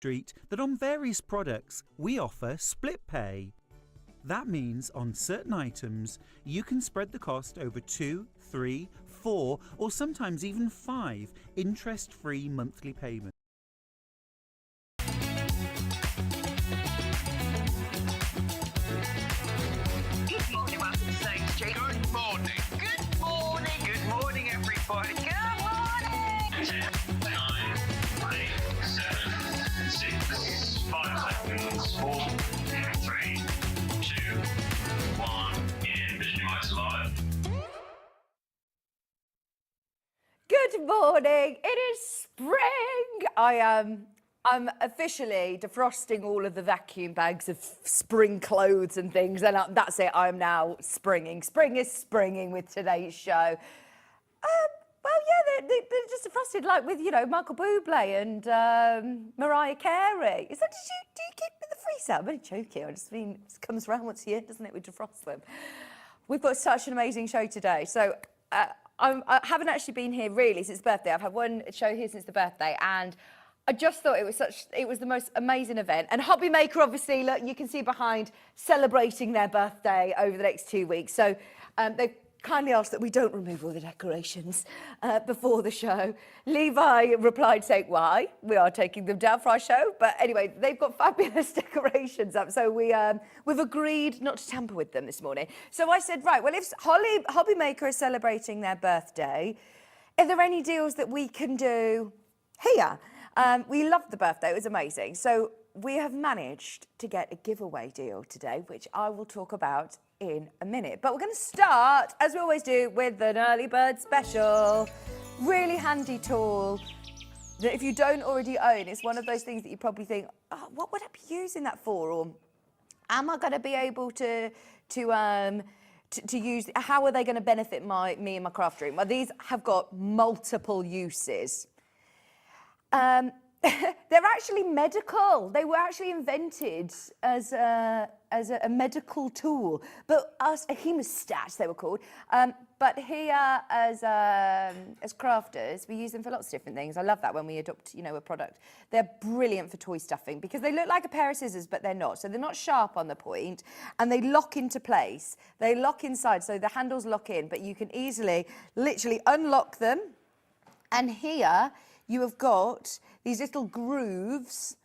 Street that on various products we offer split pay. That means on certain items you can spread the cost over 2, 3, 4 or sometimes even 5 interest-free monthly payments. Good morning, welcome to Stage Street. Good morning. Good morning, good morning everybody. Good morning. 10, 9, 8, 7, 6, 5 seconds, 4, 3, 2, 1. Envision your lights alive. Good morning. It is spring. I'm officially defrosting all of the vacuum bags of spring clothes and things, and that's it. I'm now springing. Spring is springing with today's show. Well, yeah, they're just defrosted like with, you know, Michael Bublé and Mariah Carey. Do you keep them in the freezer? I'm only joking. I just mean, it comes around once a year, doesn't it? We defrost them. We've got such an amazing show today. So I haven't actually been here really since birthday. I've had one show here since the birthday, and I just thought it was the most amazing event. And Hobby Maker, obviously, look, you can see behind, celebrating their birthday over the next 2 weeks. So they've kindly asked that we don't remove all the decorations before the show. Levi replied saying, why? We are taking them down for our show. But anyway, they've got fabulous decorations up. So we've agreed not to tamper with them this morning. So I said, right, well, if Hobby Maker is celebrating their birthday, are there any deals that we can do here? We loved the birthday. It was amazing. So we have managed to get a giveaway deal today, which I will talk about in a minute. But we're going to start, as we always do, with an early bird special. Really handy tool that if you don't already own, it's one of those things that you probably think, oh, what would I be using that for? Or am I going to be able to use, how are they going to benefit me and my craft room? Well, these have got multiple uses. They're actually medical. They were actually invented as a medical tool, but a hemostat they were called. But here, as crafters, we use them for lots of different things. I love that when we adopt, you know, a product. They're brilliant for toy stuffing because they look like a pair of scissors, but they're not. So they're not sharp on the point, and they lock into place. They lock inside, so the handles lock in, but you can easily, literally unlock them. And here, you have got these little grooves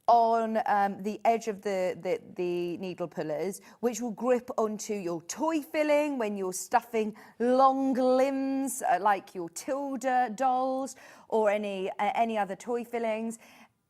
on the edge of the needle pullers, which will grip onto your toy filling when you're stuffing long limbs, like your Tilda dolls or any other toy fillings.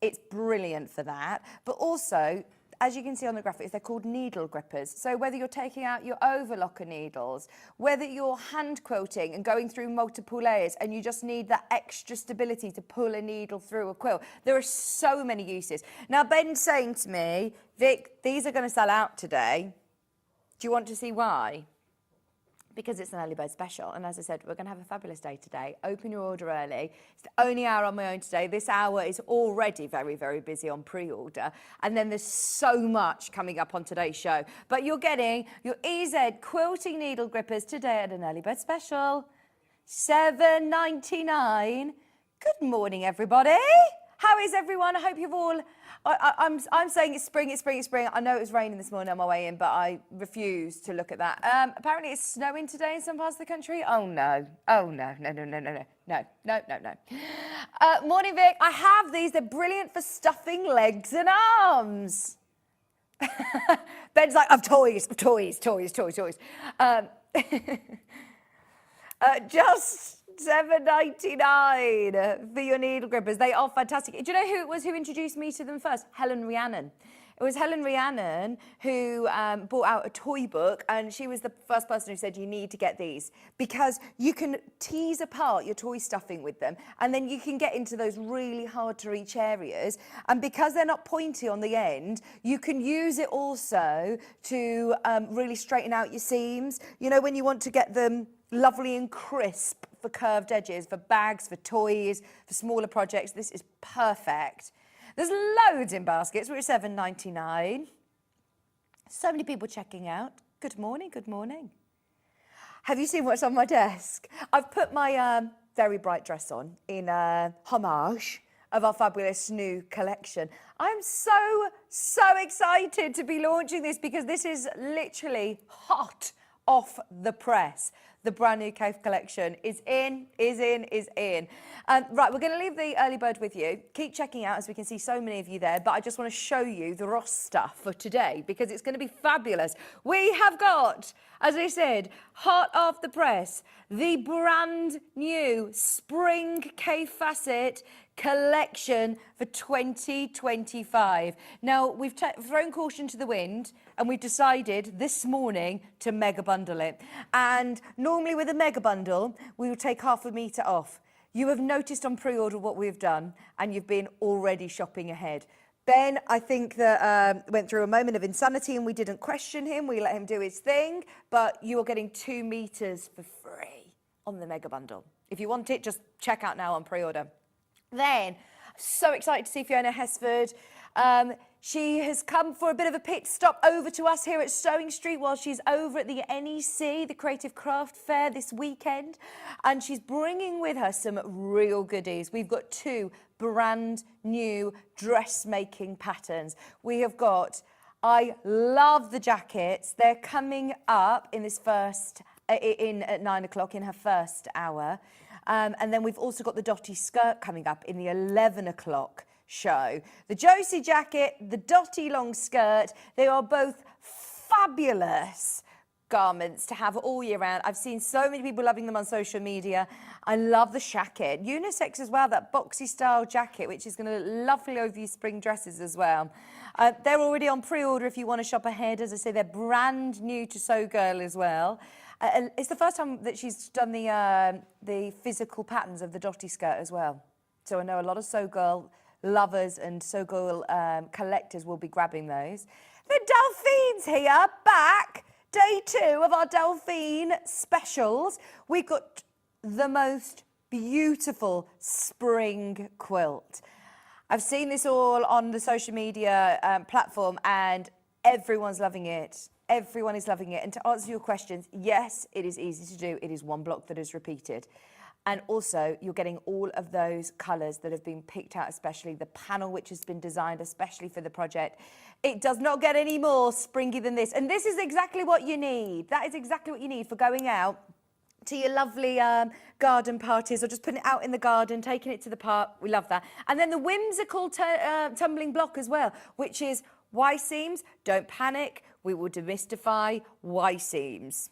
It's brilliant for that. But also, as you can see on the graphics, they're called needle grippers. So whether you're taking out your overlocker needles, whether you're hand quilting and going through multiple layers and you just need that extra stability to pull a needle through a quilt, there are so many uses. Now, Ben's saying to me, Vic, these are going to sell out today. Do you want to see why? Because it's an early bird special, and as I said, we're going to have a fabulous day today. Open your order early. It's the only hour on my own today. This hour is already very, very busy on pre-order, and then there's so much coming up on today's show. But you're getting your EZ quilting needle grippers today at an early bird special, $7.99. Good morning, everybody. How is everyone? I hope you've all... I'm saying it's spring, it's spring, it's spring. I know it was raining this morning on my way in, but I refuse to look at that. Apparently it's snowing today in some parts of the country. Oh, no. Oh, no, no, no, no, no, no. No, no, no, no. Morning, Vic. I have these. They're brilliant for stuffing legs and arms. Ben's like, I've toys. Just $7.99 for your needle grippers. They are fantastic. Do you know who it was who introduced me to them first? Helen Rhiannon. It was Helen Rhiannon who brought out a toy book, and she was the first person who said you need to get these because you can tease apart your toy stuffing with them, and then you can get into those really hard to reach areas. And because they're not pointy on the end, you can use it also to really straighten out your seams. You know, when you want to get them lovely and crisp for curved edges, for bags, for toys, for smaller projects. This is perfect. There's loads in baskets. We're at $7.99. So many people checking out. Good morning, good morning. Have you seen what's on my desk? I've put my very bright dress on in homage of our fabulous new collection. I'm so excited to be launching this because this is literally hot off the press. The brand new Kaffe collection is in. Right, we're going to leave the early bird with you. Keep checking out as we can see so many of you there, but I just want to show you the roster for today because it's going to be fabulous. We have got, as I said, hot off the press, the brand new spring Kaffe Fassett collection for 2025. Now, we've thrown caution to the wind and we've decided this morning to mega bundle it. And normally with a mega bundle, we will take half a metre off. You have noticed on pre-order what we've done and you've been already shopping ahead. Ben, I think that went through a moment of insanity and we didn't question him. We let him do his thing, but you are getting 2 metres for free on the mega bundle. If you want it, just check out now on pre-order. Then, so excited to see Fiona Hesford. She has come for a bit of a pit stop over to us here at Sewing Street while she's over at the NEC, the Creative Craft Fair this weekend. And she's bringing with her some real goodies. We've got 2 brand new dressmaking patterns. We have got, I love the jackets. They're coming up in this at 9 o'clock in her first hour. And then we've also got the Dotty skirt coming up in the 11 o'clock show. The Josie jacket, the Dotty long skirt, they are both fabulous garments to have all year round. I've seen so many people loving them on social media. I love the jacket. Unisex as well, that boxy style jacket, which is going to look lovely over your spring dresses as well. They're already on pre-order if you want to shop ahead. As I say, they're brand new to Sew Girl as well. It's the first time that she's done the physical patterns of the Dotty skirt as well. So I know a lot of Sew Girl lovers and Sew Girl collectors will be grabbing those. The Delphine's here, back. Day 2 of our Delphine specials. We've got the most beautiful spring quilt. I've seen this all on the social media platform and everyone's loving it. Everyone is loving it. And to answer your questions, yes, it is easy to do. It is one block that is repeated. And also, you're getting all of those colours that have been picked out, especially the panel, which has been designed especially for the project. It does not get any more springy than this. And this is exactly what you need. That is exactly what you need for going out to your lovely garden parties or just putting it out in the garden, taking it to the park. We love that. And then the whimsical tumbling block as well, which is Y seams. Don't panic. We will demystify Y seams.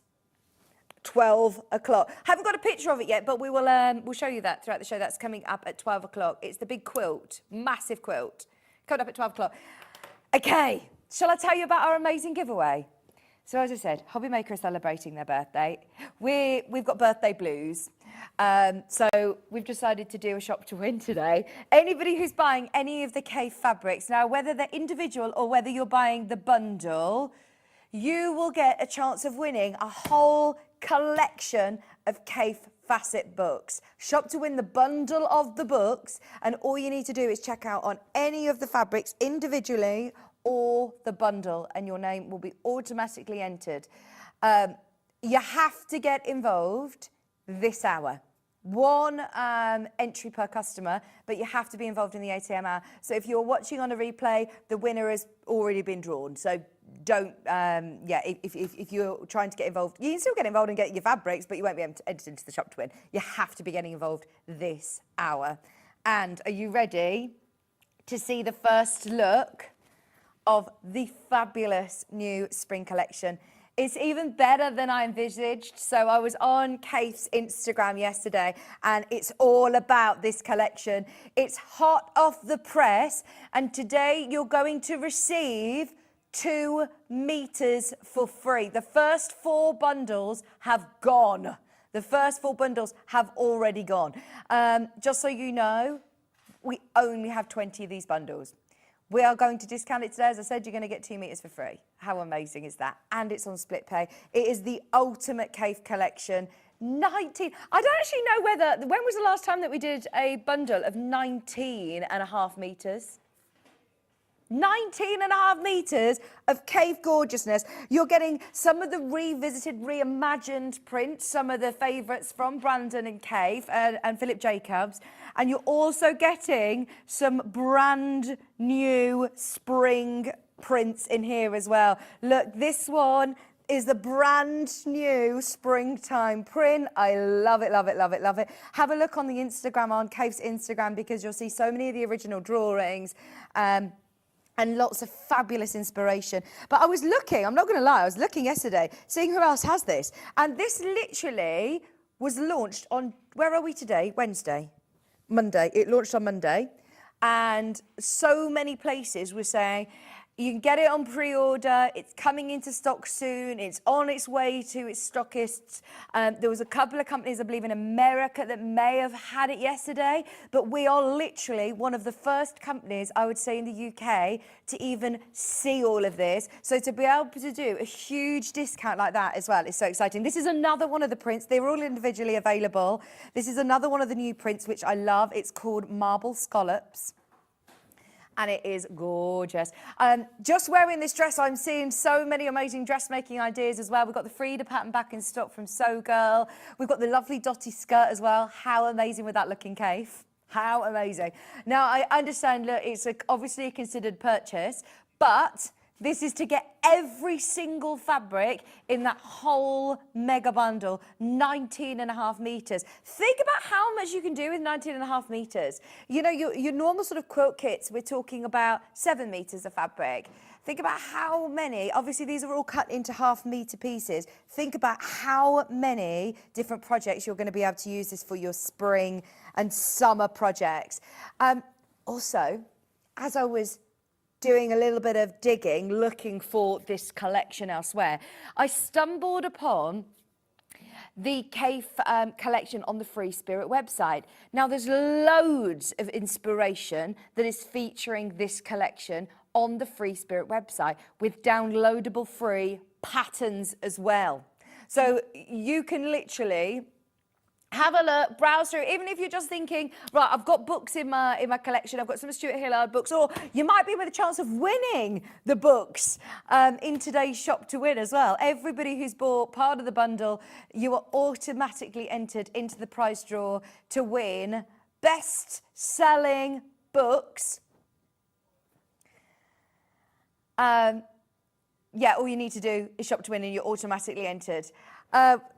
12 o'clock. Haven't got a picture of it yet, but we will we'll show you that throughout the show. That's coming up at 12 o'clock. It's the big quilt, massive quilt, coming up at 12 o'clock. Okay, shall I tell you about our amazing giveaway? So as I said, Hobby Maker are celebrating their birthday. We've got birthday blues. So we've decided to do a shop to win today. Anybody who's buying any of the Kaffe fabrics, now whether they're individual or whether you're buying the bundle, you will get a chance of winning a whole collection of Kaffe Fassett books. Shop to win the bundle of the books, and all you need to do is check out on any of the fabrics individually or the bundle, and your name will be automatically entered. You have to get involved this hour. 1 entry per customer, but you have to be involved in the 8 a.m. hour. So if you're watching on a replay, the winner has already been drawn. So don't, if you're trying to get involved, you can still get involved and get your fabrics, but you won't be able to enter into the shop to win. You have to be getting involved this hour. And are you ready to see the first look of the fabulous new spring collection? It's even better than I envisaged. So I was on Kaffe's Instagram yesterday and it's all about this collection. It's hot off the press and today you're going to receive 2 meters for free. The first 4 bundles have gone. The first 4 bundles have already gone. Just so you know, we only have 20 of these bundles. We are going to discount it today. As I said, you're going to get 2 meters for free. How amazing is that? And it's on split pay. It is the ultimate Kaffe collection. 19. I don't actually know whether, when was the last time that we did a bundle of 19.5 meters? 19.5 meters of cave gorgeousness. You're getting some of the revisited, reimagined prints, some of the favourites from Brandon and Cave and Philip Jacobs. And you're also getting some brand new spring prints in here as well. Look, this one is the brand new springtime print. I love it, love it, love it, love it. Have a look on the Instagram, on Cave's Instagram, because you'll see so many of the original drawings. And lots of fabulous inspiration. But I was looking, I'm not going to lie, I was looking yesterday, seeing who else has this. And this literally was launched on, where are we today? Wednesday? Monday. It launched on Monday. And so many places were saying, you can get it on pre-order, it's coming into stock soon, it's on its way to its stockists. There was a couple of companies, I believe, in America that may have had it yesterday, but we are literally one of the first companies, I would say, in the UK to even see all of this. So to be able to do a huge discount like that as well is so exciting. This is another one of the prints. They were all individually available. This is another one of the new prints, which I love. It's called Marble Scallops. And it is gorgeous. Just wearing this dress, I'm seeing so many amazing dressmaking ideas as well. We've got the Frida pattern back in stock from So Girl. We've got the lovely Dotty skirt as well. How amazing would that look in Cave? How amazing. Now, I understand, look, it's obviously a considered purchase, but this is to get every single fabric in that whole mega bundle, 19.5 meters. Think about how much you can do with 19.5 meters. You know, your normal sort of quilt kits, we're talking about 7 meters of fabric. Think about how many, obviously these are all cut into half-meter pieces. Think about how many different projects you're going to be able to use this for your spring and summer projects. Also, as I was doing a little bit of digging, looking for this collection elsewhere, I stumbled upon the Cave collection on the Free Spirit website. Now, there's loads of inspiration that is featuring this collection on the Free Spirit website with downloadable free patterns as well. So you can literally have a look, browse through, even if you're just thinking, right, I've got books in my collection, I've got some Stuart Hillard books, or you might be with a chance of winning the books in today's Shop to Win as well. Everybody who's bought part of the bundle, you are automatically entered into the prize draw to win best-selling books. Yeah, all you need to do is Shop to Win and you're automatically entered.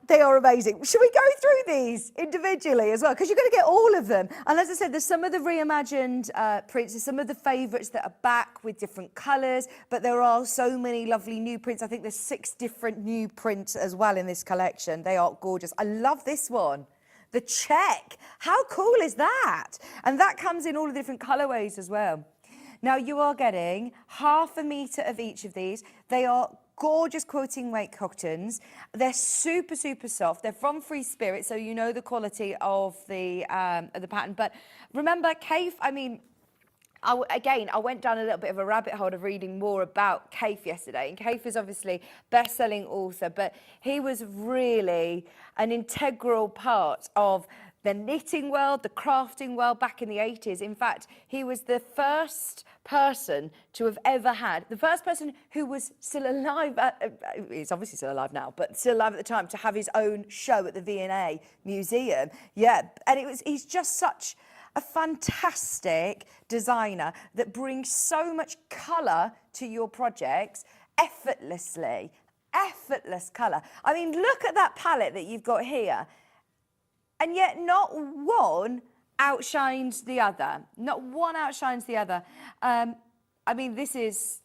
They are amazing. Should we go through these individually as well? Because you're going to get all of them. And as I said, there's some of the reimagined prints, there's some of the favourites that are back with different colours, but there are so many lovely new prints. I think there's 6 different new prints as well in this collection. They are gorgeous. I love this one. The check. How cool is that? And that comes in all the different colourways as well. Now, you are getting 1/2 metre of each of these. They are gorgeous quilting weight cottons. They're super, super soft. They're from Free Spirit, so you know the quality of the pattern. But remember, Cave, I mean, I went down a little bit of a rabbit hole of reading more about Cave yesterday. And Cave is obviously best-selling author, but he was really an integral part of the knitting world, the crafting world back in the 80s. In fact, he was the first person to have ever had, the first person who was still alive, he's obviously still alive now, but still alive at the time, to have his own show at the V&A Museum. Yeah, and he's just such a fantastic designer that brings so much colour to your projects effortlessly. Effortless colour. I mean, look at that palette that you've got here. And yet not one outshines the other. Not one outshines the other. I mean, this is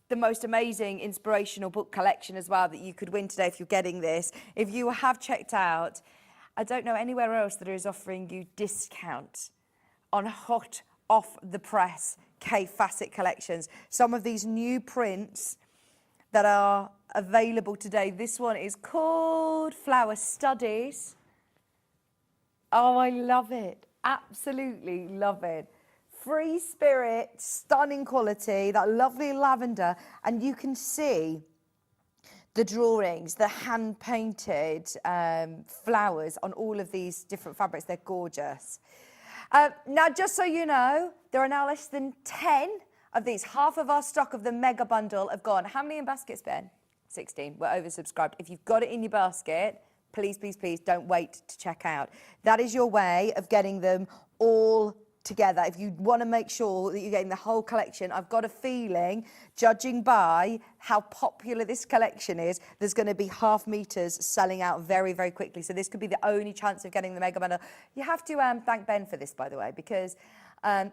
the most amazing inspirational book collection as well that you could win today if you're getting this. If you have checked out, I don't know anywhere else that is offering you discount on hot off the press Kaffe Fassett collections. Some of these new prints that are available today. This one is called Flower Studies. Oh, I love it. Absolutely love it. Free Spirit, stunning quality, that lovely lavender. And you can see the drawings, the hand-painted flowers on all of these different fabrics. They're gorgeous. Now, just so you know, there are now less than 10 of these. Half of our stock of the mega bundle have gone. How many in baskets, Ben? 16. We're oversubscribed. If you've got it in your basket, please, please, please don't wait to check out. That is your way of getting them all together. If you want to make sure that you're getting the whole collection, I've got a feeling, judging by how popular this collection is, there's going to be half meters selling out very, very quickly. So this could be the only chance of getting the mega bundle. You have to thank Ben for this, by the way, because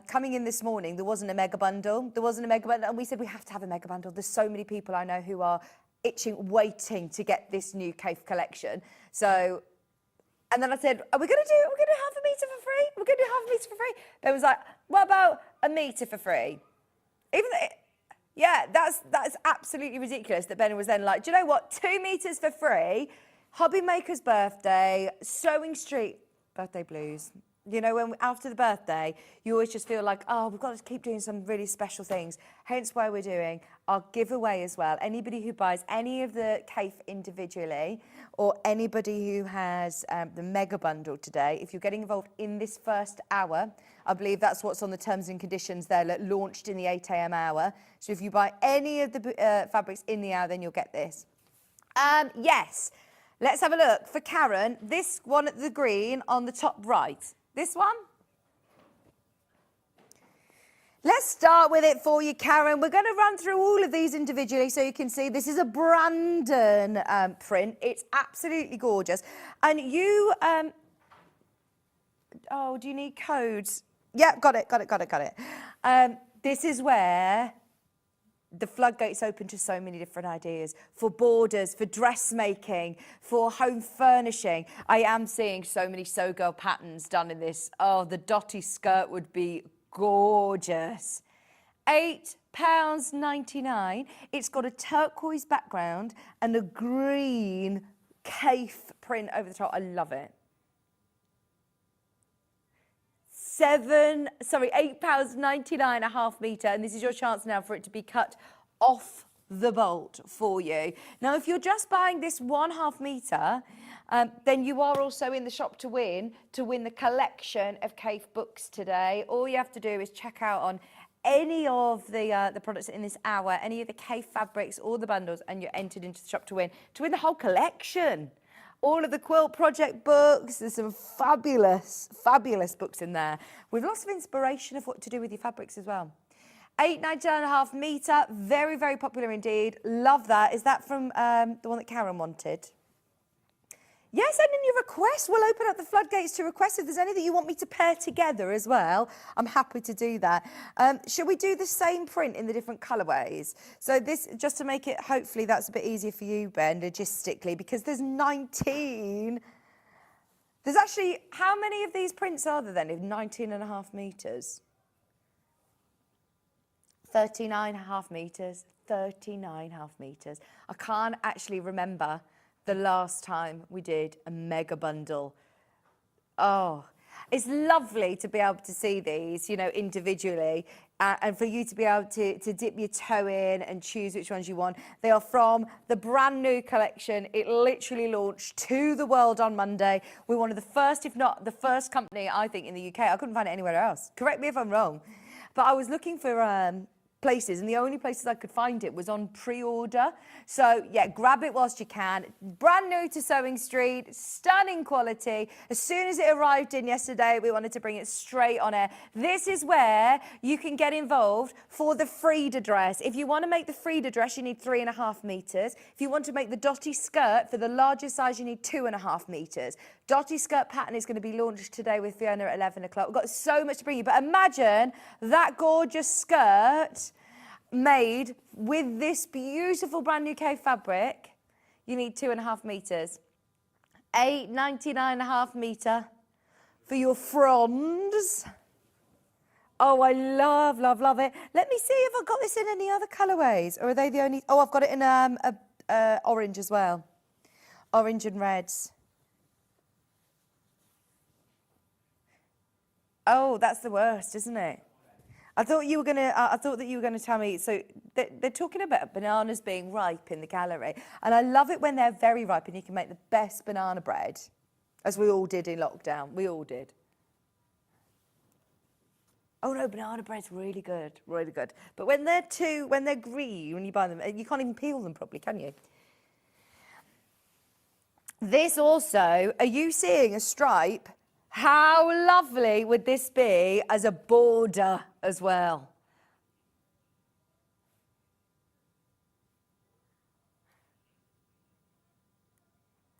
coming in this morning, there wasn't a mega bundle. There wasn't a mega bundle. And we said we have to have a mega bundle. There's so many people I know who are itching, waiting to get this new Kaffe collection. So, and then I said, we're going to do half a metre for free? We're going to do half a metre for free? Ben was like, what about a metre for free? Even though, yeah, that's absolutely ridiculous that Ben was then like, do you know what? 2 metres for free, Hobby Maker's birthday, Sewing Street, birthday blues. You know, when after the birthday, you always just feel like, oh, we've got to keep doing some really special things. Hence why we're doing our giveaway as well. Anybody who buys any of the Kaffe individually, or anybody who has the mega bundle today, if you're getting involved in this first hour, I believe that's what's on the terms and conditions there, launched in the 8 a.m. hour. So if you buy any of the fabrics in the hour, then you'll get this. Yes, let's have a look. For Karen, this one at the green on the top right. This one? Let's start with it for you, Karen. We're going to run through all of these individually so you can see this is a Brandon print. It's absolutely gorgeous. And you, oh, do you need codes? Yeah, got it. This is where the floodgates open to so many different ideas for borders, for dressmaking, for home furnishing. I am seeing so many Sew Girl patterns done in this. Oh, the Dotty skirt would be gorgeous. £8.99. It's got a turquoise background and a green Kaffe print over the top. I love it. £8.99 a half metre, and this is your chance now for it to be cut off the bolt for you. Now, if you're just buying this 1/2 metre, then you are also in the shop to win the collection of Kaffe books today. All you have to do is check out on any of the products in this hour, any of the Kaffe fabrics or the bundles, and you're entered into the shop to win the whole collection. All of the Quilt project books, there's some fabulous, fabulous books in there with lots of inspiration of what to do with your fabrics as well. £8.99 a half metre, very, very popular indeed. Love that. Is that from the one that Karen wanted? Yes, send in your request. We'll open up the floodgates to requests. If there's anything you want me to pair together as well, I'm happy to do that. Shall we do the same print in the different colourways? So this, just to make it, hopefully that's a bit easier for you, Ben, logistically, because there's 19. There's actually, how many of these prints are there then in 19.5 metres? 39.5 metres, 39.5 metres. I can't actually remember the last time we did a mega bundle. Oh, it's lovely to be able to see these, you know, individually, and for you to be able to dip your toe in and choose which ones you want. They are from the brand new collection. It literally launched to the world on Monday. We're one of the first, if not the first company, I think, in the UK. I couldn't find it anywhere else. Correct me if I'm wrong. But I was looking for places, and the only places I could find it was on pre-order. So yeah, grab it whilst you can. Brand new to Sewing Street, stunning quality. As soon as it arrived in yesterday, we wanted to bring it straight on air. This is where you can get involved for the Frida dress. If you want to make the Frida dress, you need 3.5 metres. If you want to make the Dotty skirt for the largest size, you need 2.5 metres. Dotty skirt pattern is going to be launched today with Fiona at 11 o'clock. We've got so much to bring you, but imagine that gorgeous skirt made with this beautiful brand new Kaffe fabric. You need 2.5 metres. £8.99 a half metre for your fronds. Oh, I love, love, love it. Let me see if I've got this in any other colourways, or are they the only... Oh, I've got it in orange as well. Orange and reds. Oh, that's the worst, isn't it? I thought that you were gonna tell me. So they're talking about bananas being ripe in the gallery, and I love it when they're very ripe and you can make the best banana bread, as we all did in lockdown. We all did. Oh no, banana bread's really good, really good. But when they're green, when you buy them, you can't even peel them properly, can you? This also, are you seeing a stripe? How lovely would this be as a border as well?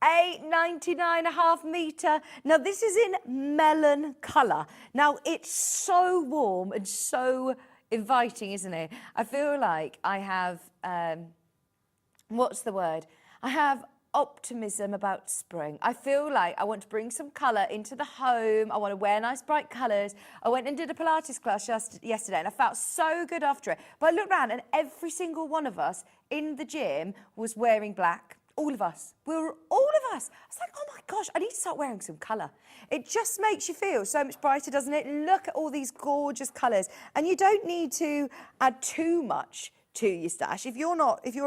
£8.99.5 metre. Now this is in melon colour. Now it's so warm and so inviting, isn't it? I feel like I have, what's the word? I have optimism about spring. I feel like I want to bring some colour into the home. I want to wear nice bright colours. I went and did a Pilates class yesterday and I felt so good after it. But I looked around and every single one of us in the gym was wearing black. All of us. All of us. I was like, oh my gosh, I need to start wearing some colour. It just makes you feel so much brighter, doesn't it? Look at all these gorgeous colours. And you don't need to add too much to your stash. If you're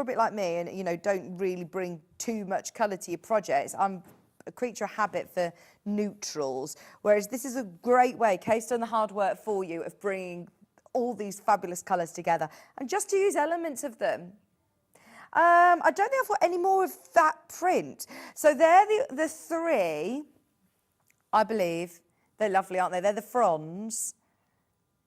a bit like me and, you know, don't really bring too much colour to your projects, I'm a creature of habit for neutrals. Whereas this is a great way, Kate's done the hard work for you of bringing all these fabulous colours together. And just to use elements of them. I don't think I've got any more of that print. So they're the three, I believe. They're lovely, aren't they? They're the fronds.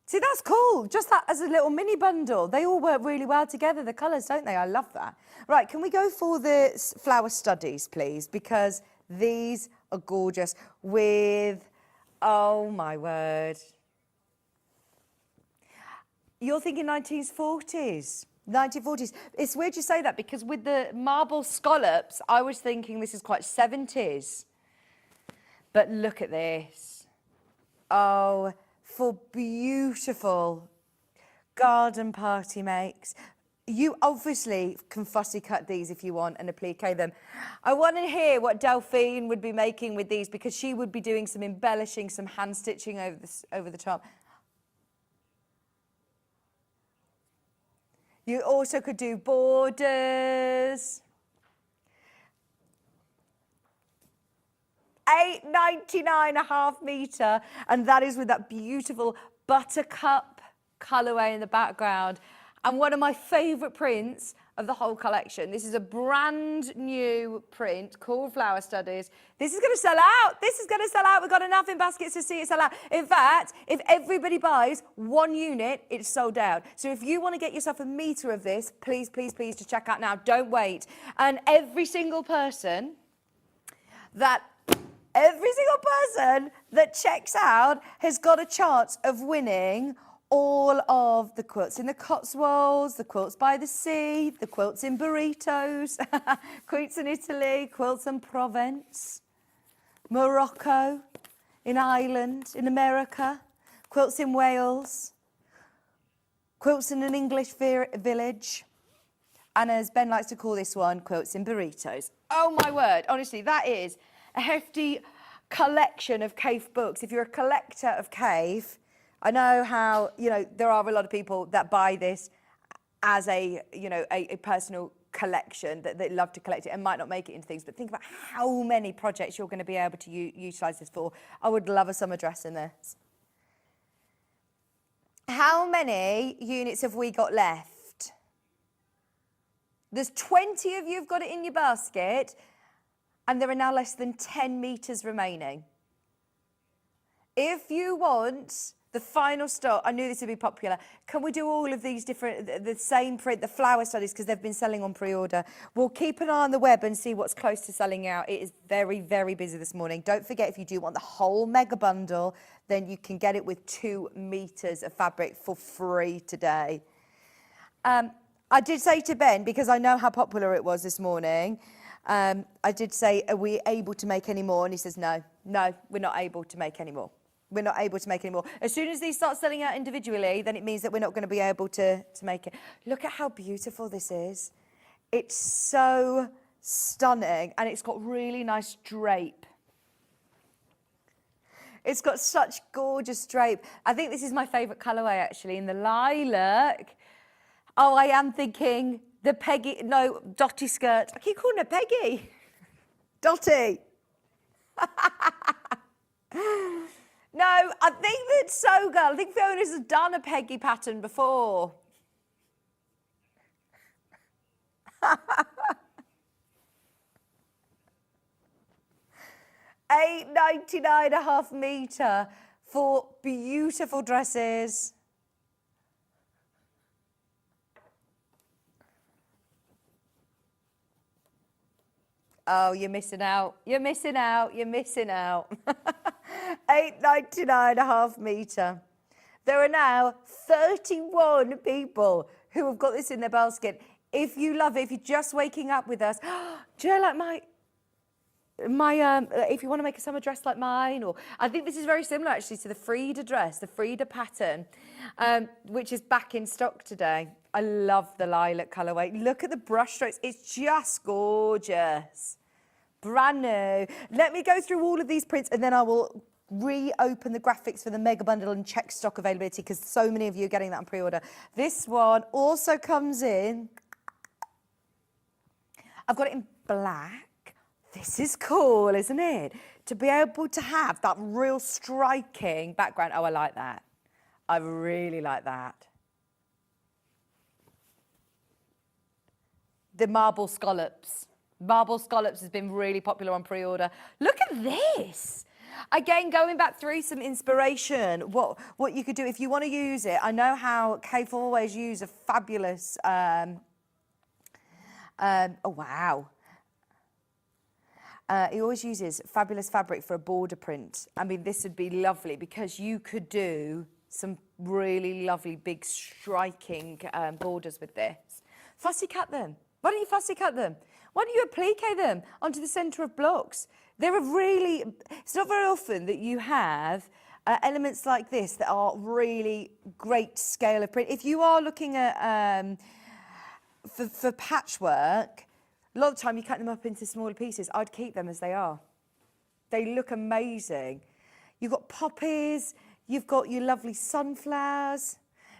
See, that's cool. Just that as a little mini bundle. They all work really well together, the colours, don't they? I love that. Right, can we go for the flower studies, please? Because these are gorgeous with, oh my word. You're thinking 1940s. 1940s. It's weird you say that because with the marble scallops, I was thinking this is quite 70s. But look at this. Oh, for beautiful garden party makes. You obviously can fussy cut these if you want and applique them. I want to hear what Delphine would be making with these because she would be doing some embellishing, some hand stitching over the top. You also could do borders. £8.99.5 metre, and that is with that beautiful buttercup colourway in the background. And one of my favourite prints of the whole collection. This is a brand new print called Flower Studies. This is going to sell out. This is going to sell out. We've got enough in baskets to see it sell out. In fact, if everybody buys one unit, it's sold out. So if you want to get yourself a metre of this, please, please, please, to check out now. Don't wait. And every single person that checks out has got a chance of winning all of the quilts in the Cotswolds, the quilts by the sea, the quilts in burritos, quilts in Italy, quilts in Provence, Morocco, in Ireland, in America, quilts in Wales, quilts in an English village, and as Ben likes to call this one, quilts in burritos. Oh my word, honestly, that is a hefty collection of Kaffe books. If you're a collector of Kaffe, I know how, you know, there are a lot of people that buy this as a personal collection, that they love to collect it and might not make it into things, but think about how many projects you're going to be able to utilise this for. I would love a summer dress in this. How many units have we got left? There's 20 of you have got it in your basket, and there are now less than 10 metres remaining. If you want the final stock, I knew this would be popular. Can we do all of these different, the same print, the flower studies, because they've been selling on pre-order. We'll keep an eye on the web and see what's close to selling out. It is very, very busy this morning. Don't forget, if you do want the whole mega bundle, then you can get it with 2 metres of fabric for free today. I did say to Ben, because I know how popular it was this morning, I did say, are we able to make any more? And he says, no, we're not able to make any more. We're not able to make any more. As soon as these start selling out individually, then it means that we're not going to be able to make it. Look at how beautiful this is. It's so stunning, and it's got really nice drape. It's got such gorgeous drape. I think this is my favourite colourway, actually, in the lilac. Oh, I am thinking the Dotty skirt. I keep calling her Peggy. Dotty. No, I think that So Girl, I think Fiona's done a Peggy pattern before. $8.99 a half metre for beautiful dresses. Oh, you're missing out. You're missing out. You're missing out. $8.99 a half metre. There are now 31 people who have got this in their basket. If you love it, if you're just waking up with us, do you know, like my if you want to make a summer dress like mine, or I think this is very similar actually to the Frida dress, the Frida pattern, which is back in stock today. I love the lilac colourway. Look at the brush strokes. It's just gorgeous. Brand new. Let me go through all of these prints and then I will reopen the graphics for the mega bundle and check stock availability because so many of you are getting that on pre-order. This one also comes in. I've got it in black. This is cool, isn't it? To be able to have that real striking background. Oh, I like that. I really like that. The marble scallops. Marble scallops has been really popular on pre-order. Look at this. Again, going back through some inspiration, what you could do if you want to use it. I know how Kaffe always use a fabulous, oh wow. He always uses fabulous fabric for a border print. I mean, this would be lovely because you could do some really lovely, big, striking borders with this. Fussy cut them. Why don't you fussy cut them? Why don't you applique them onto the centre of blocks? They're a really, it's not very often that you have elements like this that are really great scale of print. If you are looking at, for patchwork, a lot of the time you cut them up into smaller pieces. I'd keep them as they are. They look amazing. You've got poppies, you've got your lovely sunflowers.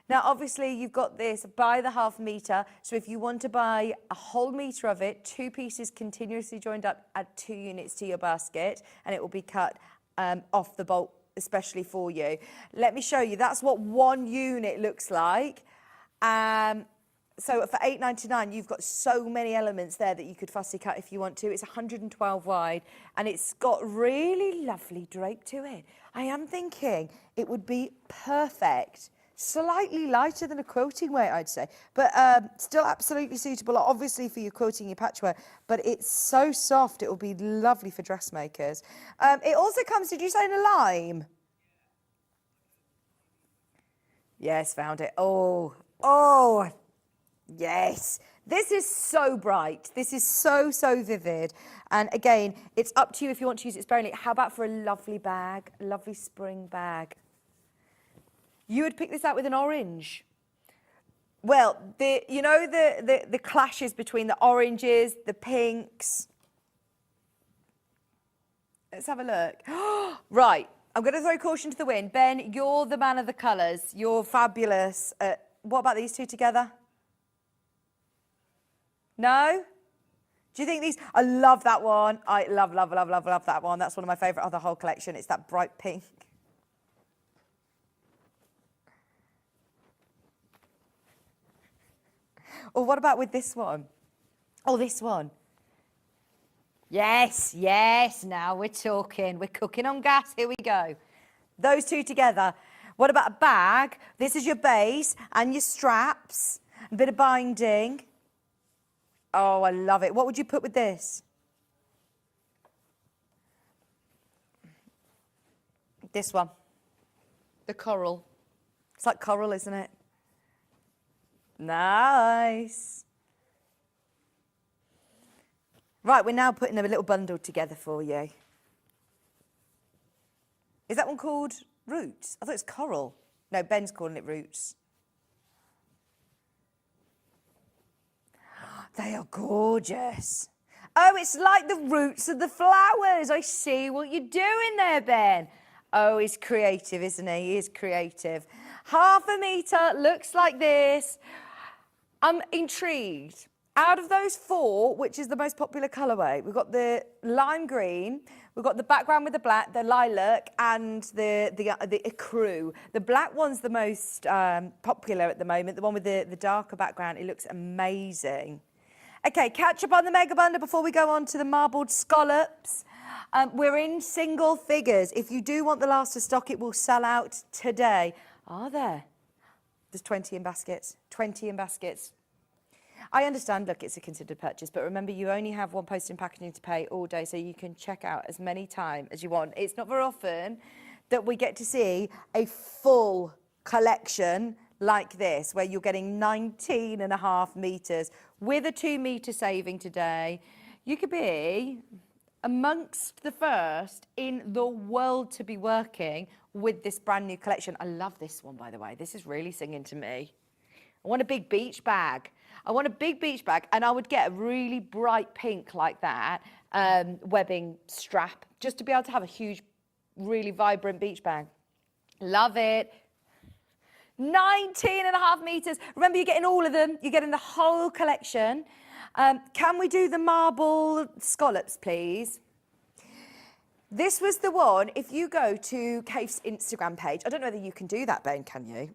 Now, obviously, you've got this by the half metre. So if you want to buy a whole metre of it, 2 pieces continuously joined up, add 2 units to your basket, and it will be cut off the bolt, especially for you. Let me show you. That's what 1 unit looks like. So for $8.99, you've got so many elements there that you could fussy cut if you want to. It's 112 wide, and it's got really lovely drape to it. I am thinking it would be perfect. Slightly lighter than a quilting weight, I'd say, but still absolutely suitable, obviously, for your quilting, your patchwork, but it's so soft, it will be lovely for dressmakers. It also comes, did you say, in a lime? Yes, found it. Oh, yes. This is so bright. This is so vivid. And again, it's up to you if you want to use it sparingly. How about for a lovely bag, a lovely spring bag? You would pick this out with an orange. Well, you know the clashes between the oranges, the pinks. Let's have a look. Right, I'm going to throw caution to the wind. Ben, you're the man of the colours. You're fabulous. What about these two together? No? Do you think these? I love that one. I love that one. That's one of my favourite of the whole collection. It's that bright pink. Or what about with this one? Oh, this one. Yes, now we're talking. We're cooking on gas. Here we go. Those two together. What about a bag? This is your base and your straps. A bit of binding. Oh, I love it. What would you put with this? This one. The coral. It's like coral, isn't it? Nice. Right, we're now putting a little bundle together for you. Is that one called Roots? I thought it was Coral. No, Ben's calling it Roots. They are gorgeous. Oh, it's like the roots of the flowers. I see what you're doing there, Ben. Oh, he's creative, isn't he? He is creative. Half a metre looks like this. I'm intrigued. Out of those 4, which is the most popular colourway, we've got the lime green, We've got the background with the black, the lilac, and the ecru. The black one's the most popular at the moment, the one with the darker background. It looks amazing. Okay, catch up on the mega bundle before we go on to the marbled scallops. We're in single figures. If you do want the last of stock, it will sell out today. Are there? There's 20 in baskets. 20 in baskets. I understand, look, it's a considered purchase, but remember, you only have one post and packaging to pay all day, so you can check out as many times as you want. It's not very often that we get to see a full collection like this, where you're getting 19.5 metres with a 2 metre saving today. You could be amongst the first in the world to be working with this brand new collection. I love this one, by the way. This is really singing to me. I want a big beach bag. I want a big beach bag, and I would get a really bright pink like that, webbing strap, just to be able to have a huge, really vibrant beach bag. Love it. 19.5 metres. Remember, you're getting all of them. You're getting the whole collection. Can we do the marble scallops, please? This was the one, if you go to Kaffe's Instagram page, I don't know whether you can do that, Ben, can you?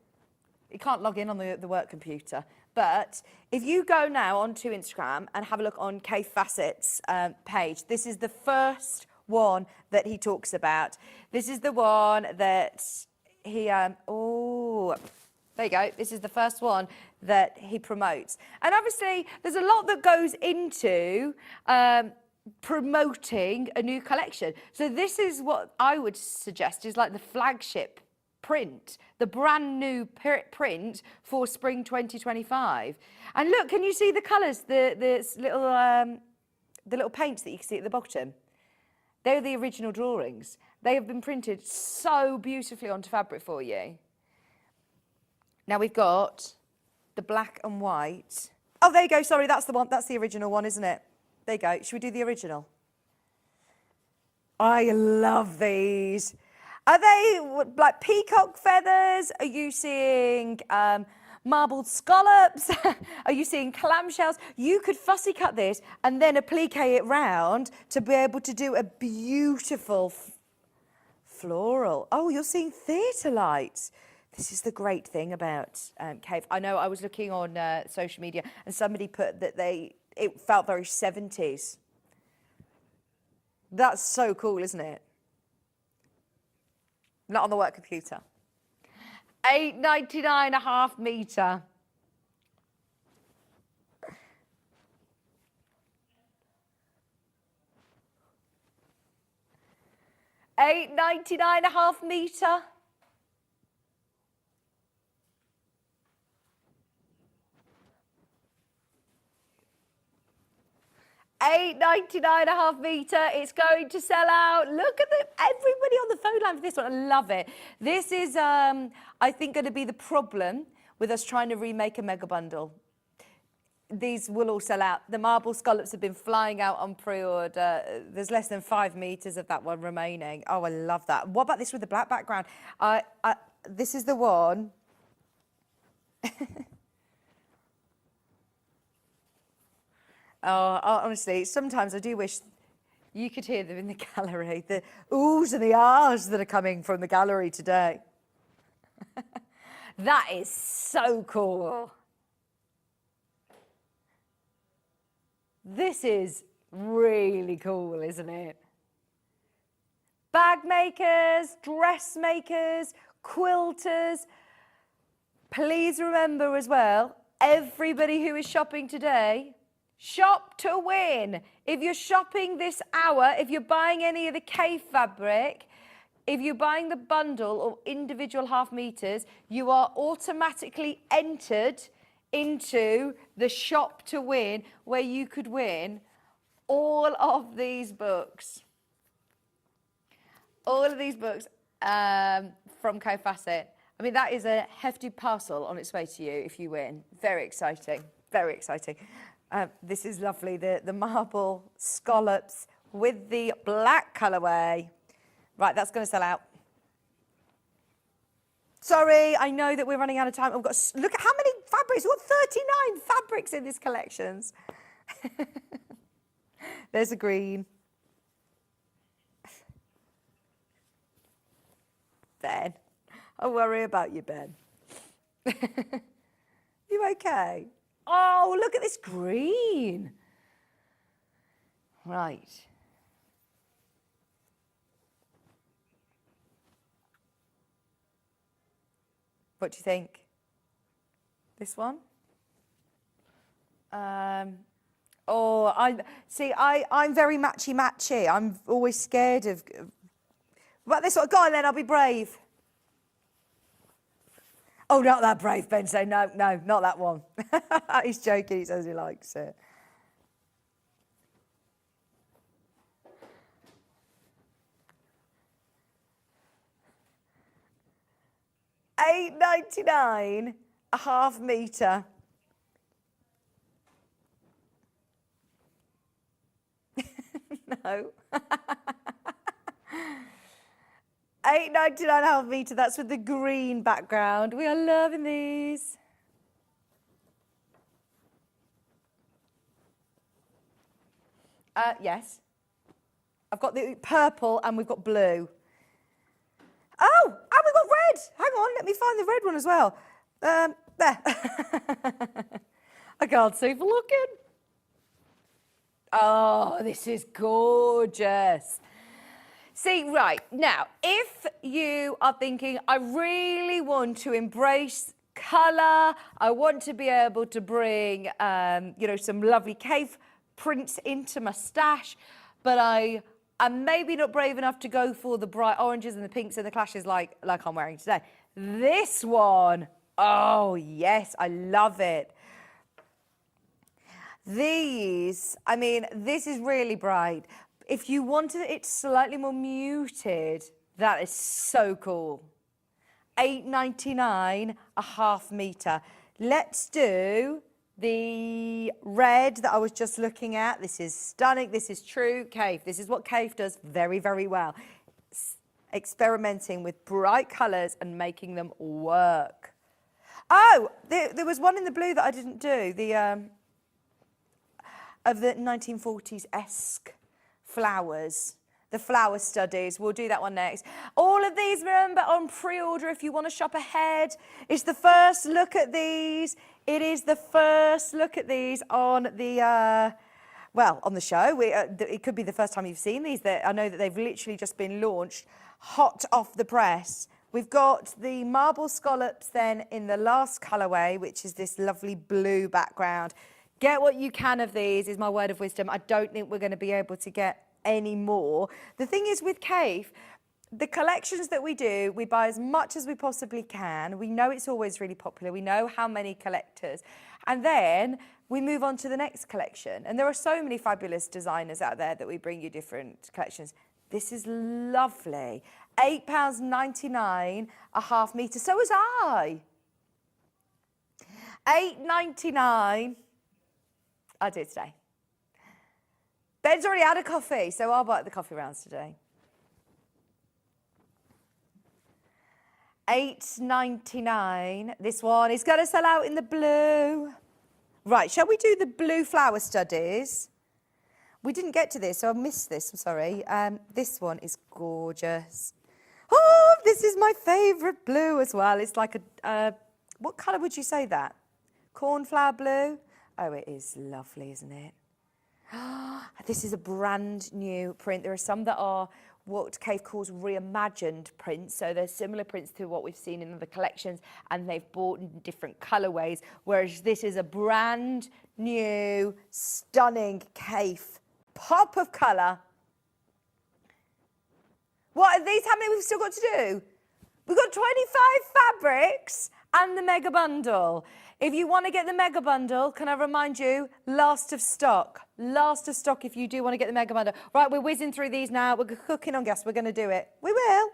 You can't log in on the work computer. But if you go now onto Instagram and have a look on Kaffe Fassett's page, this is the first one that he talks about. This is the one that he, oh, there you go. This is the first one that he promotes. And obviously, there's a lot that goes into promoting a new collection. So this is what I would suggest is like the flagship print, the brand new print for spring 2025. And look, can you see the colours, the little paints that you can see at the bottom? They're the original drawings. They have been printed so beautifully onto fabric for you. Now we've got the black and white. Oh, there you go. Sorry, that's the one. That's the original one, isn't it? There you go. Should we do the original? I love these. Are they like peacock feathers? Are you seeing marbled scallops? Are you seeing clamshells? You could fussy cut this and then applique it round to be able to do a beautiful floral. Oh, you're seeing theatre lights. This is the great thing about Kaffe. I know I was looking on social media and somebody put that it felt very 70s. That's so cool, isn't it? Not on the work computer. $8.99.5 metre. $8.99.5 metre. $8.99.5 metre. It's going to sell out. Look at everybody on the phone line for this one. I love it. This is, I think, going to be the problem with us trying to remake a mega bundle. These will all sell out. The marble scallops have been flying out on pre-order. There's less than 5 metres of that one remaining. Oh, I love that. What about this with the black background? This is the one. Oh, honestly, sometimes I do wish you could hear them in the gallery, the oohs and the ahs that are coming from the gallery today. That is so cool. This is really cool, isn't it? Bag makers, dressmakers, quilters. Please remember as well, everybody who is shopping today, shop to win. If you're shopping this hour, if you're buying any of the Kaffe fabric, if you're buying the bundle or individual half meters, you are automatically entered into the shop to win, where you could win all of these books. All of these books from Kaffe Fassett. I mean, that is a hefty parcel on its way to you if you win. Very exciting, very exciting. This is lovely, the marble scallops with the black colourway. Right, that's going to sell out. Sorry, I know that we're running out of time. We've got, look at how many fabrics. We've got 39 fabrics in this collections. There's a green. Ben. I worry about you, Ben. You okay? Oh, look at this green. Right. What do you think? This one? I'm very matchy. I'm always scared of. What about this one? Go on then, I'll be brave. Oh, not that brave, Ben. Say no, not that one. He's joking. He says he likes it. $8.99 a half metre. No. $8.99 a half metre. That's with the green background. We are loving these. Yes. I've got the purple and we've got blue. Oh, and we've got red. Hang on, let me find the red one as well. There. I can't see for looking. Oh, this is gorgeous. See, right, now, if you are thinking, I really want to embrace colour, I want to be able to bring, some lovely cave prints into my stash, but I'm maybe not brave enough to go for the bright oranges and the pinks and the clashes like I'm wearing today. This one, oh yes, I love it. These, this is really bright. If you wanted it slightly more muted, that is so cool. $8.99 a half metre. Let's do the red that I was just looking at. This is stunning. This is true Kaffe. This is what Kaffe does very, very well. Experimenting with bright colours and making them work. Oh, there was one in the blue that I didn't do. Of the 1940s-esque flowers. The flower studies. We'll do that one next. All of these, remember, on pre-order if you want to shop ahead. It's the first look at these. It is the first look at these on the, on the show. It could be the first time you've seen these. I know that they've literally just been launched, hot off the press. We've got the marble scallops then in the last colourway, which is this lovely blue background. Get what you can of these, is my word of wisdom. I don't think we're going to be able to get any more. The thing is with Kaffe, the collections that we do, we buy as much as we possibly can. We know it's always really popular. We know how many collectors. And then we move on to the next collection. And there are so many fabulous designers out there that we bring you different collections. This is lovely. £8.99 a half metre. So was I. $8.99. I'll do it today. Ben's already had a coffee, so I'll buy the coffee rounds today. $8.99. This one is going to sell out in the blue. Right, shall we do the blue flower studies? We didn't get to this, so I missed this. I'm sorry. This one is gorgeous. Oh, this is my favourite blue as well. It's like a, what colour would you say that? Cornflower blue? Oh, it is lovely, isn't it? This is a brand new print. There are some that are what Kaffe calls reimagined prints. So they're similar prints to what we've seen in other collections, and they've bought in different colourways, whereas this is a brand new, stunning Kaffe pop of colour. What are these? How many we've still got to do? We've got 25 fabrics and the mega bundle. If you want to get the mega bundle, can I remind you, last of stock. Last of stock if you do want to get the mega bundle. Right, we're whizzing through these now. We're cooking on gas. We're going to do it. We will.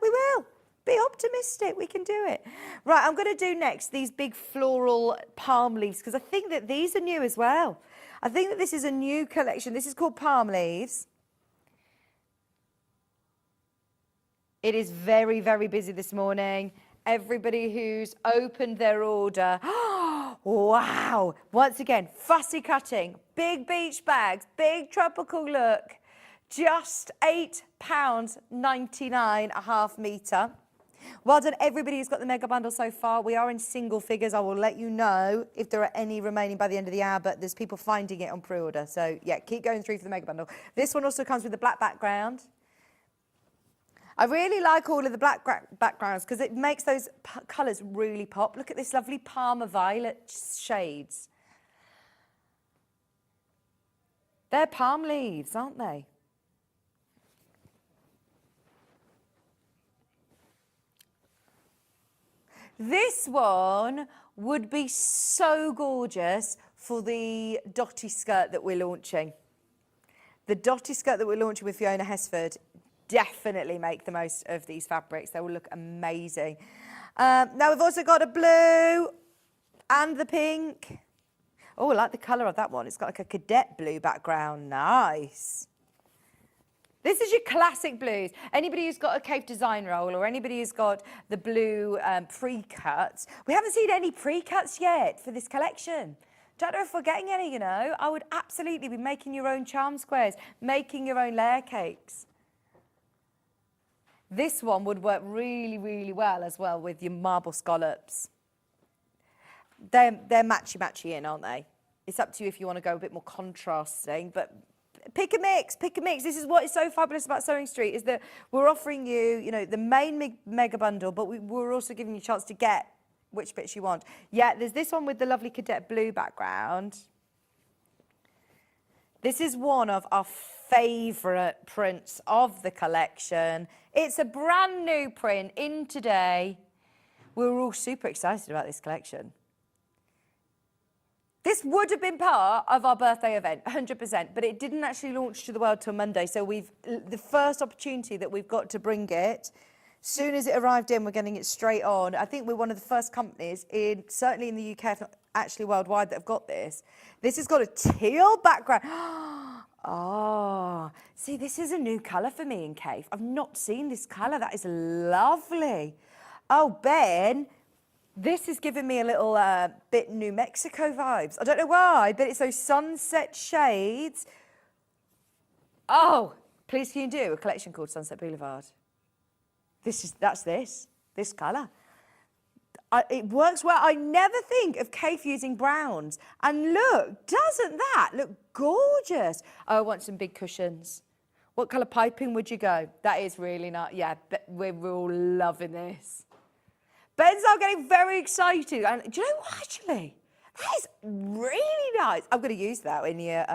Be optimistic. We can do it. Right, I'm going to do next these big floral palm leaves, because I think that these are new as well. I think that this is a new collection. This is called Palm Leaves. It is very, very busy this morning. Everybody who's opened their order. Wow. Once again, fussy cutting, big beach bags, big tropical look. Just £8.99 a half metre. Well done, everybody who's got the mega bundle so far. We are in single figures. I will let you know if there are any remaining by the end of the hour, but there's people finding it on pre-order. So, yeah, keep going through for the mega bundle. This one also comes with the black background. I really like all of the black backgrounds because it makes those colours really pop. Look at this lovely Parma Violet shades. They're palm leaves, aren't they? This one would be so gorgeous for the Dotty skirt that we're launching. The Dotty skirt that we're launching with Fiona Hesford, definitely make the most of these fabrics. They will look amazing. Now we've also got a blue and the pink. Oh, I like the colour of that one. It's got like a cadet blue background. Nice. This is your classic blues. Anybody who's got a Kaffe design roll or anybody who's got the blue pre-cuts. We haven't seen any pre-cuts yet for this collection. Don't know if we're getting any, you know. I would absolutely be making your own charm squares, making your own layer cakes. This one would work really, really well as well with your marble scallops. They're matchy-matchy in, aren't they? It's up to you if you want to go a bit more contrasting, but pick a mix, pick a mix. This is what is so fabulous about Sewing Street, is that we're offering you, you know, the main mega bundle, but we're also giving you a chance to get which bits you want. Yeah, there's this one with the lovely cadet blue background. This is one of our favourite prints of the collection. It's a brand new print in today. We're all super excited about this collection. This would have been part of our birthday event, 100%, but it didn't actually launch to the world till Monday. So the first opportunity that we've got to bring it, soon as it arrived in, we're getting it straight on. I think we're one of the first companies, certainly in the UK, if not actually worldwide, that have got this. This has got a teal background. Oh, see, this is a new colour for me in Kaffe. I've not seen this colour. That is lovely. Oh, Ben, this is giving me a little bit New Mexico vibes. I don't know why, but it's those sunset shades. Oh, please can you do a collection called Sunset Boulevard? That's this colour. It works well. I never think of Kaffe using browns. And look, doesn't that look gorgeous? Oh, I want some big cushions. What colour piping would you go? That is really nice. Yeah, we're all loving this. Ben's now getting very excited. And do you know what, actually? That is really nice. I'm going to use that in your,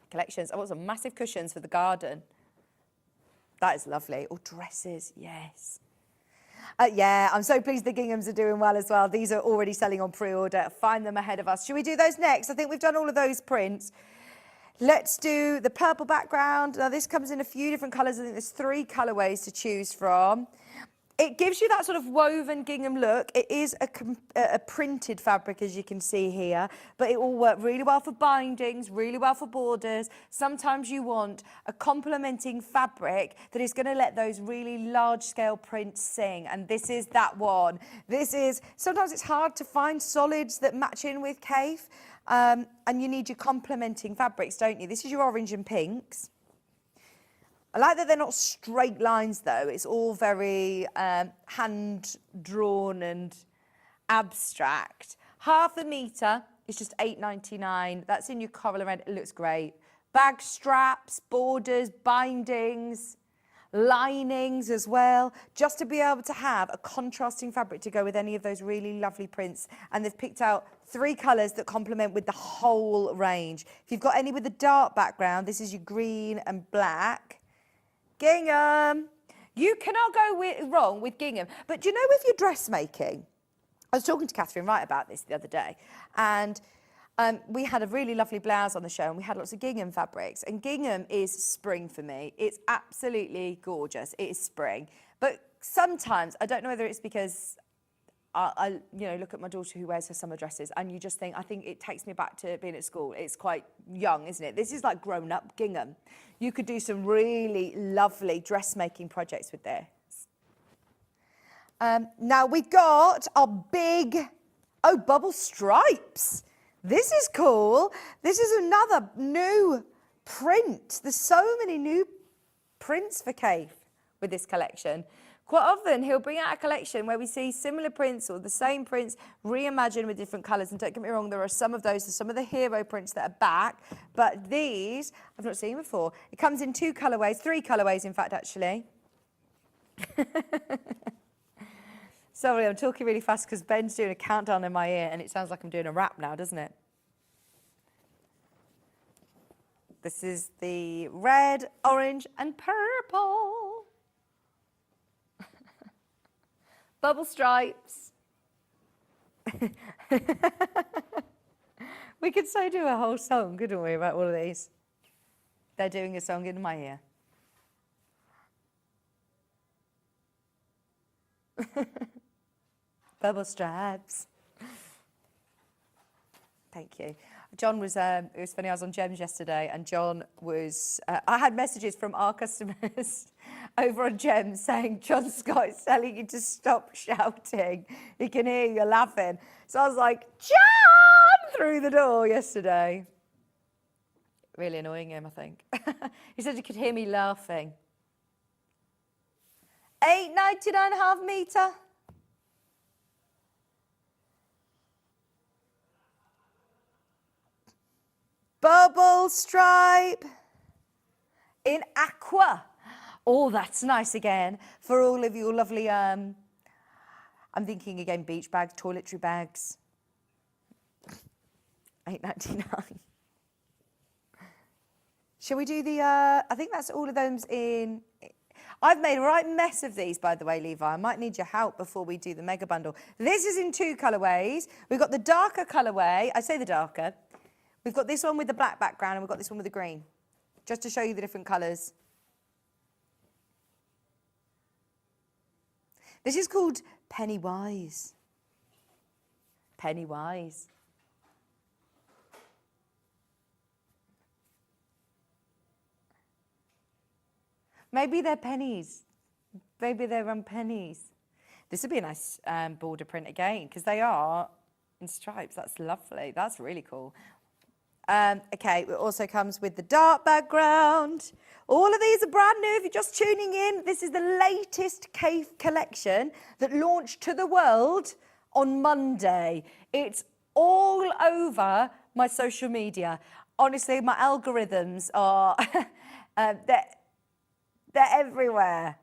collections. I want some massive cushions for the garden. That is lovely. Or dresses, yes. Yeah, I'm so pleased the ginghams are doing well as well. These are already selling on pre-order. Find them ahead of us. Should we do those next? I think we've done all of those prints. Let's do the purple background. Now, this comes in a few different colours. I think there's 3 colourways to choose from. It gives you that sort of woven gingham look. It is a printed fabric, as you can see here, but it will work really well for bindings, really well for borders. Sometimes you want a complementing fabric that is going to let those really large-scale prints sing, and this is that one. Sometimes it's hard to find solids that match in with Kaffe, and you need your complementing fabrics, don't you? This is your orange and pinks. I like that they're not straight lines, though. It's all very hand-drawn and abstract. Half a metre is just £8.99. That's in your coral red. It looks great. Bag straps, borders, bindings, linings as well, just to be able to have a contrasting fabric to go with any of those really lovely prints. And they've picked out 3 colours that complement with the whole range. If you've got any with a dark background, this is your green and black. Gingham. You cannot go wrong with gingham. But do you know, with your dressmaking, I was talking to Catherine Wright about this the other day, and we had a really lovely blouse on the show, and we had lots of gingham fabrics, and gingham is spring for me. It's absolutely gorgeous. It is spring. But sometimes, I don't know whether it's because I look at my daughter who wears her summer dresses, and you just think, I think it takes me back to being at school. It's quite young, isn't it? This is like grown-up gingham. You could do some really lovely dressmaking projects with this. Now we've got our big, bubble stripes. This is cool. This is another new print. There's so many new prints for Kaffe with this collection. Quite often he'll bring out a collection where we see similar prints or the same prints reimagined with different colours. And don't get me wrong, there are some of those, some of the hero prints that are back, but these I've not seen before. It comes in 2 colourways, 3 colourways in fact actually. Sorry, I'm talking really fast because Ben's doing a countdown in my ear and it sounds like I'm doing a rap now, doesn't it? This is the red, orange and purple. Bubble stripes. We could so do a whole song, couldn't we, about all of these? They're doing a song in my ear. Bubble stripes. Thank you. John was, it was funny, I was on Gems yesterday and John was, I had messages from our customers over on Gems saying, John Scott is telling you to stop shouting. He can hear you laughing. So I was like, John, through the door yesterday. Really annoying him, I think. He said he could hear me laughing. £8.99 metre. Bubble stripe in aqua. Oh, that's nice again for all of your lovely, I'm thinking again, beach bags, toiletry bags. £8.99. Shall we do the, I think that's all of those in, I've made a right mess of these, by the way, Levi. I might need your help before we do the mega bundle. This is in 2 colourways. We've got the darker colourway, I say the darker. We've got this one with the black background and we've got this one with the green, just to show you the different colours. This is called Pennywise. Pennywise. Maybe they're pennies. Maybe they're on pennies. This would be a nice border print again, because they are in stripes. That's lovely. That's really cool. Okay, it also comes with the dark background. All of these are brand new if you're just tuning in. This is the latest Kaffe collection that launched to the world on Monday. It's all over my social media. Honestly, my algorithms are, they're everywhere.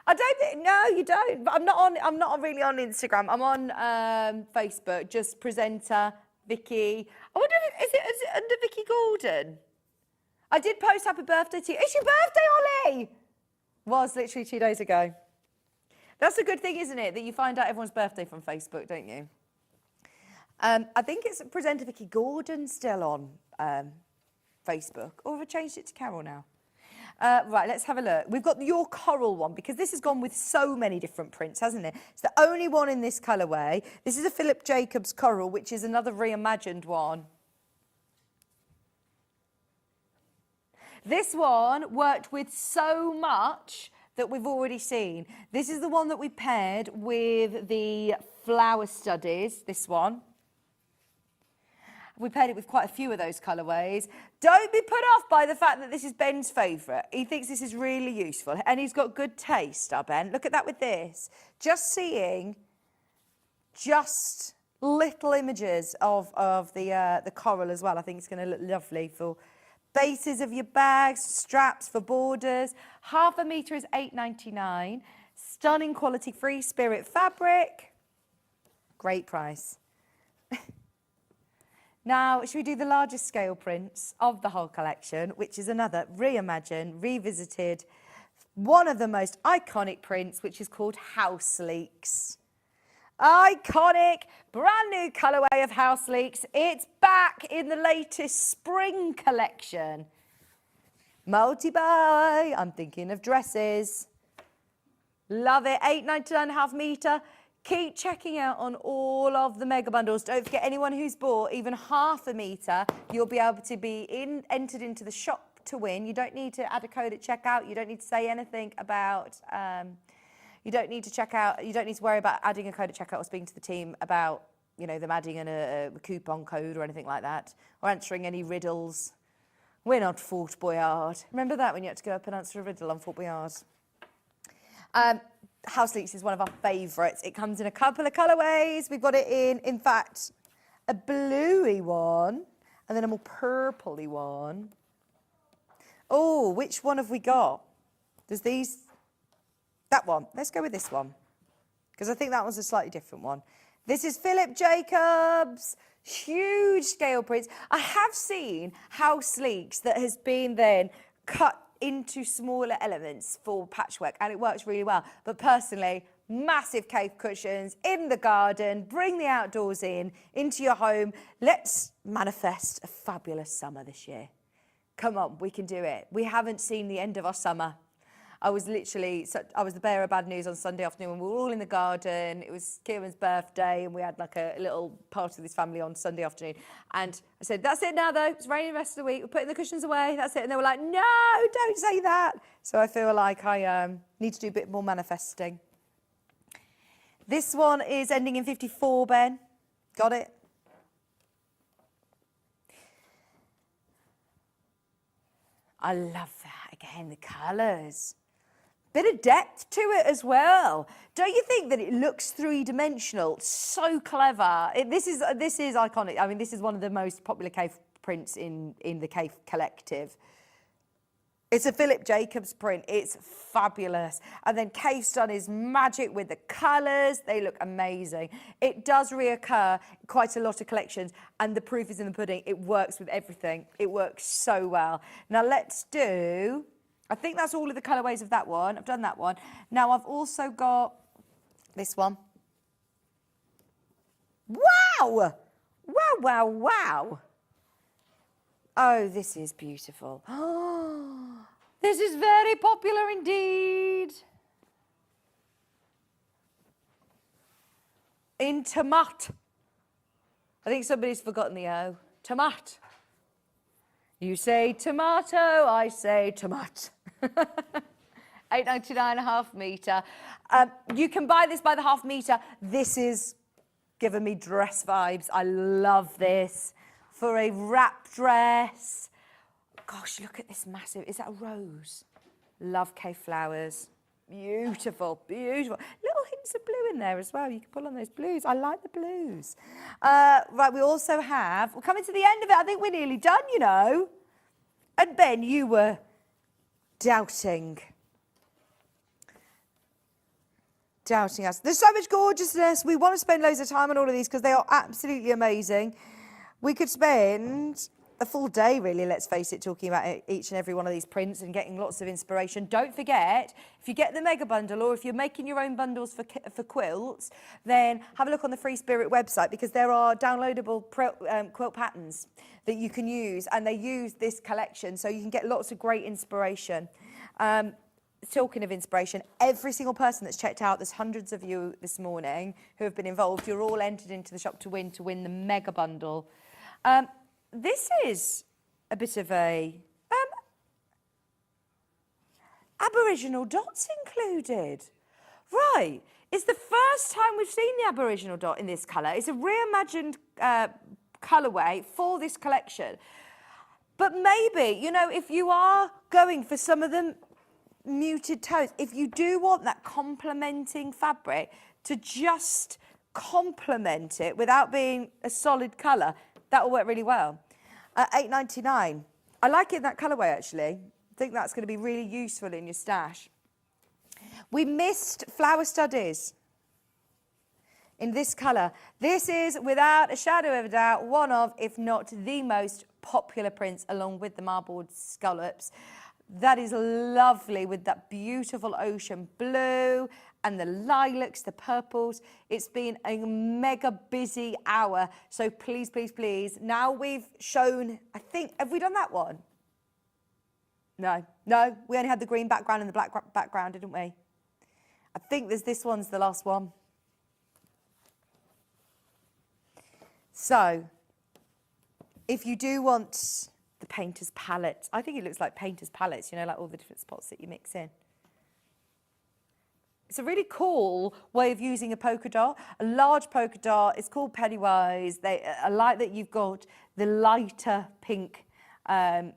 I don't think, no, you don't. But I'm not really on Instagram. I'm on Facebook, just presenter, Vicky. I wonder, is it under Vicky Gordon? I did post happy birthday to you. It's your birthday, Ollie! Was literally 2 days ago. That's a good thing, isn't it? That you find out everyone's birthday from Facebook, don't you? I think it's presenter Vicky Gordon still on Facebook. Or have I changed it to Carol now? Right, let's have a look. We've got your coral one, because this has gone with so many different prints, hasn't it? It's the only one in this colourway. This is a Philip Jacobs coral, which is another reimagined one. This one worked with so much that we've already seen. This is the one that we paired with the flower studies, this one. We paired it with quite a few of those colourways. Don't be put off by the fact that this is Ben's favourite. He thinks this is really useful and he's got good taste, our Ben. Look at that with this. Just seeing just little images of the coral as well. I think it's going to look lovely for bases of your bags, straps for borders. Half a metre is £8.99. Stunning quality free spirit fabric. Great price. Now, should we do the largest scale prints of the whole collection, which is another reimagined, revisited, one of the most iconic prints, which is called House Leeks. Iconic, brand new colourway of House Leeks. It's back in the latest spring collection. Multi-buy, I'm thinking of dresses. Love it, £8.99 half metre. Keep checking out on all of the mega bundles. Don't forget, anyone who's bought even half a metre, you'll be able to be entered into the shop to win. You don't need to add a code at checkout. You don't need to say anything about, you don't need to worry about adding a code at checkout or speaking to the team about, you know, them adding in a coupon code or anything like that, or answering any riddles. We're not Fort Boyard. Remember that when you had to go up and answer a riddle on Fort Boyard? House Leeks is one of our favourites. It comes in a couple of colourways. We've got it in fact, a bluey one and then a more purpley one. Oh, which one have we got? There's these, that one. Let's go with this one because I think that one's a slightly different one. This is Philip Jacobs, huge scale prints. I have seen House Leeks that has been then cut into smaller elements for patchwork and it works really well. But personally, massive cave cushions in the garden, bring the outdoors into your home. Let's manifest a fabulous summer this year. Come on, we can do it. We haven't seen the end of our summer. I was the bearer of bad news on Sunday afternoon when we were all in the garden. It was Kieran's birthday and we had like a little party with his family on Sunday afternoon. And I said, that's it now though, it's raining the rest of the week. We're putting the cushions away, that's it. And they were like, no, don't say that. So I feel like I need to do a bit more manifesting. This one is ending in 54, Ben. Got it? I love that. Again, the colours. Bit of depth to it as well. Don't you think that it looks three-dimensional? So clever. This is iconic. I mean, this is one of the most popular cave prints in the Cave Collective. It's a Philip Jacobs print. It's fabulous. And then Cave Stun is magic with the colours. They look amazing. It does reoccur quite a lot of collections, and the proof is in the pudding. It works with everything. It works so well. Now let's do... I think that's all of the colourways of that one. I've done that one. Now I've also got this one. Wow! Wow, wow, wow. Oh, this is beautiful. Oh, this is very popular indeed. In tomat. I think somebody's forgotten the O. Tomat. You say tomato, I say tomat. £8.99 a half metre. You can buy this by the half metre. This is giving me dress vibes. I love this. For a wrap dress. Gosh, look at this massive, is that a rose? Love cave flowers. Beautiful, beautiful. Little hints of blue in there as well. You can pull on those blues. I like the blues. Right, we also have, we're coming to the end of it. I think we're nearly done, you know. And Ben, you were doubting us. There's so much gorgeousness. We want to spend loads of time on all of these because they are absolutely amazing. We could spend a full day, really, let's face it, talking about each and every one of these prints and getting lots of inspiration. Don't forget, if you get the mega bundle or if you're making your own bundles for quilts, then have a look on the Free Spirit website because there are downloadable quilt patterns that you can use, and they use this collection, so you can get lots of great inspiration. Talking of inspiration, every single person that's checked out, there's hundreds of you this morning who have been involved. You're all entered into the shop to win the mega bundle. This is a bit of a Aboriginal dots included. Right, it's the first time we've seen the Aboriginal dot in this colour. It's a reimagined colourway for this collection. But maybe, you know, if you are going for some of them muted tones, if you do want that complementing fabric to just complement it without being a solid colour, that will work really well. £8.99. I like it in that colourway, actually. I think that's going to be really useful in your stash. We missed flower studies in this colour. This is, without a shadow of a doubt, one of, if not the most popular prints, along with the marbled scallops. That is lovely with that beautiful ocean blue and the lilacs, the purples. It's been a mega busy hour. So please, please, please. Now we've shown, I think, have we done that one? No, we only had the green background and the black background, didn't we? I think this one's the last one. So, if you do want the painter's palette, I think it looks like painter's palettes, you know, like all the different spots that you mix in. It's a really cool way of using a polka dot, a large polka dot. It's called Pennywise. I like that you've got the lighter pink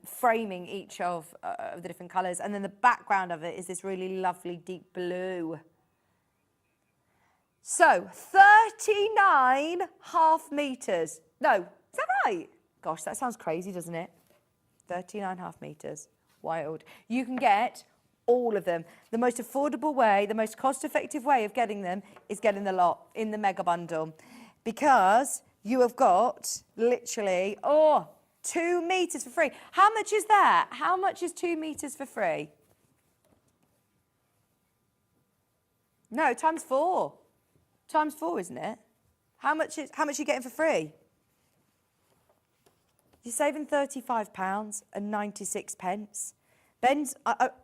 framing each of the different colours, and then the background of it is this really lovely deep blue. So 39 half metres. No, is that right? Gosh, that sounds crazy, doesn't it? 39 half metres. Wild. You can get all of them. The most affordable way, the most cost-effective way of getting them is getting the lot in the mega bundle, because you have got literally, 2 metres for free. How much is that? How much is 2 metres for free? No, times 4. Times 4, isn't it? How much are you getting for free? You're saving £35.96. Ben's,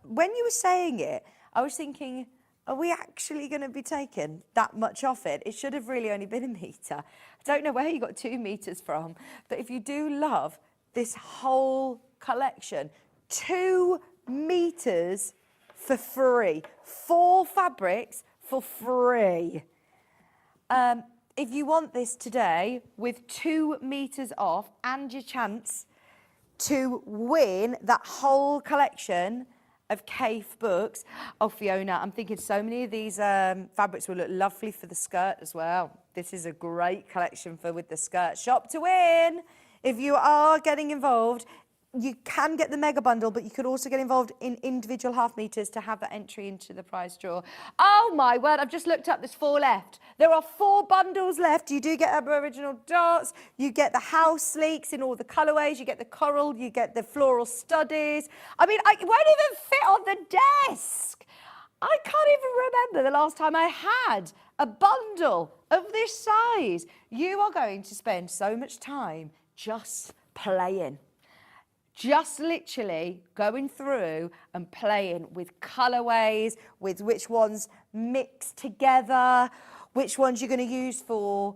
when you were saying it, I was thinking, are we actually going to be taking that much off it? It should have really only been a metre. I don't know where you got 2 metres from, but if you do love this whole collection, 2 metres for free. 4 fabrics for free. If you want this today with 2 metres off and your chance to win that whole collection of Kaffe books. Oh, Fiona, I'm thinking so many of these fabrics will look lovely for the skirt as well. This is a great collection for with the skirt. Shop to win. If you are getting involved, you can get the mega bundle, but you could also get involved in individual half metres to have that entry into the prize draw. Oh my word, I've just looked up, there's 4 left. There are 4 bundles left. You do get Aboriginal dots, you get the house sleeks in all the colourways, you get the coral, you get the floral studies. I mean, it won't even fit on the desk. I can't even remember the last time I had a bundle of this size. You are going to spend so much time just playing. Just literally going through and playing with colourways, with which ones mix together, which ones you're going to use for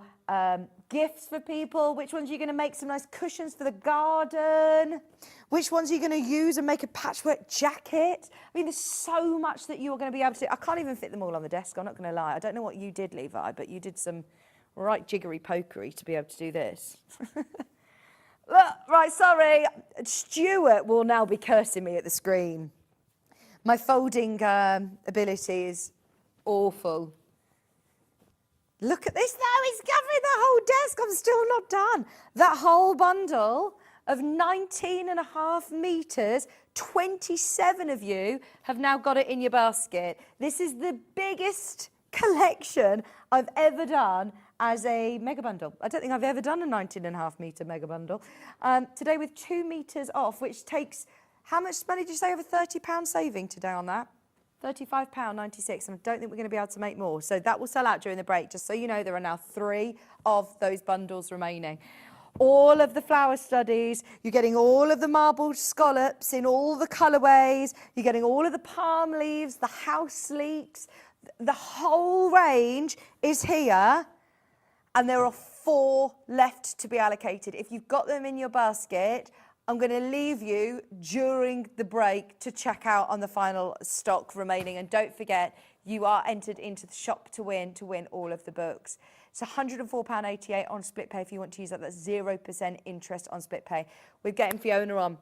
gifts for people, which ones you're going to make some nice cushions for the garden, which ones you're going to use and make a patchwork jacket. I mean, there's so much that you're going to be able to do. I can't even fit them all on the desk, I'm not going to lie. I don't know what you did, Levi, but you did some right jiggery pokery to be able to do this. Look, right, sorry. Stuart will now be cursing me at the screen. My folding ability is awful. Look at this now, it's covering the whole desk. I'm still not done. That whole bundle of 19.5 metres, 27 of you have now got it in your basket. This is the biggest collection I've ever done as a mega bundle. I don't think I've ever done a 19.5 metre mega bundle. Today with 2 metres off, which takes, how much money did you say, over £30 saving today on that? £35.96, and I don't think we're going to be able to make more. So that will sell out during the break. Just so you know, there are now 3 of those bundles remaining. All of the flower studies, you're getting all of the marbled scallops in all the colourways, you're getting all of the palm leaves, the house leeks, the whole range is here. And there are 4 left to be allocated. If you've got them in your basket, I'm going to leave you during the break to check out on the final stock remaining. And don't forget, you are entered into the shop to win all of the books. It's £104.88 on split pay if you want to use that. That's 0% interest on split pay. We're getting Fiona on.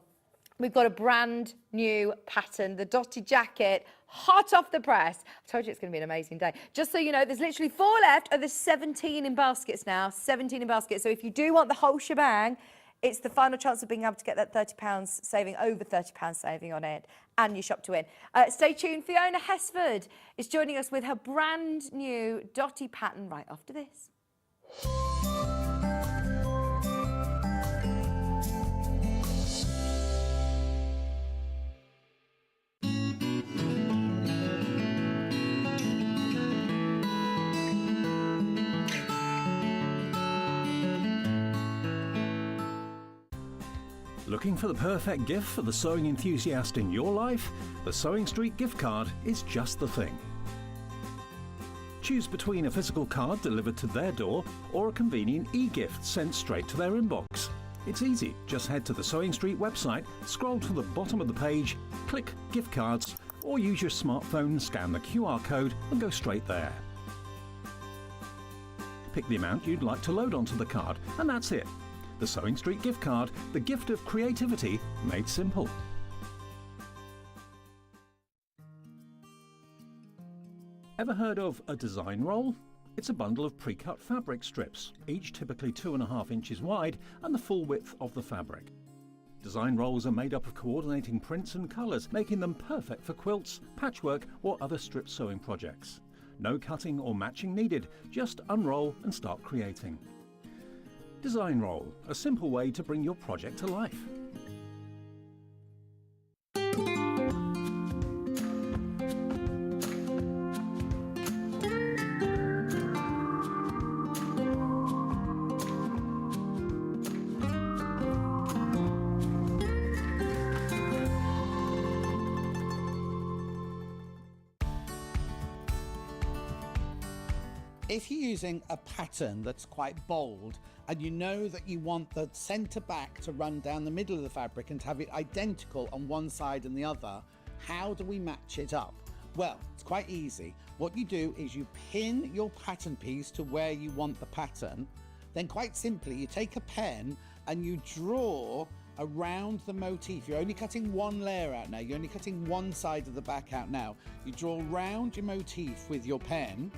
We've got a brand new pattern, the Dotty jacket, hot off the press. I told you it's going to be an amazing day. Just so you know, there's literally 4 left, and there's 17 in baskets now, 17 in baskets. So if you do want the whole shebang, it's the final chance of being able to get that £30 saving, over £30 saving on it, and you shop to win. Stay tuned. Fiona Hesford is joining us with her brand new Dotty pattern right after this. Looking for the perfect gift for the sewing enthusiast in your life? The Sewing Street gift card is just the thing. Choose between a physical card delivered to their door or a convenient e-gift sent straight to their inbox. It's easy. Just head to the Sewing Street website, scroll to the bottom of the page, click gift cards, or use your smartphone and scan the QR code and go straight there. Pick the amount you'd like to load onto the card, and that's it. The Sewing Street gift card, the gift of creativity made simple. Ever heard of a design role? It's a bundle of pre-cut fabric strips, each typically 2.5 inches wide and the full width of the fabric. Design rolls are made up of coordinating prints and colours, making them perfect for quilts, patchwork or other strip sewing projects. No cutting or matching needed, just unroll and start creating. Design roll, a simple way to bring your project to life. If you're using a pattern that's quite bold and you know that you want the centre back to run down the middle of the fabric and to have it identical on one side and the other, how do we match it up? Well, it's quite easy. What you do is you pin your pattern piece to where you want the pattern. Then quite simply, you take a pen and you draw around the motif. You're only cutting one layer out now. You're only cutting one side of the back out now. You draw around your motif with your pen.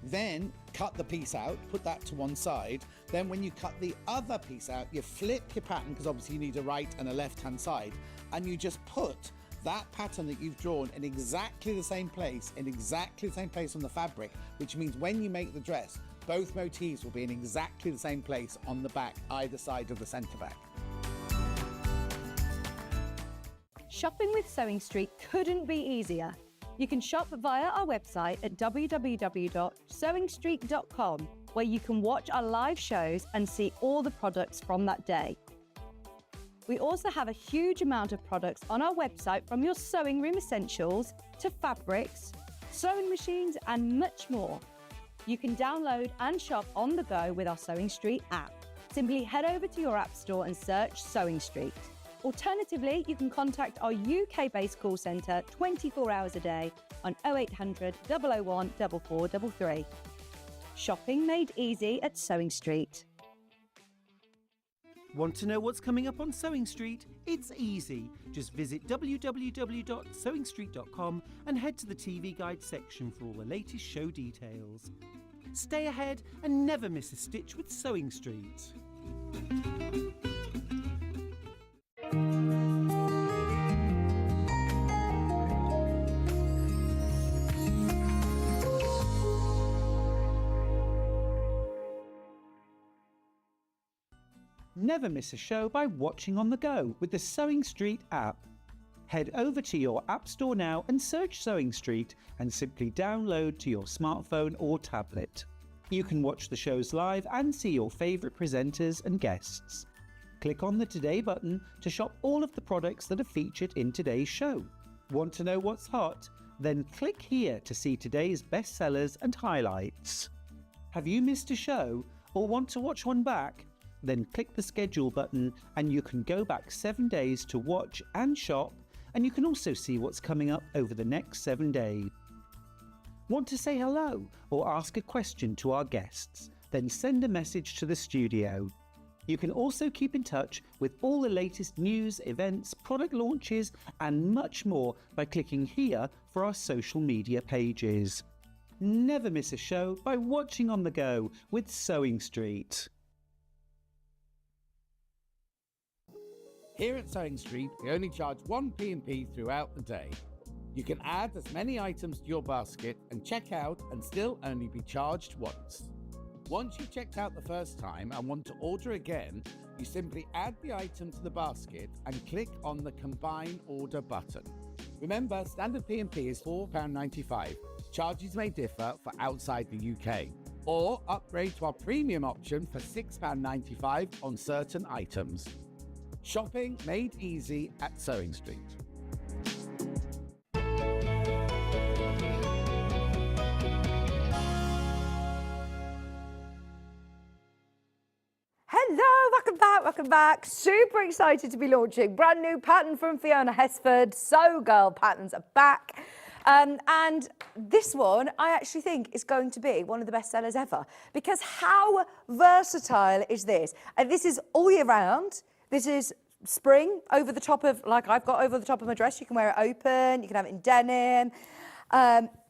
Then cut the piece out, put that to one side. Then when you cut the other piece out, you flip your pattern, because obviously you need a right and a left hand side, and you just put that pattern that you've drawn in exactly the same place, on the fabric, which means when you make the dress, both motifs will be in exactly the same place on the back, either side of the centre back. Shopping with Sewing Street couldn't be easier. You can shop via our website at www.sewingstreet.com, where you can watch our live shows and see all the products from that day. We also have a huge amount of products on our website, from your sewing room essentials to fabrics, sewing machines and much more. You can download and shop on the go with our Sewing Street app. Simply head over to your app store and search Sewing Street. Alternatively, you can contact our UK-based call centre 24 hours a day on 0800 001 4433. Shopping made easy at Sewing Street. Want to know what's coming up on Sewing Street? It's easy. Just visit www.sewingstreet.com and head to the TV Guide section for all the latest show details. Stay ahead and never miss a stitch with Sewing Street. Never miss a show by watching on the go with the Sewing Street app. Head over to your app store now and search Sewing Street and simply download to your smartphone or tablet. You can watch the shows live and see your favourite presenters and guests. Click on the Today button to shop all of the products that are featured in today's show. Want to know what's hot? Then click here to see today's bestsellers and highlights. Have you missed a show or want to watch one back? Then click the schedule button and you can go back 7 days to watch and shop, and you can also see what's coming up over the next 7 days. Want to say hello or ask a question to our guests? Then send a message to the studio. You can also keep in touch with all the latest news, events, product launches and much more by clicking here for our social media pages. Never miss a show by watching on the go with Sewing Street. Here at Sewing Street, we only charge one P&P throughout the day. You can add as many items to your basket and check out and still only be charged once. Once you've checked out the first time and want to order again, you simply add the item to the basket and click on the Combine Order button. Remember, standard P&P is £4.95. Charges may differ for outside the UK. Or upgrade to our premium option for £6.95 on certain items. Shopping made easy at Sewing Street. Hello, welcome back. Super excited to be launching brand new pattern from Fiona Hesford. So Girl patterns are back. And this one, I actually think is going to be one of the best sellers ever, because how versatile is this? And this is all year round. This is spring over the top of, like I've got over the top of my dress. You can wear it open, you can have it in denim.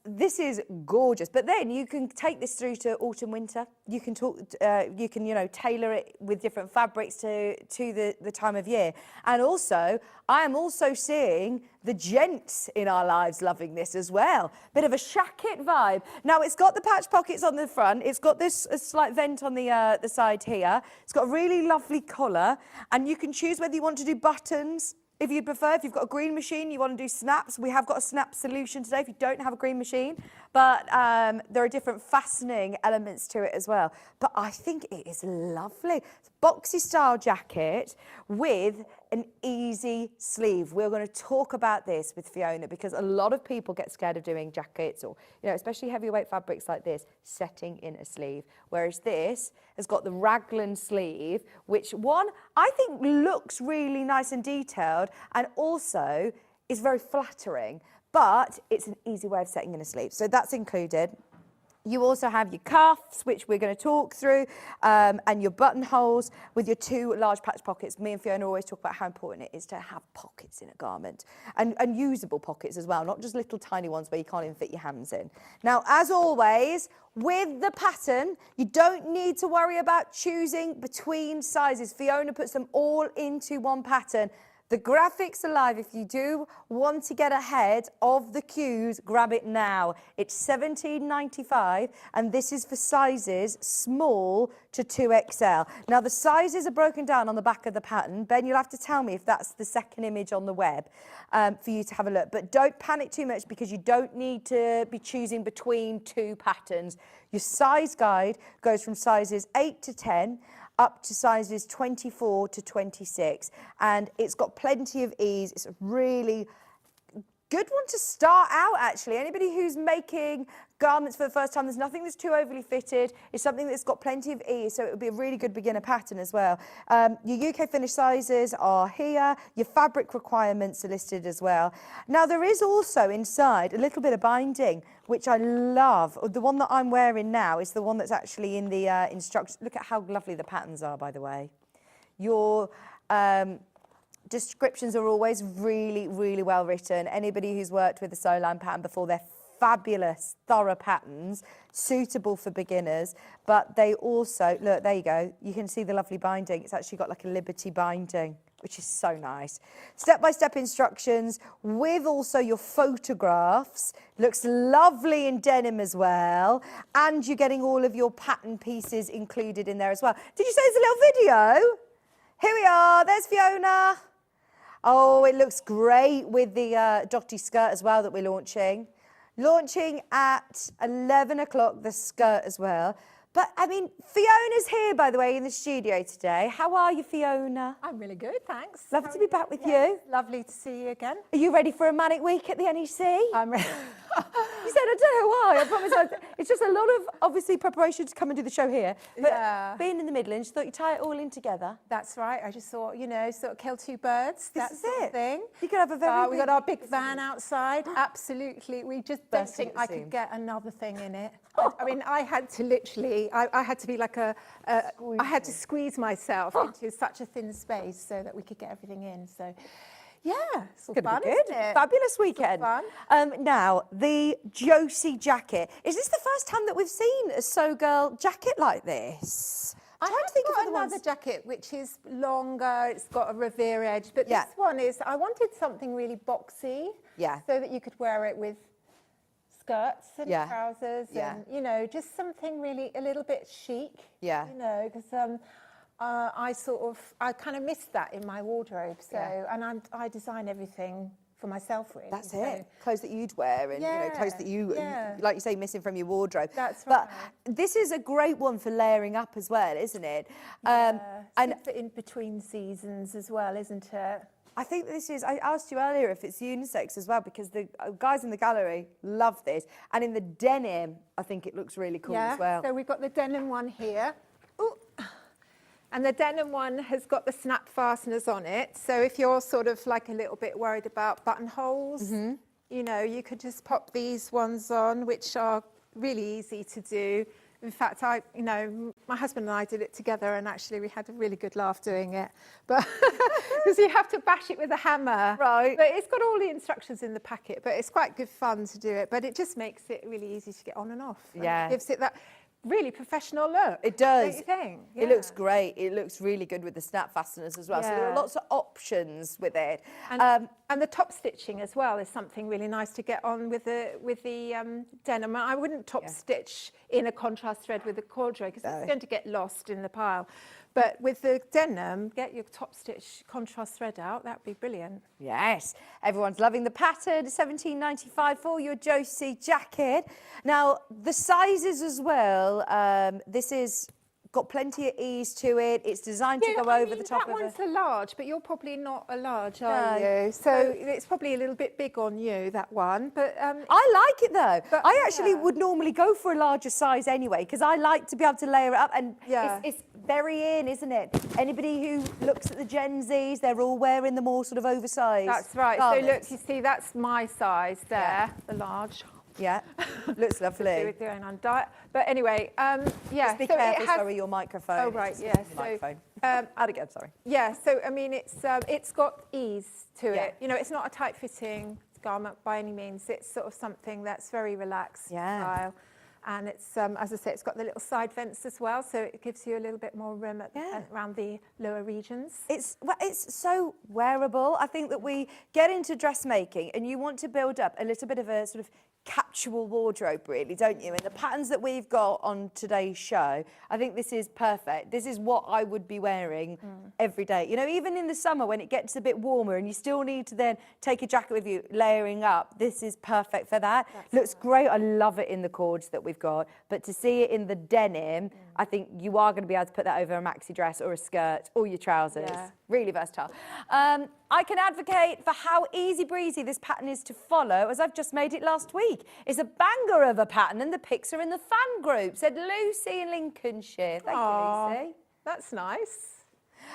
this is gorgeous. But then you can take this through to autumn, winter. You can tailor it with different fabrics to the time of year. And also, I am also seeing the gents in our lives loving this as well. Bit of a shacket vibe. Now, it's got the patch pockets on the front. It's got this a slight vent on the side here. It's got a really lovely collar. And you can choose whether you want to do buttons. If you prefer, if you've got a green machine, you want to do snaps, we have got a snap solution today if you don't have a green machine. But there are different fastening elements to it as well. But I think it is lovely. It's a boxy style jacket with an easy sleeve. We're going to talk about this with Fiona because a lot of people get scared of doing jackets or, especially heavyweight fabrics like this, setting in a sleeve. Whereas this has got the raglan sleeve, which I think looks really nice and detailed and also is very flattering, but it's an easy way of setting in a sleeve. So that's included. You also have your cuffs, which we're going to talk through, and your buttonholes with your 2 large patch pockets. Me and Fiona always talk about how important it is to have pockets in a garment and usable pockets as well, not just little tiny ones where you can't even fit your hands in. Now, as always, with the pattern, you don't need to worry about choosing between sizes. Fiona puts them all into one pattern. The graphics are live. If you do want to get ahead of the queues, grab it now. It's $17.95, and this is for sizes small to 2XL. Now, the sizes are broken down on the back of the pattern. Ben, you'll have to tell me if that's the second image on the web for you to have a look. But don't panic too much because you don't need to be choosing between 2 patterns. Your size guide goes from sizes 8 to 10, up to sizes 24 to 26. And it's got plenty of ease. It's a really good one to start out, actually. Anybody who's making garments for the first time, there's nothing that's too overly fitted. It's something that's got plenty of ease, so it would be a really good beginner pattern as well. Your UK finish sizes are here. Your fabric requirements are listed as well. Now, there is also inside a little bit of binding, which I love. The one that I'm wearing now is the one that's actually in the instructions. Look at how lovely the patterns are, by the way. Your descriptions are always really, really well written. Anybody who's worked with a sewline pattern before, they're fabulous, thorough patterns, suitable for beginners, but they also, look, there you go. You can see the lovely binding. It's actually got like a Liberty binding, which is so nice. Step-by-step instructions with also your photographs. Looks lovely in denim as well. And you're getting all of your pattern pieces included in there as well. Did you say there's a little video? Here we are, there's Fiona. Oh, it looks great with the Dotty skirt as well that we're launching. Launching at 11 o'clock, the skirt as well. But, I mean, Fiona's here, by the way, in the studio today. How are you, Fiona? I'm really good, thanks. Lovely to be back with you. Lovely to see you again. Are you ready for a manic week at the NEC? I'm ready. You said, I don't know why. I promise. It's just a lot of, obviously, preparation to come and do the show here. But being in the Midlands, thought you'd tie it all in together. That's right. I just thought, sort of kill 2 birds. This that is sort it. of thing. You could have a very We got our big van outside. Absolutely. We just don't Bursting think at I the could seams. get another thing in it. I mean, I had to literally, I had to be like I had to squeeze myself into such a thin space so that we could get everything in. So, yeah, it's all Gonna fun, be good. isn't it? Fabulous weekend. Fun. Now, the Josie jacket. Is this the first time that we've seen a Sew Girl jacket like this? I trying to have think of got other another ones. jacket which is longer, it's got a revere edge, but Yeah. this one is, I wanted something really boxy, Yeah. so that you could wear it with skirts and Yeah. trousers Yeah. and, just something really a little bit chic, Yeah. because I kind of missed that in my wardrobe, so, Yeah. and I design everything for myself, really. That's so- it. Clothes that you'd wear and clothes that you, Yeah. like you say, missing from your wardrobe. That's But right. this is a great one for layering up as well, isn't it? It's and good for in between seasons as well, isn't it? I think this is, I asked you earlier if it's unisex as well, because the guys in the gallery love this. And in the denim, I think it looks really cool as well. So we've got the denim one here. Ooh. And the denim one has got the snap fasteners on it. So if you're sort of like a little bit worried about buttonholes, you could just pop these ones on, which are really easy to do. In fact, my husband and I did it together, and actually we had a really good laugh doing it. But because you have to bash it with a hammer. Right. But it's got all the instructions in the packet, but it's quite good fun to do it. But it just makes it really easy to get on and off. And Yeah. it gives it that really professional look. It does. Don't you think? It looks Yeah. great. It looks really good with the snap fasteners as well. So there are Yeah. lots of options with it. And the top stitching as well is something really nice to get on with the denim. I wouldn't top stitch in a contrast thread with the corduroy because it's going to get lost in the pile. But with the denim, get your top stitch contrast thread out. That'd be brilliant. Yes, everyone's loving the pattern. £17.95 for your Josie jacket. Now, the sizes as well. This is got plenty of ease to it. It's designed to go over the top that of one's it. a large, but you're probably not a large, are you? So it's probably a little bit big on you, that one. But I like it though. But, I actually yeah. would normally go for a larger size anyway because I like to be able to layer it up, and Yeah. it's very in, isn't it? Anybody who looks at the Gen Zs, they're all wearing the more sort of oversized. that's right. garments. So look, you see, that's my size there, the large. Yeah, looks lovely. Do it going on diet. But anyway, yeah. Just be so careful, it has, sorry, your microphone. Oh, right, Just yeah, the so, microphone. Out again, sorry. Yeah, so I mean, it's got ease to Yeah. it. You know, it's not a tight-fitting garment by any means. It's sort of something that's very relaxed style. And it's, as I say, it's got the little side vents as well, so it gives you a little bit more room around the lower regions. It's so wearable. I think that we get into dressmaking and you want to build up a little bit of a sort of capsule wardrobe, really, don't you? And the patterns that we've got on today's show, I think this is perfect. This is what I would be wearing every day. You know, even in the summer when it gets a bit warmer and you still need to then take a jacket with you, layering up, this is perfect for that. Looks great. I love it in the cords that we've got, but to see it in the denim, I think you are going to be able to put that over a maxi dress or a skirt or your trousers. Yeah. Really versatile. I can advocate for how easy breezy this pattern is to follow, as I've just made it last week. It's a banger of a pattern and the pics are in the fan group, said Lucy in Lincolnshire. Thank you, Lucy. That's nice.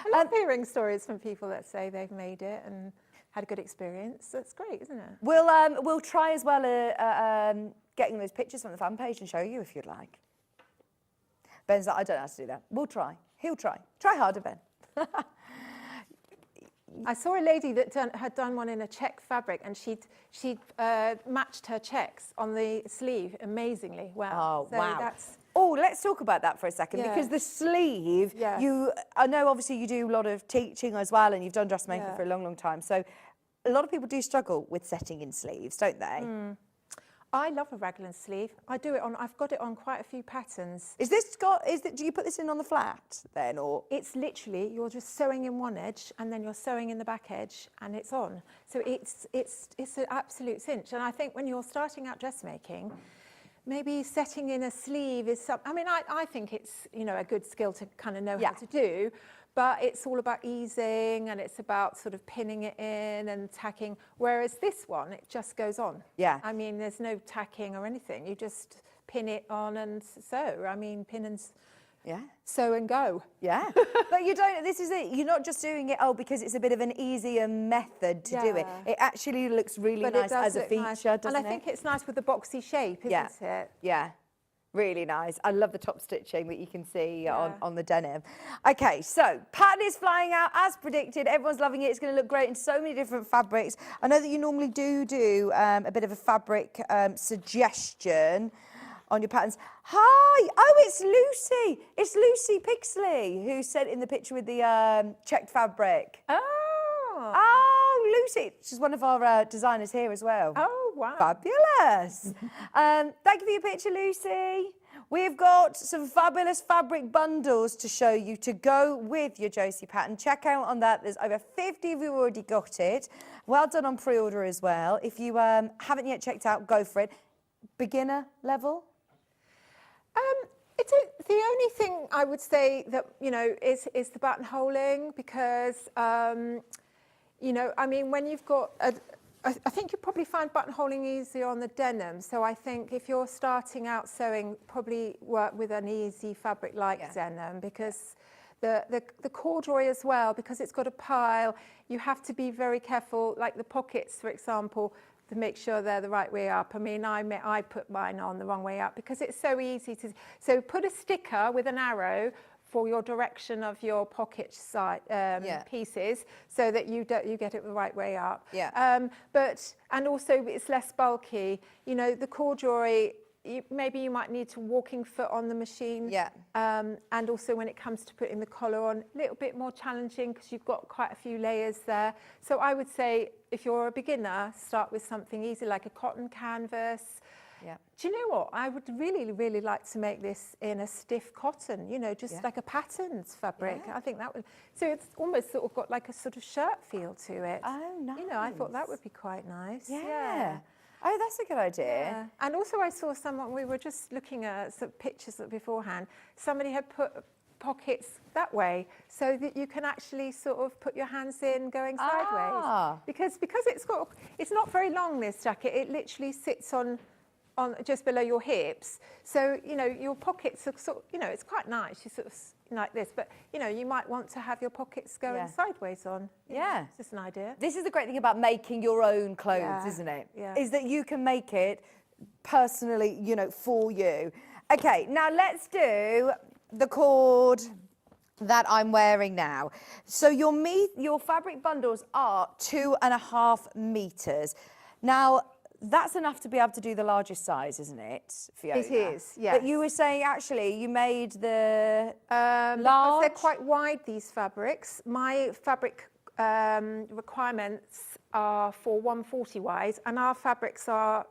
I love hearing stories from people that say they've made it and had a good experience. That's great, isn't it? We'll try as well getting those pictures from the fan page and show you if you'd like. Ben's like, I don't know how to do that. We'll try. He'll try. Try harder, Ben. I saw a lady that had done one in a check fabric, and she'd matched her checks on the sleeve amazingly well. Oh, wow. Oh, let's talk about that for a second, Yeah. because the sleeve, Yes. I know obviously you do a lot of teaching as well, and you've done dressmaking for a long, long time. So a lot of people do struggle with setting in sleeves, don't they? I love a raglan sleeve. I've got it on quite a few patterns. Do you put this in on the flat then, or? It's literally, you're just sewing in one edge and then you're sewing in the back edge and it's on. So it's an absolute cinch. And I think when you're starting out dressmaking, maybe setting in a sleeve is something, I mean, I think it's, you know, a good skill to kind of know how to do, but it's all about easing and it's about sort of pinning it in and tacking. Whereas this one, it just goes on. Yeah. I mean, there's no tacking or anything. You just pin it on and sew. I mean, pin and sew and go. Yeah. But you don't, this is it. You're not just doing it, because it's a bit of an easier method to do it. It actually looks really nice as a feature, doesn't it? And I think it's nice with the boxy shape, isn't it? Yeah. Really nice. I love the top stitching that you can see on the denim. Okay, so pattern is flying out as predicted. Everyone's loving it. It's going to look great in so many different fabrics. I know that you normally do a bit of a fabric suggestion on your patterns. Hi! Oh, it's Lucy. It's Lucy Pixley who sent in the picture with the checked fabric. Oh, Lucy. She's one of our designers here as well. Oh, wow. Fabulous. Thank you for your picture, Lucy. We've got some fabulous fabric bundles to show you to go with your Josie pattern. Check out on that. There's over 50 of you already got it. Well done on pre-order as well. If you haven't yet checked out, go for it. Beginner level? The only thing I would say that, you know, is the buttonholing, because, you know, I mean, when you've got I think you probably find buttonholing easier on the denim. So I think if you're starting out sewing, probably work with an easy fabric like denim, because the corduroy as well, because it's got a pile, you have to be very careful, like the pockets, for example. to make sure they're the right way up. I mean, I put mine on the wrong way up because it's so easy to. So put a sticker with an arrow for your direction of your pocket side pieces, so that you get it the right way up. Yeah. And also it's less bulky. You know, the corduroy. Maybe you might need to walking foot on the machine. Yeah. And also when it comes to putting the collar on, a little bit more challenging because you've got quite a few layers there. So I would say if you're a beginner, start with something easy like a cotton canvas. Yeah. Do you know what? I would really, really like to make this in a stiff cotton, you know, just like a patterns fabric. Yeah. I think that would, so it's almost sort of got like a sort of shirt feel to it. Oh, nice. You know, I thought that would be quite nice. Yeah. Oh, that's a good idea. Yeah. And also I saw someone, we were just looking at some pictures beforehand, somebody had put pockets that way so that you can actually sort of put your hands in going sideways. Because it's not very long, this jacket, it literally sits on just below your hips. So, you know, your pockets are sort of, you know, it's quite nice, you sort of like this, but, you know, you might want to have your pockets going sideways on. Yeah. It's just an idea. This is the great thing about making your own clothes, isn't it? Yeah. Is that you can make it personally, you know, for you. Okay, now let's do the cord that I'm wearing now. So your fabric bundles are 2.5 meters. Now, that's enough to be able to do the largest size, isn't it, Fiona? It is, yes. But you were saying, actually, you made the Because large? they're quite wide, these fabrics. My fabric requirements are for 140 wide, and our fabrics have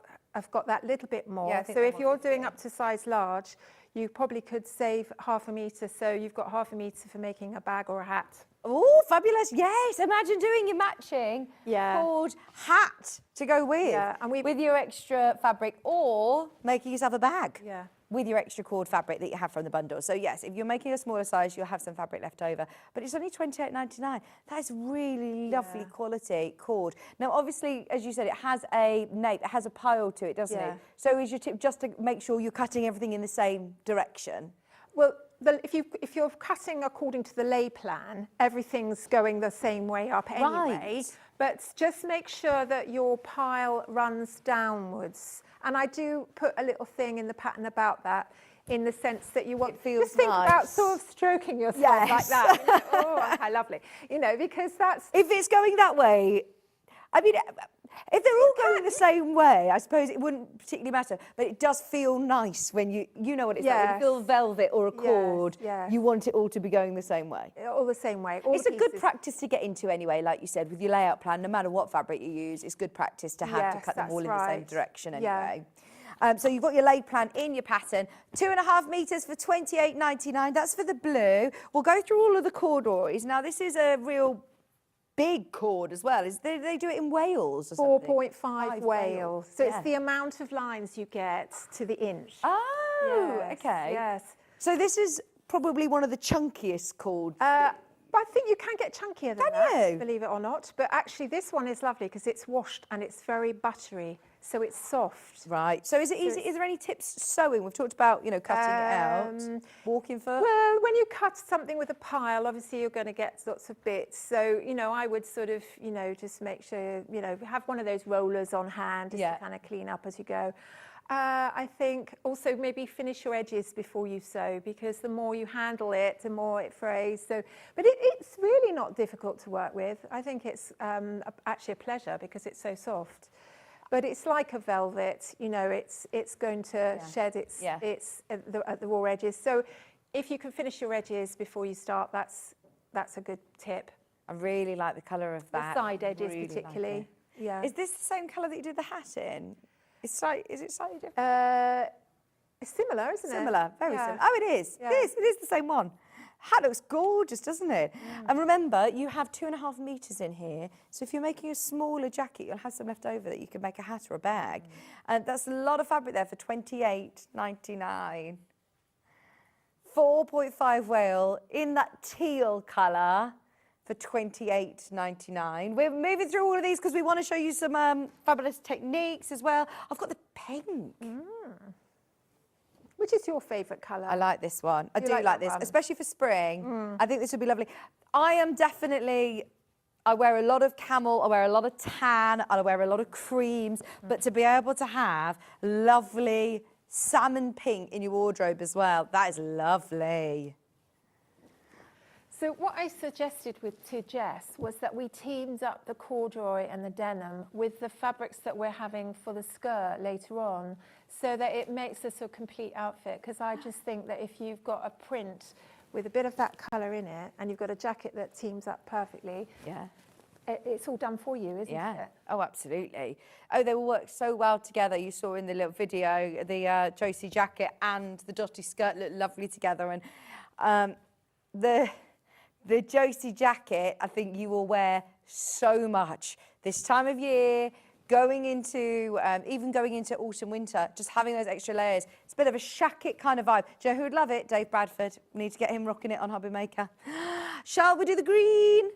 got that little bit more. Yeah, I think so they're if you're 150. doing up to size large, you probably could save 1/2 meter. So you've got 1/2 meter for making a bag or a hat. Oh, fabulous. Yes, imagine doing your matching cord hat to go with, and with your extra fabric, or making yourself a bag with your extra cord fabric that you have from the bundle. So yes, if you're making a smaller size, you'll have some fabric left over, but it's only £28.99. That is really lovely quality cord. Now, obviously, as you said, it has a nape, it has a pile to it, doesn't it? So is your tip just to make sure you're cutting everything in the same direction? Well, if you're cutting according to the lay plan, everything's going the same way up anyway. Right. But just make sure that your pile runs downwards. And I do put a little thing in the pattern about that, in the sense that you want. It feels just think about nice. sort of stroking yourself like that. You know, oh, how lovely. You know, because that's. If it's going that way, I mean, if they're all going the same way, I suppose it wouldn't particularly matter. But it does feel nice when you know what it's like. When you feel velvet or a cord, you want it all to be going the same way. All the same way. All It's the a good pieces. practice to get into anyway, like you said, with your layout plan. No matter what fabric you use, it's good practice to have to Yes, cut them all in that's the same right. direction Yeah. anyway. So you've got your lay plan in your pattern, 2.5 meters for £28.99. That's for the blue. We'll go through all of the corduroys. Now, this is a real big cord as well. They do it in Wales or something? 4.5 Wales. So it's the amount of lines you get to the inch. Oh, Yes, okay. Yes. So this is probably one of the chunkiest cords. But I think you can get chunkier than Can that, you? believe it or not. But actually, this one is lovely because it's washed and it's very buttery, so it's soft. Right. So is it easy? Is there any tips sewing? We've talked about, you know, cutting it out, walking foot. Well, when you cut something with a pile, obviously you're going to get lots of bits. So, you know, I would sort of, you know, just make sure, you know, have one of those rollers on hand just to kind of clean up as you go. I think also maybe finish your edges before you sew, because the more you handle it, the more it frays. So, but it's really not difficult to work with. I think it's actually a pleasure because it's so soft. But it's like a velvet, you know. It's going to shed its at the raw edges. So, if you can finish your edges before you start, that's a good tip. I really like the colour of that. The side edges Really particularly. like it. Yeah. Is this the same colour that you did the hat in? Is it slightly different? It's similar, isn't it? Similar, very Yeah. similar. Oh, it is. Yeah. It is the same one. Hat looks gorgeous, doesn't it? And remember, you have 2.5 meters in here. So if you're making a smaller jacket, you'll have some left over that you can make a hat or a bag. And that's a lot of fabric there for £28.99. 4.5 Wale in that teal colour for £28.99. We're moving through all of these because we want to show you some fabulous techniques as well. I've got the pink. Which is your favourite colour? I like this one. I You do like like that this, one? especially for spring. I think this would be lovely. I am definitely I wear a lot of camel, I wear a lot of tan, I wear a lot of creams, but to be able to have lovely salmon pink in your wardrobe as well, that is lovely. So what I suggested to Jess was that we teamed up the corduroy and the denim with the fabrics that we're having for the skirt later on, so that it makes this a complete outfit. Because I just think that if you've got a print with a bit of that colour in it, and you've got a jacket that teams up perfectly, Yeah. it's all done for you, isn't Yeah. it? Oh, absolutely. Oh, they will work so well together. You saw in the little video, the Josie jacket and the Dotty skirt look lovely together. And the Josie jacket, I think you will wear so much this time of year, going into, even going into autumn, winter, just having those extra layers. It's a bit of a shacket kind of vibe. Do you know who would love it? Dave Bradford. We need to get him rocking it on Hobby Maker. Shall we do the green?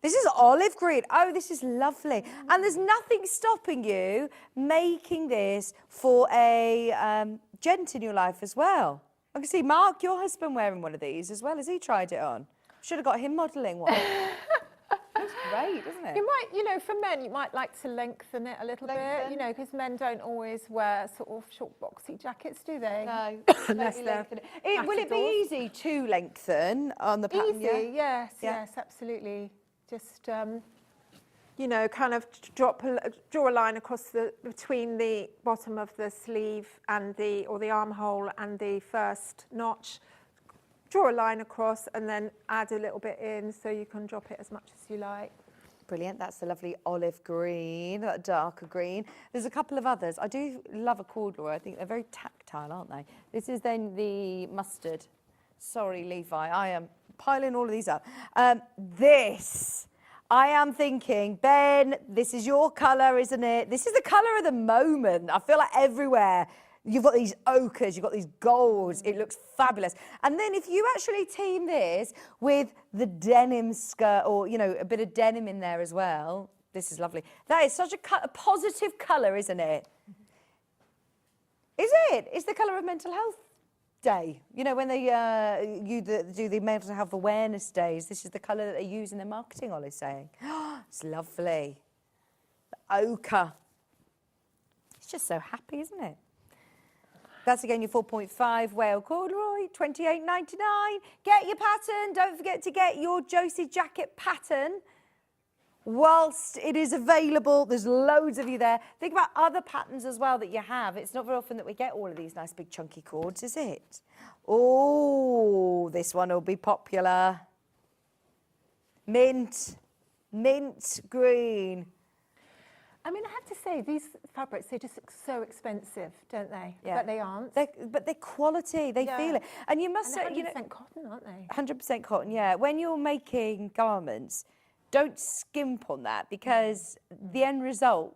This is olive green. Oh, this is lovely. And there's nothing stopping you making this for a gent in your life as well. I can see Mark, your husband, wearing one of these as well. Has he tried it on? Should have got him modelling one. Looks great, doesn't it? You might, you know, for men, you might like to lengthen it a little bit, you know, because men don't always wear sort of short, boxy jackets, do they? No, Unless totally they're lengthen it. Will it be matadors. easy to lengthen on the pattern? Easy, Yeah? yes, Yeah. yes, absolutely. Just, you know, kind of draw a line across between the bottom of the sleeve and the armhole and the first notch. Draw a line across and then add a little bit in, so you can drop it as much as you like. Brilliant. That's the lovely olive green, that darker green. There's a couple of others. I do love a corduroy. I think they're very tactile, aren't they? This is then the mustard. Sorry, Levi. I am piling all of these up. This, I am thinking, Ben, this is your colour, isn't it? This is the colour of the moment. I feel like everywhere you've got these ochres, you've got these golds. It looks fabulous. And then if you actually team this with the denim skirt, or, you know, a bit of denim in there as well, this is lovely. That is such a positive colour, isn't it? Is it? It's the colour of Mental Health Day. You know, when they do the Mental Health Awareness Days, this is the colour that they use in their marketing, Ollie's saying. It's lovely. The ochre. It's just so happy, isn't it? That's again your 4.5 whale corduroy, $28.99. Get your pattern. Don't forget to get your Josie jacket pattern whilst it is available. There's loads of you there. Think about other patterns as well that you have. It's not very often that we get all of these nice big chunky cords, is it? Oh, this one will be popular. Mint green. I mean, I have to say, these fabrics, they just look so expensive, don't they? Yeah. But they aren't. But they're quality. They Yeah. feel it. And you must And say, you know, 100% cotton, aren't they? 100% cotton, yeah. When you're making garments, don't skimp on that, because the end result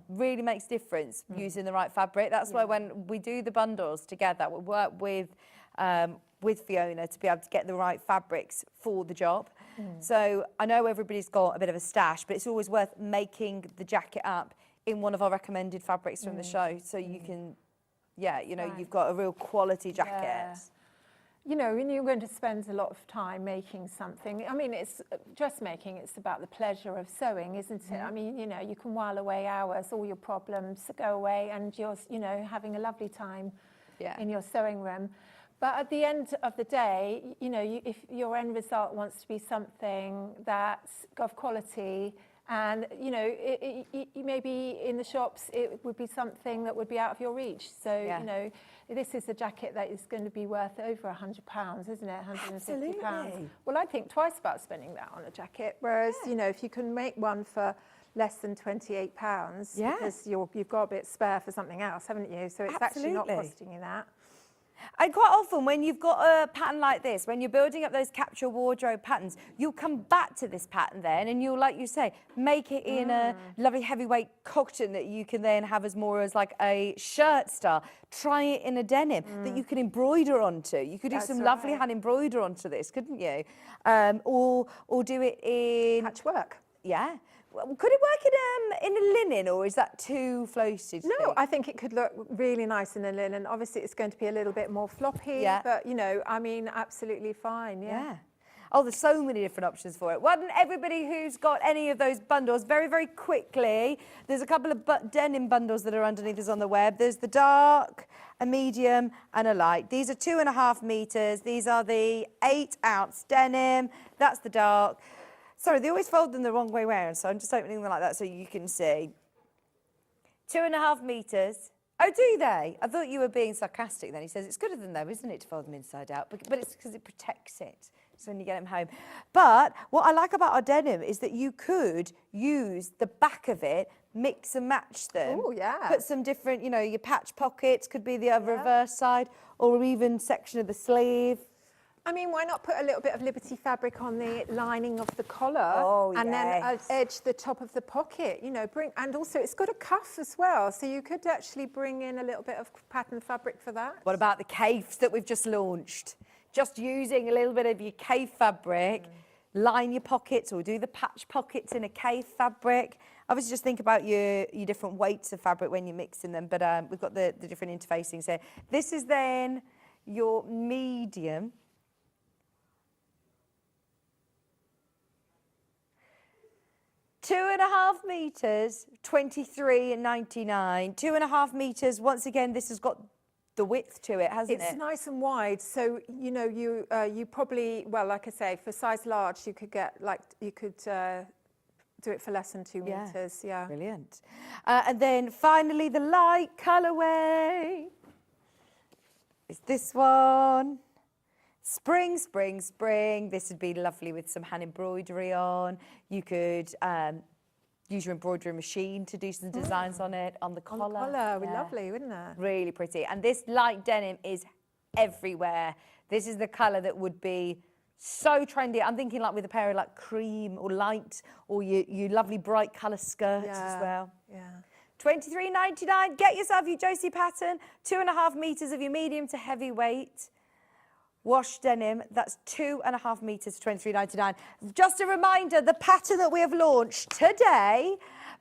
really makes difference using the right fabric. That's why when we do the bundles together, we work with Fiona to be able to get the right fabrics for the job. So I know everybody's got a bit of a stash, but it's always worth making the jacket up in one of our recommended fabrics from the show, so you can, yeah, you know, Right. you've got a real quality jacket. Yeah. You know, when you're going to spend a lot of time making something, I mean, it's dressmaking, it's about the pleasure of sewing, isn't it? I mean, you know, you can while away hours, all your problems go away, and you're, you know, having a lovely time in your sewing room. But at the end of the day, you know, if your end result wants to be something that's of quality, and, you know, maybe in the shops it would be something that would be out of your reach. So, you know, this is a jacket that is going to be worth over £100, isn't it? £150. Absolutely. Well, I'd think twice about spending that on a jacket. Whereas, you know, if you can make one for less than £28, because you've got a bit spare for something else, haven't you? So it's actually not costing you that. And quite often when you've got a pattern like this, when you're building up those capture wardrobe patterns, you'll come back to this pattern then, and you'll, like you say, make it in a lovely heavyweight cotton that you can then have as more as like a shirt style. Try it in a denim that you can embroider onto. You could do some lovely hand embroider onto this, couldn't you? Or do it in Patchwork. Yeah. Could it work in a linen, or is that too floaty? No, I think it could look really nice in a linen. Obviously, it's going to be a little bit more floppy, but, you know, I mean, absolutely fine, Yeah. Oh, there's so many different options for it. Well done, everybody who's got any of those bundles. Very, very quickly, there's a couple of denim bundles that are underneath us on the web. There's the dark, a medium, and a light. These are 2.5 meters. These are the 8-ounce denim. That's the dark. Sorry, they always fold them the wrong way round, so I'm just opening them like that so you can see. 2.5 meters. Oh, do they? I thought you were being sarcastic then. He says it's good of them though, isn't it, to fold them inside out? But it's because it protects it. So when you get them home. But what I like about our denim is that you could use the back of it, mix and match them. Oh, yeah. Put some different, you know, your patch pockets could be the other reverse side, or even section of the sleeve. I mean, why not put a little bit of Liberty fabric on the lining of the collar, Oh, and then yes. edge the top of the pocket, you know, and also it's got a cuff as well, so you could actually bring in a little bit of pattern fabric for that. What about the caves that we've just launched? Just using a little bit of your cave fabric, line your pockets or do the patch pockets in a cave fabric. Obviously, just think about your different weights of fabric when you're mixing them, but we've got the different interfacings here. This is then your medium. £2.5 meters, £23.99. 2.5 meters. Once again, this has got the width to it, hasn't it? It's nice and wide, so you know you probably, well, like I say, for size large, you could get do it for less than 2 meters. Yeah. Brilliant. And then finally, the light colourway is this one. Spring, spring, spring. This would be lovely with some hand embroidery on. You could use your embroidery machine to do some designs on it, on the collar. On the collar, would be lovely, wouldn't it? Really pretty. And this light denim is everywhere. This is the colour that would be so trendy. I'm thinking like with a pair of like cream or light, or your lovely bright colour skirts as well. Yeah. £23.99. Get yourself your Josie pattern. 2.5 meters of your medium to heavyweight wash denim. That's 2.5 meters for £23.99. Just a reminder, the pattern that we have launched today,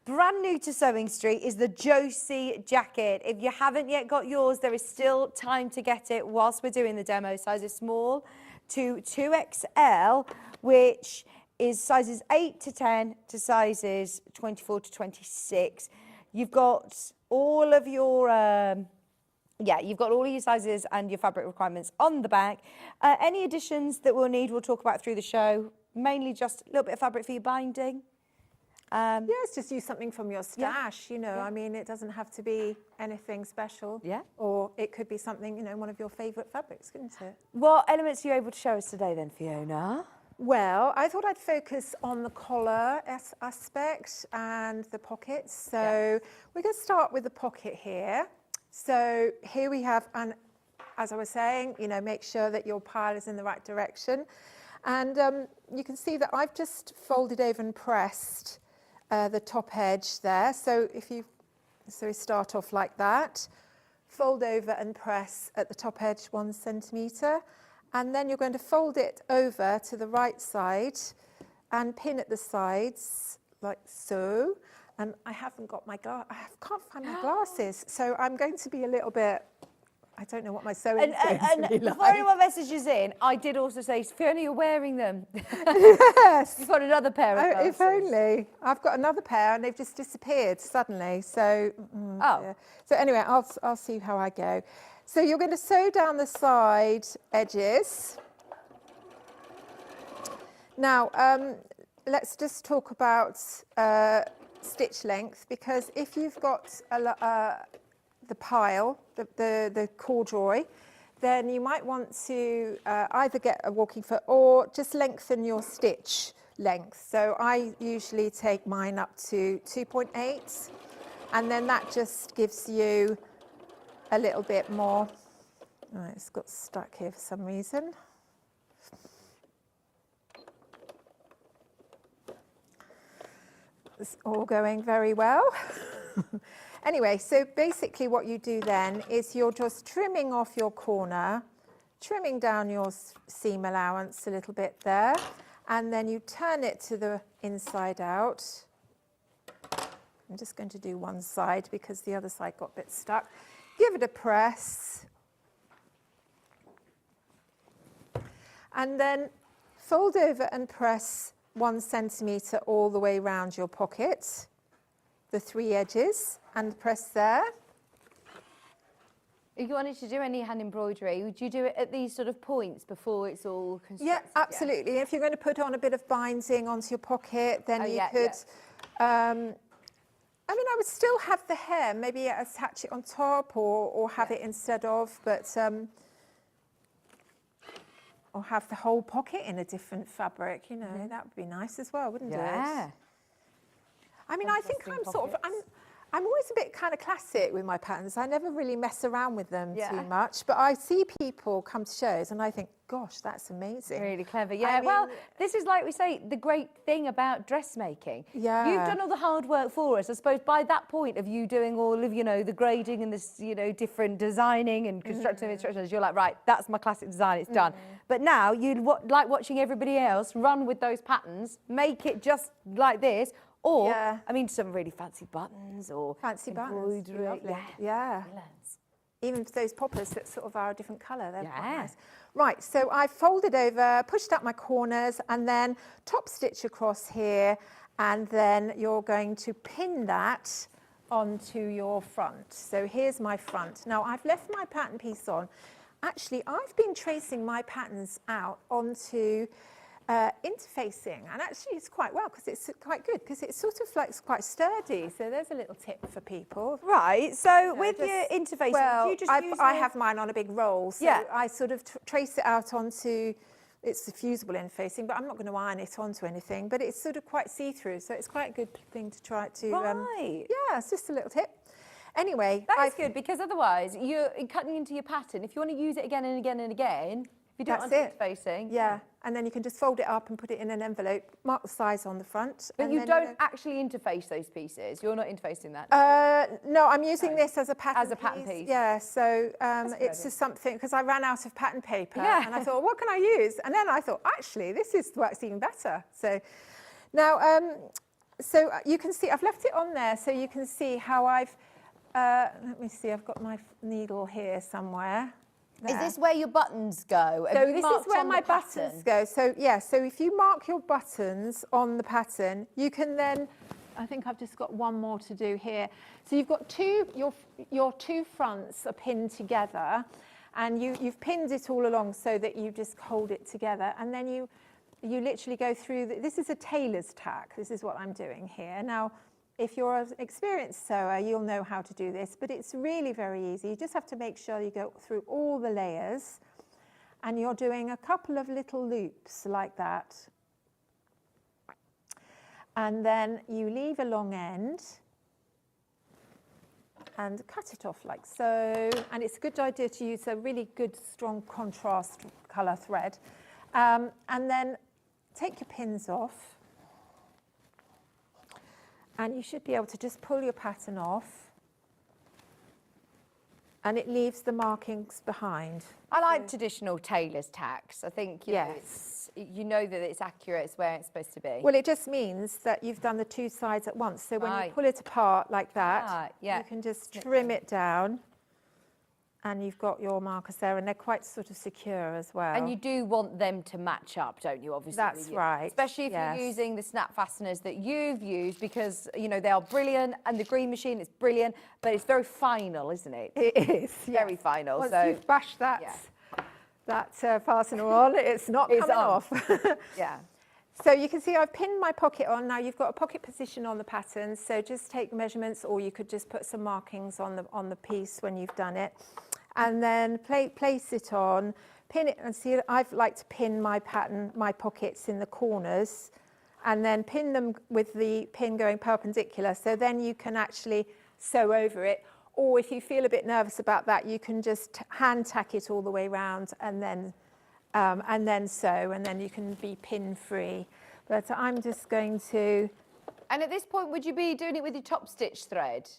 brand new to Sewing Street, is the Josie jacket. If you haven't yet got yours, there is still time to get it whilst we're doing the demo. Sizes small to 2XL, which is sizes 8 to 10 to sizes 24 to 26. You've got all of your you've got all of your sizes and your fabric requirements on the back. Any additions that we'll need, we'll talk about through the show. Mainly just a little bit of fabric for your binding. Yes, just use something from your stash, you know. I mean, it doesn't have to be anything special. Yeah. Or it could be something, you know, one of your favourite fabrics, couldn't it? What elements are you able to show us today then, Fiona? Well, I thought I'd focus on the collar aspect and the pockets. So we're going to start with the pocket here. So here we have, and as I was saying, you know, make sure that your pile is in the right direction. And you can see that I've just folded over and pressed the top edge there. So we start off like that, fold over and press at the top edge 1 centimetre, and then you're going to fold it over to the right side and pin at the sides like so. And I haven't got my I can't find my glasses, so I'm going to be a little bit, I don't know what my sewing is going to be before like. anyone messages in, I did also say, Fiona, you're wearing them. Yes. You've got another pair of glasses. If only. I've got another pair and they've just disappeared suddenly. So, yeah. So anyway, I'll see how I go. So you're going to sew down the side edges. Now, let's just talk about stitch length, because if you've got the pile, the corduroy, then you might want to either get a walking foot or just lengthen your stitch length. So I usually take mine up to 2.8, and then that just gives you a little bit more. All right, it's got stuck here for some reason. It's all going very well. Anyway, so basically what you do then is you're just trimming off your corner, trimming down your seam allowance a little bit there, and then you turn it to the inside out. I'm just going to do one side because the other side got a bit stuck. Give it a press. And then fold over and press 1 centimetre all the way around your pocket, the 3 edges, and press there. If you wanted to do any hand embroidery, would you do it at these sort of points before it's all constructed? Yeah, absolutely. If you're going to put on a bit of binding onto your pocket, then you could... I mean, I would still have the hair, maybe attach it on top or have it instead of, but... or have the whole pocket in a different fabric, you know, that would be nice as well, wouldn't it? Yeah. I mean, I think I'm sort of... I'm always a bit kind of classic with my patterns. I never really mess around with them too much, but I see people come to shows and I think, gosh, that's amazing. Really clever. Yeah, I mean, well, this is, like we say, the great thing about dressmaking. Yeah. You've done all the hard work for us. I suppose by that point of you doing all of, you know, the grading and this, you know, different designing and constructive instructions, you're like, right, that's my classic design, it's done. But now you'd like watching everybody else run with those patterns, make it just like this, or, I mean, some really fancy buttons or fancy buttons. embroidery. Yeah. Even those poppers that sort of are a different colour, they're quite nice. Right, so I folded over, pushed up my corners, and then top stitch across here, and then you're going to pin that onto your front. So here's my front. Now, I've left my pattern piece on. Actually, I've been tracing my patterns out onto interfacing, and actually it's quite well because it's quite good because it's sort of like it's quite sturdy. So there's a little tip for people. Right. So with your interfacing, well, do you just use I have mine on a big roll, so I sort of trace it out onto. It's the fusible interfacing, but I'm not going to iron it onto anything. But it's sort of quite see-through, so it's quite a good thing to try to. Right. Yeah, it's just a little tip. Anyway, that's good because otherwise you're cutting into your pattern. If you want to use it again and again and again, if you do it on interfacing. Yeah, and then you can just fold it up and put it in an envelope, mark the size on the front. But you don't actually interface those pieces. You're not interfacing that. No, I'm using this as a pattern As a pattern piece. Yeah, so it's just something, because I ran out of pattern paper and I thought, well, what can I use? And then I thought, actually, this works even better. So now, so you can see, I've left it on there so you can see how I've, let me see, I've got my needle here somewhere. There. Is this where your buttons go? So this is where my buttons go. So yeah, so if you mark your buttons on the pattern, you can then, I think I've just got one more to do here. So you've got your two fronts are pinned together, and you've pinned it all along so that you just hold it together, and then you literally go through, this is a tailor's tack. This is what I'm doing here. Now, if you're an experienced sewer, you'll know how to do this, but it's really very easy. You just have to make sure you go through all the layers, and you're doing a couple of little loops like that. And then you leave a long end and cut it off like so. And it's a good idea to use a really good, strong contrast colour thread. And then take your pins off. And you should be able to just pull your pattern off, and it leaves the markings behind. I like traditional tailor's tacks. I think you know that it's accurate, it's where it's supposed to be. Well, it just means that you've done the two sides at once. So when you pull it apart like that, you can just trim it down. And you've got your markers there, and they're quite sort of secure as well. And you do want them to match up, don't you, obviously? That's right. Especially if you're using the snap fasteners that you've used, because, you know, they are brilliant, and the green machine is brilliant, but it's very final, isn't it? It is. Very final. Once so you've bashed that fastener on, it's not coming off. Yeah. So you can see I've pinned my pocket on. Now you've got a pocket position on the pattern, so just take measurements, or you could just put some markings on the piece when you've done it. And then place it on, pin it, and see, I've like to pin my pattern, my pockets in the corners, and then pin them with the pin going perpendicular, so then you can actually sew over it. Or if you feel a bit nervous about that, you can just hand tack it all the way around and then sew, and then you can be pin free. But I'm just going to... And at this point, would you be doing it with your top stitch thread?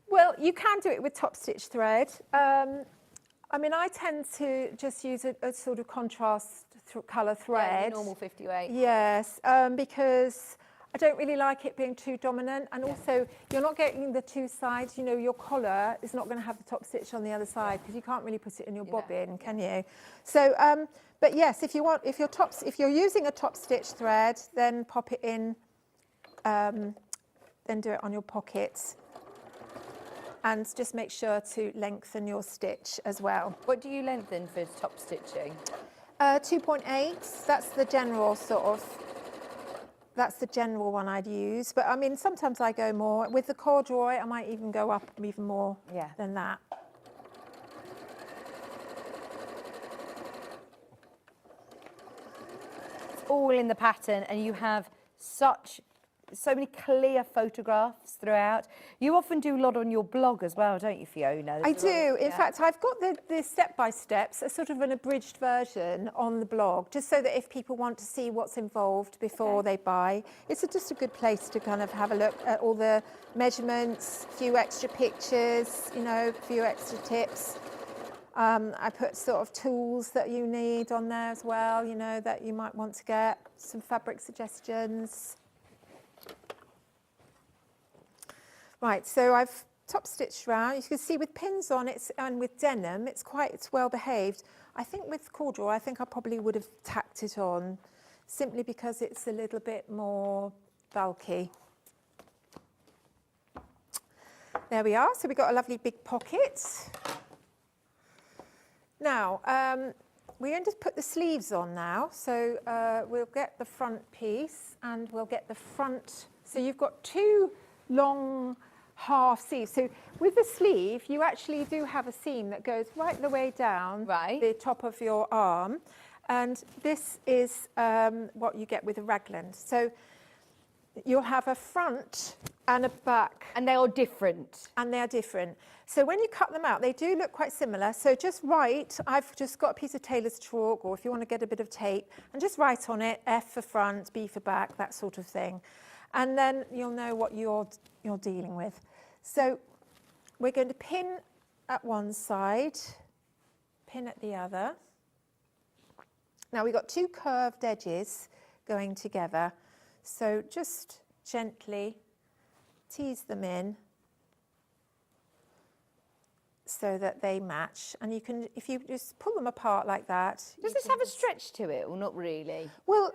Well, you can do it with top stitch thread. I mean, I tend to just use a sort of contrast colour thread. Yeah, normal 58. Yes, because I don't really like it being too dominant, and also you're not getting the two sides. You know, your collar is not going to have the top stitch on the other side because you can't really put it in your bobbin, can you? So, but yes, if you're using a top stitch thread, then pop it in, then do it on your pockets, and just make sure to lengthen your stitch as well. What do you lengthen for top stitching? 2.8. That's the general sort of. That's the general one I'd use, but I mean, sometimes I go more. With the corduroy, I might even go up even more than that. It's all in the pattern, and you have so many clear photographs throughout. You often do a lot on your blog as well, don't you, Fiona? I do. In fact, I've got the step-by-steps, a sort of an abridged version on the blog, just so that if people want to see what's involved before they buy, it's just a good place to kind of have a look at all the measurements, a few extra pictures, you know, a few extra tips. I put sort of tools that you need on there as well, you know, that you might want to get, some fabric suggestions. Right, so I've top stitched round. You can see with pins on it and with denim, it's well behaved. I think with corduroy, I think I probably would have tacked it on simply because it's a little bit more bulky. There we are. So we've got a lovely big pocket. Now, we're going to put the sleeves on now. So we'll get the front piece and we'll get the front. So you've got two long half sleeves. So with the sleeve, you actually do have a seam that goes right the way down the top of your arm. And this is what you get with a raglan. So you'll have a front and a back. And they are different. And they are different. So when you cut them out, they do look quite similar. So just write, I've just got a piece of tailor's chalk, or if you want to get a bit of tape, and just write on it, F for front, B for back, that sort of thing. And then you'll know what you're dealing with. So we're going to pin at one side, pin at the other. Now we've got two curved edges going together. So just gently tease them in so that they match. And you can, if you just pull them apart like that. Does this have a stretch to it or not really? Well,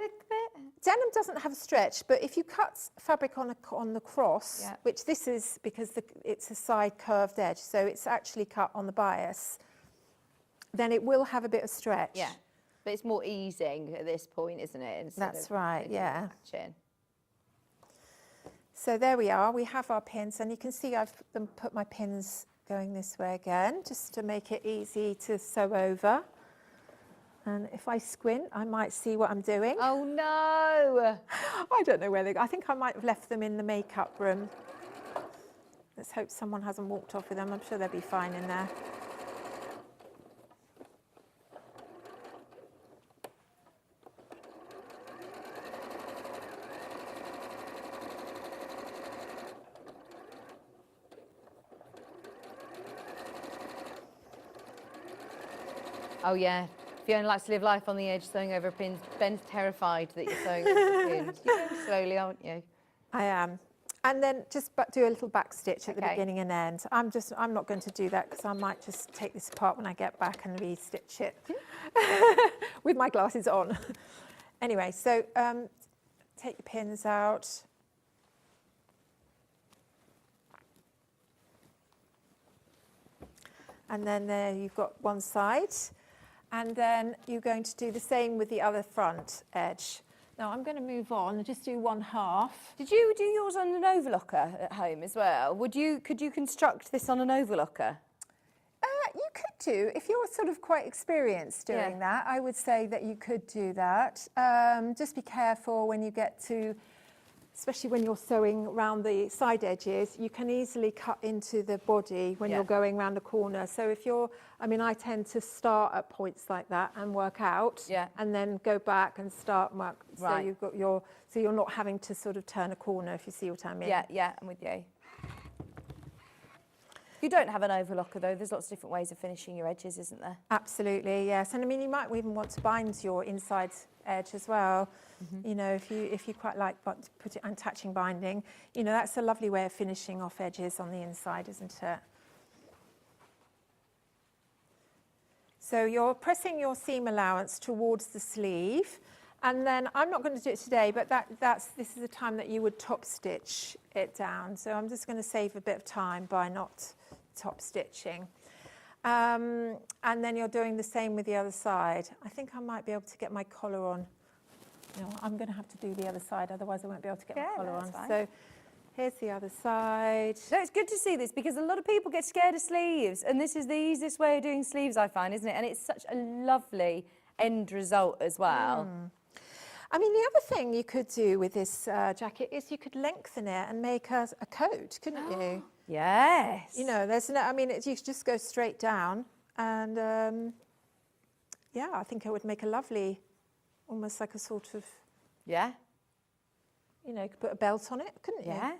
denim doesn't have a stretch, but if you cut fabric on the cross, which this is because it's a side curved edge, so it's actually cut on the bias, then it will have a bit of stretch. Yeah, but it's more easing at this point, isn't it? That's right, yeah. Matching. So there we are, we have our pins, and you can see I've put my pins going this way again, just to make it easy to sew over. And if I squint, I might see what I'm doing. Oh no! I don't know where they go. I think I might have left them in the makeup room. Let's hope someone hasn't walked off with them. I'm sure they'll be fine in there. Oh yeah, Fiona likes to live life on the edge, sewing over pins. Ben's terrified that you're sewing over pins. You're going slowly, aren't you? I am. And then just do a little back stitch at the beginning and end. I'm not going to do that because I might just take this apart when I get back and re-stitch it with my glasses on. Anyway, so take your pins out. And then there you've got one side. And then you're going to do the same with the other front edge. Now I'm going to move on and just do one half. Did you do yours on an overlocker at home as well? Could you construct this on an overlocker? You could do, if you're sort of quite experienced doing that, I would say that you could do that. Just be careful when you get to, especially when you're sewing around the side edges, you can easily cut into the body when you're going around the corner. So if you're, I tend to start at points like that and work out, and then go back and start and work. So you've got so you're not having to sort of turn a corner, if you see what I mean. Yeah, I'm with you. If you don't have an overlocker though, there's lots of different ways of finishing your edges, isn't there? Absolutely, yes. And you might even want to bind your inside edge as well. You know, if you quite like put it attaching binding, you know, that's a lovely way of finishing off edges on the inside, isn't it? So you're pressing your seam allowance towards the sleeve, and then I'm not going to do it today, but this is the time that you would top stitch it down. So I'm just going to save a bit of time by not top stitching. And then you're doing the same with the other side. I think I might be able to get my collar on. No, I'm going to have to do the other side, otherwise I won't be able to get my collar on. Fine. So here's the other side. No, it's good to see this because a lot of people get scared of sleeves, and this is the easiest way of doing sleeves, I find, isn't it? And it's such a lovely end result as well. I mean, the other thing you could do with this jacket is you could lengthen it and make a coat, couldn't you? Yes. You know, there's no, I mean, you could just go straight down, and yeah, I think it would make a lovely, almost like a sort of, Yeah. you know, you could put a belt on it, couldn't you? Yeah.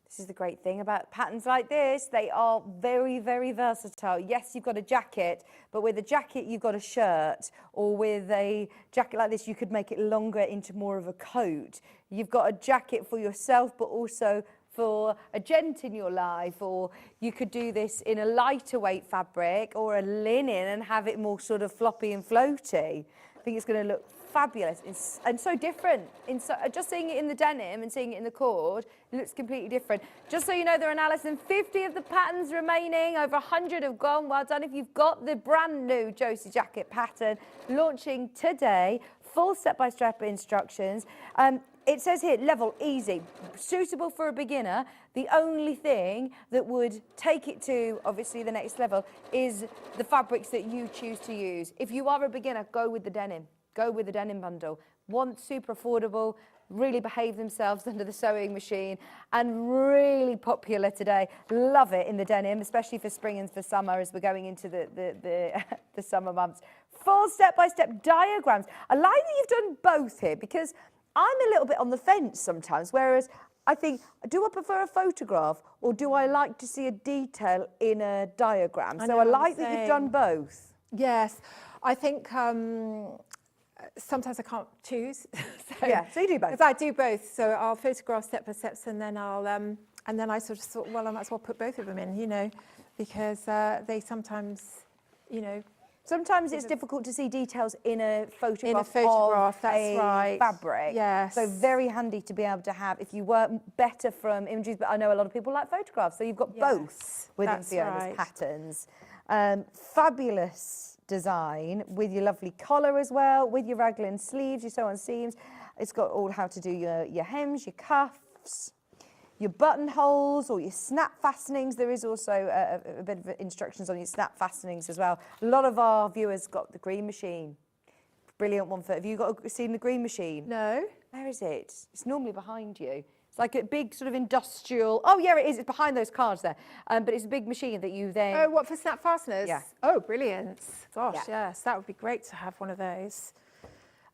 This is the great thing about patterns like this. They are very, very versatile. Yes, you've got a jacket, but with a jacket, you've got a shirt. Or with a jacket like this, you could make it longer into more of a coat. You've got a jacket for yourself, but also for a gent in your life. Or you could do this in a lighter weight fabric or a linen and have it more sort of floppy and floaty. I think it's going to look fabulous and so different. Just seeing it in the denim and seeing it in the cord, it looks completely different. Just so you know, there are now less than 50 of the patterns remaining. Over 100 have gone. Well done if you've got the brand new Josie jacket pattern launching today. Full step-by-step instructions. It says here, level, easy, suitable for a beginner. The only thing that would take it to, obviously, the next level is the fabrics that you choose to use. If you are a beginner, go with the denim. Go with the denim bundle. One, super affordable, really behave themselves under the sewing machine, and really popular today. Love it in the denim, especially for spring and for summer as we're going into the summer months. Full step-by-step diagrams. I like that you've done both here because I'm a little bit on the fence sometimes, whereas I think, do I prefer a photograph or do I like to see a detail in a diagram? So I like that you've done both. Yes, I think sometimes I can't choose. So you do both. Because I do both. So I'll photograph step by steps, and then I sort of thought, well, I might as well put both of them in, you know, because they sometimes, you know. Sometimes it's difficult to see details in a photograph, of that's a right. fabric. Yes. So very handy to be able to have if you work better from images, but I know a lot of people like photographs, so you've got both within Fiona's patterns. Fabulous design with your lovely collar as well, with your raglan sleeves, you sew on seams. It's got all how to do your hems, your cuffs, your buttonholes or your snap fastenings. There is also a bit of instructions on your snap fastenings as well. A lot of our viewers got the green machine. Brilliant one for, have you seen the green machine? No. Where is it? It's normally behind you. It's like a big sort of industrial, oh yeah, it is, it's behind those cars there. But it's a big machine that you then... Oh, what, for snap fasteners? Yeah. Oh, brilliant. Gosh, Yeah. yes, that would be great to have one of those.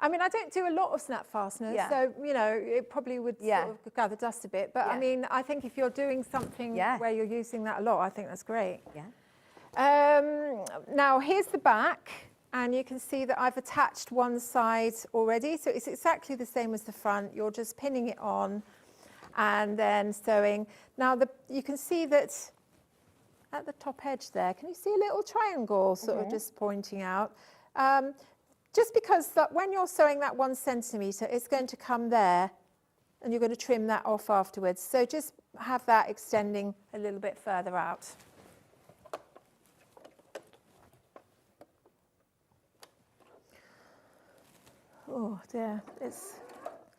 I mean, I don't do a lot of snap fasteners, so, you know, it probably would sort of gather dust a bit. But, I mean, I think if you're doing something where you're using that a lot, I think that's great. Yeah. Now, here's the back, and you can see that I've attached one side already. So it's exactly the same as the front. You're just pinning it on and then sewing. Now, you can see that at the top edge there, can you see a little triangle sort of just pointing out? Just because that when you're sewing that 1 centimetre, it's going to come there and you're going to trim that off afterwards. So just have that extending a little bit further out. Oh dear, it's...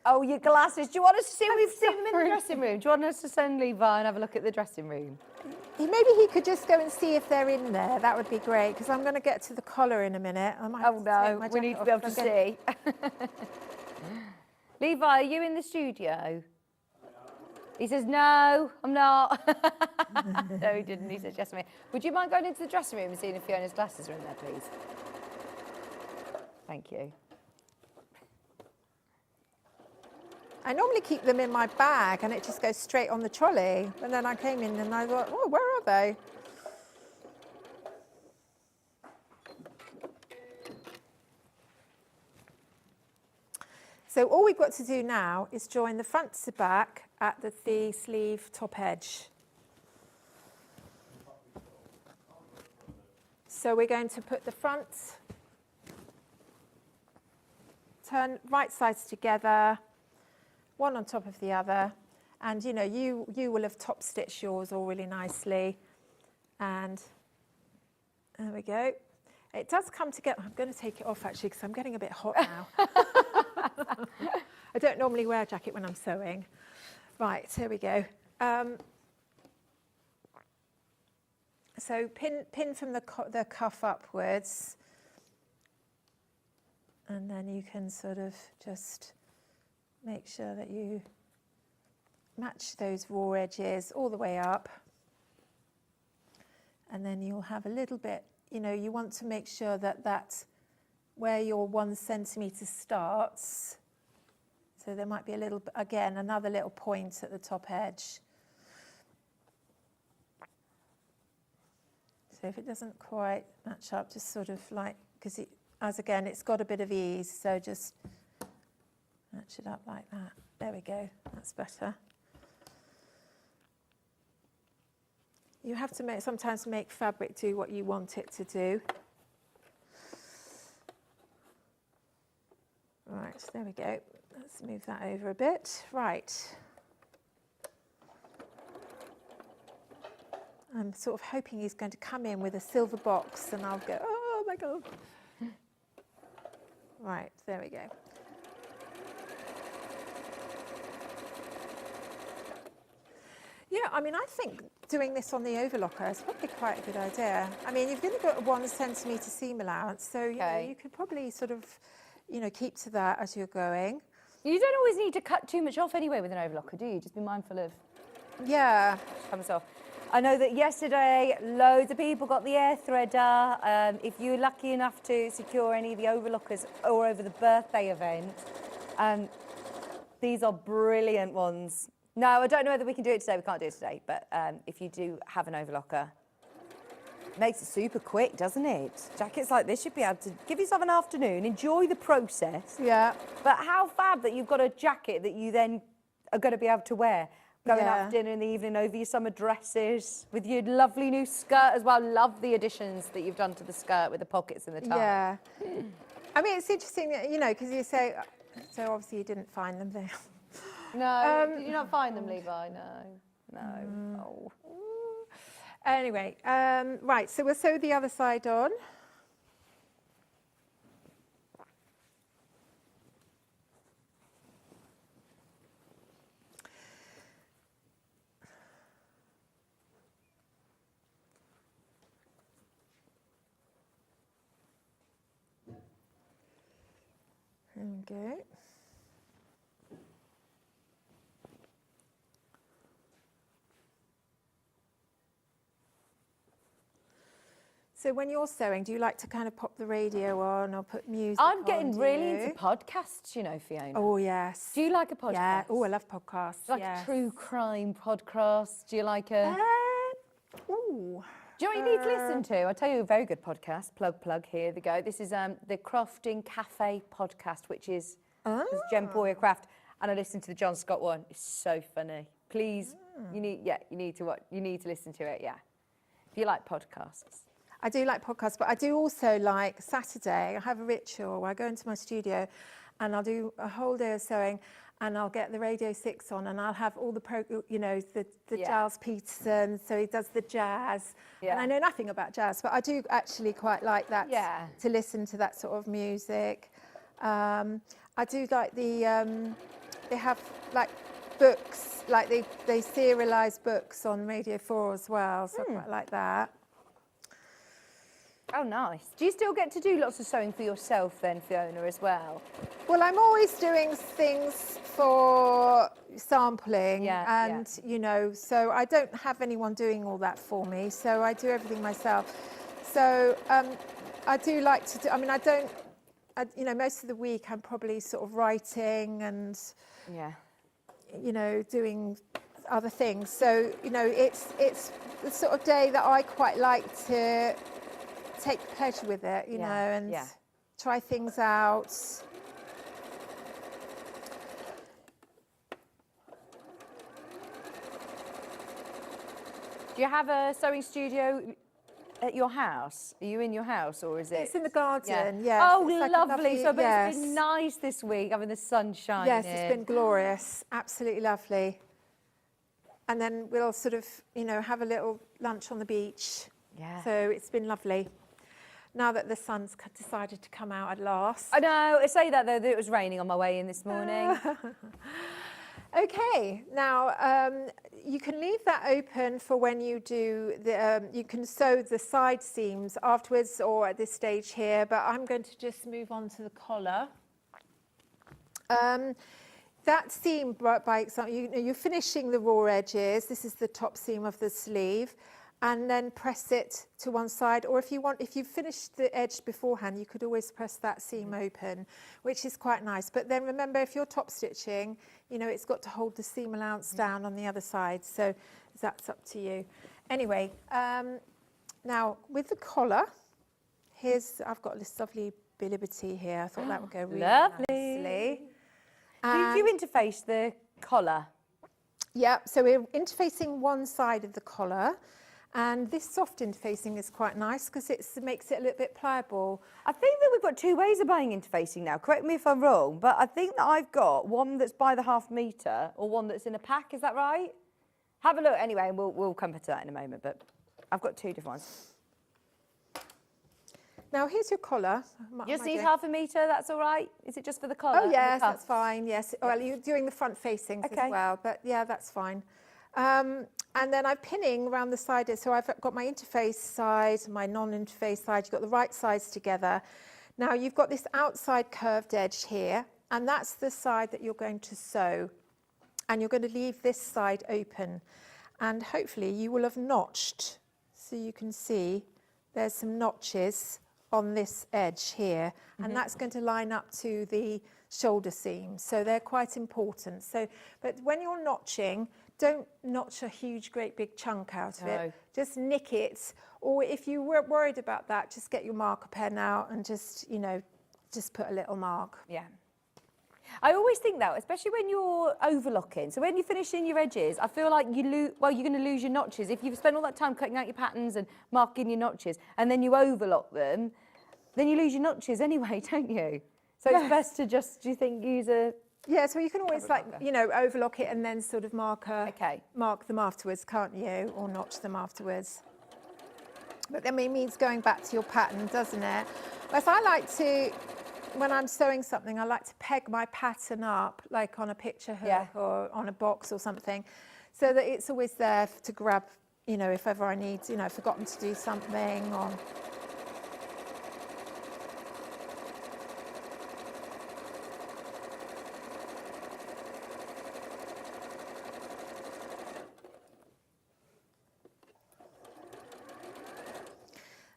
Oh, your glasses. Do you want us to see? We've seen them in the dressing room. Do you want us to send Levi and have a look at the dressing room? Maybe he could just go and see if they're in there. That would be great, because I'm going to get to the collar in a minute. I might have to take my we need to be able to see. Levi, are you in the studio? He says, no, I'm not. No, he didn't. He says, yes, I'm in. Would you mind going into the dressing room and seeing if Fiona's glasses are in there, please? Thank you. I normally keep them in my bag and it just goes straight on the trolley. And then I came in and I thought, oh, where are they? So all we've got to do now is join the front to back at the sleeve top edge. So we're going to put the front, turn right sides together, one on top of the other. And you know, you will have top stitched yours all really nicely. And there we go. It does come together. I'm going to take it off actually because I'm getting a bit hot now. I don't normally wear a jacket when I'm sewing. Right, here we go. So pin from the cuff upwards, and then you can sort of just make sure that you match those raw edges all the way up. And then you'll have a little bit, you know, you want to make sure that that's where your 1 centimetre starts. So there might be a little, again, another little point at the top edge. So if it doesn't quite match up, just sort of like, because again, it's got a bit of ease, so just match it up like that. There we go, that's better. You have to sometimes make fabric do what you want it to do. Right, there we go. Let's move that over a bit. Right. I'm sort of hoping he's going to come in with a silver box and I'll go, oh my God. Right, there we go. Yeah, I mean, I think doing this on the overlocker is probably quite a good idea. I mean, you've only got a 1 centimetre seam allowance, so you know, you could probably sort of, you know, keep to that as you're going. You don't always need to cut too much off anyway with an overlocker, do you? Just be mindful of... Yeah. Comes off. I know that yesterday loads of people got the air threader. If you're lucky enough to secure any of the overlockers or over the birthday event, these are brilliant ones. No, I don't know whether we can do it today. We can't do it today. But if you do have an overlocker, it makes it super quick, doesn't it? Jackets like this, you'd be able to give yourself an afternoon, enjoy the process. Yeah. But how fab that you've got a jacket that you then are going to be able to wear. Going out for dinner in the evening over your summer dresses with your lovely new skirt as well. Love the additions that you've done to the skirt with the pockets and the tie. Yeah. I mean, it's interesting that, you know, because you say, so obviously you didn't find them there. No, did you not find them, Levi? No. Oh. Anyway, right, so we'll sew the other side on. There we go. So when you're sewing, do you like to kind of pop the radio on or put music on? I'm getting really into podcasts, you know, Fiona. Oh, yes. Do you like a podcast? Yeah. Oh, I love podcasts. Like a true crime podcast? Do you like a... Ooh. Do you know what you need to listen to? I'll tell you a very good podcast. Plug, here we go. This is the Crafting Cafe podcast, which is Jen Poyer Craft. And I listened to the John Scott one. It's so funny. Please, you need to listen to it, yeah. If you like podcasts. I do like podcasts, but I do also like Saturday. I have a ritual where I go into my studio and I'll do a whole day of sewing and I'll get the Radio 6 on and I'll have all the, the Giles Peterson, so he does the jazz. Yeah. And I know nothing about jazz, but I do actually quite like that, to listen to that sort of music. I do like the, they have like books, like they serialise books on Radio 4 as well, so I quite like that. Oh, nice. Do you still get to do lots of sewing for yourself then, Fiona, as well? Well, I'm always doing things for sampling you know, so I don't have anyone doing all that for me, so I do everything myself. So I do like to do, I mean, you know, most of the week I'm probably sort of writing and, you know, doing other things. So, you know, it's the sort of day that I quite like to take pleasure with it, you know, and try things out. Do you have a sewing studio at your house? Are you in your house or is it? It's in the garden, yes. Oh, It's like a lovely. So, but yes. it's been nice this week, having the sunshine. Yes, it's been glorious. Absolutely lovely. And then we'll sort of, have a little lunch on the beach. Yeah. So it's been lovely. Now that the sun's decided to come out at last. I know. I say that though, that it was raining on my way in this morning. Okay, now you can leave that open for when you do you can sew the side seams afterwards or at this stage here, but I'm going to just move on to the collar. That seam, by example, you're finishing the raw edges. This is the top seam of the sleeve. And then press it to one side, or if you've finished the edge beforehand, you could always press that seam open, which is quite nice. But then remember, if you're top stitching, it's got to hold the seam allowance down on the other side, so that's up to you. Anyway, now with the collar, I've got this lovely Billy here. I thought that would go really nicely. Did you interface the collar? Yeah, so we're interfacing one side of the collar. And this soft interfacing is quite nice because it makes it a little bit pliable. I think that we've got two ways of buying interfacing now. Correct me if I'm wrong, but I think that I've got one that's by the ½ metre or one that's in a pack. Is that right? Have a look anyway, and we'll come to that in a moment. But I've got two different ones. Now here's your collar. You just need ½ metre. That's all right. Is it just for the collar? Oh yes, that's fine. Yes. Well, you're doing the front facings as well, but yeah, that's fine. And then I'm pinning around the side, so I've got my interface side, my non-interface side, you've got the right sides together. Now you've got this outside curved edge here, and that's the side that you're going to sew. And you're going to leave this side open. And hopefully you will have notched, so you can see there's some notches on this edge here, and that's going to line up to the shoulder seam. So they're quite important. But when you're notching, don't notch a huge, great big chunk out of it. Just nick it. Or if you were worried about that, just get your marker pen out and just put a little mark. Yeah. I always think that, especially when you're overlocking. So when you're finishing your edges, I feel like you're going to lose your notches. If you've spent all that time cutting out your patterns and marking your notches, and then you overlock them, then you lose your notches anyway, don't you? So it's best to just, do you think, use a... Yeah, so you can always overlock it and then sort of mark them afterwards, can't you? Or notch them afterwards. But then it means going back to your pattern, doesn't it? Whereas I like to, when I'm sewing something, I like to peg my pattern up, like on a picture hook or on a box or something, so that it's always there to grab, if ever I need, forgotten to do something or...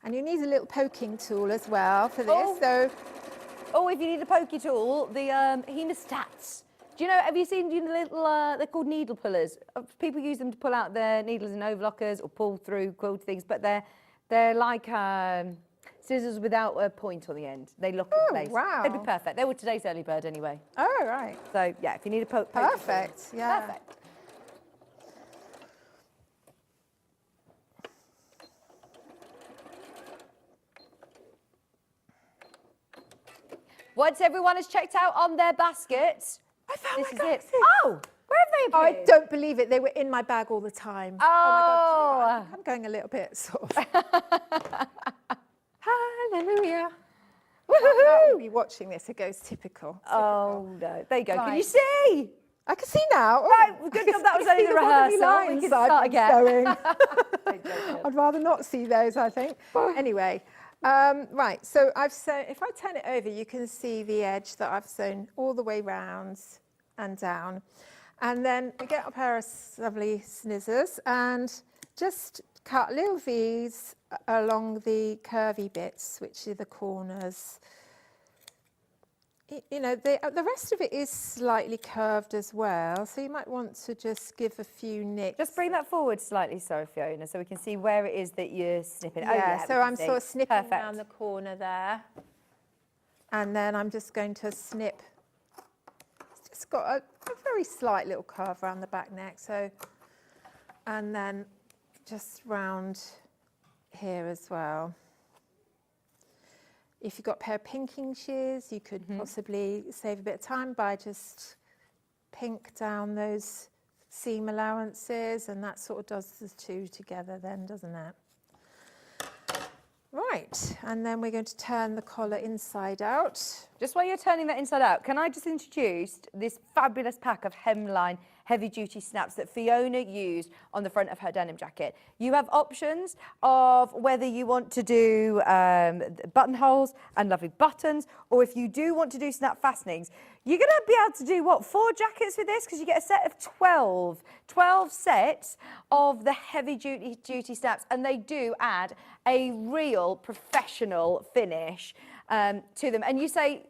And you need a little poking tool as well for this. Oh, if you need a pokey tool, the hemostats. Do you know, have you seen the little, they're called needle pullers. People use them to pull out their needles in overlockers or pull through quilt things, but they're like scissors without a point on the end. They lock in place. Wow. They'd be perfect. They were today's early bird anyway. Oh, right. So, yeah, if you need a pokey Perfect, tool. yeah. Perfect. Once everyone has checked out on their baskets, I found this is my it. glasses. Oh, where have they appeared? I don't believe it. They were in my bag all the time. Oh. My God. I'm going a little bit sort of. Hallelujah. Woohoo! I'll be watching this. It goes typical. Oh, no. There you go. Right. Can you see? I can see now. Right, good job that was only the rehearsal. We can start again. I'd rather not see those, I think. Anyway. Right, so I've sewn, if I turn it over, you can see the edge that I've sewn all the way round and down. And then I get a pair of lovely scissors and just cut little V's along the curvy bits, which are the corners. The rest of it is slightly curved as well, so you might want to just give a few nicks. Just bring that forward slightly, sorry, Fiona, so we can see where it is that you're snipping. Yeah, so I'm sort of snipping Perfect. around the corner there. And then I'm just going to snip. It's just got a very slight little curve around the back neck, so, and then just round here as well. If you've got a pair of pinking shears, you could possibly save a bit of time by just pink down those seam allowances, and that sort of does the two together then, doesn't it? Right, and then we're going to turn the collar inside out. Just while you're turning that inside out, can I just introduce this fabulous pack of hemline heavy-duty snaps that Fiona used on the front of her denim jacket? You have options of whether you want to do buttonholes and lovely buttons, or if you do want to do snap fastenings, you're going to be able to do, what, 4 jackets with this? Because you get a set of 12 sets of the heavy-duty snaps, and they do add a real professional finish to them. And you say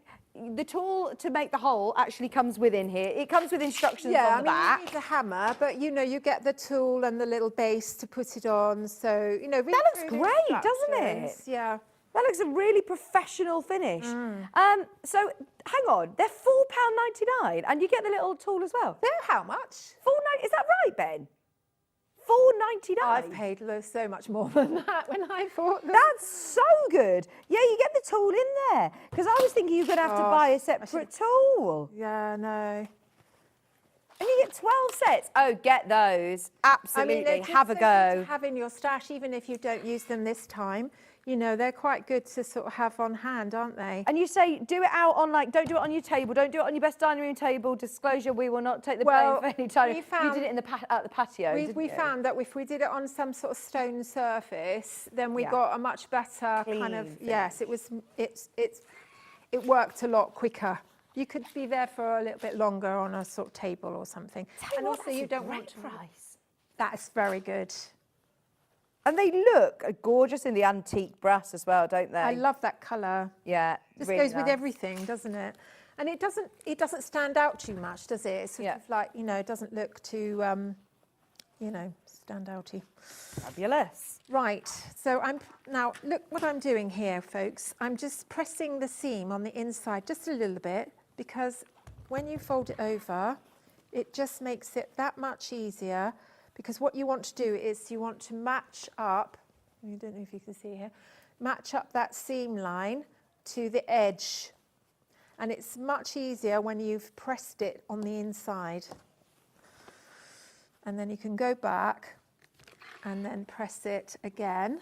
the tool to make the hole actually comes within here. It comes with instructions on the back. You need the hammer, but you know, you get the tool and the little base to put it on. So, you know, read That looks through the great, doesn't it? instructions. Yeah. That looks a really professional finish. So hang on, they're £4.99, and you get the little tool as well. They're how much? $4.99, is that right, Ben? £4.99. I've paid so much more than that when I bought them. That's so good. Yeah, you get the tool in there. Because I was thinking you're going to have to buy a separate tool. Yeah, no. And you get 12 sets. Oh, get those. Absolutely. they're Have a just so good go. to have in your stash, even if you don't use them this time. You know, they're quite good to sort of have on hand, aren't they? And you say, do it out on, like, don't do it on your table, don't do it on your best dining room table. Disclosure, we will not take the blame for any time. You did it in the at the patio, we found that if we did it on some sort of stone surface, then we got a much better kind of, yes, it worked a lot quicker. You could be there for a little bit longer on a sort of table or something. And also, you don't want to. Price. That's very good. And they look gorgeous in the antique brass as well, don't they? I love that colour. Yeah, Just really goes with nice. everything, doesn't it? And it doesn't stand out too much, does it? It's sort of like, you know, it doesn't look too, you know, stand outy. Fabulous. Right, so now look what I'm doing here, folks. I'm just pressing the seam on the inside just a little bit, because when you fold it over, it just makes it that much easier. Because what you want to do is you want to match up, I don't know if you can see here, match up that seam line to the edge. And it's much easier when you've pressed it on the inside. And then you can go back and then press it again.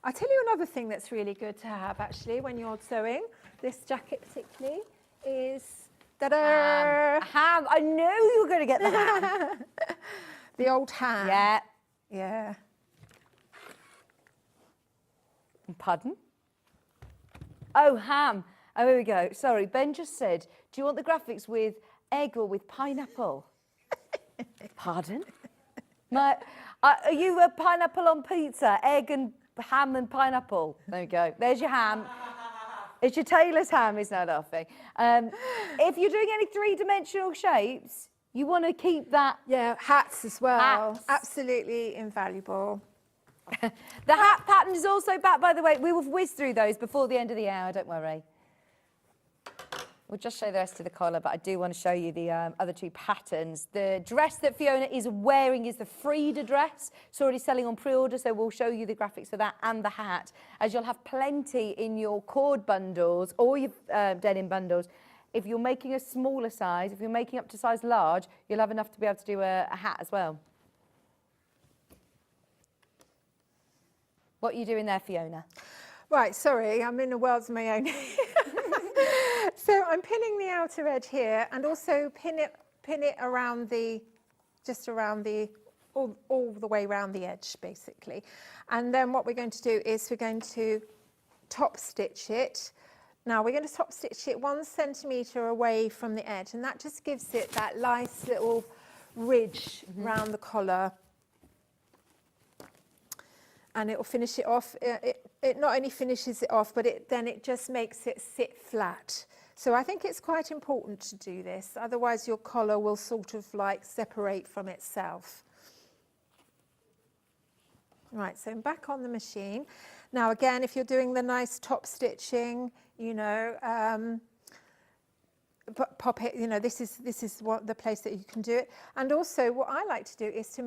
I'll tell you another thing that's really good to have actually when you're sewing, this jacket particularly, is ham. I knew you were going to get the ham. The old ham. Yeah. Yeah. Pardon? Oh, ham. Oh, here we go. Sorry, Ben just said, do you want the graphics with egg or with pineapple? Pardon? Are you a pineapple on pizza? Egg and ham and pineapple? There we go. There's your ham. It's your tailor's ham, is now laughing. If you're doing any three-dimensional shapes, you want to keep that. Yeah, hats as well. Hats. Absolutely invaluable. The hat pattern is also back, by the way. We will whiz through those before the end of the hour, don't worry. We'll just show the rest of the collar, but I do want to show you the other two patterns. The dress that Fiona is wearing is the Frida dress. It's already selling on pre-order, so we'll show you the graphics for that and the hat, as you'll have plenty in your cord bundles or your denim bundles. If you're making a smaller size, if you're making up to size large, you'll have enough to be able to do a hat as well. What are you doing there, Fiona? Right, sorry, I'm in a world of my own. So I'm pinning the outer edge here, and also pin it around just around all the way around the edge, basically. And then what we're going to do is we're going to top stitch it. Now we're going to top stitch it 1 centimetre away from the edge, and that just gives it that nice little ridge around the collar. And it will finish it off. It not only finishes it off, but then it just makes it sit flat. So I think it's quite important to do this, otherwise your collar will sort of like separate from itself. Right, so I'm back on the machine. Now again, if you're doing the nice top stitching, you know, pop it. You know, this is what the place that you can do it. And also, what I like to do is to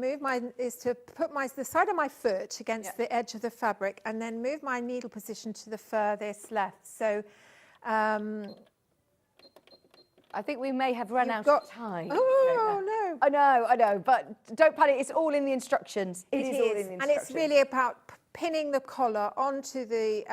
put the side of my foot against the edge of the fabric, and then move my needle position to the furthest left. So. I think we may have run out of time. Oh, no. I know, but don't panic. It's all in the instructions. It is all in the instructions. And it's really about pinning the collar onto the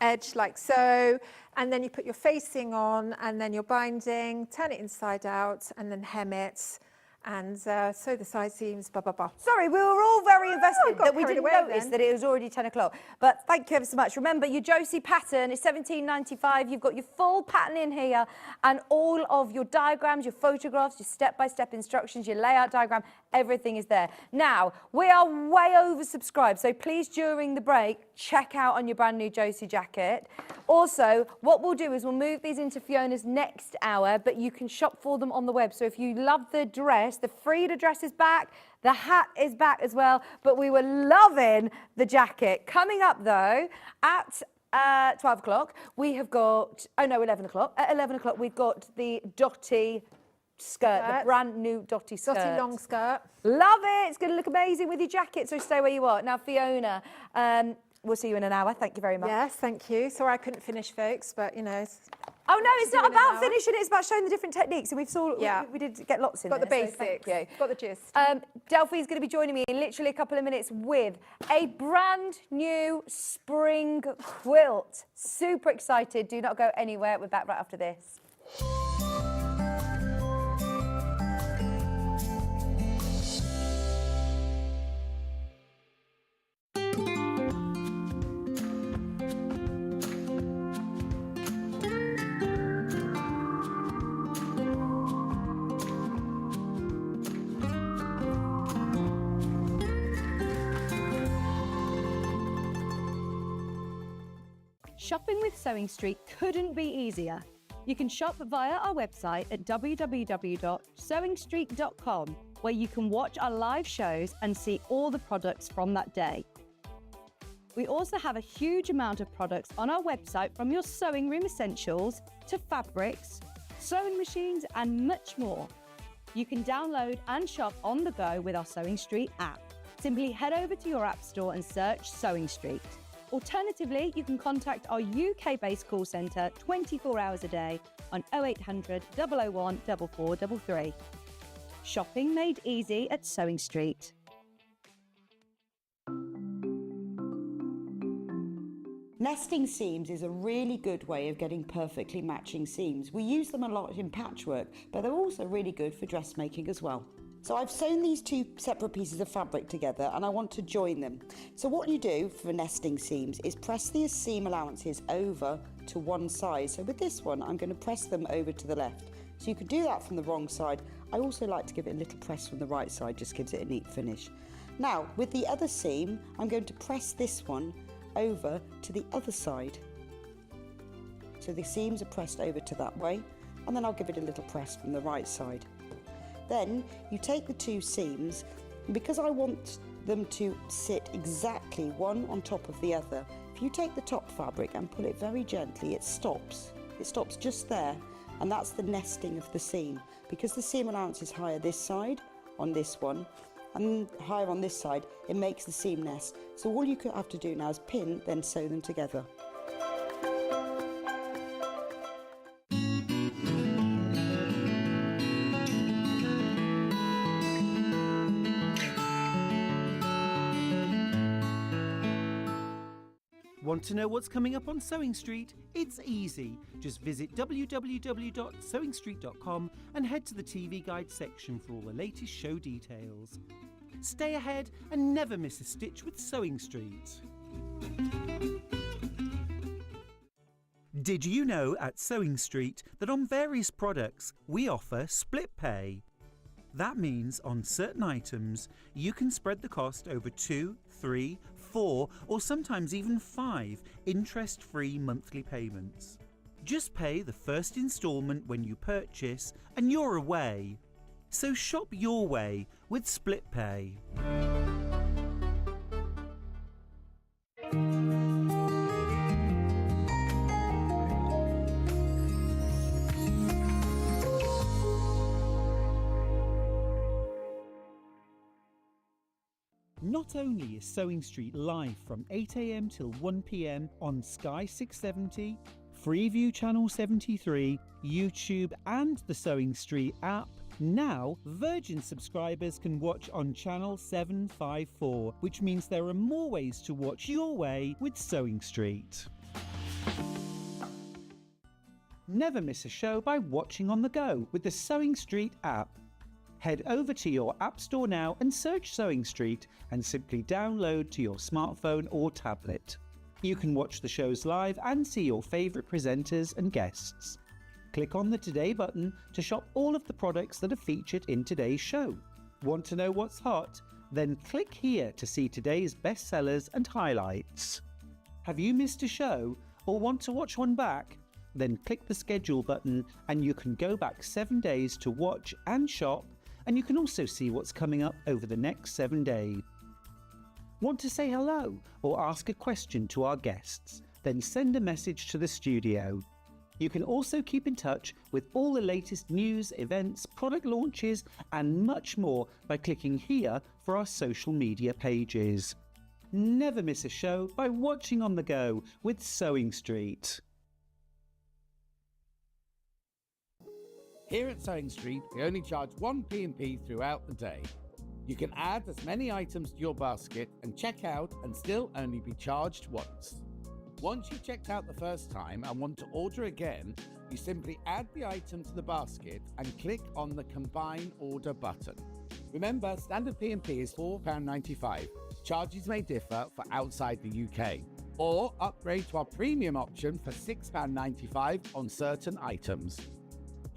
edge like so, and then you put your facing on, and then you're binding, turn it inside out, and then hem it, and sew the side seams, blah, blah, blah. Sorry, we were all very invested that we carried didn't away notice then. that it was already 10 o'clock. But thank you ever so much. Remember, your Josie pattern is £17.95. You've got your full pattern in here, and all of your diagrams, your photographs, your step-by-step instructions, your layout diagram, everything is there. Now, we are way oversubscribed, so please, during the break, check out on your brand new Josie jacket. Also, what we'll do is we'll move these into Fiona's next hour, but you can shop for them on the web. So if you love the dress, the Frida dress is back, the hat is back as well, but we were loving the jacket. Coming up, though, at 12 o'clock, we have got, 11 o'clock. At 11 o'clock, we've got the Dotty skirt, the brand new Dotty skirt. Dotty long skirt. Love it. It's going to look amazing with your jacket, so stay where you are. Now, Fiona, we'll see you in an hour. Thank you very much. Yes, thank you. Sorry I couldn't finish, folks, but, you know. Oh, no, it's not about finishing. It's about showing the different techniques. And we did get lots in Got the there, so basics. thank you. Got the gist. Delphi's going to be joining me in literally a couple of minutes with a brand new spring quilt. Super excited. Do not go anywhere. We're back right after this. Shopping with Sewing Street couldn't be easier. You can shop via our website at www.sewingstreet.com, where you can watch our live shows and see all the products from that day. We also have a huge amount of products on our website, from your sewing room essentials to fabrics, sewing machines, and much more. You can download and shop on the go with our Sewing Street app. Simply head over to your app store and search Sewing Street. Alternatively, you can contact our UK-based call centre 24 hours a day on 0800 001 4433. Shopping made easy at Sewing Street. Nesting seams is a really good way of getting perfectly matching seams. We use them a lot in patchwork, but they're also really good for dressmaking as well. So I've sewn these two separate pieces of fabric together and I want to join them. So what you do for nesting seams is press the seam allowances over to one side. So with this one, I'm going to press them over to the left. So you could do that from the wrong side. I also like to give it a little press from the right side, just gives it a neat finish. Now with the other seam, I'm going to press this one over to the other side. So the seams are pressed over to that way, and then I'll give it a little press from the right side. Then you take the two seams, and because I want them to sit exactly one on top of the other, if you take the top fabric and pull it very gently, it stops. It stops just there, and that's the nesting of the seam. Because the seam allowance is higher this side on this one, and higher on this side, it makes the seam nest. So all you have to do now is pin, then sew them together. Want to know what's coming up on Sewing Street? It's easy. Just visit www.sewingstreet.com and head to the TV Guide section for all the latest show details. Stay ahead and never miss a stitch with Sewing Street. Did you know at Sewing Street that on various products we offer split pay? That means on certain items you can spread the cost over 2, 3, 4 or sometimes even 5 interest-free monthly payments. Just pay the first instalment when you purchase and you're away. So shop your way with split pay. Not only is Sewing Street live from 8 a.m. till 1 p.m. on Sky 670, Freeview Channel 73, YouTube and the Sewing Street app, now Virgin subscribers can watch on Channel 754, which means there are more ways to watch your way with Sewing Street. Never miss a show by watching on the go with the Sewing Street app. Head over to your App Store now and search Sewing Street and simply download to your smartphone or tablet. You can watch the shows live and see your favourite presenters and guests. Click on the Today button to shop all of the products that are featured in today's show. Want to know what's hot? Then click here to see today's bestsellers and highlights. Have you missed a show or want to watch one back? Then click the schedule button and you can go back 7 days to watch and shop, and you can also see what's coming up over the next 7 days. Want to say hello or ask a question to our guests? Then send a message to the studio. You can also keep in touch with all the latest news, events, product launches and much more by clicking here for our social media pages. Never miss a show by watching on the go with Sewing Street. Here at Sewing Street, we only charge 1 P&P throughout the day. You can add as many items to your basket and check out and still only be charged once. Once you've checked out the first time and want to order again, you simply add the item to the basket and click on the Combine Order button. Remember, standard P&P is £4.95. Charges may differ for outside the UK. Or upgrade to our premium option for £6.95 on certain items.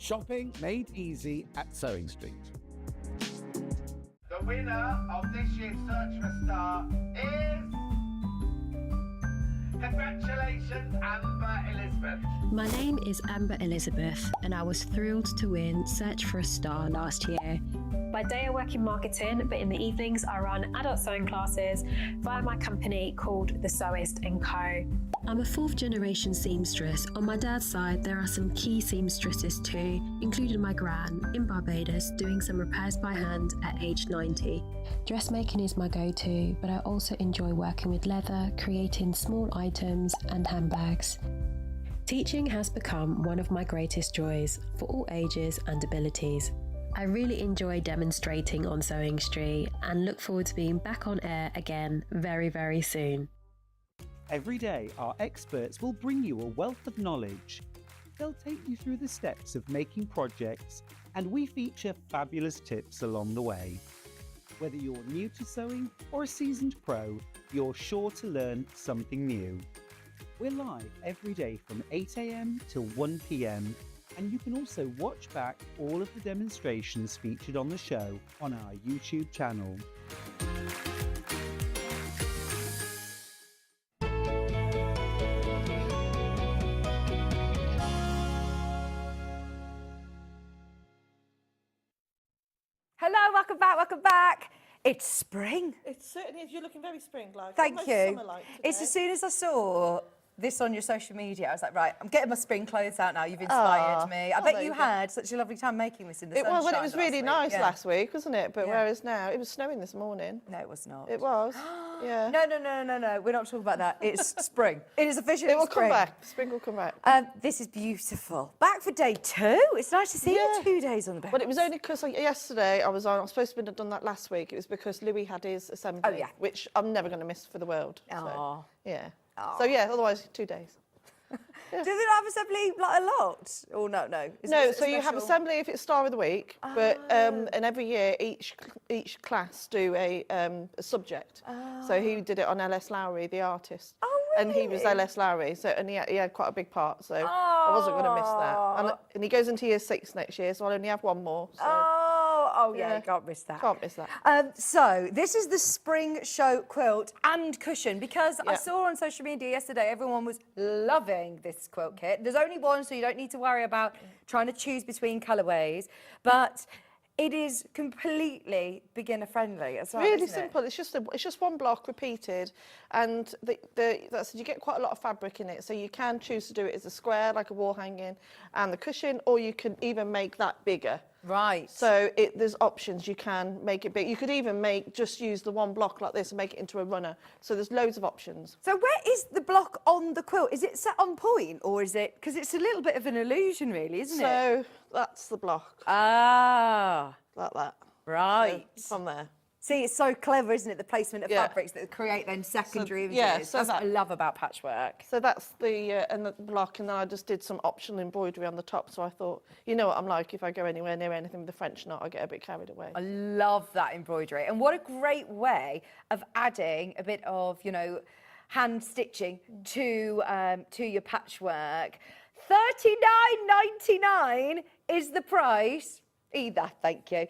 Shopping made easy at Sewing Street. The winner of this year's Search for a Star is... Congratulations, Amber Elizabeth. My name is Amber Elizabeth, and I was thrilled to win Search for a Star last year. By day I work in marketing, but in the evenings I run adult sewing classes via my company called The Sewist & Co. I'm a fourth generation seamstress. On my dad's side, there are some key seamstresses too, including my gran in Barbados doing some repairs by hand at age 90. Dressmaking is my go-to, but I also enjoy working with leather, creating small items and handbags. Teaching has become one of my greatest joys for all ages and abilities. I really enjoy demonstrating on Sewing Street and look forward to being back on air again very, very soon. Every day, our experts will bring you a wealth of knowledge. They'll take you through the steps of making projects, and we feature fabulous tips along the way. Whether you're new to sewing or a seasoned pro, you're sure to learn something new. We're live every day from 8 a.m. till 1 p.m. and you can also watch back all of the demonstrations featured on the show on our YouTube channel. Hello, welcome back. It's spring. It certainly is. You're looking very spring-like. Thank Almost you. summer-like It's today. as soon as I saw this on your social media, I was like, right, I'm getting my spring clothes out now. You've inspired me. I bet you had such a lovely time making this in the sunshine. Well, it was really nice week. last week, wasn't it? But whereas now, it was snowing this morning. No, it was not. It was. Yeah. No. We're not talking about that. It's spring. It is officially It will spring. come back. Spring will come back. This is beautiful. Back for day 2. It's nice to see you 2 days on the bench. But it was only because yesterday I was supposed to have done that last week. It was because Louis had his assembly, which I'm never going to miss for the world. So, yeah. So yeah, otherwise 2 days. Do they not have assembly like a lot? Or no? No, so you have assembly if it's Star of the Week, but and every year each class do a subject. So he did it on L.S. Lowry, the artist. Oh, really? And he was L.S. Lowry, so and he had quite a big part. So I wasn't going to miss that. And he goes into year 6 next year, so I'll only have one more. So. Oh yeah, you can't miss that. Can't miss that. So this is the spring show quilt and cushion, because I saw on social media yesterday everyone was loving this quilt kit. There's only one, so you don't need to worry about trying to choose between colourways, but it is completely beginner friendly as well. Really simple. It's just one block repeated, and you get quite a lot of fabric in it. So you can choose to do it as a square, like a wall hanging, and the cushion, or you can even make that bigger. Right. So there's options. You can make it big. You could even just use the one block like this and make it into a runner. So there's loads of options. So where is the block on the quilt? Is it set on point, or is it, because it's a little bit of an illusion really, isn't it? So that's the block. Ah. Like that. Right. So from there. See, it's so clever, isn't it? The placement of fabrics that create then secondary images. yeah, so That's what I love about patchwork. So that's the block, and then I just did some optional embroidery on the top. So I thought, you know what I'm like, if I go anywhere near anything with the French knot, I get a bit carried away. I love that embroidery. And what a great way of adding a bit of, you know, hand stitching to your patchwork. $39.99 is the price. Either, thank you.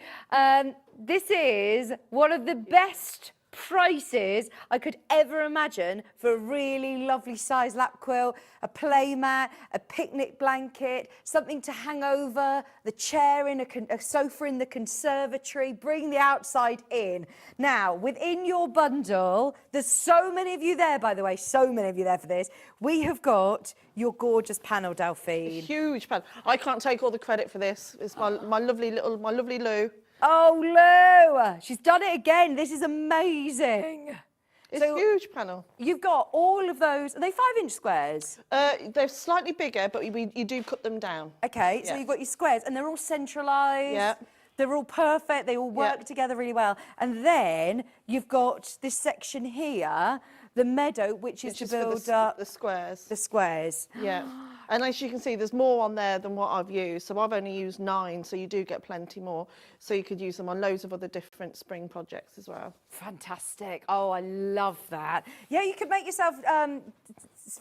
This is one of the best prices I could ever imagine for a really lovely size lap quilt, a play mat, a picnic blanket, something to hang over the chair in a sofa in the conservatory, bring the outside in. Now, within your bundle, there's so many of you there, by the way, so many of you there for this. We have got your gorgeous panel, Delphine. Huge panel. I can't take all the credit for this. It's my lovely Lou. Oh, Lou! She's done it again. This is amazing. It's a huge panel. You've got all of those. Are they 5-inch squares? They're slightly bigger, but you do cut them down. Okay, so you've got your squares, and they're all centralised. Yeah. They're all perfect. They all work together really well. And then you've got this section here, the meadow, which is to build up the squares. The squares. Yeah. And as you can see, there's more on there than what I've used. So I've only used 9, so you do get plenty more. So you could use them on loads of other different spring projects as well. Fantastic. Oh, I love that. Yeah, you could make yourself...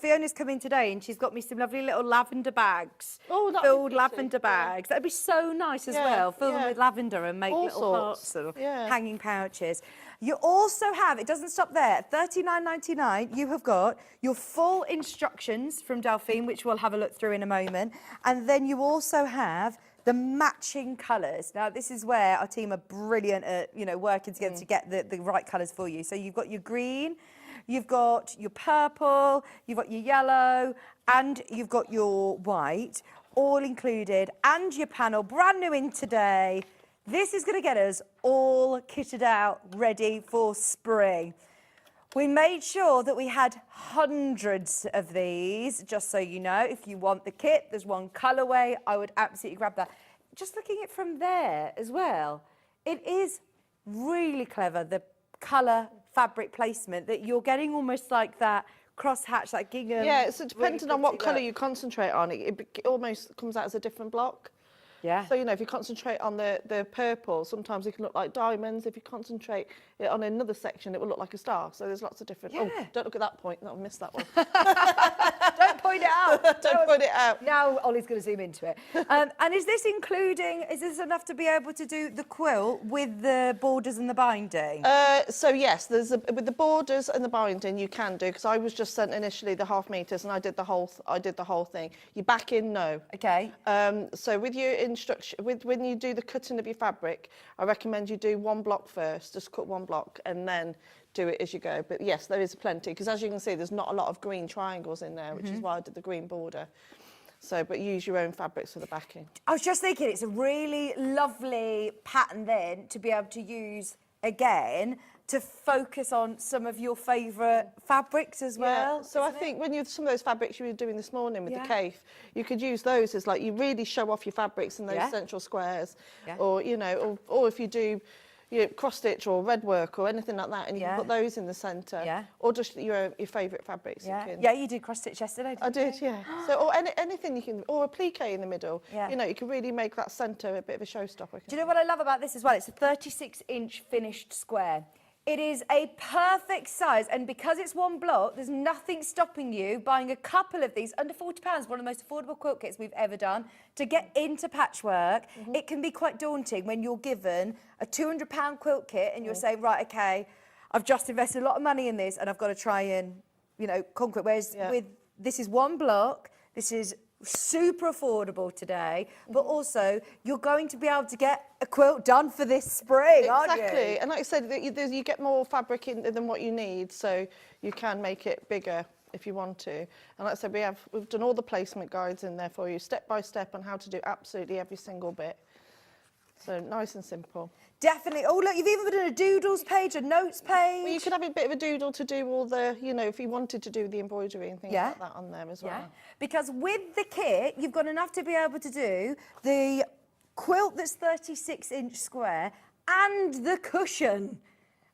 Fiona's come in today and she's got me some lovely little lavender bags. Oh, filled lavender bags. That'd be so nice as well. Fill them with lavender and make all little sorts. hearts or hanging pouches. You also have, it doesn't stop there, $39.99, you have got your full instructions from Delphine, which we'll have a look through in a moment. And then you also have the matching colours. Now, this is where our team are brilliant at, you know, working together to get the right colours for you. So you've got your green, you've got your purple, you've got your yellow, and you've got your white, all included, and your panel, brand new in today. This is going to get us all kitted out, ready for spring. We made sure that we had hundreds of these, just so you know. If you want the kit, there's one colourway. I would absolutely grab that. Just looking at it from there as well, it is really clever, the colour fabric placement, that you're getting almost like that cross-hatch, that gingham. Yeah, so depending on what colour look. you concentrate on, it almost comes out as a different block. Yeah. So, you know, if you concentrate on the purple, sometimes it can look like diamonds. If you concentrate it on another section, it will look like a star. So there's lots of different... Yeah. Oh, don't look at that point. I'll miss that one. Don't point it out. Don't point it out. Now Ollie's going to zoom into it. And is this enough to be able to do the quilt with the borders and the binding? So yes, with the borders and the binding you can do, because I was just sent initially the half meters and I did the whole thing. You back in, no. Okay. So with your instruction, when you do the cutting of your fabric, I recommend you do one block first, just cut one block and then do it as you go. But yes, there is plenty, because as you can see, there's not a lot of green triangles in there, which is why I did the green border. So, but use your own fabrics for the backing. I was just thinking, it's a really lovely pattern then to be able to use again to focus on some of your favourite fabrics as well. So I think when some of those fabrics you were doing this morning with the Kaffe, you could use those as like, you really show off your fabrics in those central squares, or you know, or if you do cross stitch or red work or anything like that, and you can put those in the centre, or just your favourite fabrics. Yeah, you did cross stitch yesterday. I did, yeah. So or anything you can, or a plique in the middle. You know, you can really make that centre a bit of a showstopper. Do you know what I love about this as well? It's a 36-inch finished square. It is a perfect size, and because it's one block, there's nothing stopping you buying a couple of these under £40, one of the most affordable quilt kits we've ever done, to get into patchwork. It can be quite daunting when you're given a £200 quilt kit and you're saying, right, okay, I've just invested a lot of money in this and I've got to try and, you know, conquer it. Whereas with this is one block, this is super affordable today, but also you're going to be able to get a quilt done for this spring, aren't you? Exactly, and like I said, you get more fabric in than what you need, so you can make it bigger if you want to. And like I said, we've done all the placement guides in there for you, step by step, on how to do absolutely every single bit. So nice and simple. Definitely. Oh, look, you've even done a doodles page, a notes page. Well, you could have a bit of a doodle to do all the, you know, if you wanted to do the embroidery and things like that on there as well. Yeah, because with the kit, you've got enough to be able to do the quilt that's 36-inch square and the cushion.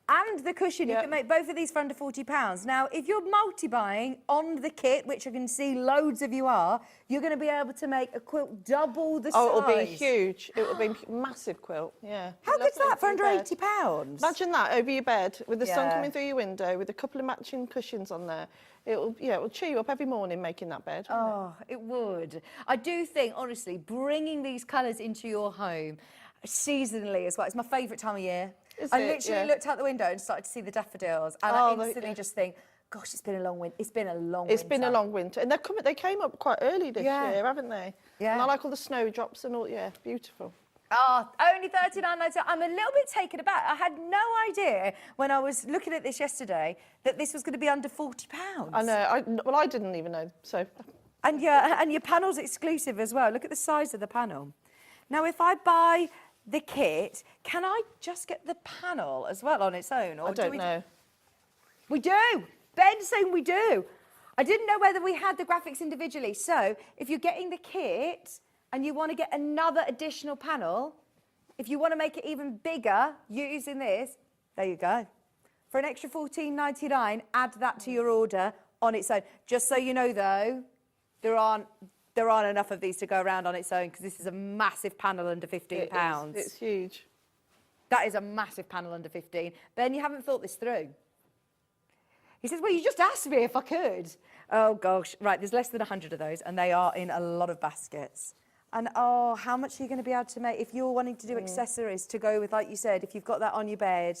And the cushion, you can make both of these for under £40. Now, if you're multi-buying on the kit, which I can see loads of you are, you're going to be able to make a quilt double the size. Oh, it'll be huge. It will be a massive quilt, yeah. How good's that for under bed. £80? Imagine that over your bed with the sun coming through your window with a couple of matching cushions on there. It'll cheer you up every morning making that bed. Oh, it would. I do think, honestly, bringing these colours into your home seasonally as well, it's my favourite time of year. I literally looked out the window and started to see the daffodils, and I instantly just think, gosh, it's been a long winter. It's been a long winter. It's been a long winter, and they came up quite early this year, haven't they? Yeah. And I like all the snowdrops and all. Yeah, beautiful. Oh, only £39.99. I'm a little bit taken aback. I had no idea when I was looking at this yesterday that this was going to be under £40. I know. Well, I didn't even know. So. And your panel's exclusive as well. Look at the size of the panel. Now, if I buy the kit, can I just get the panel as well on its own? Or I don't know. We do. Ben's saying we do. I didn't know whether we had the graphics individually. So if you're getting the kit and you want to get another additional panel, if you want to make it even bigger using this, there you go. For an extra £14.99, add that to your order on its own. Just so you know, though, there aren't enough of these to go around on its own because this is a massive panel under £15. It's huge. That is a massive panel under 15. Ben, you haven't thought this through. He says, well, you just asked me if I could. Oh, gosh. Right, there's less than 100 of those, and they are in a lot of baskets. And, oh, how much are you going to be able to make? If you're wanting to do accessories to go with, like you said, if you've got that on your bed,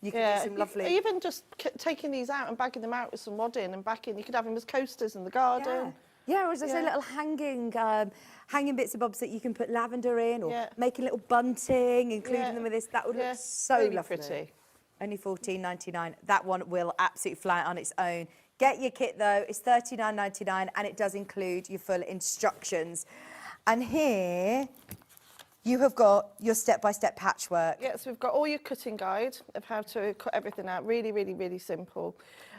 you can do some lovely... Even just taking these out and bagging them out with some wadding and backing, you could have them as coasters in the garden. Yeah, or as I say, little hanging bits and bobs that you can put lavender in, or making little bunting, including them with this. That would look so really lovely. Pretty. Only £14.99. That one will absolutely fly on its own. Get your kit though. It's £39.99, and it does include your full instructions. And here you have got your step-by-step patchwork. Yes, we've got all your cutting guide of how to cut everything out. Really, really, really simple.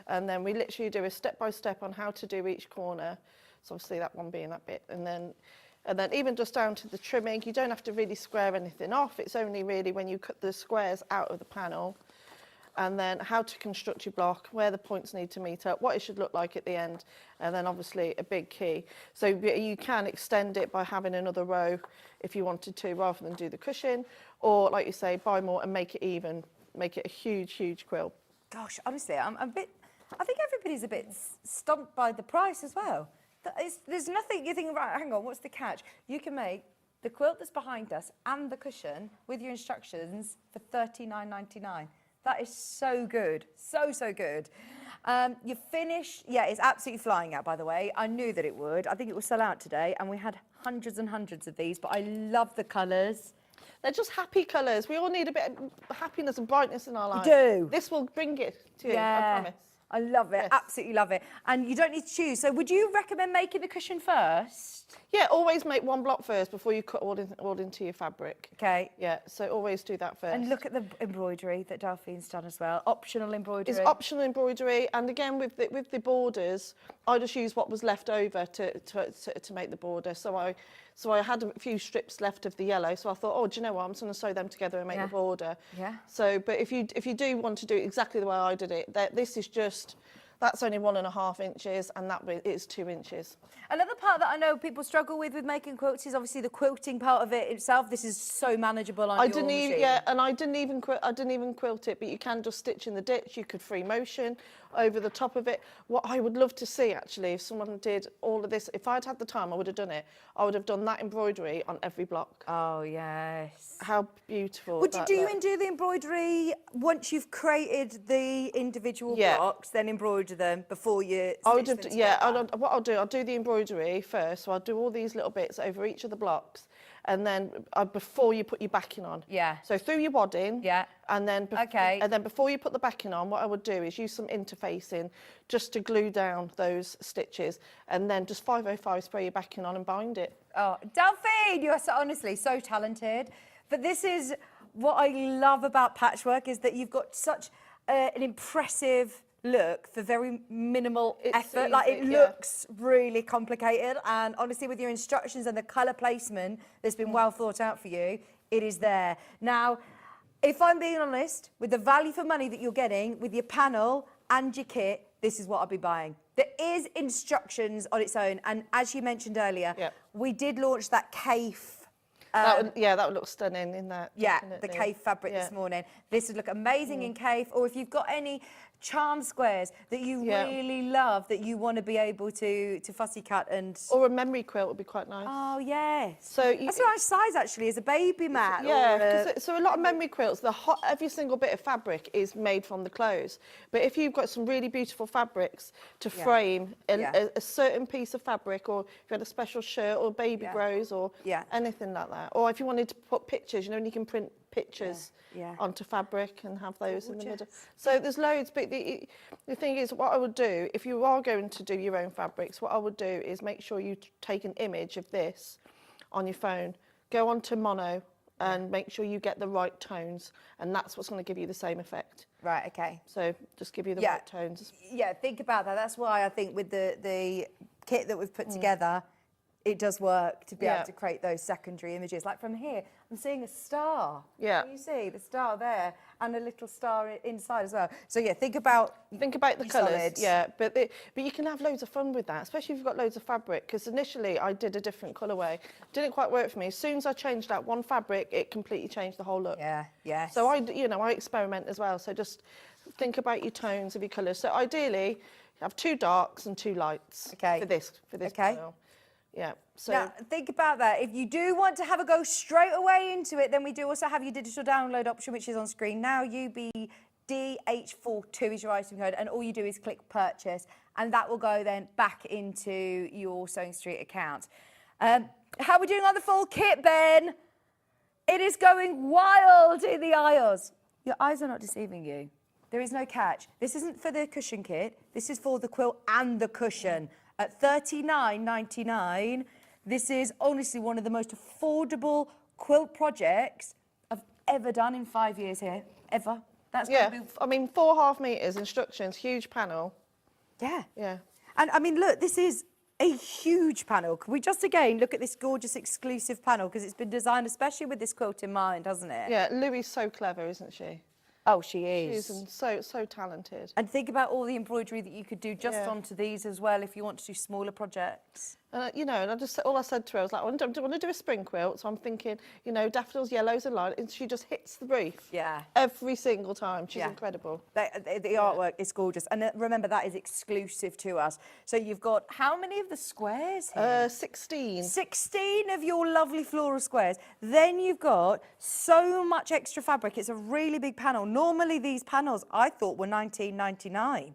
And then we literally do a step-by-step on how to do each corner. So obviously that one being that bit, and then even just down to the trimming, you don't have to really square anything off. It's only really when you cut the squares out of the panel, and then how to construct your block, where the points need to meet up, what it should look like at the end, and then obviously a big key. So you can extend it by having another row if you wanted to, rather than do the cushion, or like you say, buy more and make it even, make it a huge, huge quilt. Gosh, honestly, I think everybody's a bit stumped by the price as well. There's nothing you think, right, hang on, what's the catch? You can make the quilt that's behind us and the cushion with your instructions for £39.99. That is so good, so good. You finish, it's absolutely flying out, by the way. I knew that it would. I think it will sell out today, and we had hundreds and hundreds of these, but I love the colours. They're just happy colours. We all need a bit of happiness and brightness in our lives. We do. This will bring it to you, I promise. I love it, absolutely love it. And you don't need to choose. So would you recommend making the cushion first? Yeah, always make one block first before you cut all into your fabric. Okay. Yeah, so always do that first. And look at the embroidery that Delphine's done as well. Optional embroidery. It's optional embroidery, and again with the borders, I just used what was left over to make the border. So I had a few strips left of the yellow, so I thought, oh, do you know what? I'm just going to sew them together and make the border. Yeah. So, but if you do want to do it exactly the way I did it, this is just. That's only 1.5 inches, and that is 2 inches. Another part that I know people struggle with making quilts is obviously the quilting part of it itself. This is so manageable on your machine. And I didn't even quilt it, but you can just stitch in the ditch. You could free motion over the top of it. What I would love to see, actually, if someone did all of this, if I'd had the time, I would have done it. I would have done that embroidery on every block. Oh, yes. How beautiful. Would you do the embroidery once you've created the individual blocks, then embroider them before you stitch them together? What I'll do the embroidery first. So I'll do all these little bits over each of the blocks, and then before you put your backing on. Yeah. So through your wadding. Yeah. And then before you put the backing on, what I would do is use some interfacing just to glue down those stitches, and then just 505 spray your backing on and bind it. Oh, Delphine, you are honestly so talented. But this is what I love about patchwork, is that you've got such an impressive look for very minimal effort. Like, it looks really complicated, and honestly, with your instructions and the colour placement that's been well thought out for you, it is there. Now, if I'm being honest, with the value for money that you're getting with your panel and your kit, this is what I'll be buying. There is instructions on its own, and as you mentioned earlier, we did launch that Kaffe. That would look stunning in that. Yeah, definitely. the Kaffe fabric this morning. This would look amazing in Kaffe, or if you've got any charm squares that you really love, that you want to be able to fussy cut and... Or a memory quilt would be quite nice. Oh, yes. So that's a nice size, actually, as a baby mat. Yeah, so a lot of memory quilts, every single bit of fabric is made from the clothes. But if you've got some really beautiful fabrics to frame a certain piece of fabric, or if you had a special shirt or baby grows or anything like that, or if you wanted to put pictures, and you can print pictures onto fabric and have those in the middle. So there's loads, but the thing is, what I would do, if you are going to do your own fabrics, what I would do is make sure you take an image of this on your phone, go onto mono and make sure you get the right tones, and that's what's going to give you the same effect. Right, okay. So just give you the right tones. Yeah, think about that. That's why I think with the kit that we've put together, it does work to be able to create those secondary images. Like from here, I'm seeing a star. Yeah. Can you see the star there and a little star inside as well? So yeah, think about the colours. Yeah, but you can have loads of fun with that, especially if you've got loads of fabric. Because initially I did a different colourway, didn't quite work for me. As soon as I changed out one fabric, it completely changed the whole look. Yeah, yes. So I experiment as well. So just think about your tones of your colours. So ideally, have 2 darks and 2 lights. Okay. For this panel. Yeah. So now, think about that. If you do want to have a go straight away into it, then we do also have your digital download option, which is on screen now. UBDH42 is your item code, and all you do is click purchase, and that will go then back into your Sewing Street account. How are we doing on the full kit, Ben? It is going wild in the aisles. Your eyes are not deceiving you. There is no catch. This isn't for the cushion kit. This is for the quilt and the cushion. At $39.99, this is honestly one of the most affordable quilt projects I've ever done in 5 years here, ever. That's I mean, 4.5 metres, instructions, huge panel. Yeah. Yeah. And I mean, look, this is a huge panel. Can we just again look at this gorgeous exclusive panel, because it's been designed especially with this quilt in mind, hasn't it? Yeah, Louie's so clever, isn't she? Oh, she is. She's so talented. And think about all the embroidery that you could do just onto these as well if you want to do smaller projects. And all I said to her, I was like, I want to do a spring quilt. So I'm thinking, daffodils, yellows and light, and she just hits the brief. Yeah. Every single time. She's incredible. The artwork is gorgeous. And remember, that is exclusive to us. So you've got how many of the squares here? 16. 16 of your lovely floral squares. Then you've got so much extra fabric. It's a really big panel. Normally these panels, I thought, were $19.99.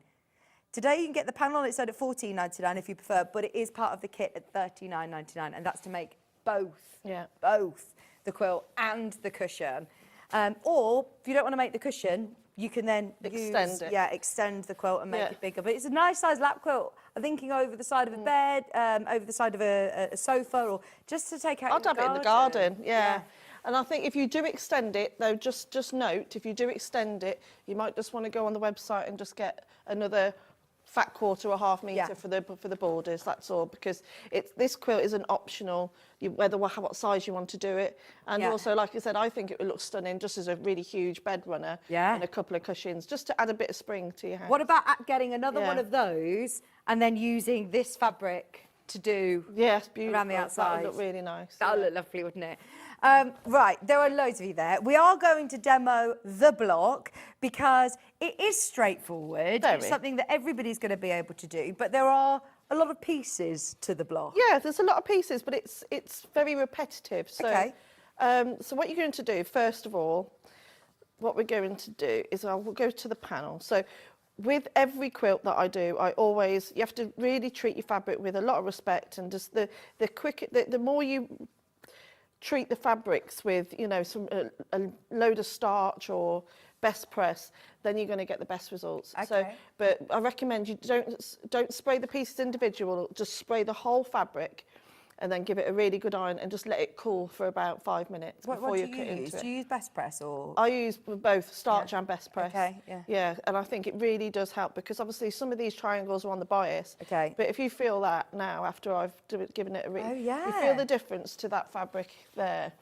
Today you can get the panel on its own at $14.99 if you prefer, but it is part of the kit at $39.99, and that's to make both the quilt and the cushion. Or if you don't want to make the cushion, you can then extend the quilt and make it bigger. But it's a nice size lap quilt. I'm thinking over the side of a bed, over the side of a sofa, or just to take out. I'd have it in the garden. Yeah. And I think if you do extend it, though, just note, if you do extend it, you might just want to go on the website and just get another fat quarter or half metre for the borders, that's all, because this quilt is an optional, what size you want to do it. And also, like I said, I think it would look stunning just as a really huge bed runner and a couple of cushions, just to add a bit of spring to your house. What about getting another one of those and then using this fabric to do around the outside? That would look really nice. That would look lovely, wouldn't it? Right, there are loads of you there. We are going to demo the block because it is straightforward. It's something that everybody's going to be able to do, but there are a lot of pieces to the block. Yeah, there's a lot of pieces, but it's very repetitive. So, so what you're going to do, first of all, what we're going to do is we'll go to the panel. So with every quilt that I do, you have to really treat your fabric with a lot of respect, and just the more you treat the fabrics with, a load of starch or best press, then you're going to get the best results. So, but I recommend you don't spray the pieces individual, just spray the whole fabric, and then give it a really good iron and just let it cool for about 5 minutes What before do you you cut use? into it. Do you use best press or? I use both starch and best press. Okay, yeah. Yeah, and I think it really does help because obviously some of these triangles are on the bias. Okay. But if you feel that now after I've given it a Oh, you feel yeah. the difference to that fabric there.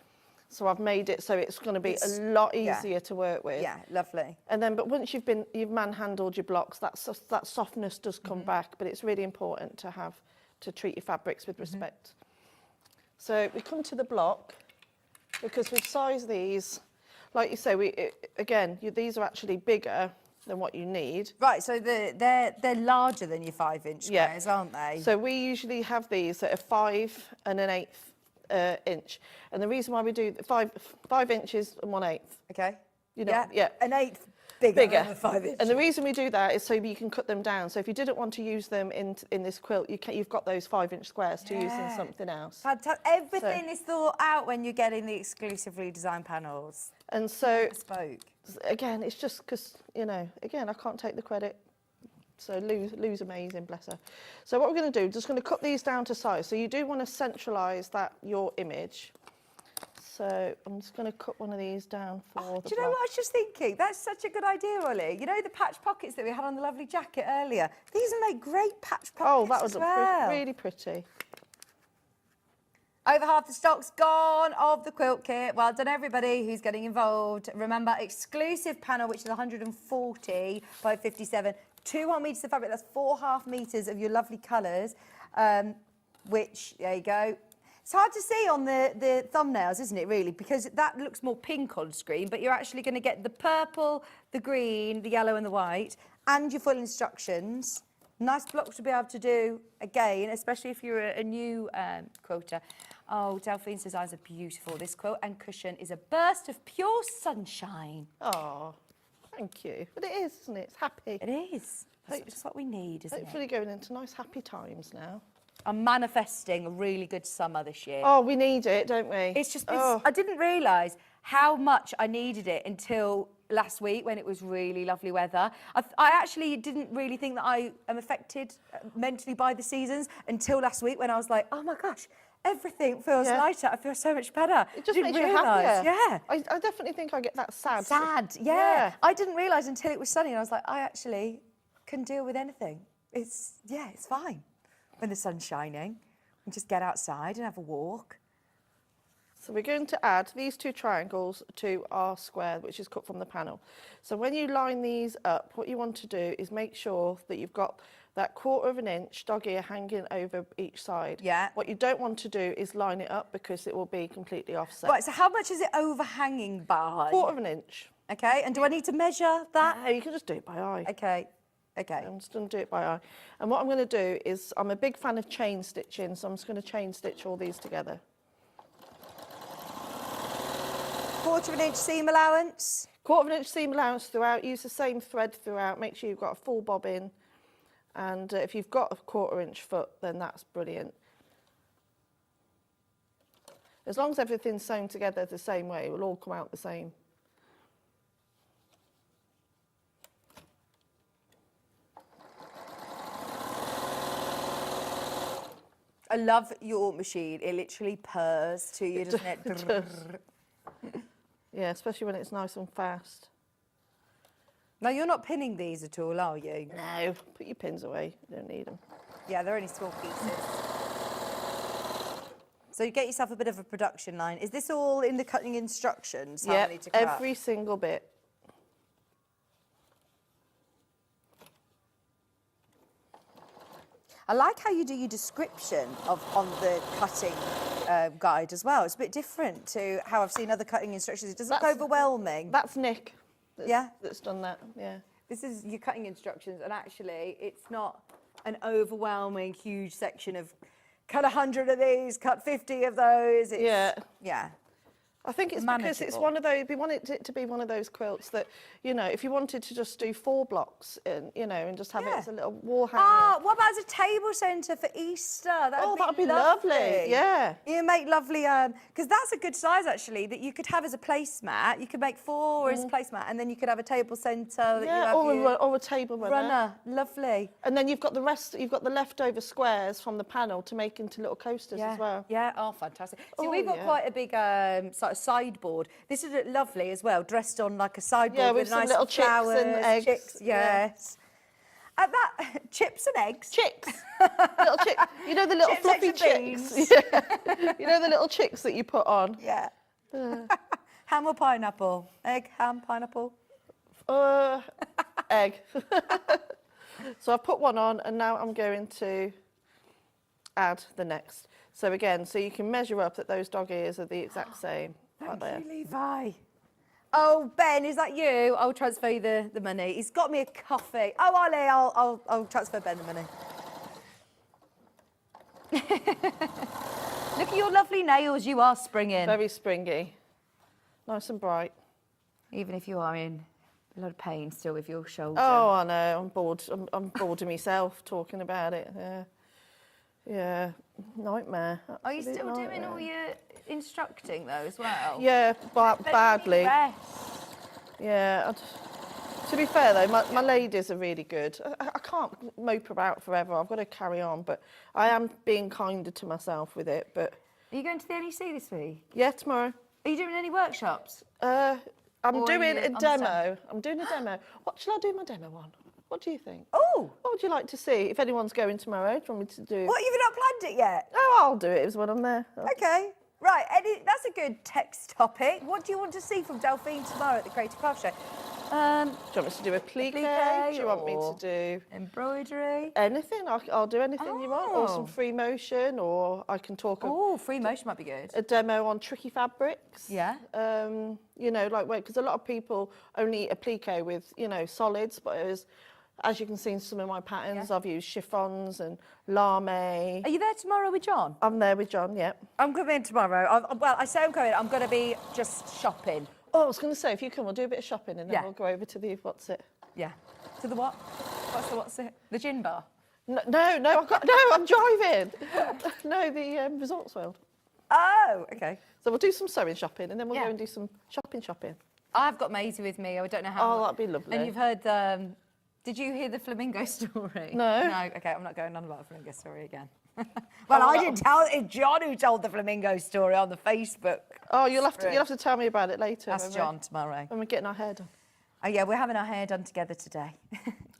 So I've made it so it's going to be a lot easier to work with. Yeah, lovely. And then, but once you've manhandled your blocks, that softness does come back. But it's really important to treat your fabrics with respect. So we come to the block because we've sized these, like you say. These are actually bigger than what you need. Right, so they're larger than your 5-inch squares, aren't they? So we usually have these at a 5 and an 1/8 inch, and the reason why we do 5 inches and 1/8. Okay. You know, yeah. An 1/8 bigger than a 5 inch. And the reason we do that is so you can cut them down. So if you didn't want to use them in this quilt, you've got those 5-inch squares to use in something else. Fantastic. Everything is thought out when you're getting the exclusively designed panels. And so, again, it's just because, I can't take the credit. So Lou's amazing, bless her. So what we're going to do, just going to cut these down to size. So you do want to centralise your image. So I'm just going to cut one of these down for the Do you know what I was just thinking? That's such a good idea, Ollie. You know the patch pockets that we had on the lovely jacket earlier? These would make great patch pockets. Oh, that was really pretty. Over half the stock's gone of the quilt kit. Well done, everybody who's getting involved. Remember, exclusive panel, which is 140 by 57. 2 whole metres of fabric. That's 4.5 metres of your lovely colours, which, there you go. It's hard to see on the thumbnails, isn't it, really? Because that looks more pink on screen, but you're actually going to get the purple, the green, the yellow and the white, and your full instructions. Nice block to be able to do, again, especially if you're a new quilter. Oh, Delphine's designs are beautiful. This quilt and cushion is a burst of pure sunshine. Oh, thank you. But it is, isn't it? It's happy. It is. It's just what we need, isn't it? Hopefully going into nice happy times now. I'm manifesting a really good summer this year. Oh, we need it, don't we? It's just, I didn't realise how much I needed it until last week when it was really lovely weather. I actually didn't really think that I am affected mentally by the seasons until last week when I was like, oh my gosh, everything feels lighter. I feel so much better. It just makes you happier. Yeah. I definitely think I get that sad. Sad, yeah. I didn't realise until it was sunny and I was like, I actually can deal with anything. It's fine when the sun's shining. And just get outside and have a walk. So we're going to add these 2 triangles to our square, which is cut from the panel. So when you line these up, what you want to do is make sure that you've got that 1/4 inch dog ear hanging over each side. Yeah. What you don't want to do is line it up because it will be completely offset. Right, so how much is it overhanging by? 1/4 inch. Okay, and do I need to measure that? No, you can just do it by eye. Okay. I'm just going to do it by eye. And what I'm going to do is, I'm a big fan of chain stitching, so I'm just going to chain stitch all these together. 1/4 inch seam allowance. 1/4 inch seam allowance throughout. Use the same thread throughout. Make sure you've got a full bobbin. And if you've got a 1/4 inch foot, then that's brilliant. As long as everything's sewn together the same way, it will all come out the same. I love your machine. It literally purrs to you, doesn't it? It does. Yeah, especially when it's nice and fast. Now, you're not pinning these at all, are you? No, put your pins away. You don't need them. Yeah, they're only small pieces. So you get yourself a bit of a production line. Is this all in the cutting instructions? Yeah, every single bit. I like how you do your description on the cutting guide as well. It's a bit different to how I've seen other cutting instructions. It doesn't look overwhelming. That's Nick. Yeah? That's done that, yeah. This is your cutting instructions, and actually it's not an overwhelming, huge section of cut 100 of these, cut 50 of those. It's, yeah. Yeah. I think it's because it's one of those, we want it to be one of those quilts that, you know, if you wanted to just do 4 blocks and, you know, and just have it as a little wall hanger. Ah, what about as a table centre for Easter? That'd be lovely. Yeah. You make lovely, because that's a good size actually, that you could have as a placemat. You could make 4 as a placemat, and then you could have a table centre. Yeah, or a table runner. Lovely. And then you've got the rest, you've got the leftover squares from the panel to make into little coasters as well. Yeah, oh, fantastic. See, we've got quite a big sort of sideboard. This is lovely as well, dressed on like a sideboard with some nice little flowers, chicks and eggs. Chicks, yes. Chips and eggs. Chicks. Little chicks. You know the little Chips, fluffy eggs and chicks. Yeah. You know the little chicks that you put on. Yeah. Ham or pineapple? Egg, ham, pineapple? Egg. So I've put one on, and now I'm going to add the next. So again, so you can measure up that those dog ears are the exact same. Thank you, Levi. Oh, Ben, is that you? I'll transfer you the money. He's got me a coffee. Oh, Ollie, I'll transfer Ben the money. Look at your lovely nails. You are springing. Very springy. Nice and bright. Even if you are in a lot of pain still with your shoulder. Oh, I know. I'm bored. I'm bored of myself talking about it. Yeah. Nightmare. Are you still doing all your instructing though as well? Yeah, badly. Yeah. To be fair though, my ladies are really good. I can't mope about forever. I've got to carry on, but I am being kinder to myself with it. But are you going to the NEC this week? Yeah, tomorrow. Are you doing any workshops? I'm doing a demo. I'm doing a demo. What shall I do my demo on? What do you think? Oh! What would you like to see? If anyone's going tomorrow, do you want me to do? What, you've not planned it yet? Oh, I'll do it when I'm there. Okay. Right, that's a good text topic. What do you want to see from Delphine tomorrow at the Creative Craft Show? Do you want me to do a plique? Do you want me to do embroidery? Anything. I'll do anything you want. Or some free motion, or I can talk. Oh, free motion might be good. A demo on tricky fabrics. Yeah. You know, like because a lot of people only applique with solids, but as you can see in some of my patterns, I've used chiffons and lame. Are you there tomorrow with John? I'm there with John. Yeah. I'm coming tomorrow. I say I'm coming. I'm going to be just shopping. Oh, I was going to say, if you come, we'll do a bit of shopping and then we'll go over to the what's it? Yeah. To the what? What's it? The gin bar? No, I'm driving. No, the Resorts World. Oh, okay. So we'll do some sewing shopping and then we'll go and do some shopping. I've got Maisie with me. I don't know how. Oh, that'd be lovely. And you've heard did you hear the flamingo story? No. No, okay, I'm not going on about the flamingo story again. Well, I didn't tell it. It's John who told the flamingo story on the Facebook. Oh, you'll have to tell me about it later. That's John tomorrow. When we're getting our hair done. Oh yeah, we're having our hair done together today.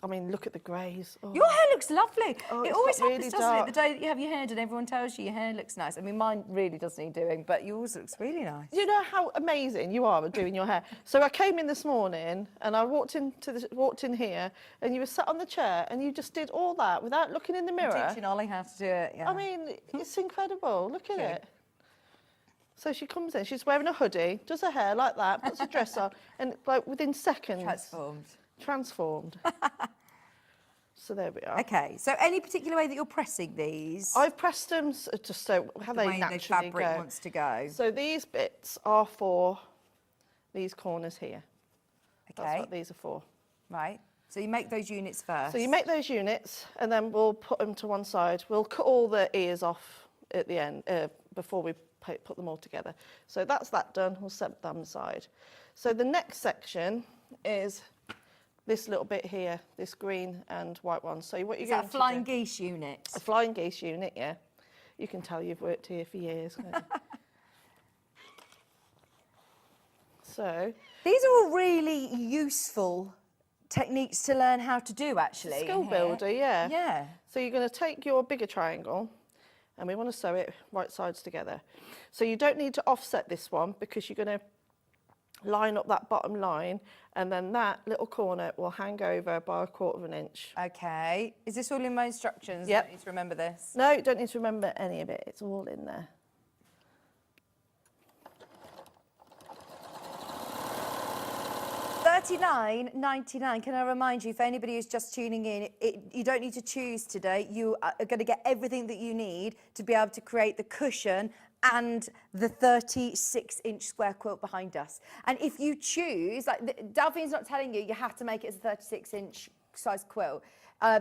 I mean, look at the greys. Oh. Your hair looks lovely. Oh, it always happens, really doesn't dark. it? The day that you have your hair done, everyone tells you your hair looks nice. I mean, mine really does need doing, but yours looks really nice. You know how amazing you are at doing your hair. So I came in this morning and I walked in here, and you were sat on the chair and you just did all that without looking in the mirror. I'm teaching Ollie how to do it. Yeah. I mean, it's incredible. Look at it. So she comes in, she's wearing a hoodie, does her hair like that, puts a dress on, and like within seconds... Transformed. So there we are. Okay, so any particular way that you're pressing these? I've pressed them just so how the they way naturally the fabric go. wants to go. So these bits are for these corners here. Okay. That's what these are for. Right. So you make those units first. So you make those units, and then we'll put them to one side. We'll cut all the ears off at the end before we put them all together. So that's that done. We'll set them aside. So the next section is this little bit here, this green and white one. So what you're going to do... Is that a flying geese unit? A flying geese unit, yeah. You can tell you've worked here for years. Can't you? So these are all really useful techniques to learn how to do, actually. Skill builder, yeah. Yeah. So you're going to take your bigger triangle, and we want to sew it right sides together. So you don't need to offset this one because you're going to line up that bottom line, and then that little corner will hang over by 1/4 inch. Okay. Is this all in my instructions? Yep. I don't need to remember this. No, you don't need to remember any of it. It's all in there. $39.99. Can I remind you, for anybody who's just tuning in, you don't need to choose today. You are going to get everything that you need to be able to create the cushion and the 36-inch square quilt behind us. And if you choose, like Delphine's not telling you, you have to make it as a 36-inch size quilt.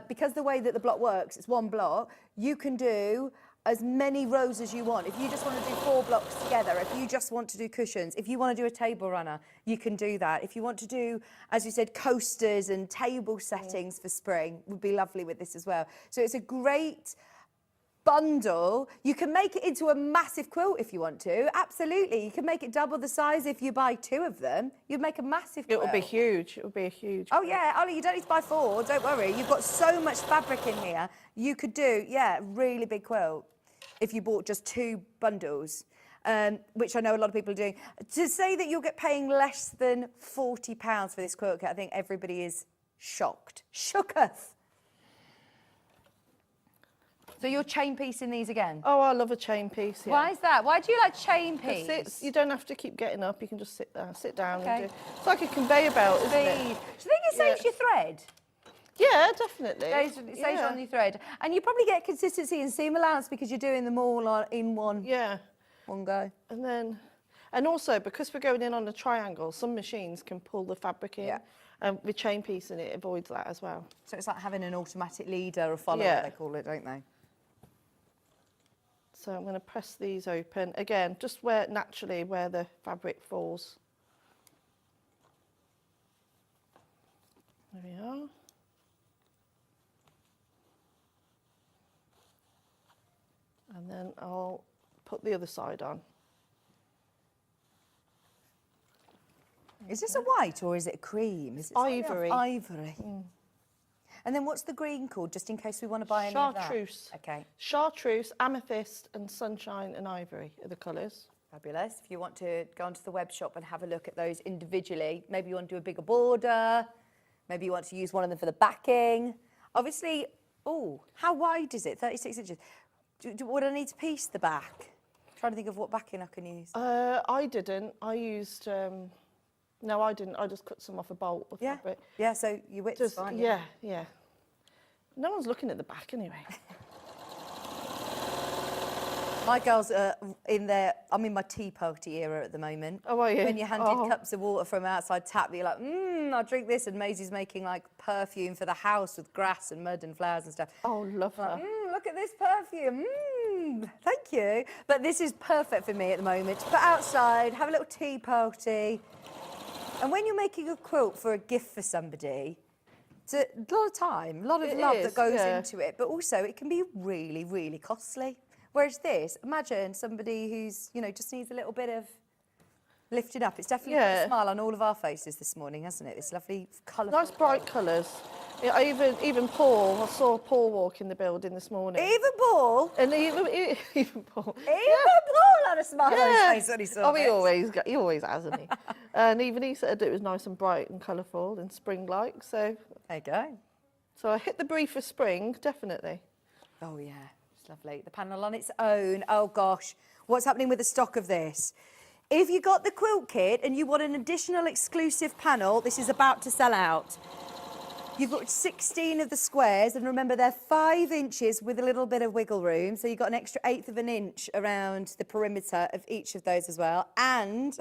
Because the way that the block works, it's one block, you can do as many rows as you want. If you just want to do 4 blocks together, if you just want to do cushions, if you want to do a table runner, you can do that. If you want to do, as you said, coasters and table settings for spring, would be lovely with this as well. So it's a great bundle. You can make it into a massive quilt if you want to. Absolutely. You can make it double the size if you buy 2 of them. You'd make a massive quilt. It would be huge. It would be a huge Oh, quilt. yeah. Ollie, you don't need to buy 4. Don't worry. You've got so much fabric in here. You could do, yeah, a really big quilt if you bought just 2 bundles, which I know a lot of people are doing. To say that you'll get paying less than £40 for this quilt kit, I think everybody is shocked. Shooketh. So you're chain piecing these again? Oh, I love a chain piece. Yeah. Why is that? Why do you like chain piece? You don't have to keep getting up. You can just sit down and do. It's like a conveyor belt, isn't it? Do you think it saves your thread? Yeah, definitely. It saves on your thread. And you probably get consistency and seam allowance because you're doing them all in one go. And also, because we're going in on a triangle, some machines can pull the fabric in. And with chain piecing, it avoids that as well. So it's like having an automatic leader or follower, they call it, don't they? So I'm going to press these open. Again, just where the fabric falls. There we are. And then I'll put the other side on. Is this a white or is it a cream? Is it ivory. Ivory. And then what's the green called, just in case we want to buy any of that? Chartreuse. Okay. Chartreuse, amethyst and sunshine and ivory are the colours. Fabulous. If you want to go onto the web shop and have a look at those individually, maybe you want to do a bigger border, maybe you want to use one of them for the backing. Obviously, how wide is it? 36 inches. Would I need to piece the back? I'm trying to think of what backing I can use. I didn't. I used... No, I didn't. I just cut some off a bolt of fabric. Yeah, so your width's fine. Yeah. No one's looking at the back anyway. My girls are I'm in my tea party era at the moment. Oh, are you? When you're handed cups of water from outside tap, you're like, I'll drink this. And Maisie's making like perfume for the house with grass and mud and flowers and stuff. Oh, love her. Look at this perfume. Thank you. But this is perfect for me at the moment. To put outside, have a little tea party. And when you're making a quilt for a gift for somebody, it's a lot of time, a lot of love that goes into it, but also it can be really, really costly. Whereas this, imagine somebody who's, just needs a little bit of lifting up. It's definitely put a smile on all of our faces this morning, hasn't it? This lovely, colourful. Nice bright colours. Yeah, even Paul, I saw Paul walk in the building this morning. Even Paul? And even Paul. Even Paul had a smile on his face when he saw this. He always has, hasn't he? And even he said it was nice and bright and colourful and spring-like, so... There you go. So I hit the brief for spring, definitely. Oh, yeah, it's lovely. The panel on its own. Oh, gosh. What's happening with the stock of this? If you got the quilt kit and you want an additional exclusive panel, this is about to sell out. You've got 16 of the squares, and remember, they're 5 inches with a little bit of wiggle room, so you've got an extra 1/8 of an inch around the perimeter of each of those as well. And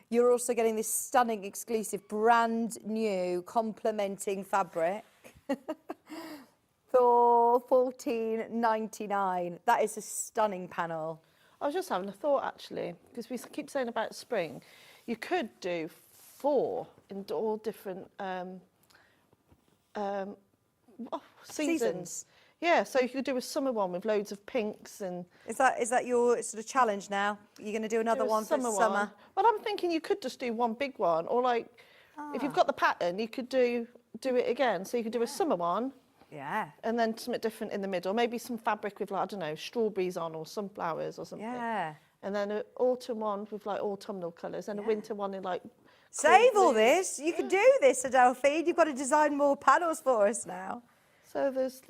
you're also getting this stunning, exclusive, brand new, complementing fabric for $14.99. That is a stunning panel. I was just having a thought, actually, because we keep saying about spring. You could do 4 in all different... seasons. Yeah, so you could do a summer one with loads of pinks and... Is that your sort of challenge now? You're going to do another one for summer? Well, I'm thinking you could just do one big one, or like, if you've got the pattern, you could do it again. So you could do a summer one. Yeah. And then something different in the middle. Maybe some fabric with, like, I don't know, strawberries on or sunflowers or something. Yeah. And then an autumn one with, like, autumnal colours, and a winter one in, like... Save all this. You can do this, Adelphine. You've got to design more panels for us now. So there's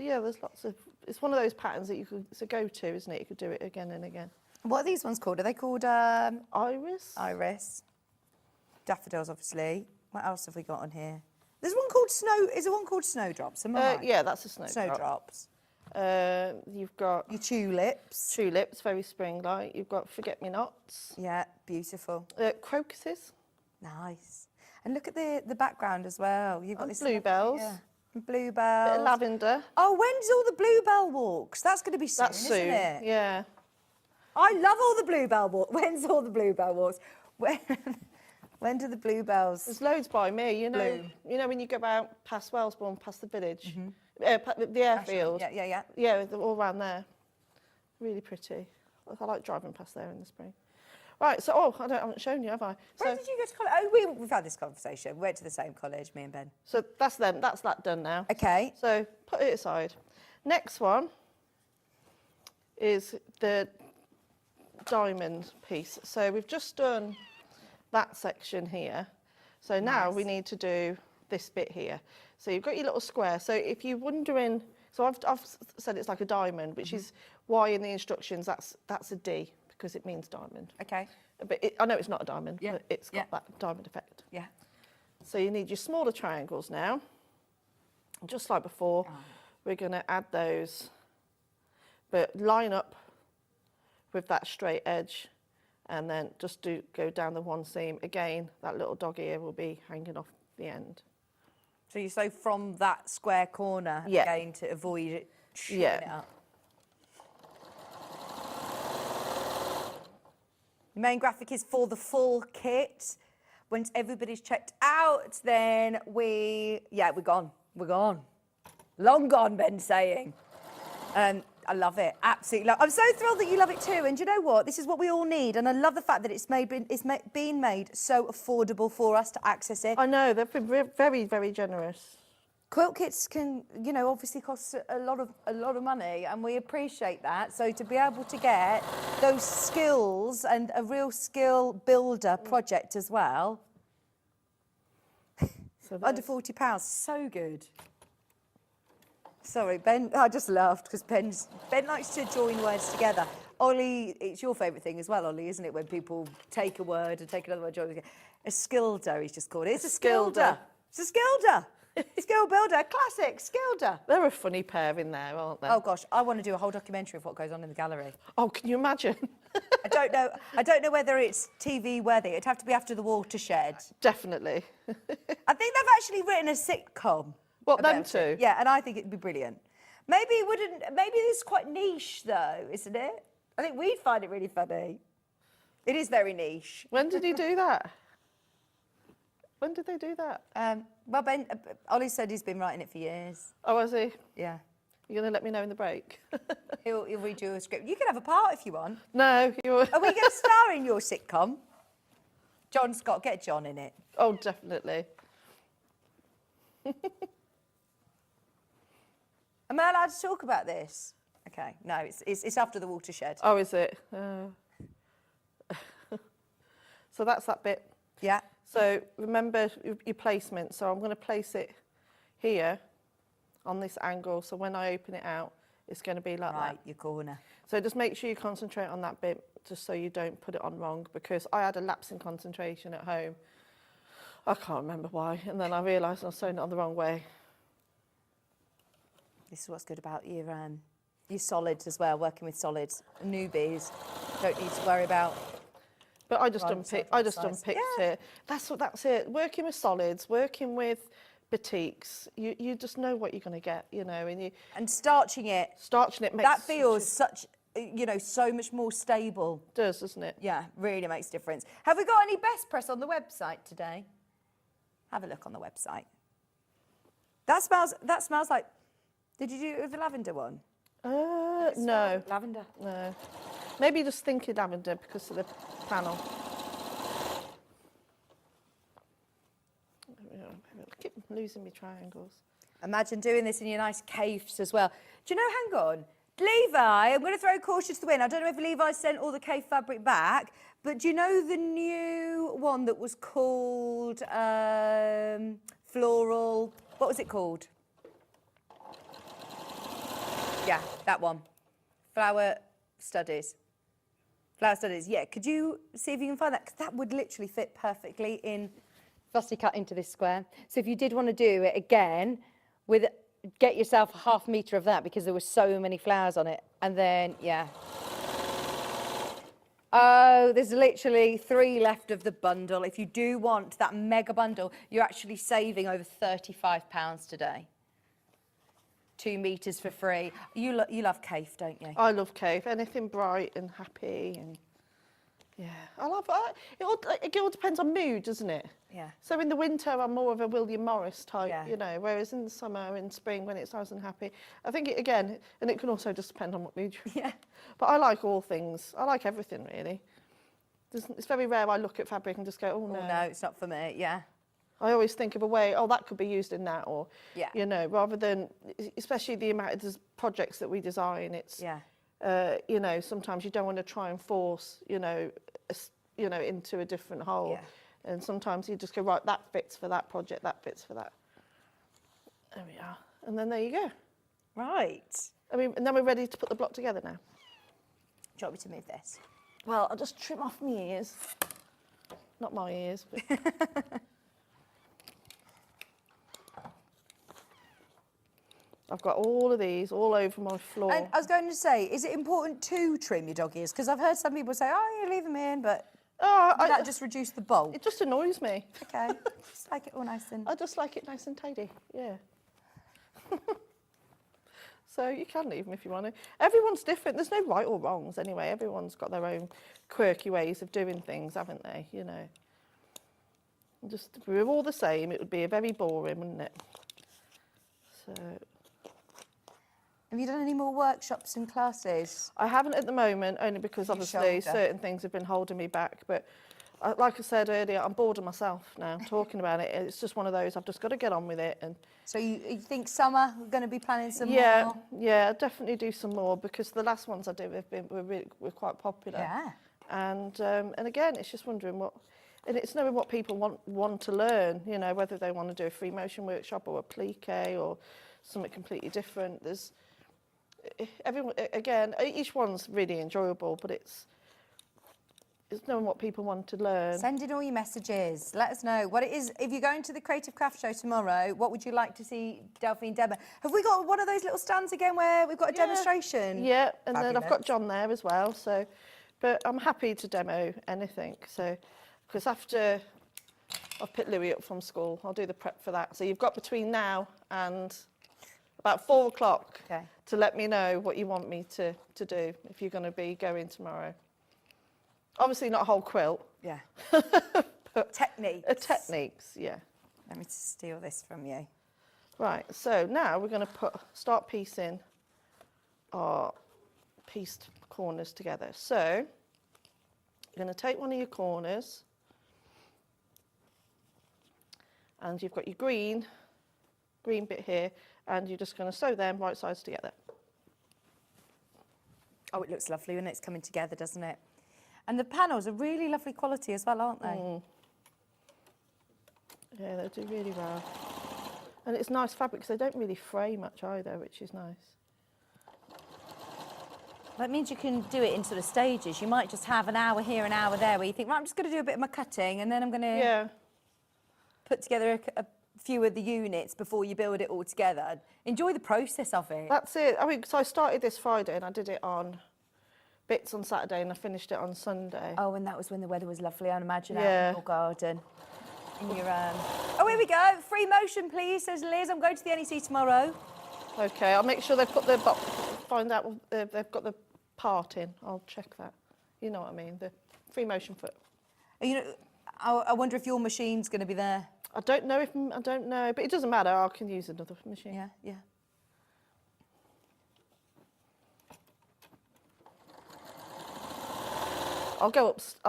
lots of... It's one of those patterns that it's a go-to, isn't it? You could do it again and again. What are these ones called? Are they called... Iris. Iris. Daffodils, obviously. What else have we got on here? There's one called Snow... Is there one called Snowdrops? Yeah, that's a Snowdrop. Snowdrops. You've got your tulips. Tulips, very spring-like. You've got forget-me-nots. Yeah, beautiful. Crocuses. Nice. And look at the background as well. You've got this bluebells. Yeah. Bluebells. Bit of lavender. Oh, when's all the bluebell walks? That's going to be soon, isn't it? Yeah. I love all the bluebell walks. When's all the bluebell walks? When do the bluebells? There's loads by me. You know, bloom? you know when you go out past Wellsbourne, past the village, the airfield. Yeah. Yeah, they're all around there. Really pretty. I like driving past there in the spring. Right, so, I haven't shown you, have I? Where did you go to college? Oh, we've had this conversation. We went to the same college, me and Ben. So that's them. That's that done now. Okay. So put it aside. Next one is the diamond piece. So we've just done that section here. So now we need to do this bit here. So you've got your little square. So if you're wondering, so I've said it's like a diamond, which is why in the instructions that's a D, because it means diamond. Okay. But I know it's not a diamond, but it's got that diamond effect. Yeah. So you need your smaller triangles now. Just like before, we're going to add those, but line up with that straight edge, and then just go down the one seam. Again, that little dog ear will be hanging off the end. So you sew from that square corner again to avoid it shooting it up. The main graphic is for the full kit. Once everybody's checked out, then we're gone. We're gone. Long gone, Ben's saying. I love it, absolutely. I'm so thrilled that you love it too. And you know what? This is what we all need. And I love the fact that it's being made so affordable for us to access it. I know, they've been very, very generous. Quilt kits can, obviously cost a lot of money, and we appreciate that. So to be able to get those skills and a real skill builder project as well, so under £40, so good. Sorry, Ben, I just laughed because Ben likes to join words together. Ollie, it's your favourite thing as well, Ollie, isn't it, when people take a word and take another word, join together. A skilder, he's just called it. It's a skilder. It's a skilder. Skill builder, classic, skilder. They're a funny pair in there, aren't they? Oh gosh, I want to do a whole documentary of what goes on in the gallery. Oh, can you imagine? I don't know whether it's TV worthy. It'd have to be after the watershed. Definitely. I think they've actually written a sitcom. What, them two? Yeah, and I think it'd be brilliant. Maybe this is quite niche though, isn't it? I think we'd find it really funny. It is very niche. When did he do that? When did they do that? Well, Ben, Ollie said he's been writing it for years. Oh, has he? Yeah. You're going to let me know in the break? He'll read you a script. You can have a part if you want. No, you're... Are we going to star in your sitcom? John Scott, get John in it. Oh, definitely. Am I allowed to talk about this? Okay, no, it's after the watershed. Oh, is it? So that's that bit. Yeah. So remember your placement. So I'm going to place it here on this angle. So when I open it out, it's going to be like that. Right, your corner. So just make sure you concentrate on that bit, just so you don't put it on wrong, because I had a lapse in concentration at home. I can't remember why. And then I realised I was sewing it on the wrong way. This is what's good about your solids as well, working with solids. Newbies don't need to worry about. But I just unpicked it. That's it. Working with solids, working with batiks, you just know what you're going to get, and starching it. Starching it makes that feels so much more stable. It does, doesn't it? Yeah, really makes a difference. Have we got any best press on the website today? Have a look on the website. That smells like. Did you do it with the lavender one? No. Lavender? No. Maybe just thinking lavender because of the panel. I keep losing my triangles. Imagine doing this in your nice caves as well. Do you know, hang on, Levi, I'm going to throw caution to the wind. I don't know if Levi sent all the cave fabric back, but do you know the new one that was called floral, what was it called? Yeah, that one. Flower Studies. Flower Studies, yeah. Could you see if you can find that? Because that would literally fit perfectly in fussy cut into this square. So if you did want to do it again with get yourself a ½ metre of that because there were so many flowers on it. And then, yeah. Oh, there's literally 3 left of the bundle. If you do want that mega bundle, you're actually saving over £35 today. 2 meters for free. You love Kaffe, don't you? I love Kaffe. Anything bright and happy, and yeah, I love it. It all depends on mood, doesn't it? Yeah. So in the winter, I'm more of a William Morris type, you know, whereas in the summer and spring, when it's nice and happy, I think it again, and it can also just depend on what mood you're in. Yeah. But I like all things. I like everything really. It's very rare I look at fabric and just go, oh no. Oh, no, it's not for me. Yeah. I always think of a way, oh, that could be used in that, or, yeah. you know, rather than, especially the amount of projects that we design, it's, you know, sometimes you don't want to try and force, you know, into a different hole. Yeah. And sometimes you just go, right, that fits for that project, that fits for that. There we are. And then there you go. Right. I mean, and then we're ready to put the block together now. Do you want me to move this? Well, I'll just trim off my ears. Not my ears, but... I've got all of these all over my floor. And I was going to say, is it important to trim your dog ears? Because I've heard some people say, oh, you leave them in, but that just reduce the bulk. It just annoys me. Okay, just like it all nice and... I just like it nice and tidy, yeah. So you can leave them if you want to. Everyone's different. There's no right or wrongs anyway. Everyone's got their own quirky ways of doing things, haven't they? You know. Just if we were all the same, it would be very boring, wouldn't it? So... Have you done any more workshops and classes? I haven't at the moment, only because obviously certain things have been holding me back. But like I said earlier, I'm bored of myself now talking about it. It's just one of those, I've just got to get on with it. And so you think summer, we're going to be planning some more? Yeah, I'll definitely do some more, because the last ones I did were quite popular. Yeah. And again, it's just wondering what, and it's knowing what people want to learn, you know, whether they want to do a free motion workshop or a plique or something completely different. There's everyone, again, each one's really enjoyable, but it's knowing what people want to learn. Send in all your messages. Let us know what it is. If you're going to the Creative Craft Show tomorrow, what would you like to see Delphine demo? Have we got one of those little stands again where we've got a demonstration? Yeah, and then I've got John there as well. So, but I'm happy to demo anything. So, because after I've picked Louis up from school, I'll do the prep for that. So you've got between now and about 4 o'clock to let me know what you want me to do if you're going to be going tomorrow. Obviously not a whole quilt. Yeah. But techniques. Techniques, yeah. Let me steal this from you. Right, so now we're going to start piecing our pieced corners together. So you're going to take one of your corners, and you've got your green bit here, and you're just going to sew them right sides together. Oh, it looks lovely when it's coming together, doesn't it? And the panels are really lovely quality as well, aren't they? Yeah, they do really well. And it's nice fabric because they don't really fray much either, which is nice. That means you can do it in sort of stages. You might just have an hour here, an hour there, where you think, right, I'm just going to do a bit of my cutting, and then I'm going to put together a few of the units before you build it all together. Enjoy the process of it. That's it. I mean, so I started this Friday and I did it on bits on Saturday and I finished it on Sunday. Oh, and that was when the weather was lovely, I imagine, out in your garden. In your, Oh, here we go. Free motion, please, says Liz. I'm going to the NEC tomorrow. Okay, I'll make sure they've put the find out they've got the part in. I'll check that. You know what I mean, the free motion foot. You know, I wonder if your machine's going to be there. I don't know, but it doesn't matter. I can use another machine. Yeah, yeah. I'll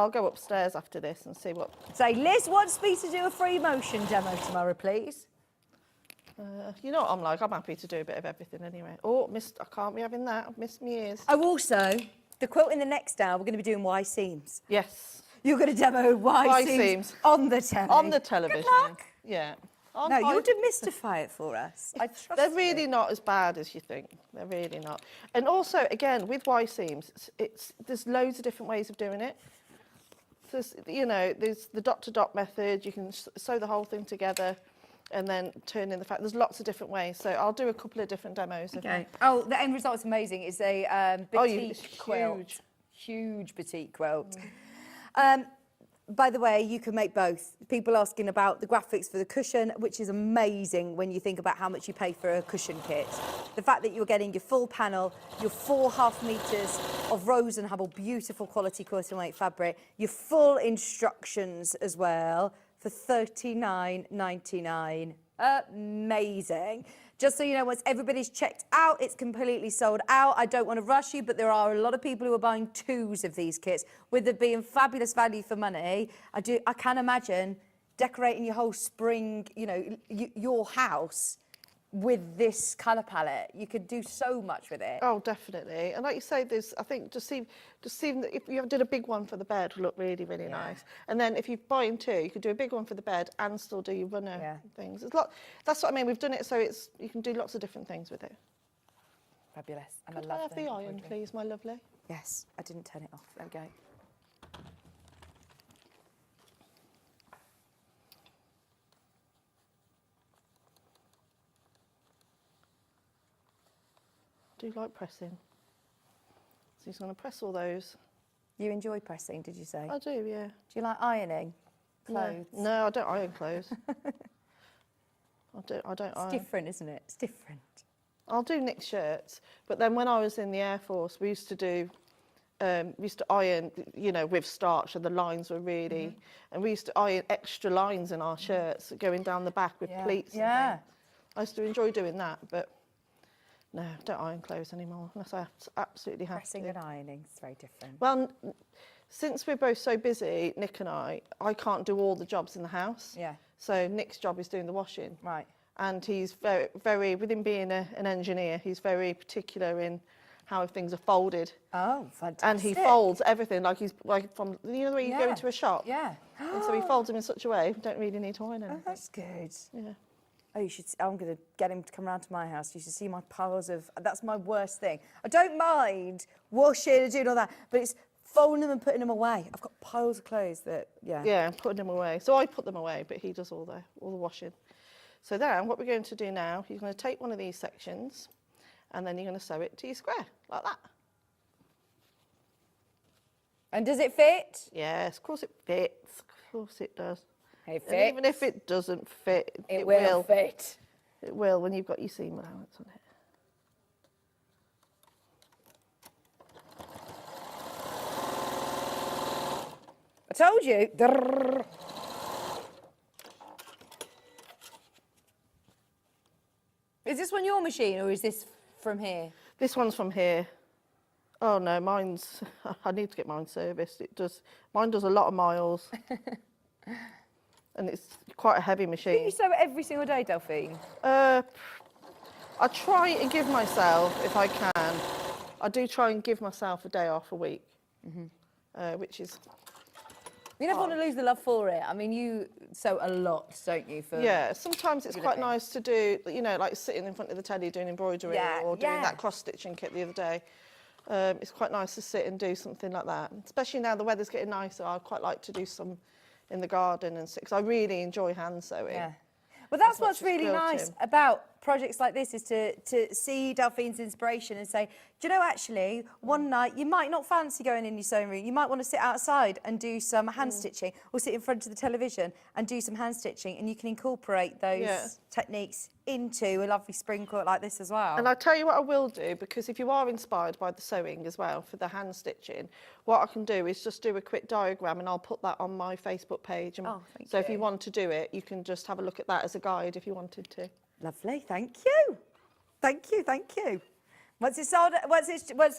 go upstairs after this and see what. Say, Liz wants me to do a free motion demo tomorrow, please. You know what I'm like. I'm happy to do a bit of everything anyway. Oh, I can't be having that. I've missed my ears. Oh, also, the quilt in the next hour, we're going to be doing Y seams. Yes. You're going to demo Y seams on the telly. On the television. Good luck. Yeah. No, you'll demystify it for us. I trust They're really not as bad as you think. They're really not. And also, again, with Y seams, there's loads of different ways of doing it. There's the dot-to-dot method. You can sew the whole thing together. and then turn in the fabric. There's lots of different ways. So I'll do a couple of different demos. Okay. Oh, the end result's amazing. It's a batik quilt. Huge batik quilt. By the way, you can make both. People asking about the graphics for the cushion, which is amazing when you think about how much you pay for a cushion kit. The fact that you're getting your full panel, your 4.5 meters of rose and hubble, beautiful quality quilting weight fabric, your full instructions as well for $39.99. Amazing. Just so you know, once everybody's checked out, it's completely sold out. I don't want to rush you, but there are a lot of people who are buying 2s of these kits. With it being fabulous value for money, I can imagine decorating your whole spring, you know, your house with this colour palette. You could do so much with it. Oh, definitely. And like you say, I think just see that if you did a big one for the bed, would look really, really nice. And then if you buy in 2, you could do a big one for the bed and still do your runner things. That's what I mean. We've done it so you can do lots of different things with it. Fabulous. And Could I have the iron, please, my lovely? Yes, I didn't turn it off. There we go. Do you like pressing? So he's going to press all those. You enjoy pressing, did you say? I do, yeah. Do you like ironing clothes? No, I don't iron clothes. I don't iron. It's different, isn't it? It's different. I'll do knit shirts, but then when I was in the Air Force, we used to iron, you know, with starch, and the lines were really, and we used to iron extra lines in our shirts going down the back with pleats. Yeah. I used to enjoy doing that, but no, I don't iron clothes anymore unless I absolutely have Pressing to. and ironing is very different. Well, since we're both so busy, Nick and I can't do all the jobs in the house. Yeah. So Nick's job is doing the washing. Right. And he's very, very, with him being an engineer, he's very particular in how things are folded. Oh, fantastic. And he folds everything like he's like from, you know, the way you go into a shop? Yeah. And so he folds them in such a way, you don't really need to iron anything. Oh, that's good. Yeah. Oh, you should. I'm going to get him to come round to my house. You should see my piles of. That's my worst thing. I don't mind washing and doing all that, but it's folding them and putting them away. I've got piles of clothes that, Yeah, putting them away. So I put them away, but he does all the washing. So then, what we're going to do now, you're going to take one of these sections, and then you're going to sew it to your square like that. And does it fit? Yes, of course it fits. Of course it does. It fits. And even if it doesn't fit, it will fit. It will when you've got your seam allowance on it. I told you. Drrr. Is this one your machine or is this from here? This one's from here. Oh no, mine's. I need to get mine serviced. Mine does a lot of miles. And it's quite a heavy machine. Do you sew it every single day, Delphine? I try and give myself, if I can, I do try and give myself a day off a week, which is... You never want to lose the love for it. I mean, you sew a lot, don't you? Yeah, sometimes it's quite nice to do, you know, like sitting in front of the telly doing embroidery or doing that cross-stitching kit the other day. It's quite nice to sit and do something like that. Especially now the weather's getting nicer, I quite like to do some in the garden and because I really enjoy hand sewing. Yeah. Well, that's what's really nice about projects like this is to see Delphine's inspiration and say, do you know, actually, one night you might not fancy going in your sewing room. You might want to sit outside and do some hand stitching or sit in front of the television and do some hand stitching, and you can incorporate those techniques into a lovely spring quilt like this as well. And I'll tell you what I will do, because if you are inspired by the sewing as well for the hand stitching, what I can do is just do a quick diagram and I'll put that on my Facebook page. And so if you want to do it, you can just have a look at that as a guide if you wanted to. Lovely, thank you. Thank you, thank you. Once it's sold, once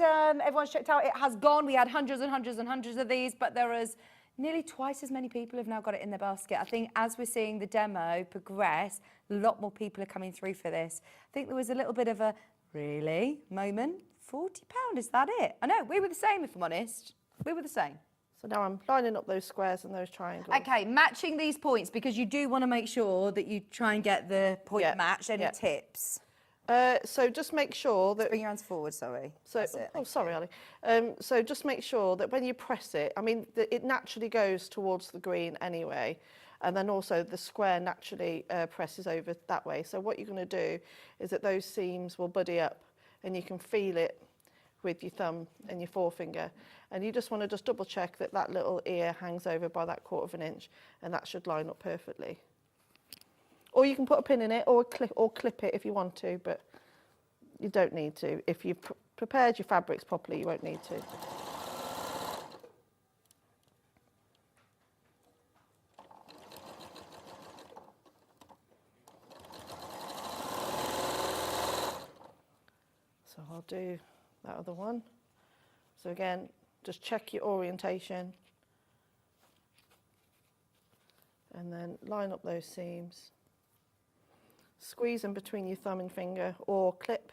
everyone's checked out, it has gone. We had hundreds and hundreds and hundreds of these, but there is nearly twice as many people have now got it in their basket. I think as we're seeing the demo progress, a lot more people are coming through for this. I think there was a little bit of a, really, moment? £40, is that it? I know, we were the same, if I'm honest. We were the same. So now I'm lining up those squares and those triangles. Okay, matching these points, because you do want to make sure that you try and get the point match. Any tips? So just make sure that... Bring your hands forward, sorry. So, That's it, thank sorry, Ali. So just make sure that when you press it, I mean, it naturally goes towards the green anyway, and then also the square naturally presses over that way. So what you're going to do is that those seams will buddy up, and you can feel it with your thumb and your forefinger, and you just want to just double check that that little ear hangs over by that 1/4 inch, and that should line up perfectly. Or you can put a pin in it, or clip it if you want to, but you don't need to. If you've prepared your fabrics properly, you won't need to. So I'll do that other one. So again, just check your orientation and then line up those seams. Squeeze them between your thumb and finger or clip.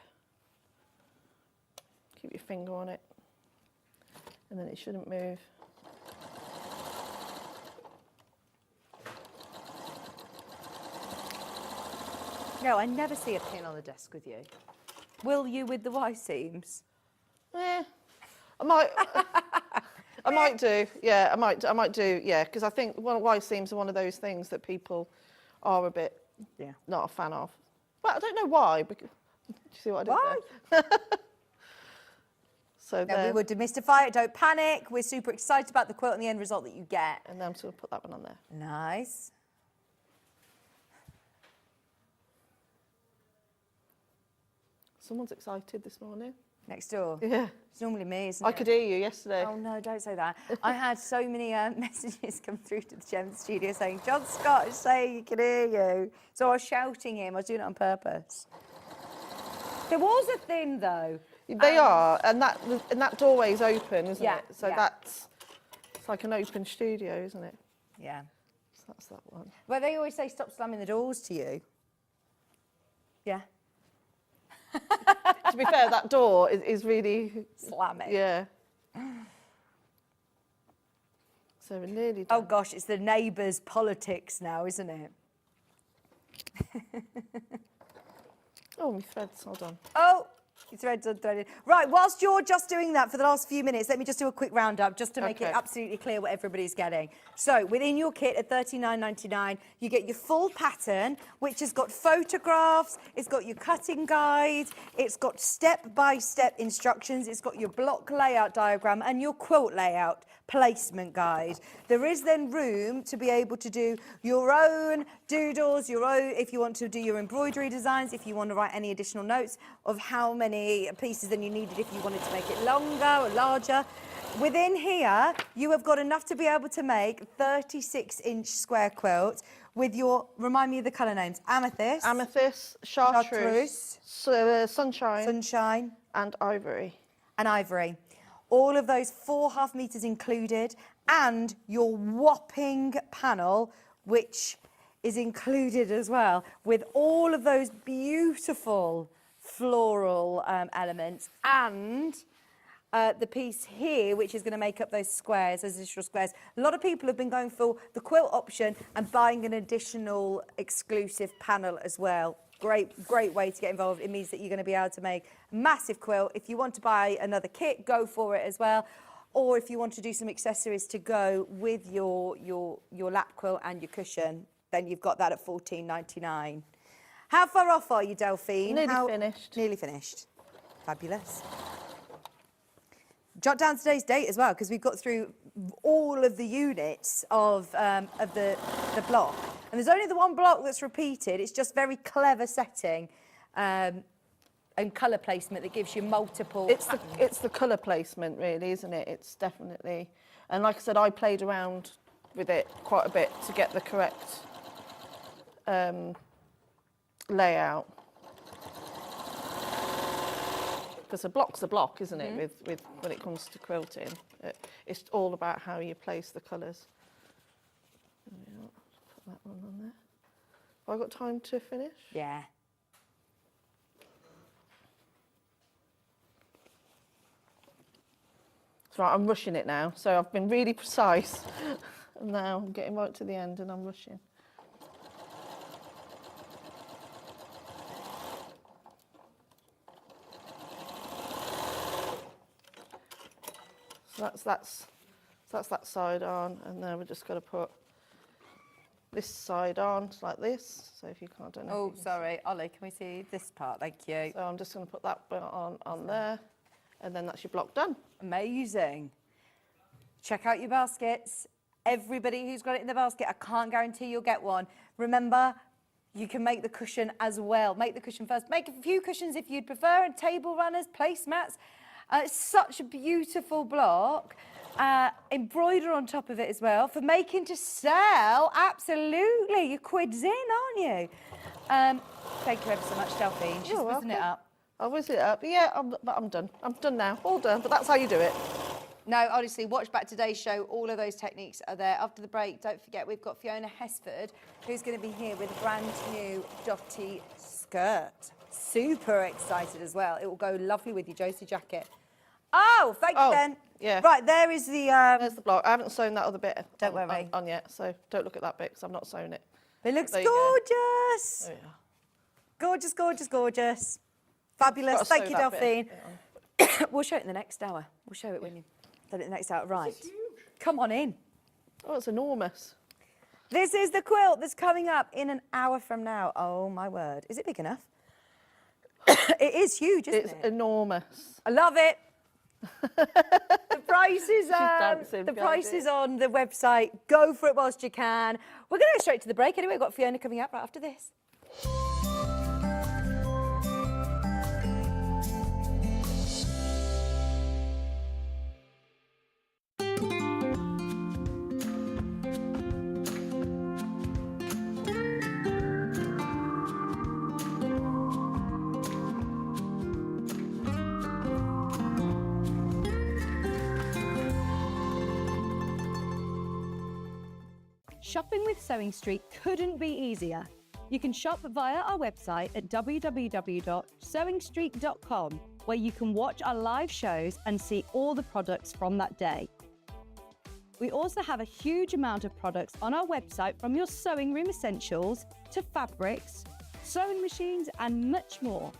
Keep your finger on it and then it shouldn't move. No, I never see a pin on the desk with you. Will you with the Y seams? Yeah, I might. I might do. Yeah, I might do. Yeah, because I think Y seams are one of those things that people are a bit not a fan of. Well, I don't know why. Because, do you see what I did there? So no, we would demystify it. Don't panic. We're super excited about the quilt and the end result that you get. And then I'm just going to put that one on there. Nice. Someone's excited this morning. Next door? Yeah. It's normally me, isn't it? I could hear you yesterday. Oh, no, don't say that. I had so many messages come through to the Gem studio saying, John Scott is saying he can hear you. So I was shouting him. I was doing it on purpose. There was a thing, though. They are, and that doorway's open, isn't it? So it's like an open studio, isn't it? Yeah. So that's that one. Well, they always say stop slamming the doors to you. Yeah. To be fair, that door is really... slamming. Yeah. So we're nearly done. Oh, gosh, it's the neighbours' politics now, isn't it? Oh, my threads, hold on. Oh, your thread's unthreaded. Right, whilst you're just doing that for the last few minutes, let me just do a quick roundup just to make it absolutely clear what everybody's getting. So, within your kit at $39.99, you get your full pattern, which has got photographs, it's got your cutting guide, it's got step-by-step instructions, it's got your block layout diagram and your quilt layout placement guide. There is then room to be able to do your own doodles, if you want to do your embroidery designs, if you want to write any additional notes of how many pieces then you needed if you wanted to make it longer or larger. Within here, you have got enough to be able to make 36-inch square quilts with your, remind me of the colour names, amethyst, chartreuse, sunshine, and ivory. All of those 4.5 metres included, and your whopping panel, which is included as well, with all of those beautiful floral elements, and the piece here, which is going to make up those squares, those additional squares. A lot of people have been going for the quilt option and buying an additional exclusive panel as well. Great way to get involved. It means that you're going to be able to make a massive quilt. If you want to buy another kit, go for it as well. Or if you want to do some accessories to go with your lap quilt and your cushion, then you've got that at $14.99. How far off are you, Delphine? Finished. Nearly finished. Fabulous. Jot down today's date as well, because we've got through all of the units of the block. And there's only the one block that's repeated. It's just very clever setting and colour placement that gives you multiple It's the colour placement, really, isn't it? It's definitely... And like I said, I played around with it quite a bit to get the correct layout. Because a block's a block, isn't it, with when it comes to quilting. It's all about how you place the colours. Put that one on there. Have I got time to finish? Yeah. That's right, I'm rushing it now. So I've been really precise. And now I'm getting right to the end and I'm rushing. that's that side on, and then we're just going to put this side on like this. So if you can't, don't know. Oh, sorry, Ollie, can we see this part? Thank you. So I'm just going to put that bit on there, and then that's your block done. Amazing. Check out your baskets. Everybody who's got it in the basket, I can't guarantee you'll get one. Remember, you can make the cushion as well. Make the cushion first. Make a few cushions if you'd prefer, and table runners, placemats. It's such a beautiful block. Embroider on top of it as well for making to sell. Absolutely, you're quids in, aren't you? Thank you ever so much, Delphine. She's whizzing it up. I'll whiz it up. Yeah, I'm done. I'm done now. All done. But that's how you do it. No, honestly, watch back today's show. All of those techniques are there. After the break, don't forget, we've got Fiona Hesford, who's going to be here with a brand new Dotty skirt. Super excited as well. It will go lovely with your Josie jacket. Oh, thank you, Ben. Yeah. Right, there is the... There's the block. I haven't sewn that other bit Don't worry. on yet, so don't look at that bit because I've not sewn it. It looks There you go. gorgeous. There you are. Gorgeous, gorgeous, gorgeous. Fabulous. Gotta Thank sew you, that Delphine. bit. We'll show it in the next hour. We'll show it when you've done it in the next hour. Right. Come on in. Oh, it's enormous. This is the quilt that's coming up in an hour from now. Oh, my word. Is it big enough? It is huge, isn't it? It's enormous. I love it. The price is dancing, the guys. price is on the website. Go for it whilst you can. We're going to go straight to the break anyway. We've got Fiona coming up right after this. Shopping with Sewing Street couldn't be easier. You can shop via our website at www.sewingstreet.com, where you can watch our live shows and see all the products from that day. We also have a huge amount of products on our website, from your sewing room essentials to fabrics, sewing machines and much more.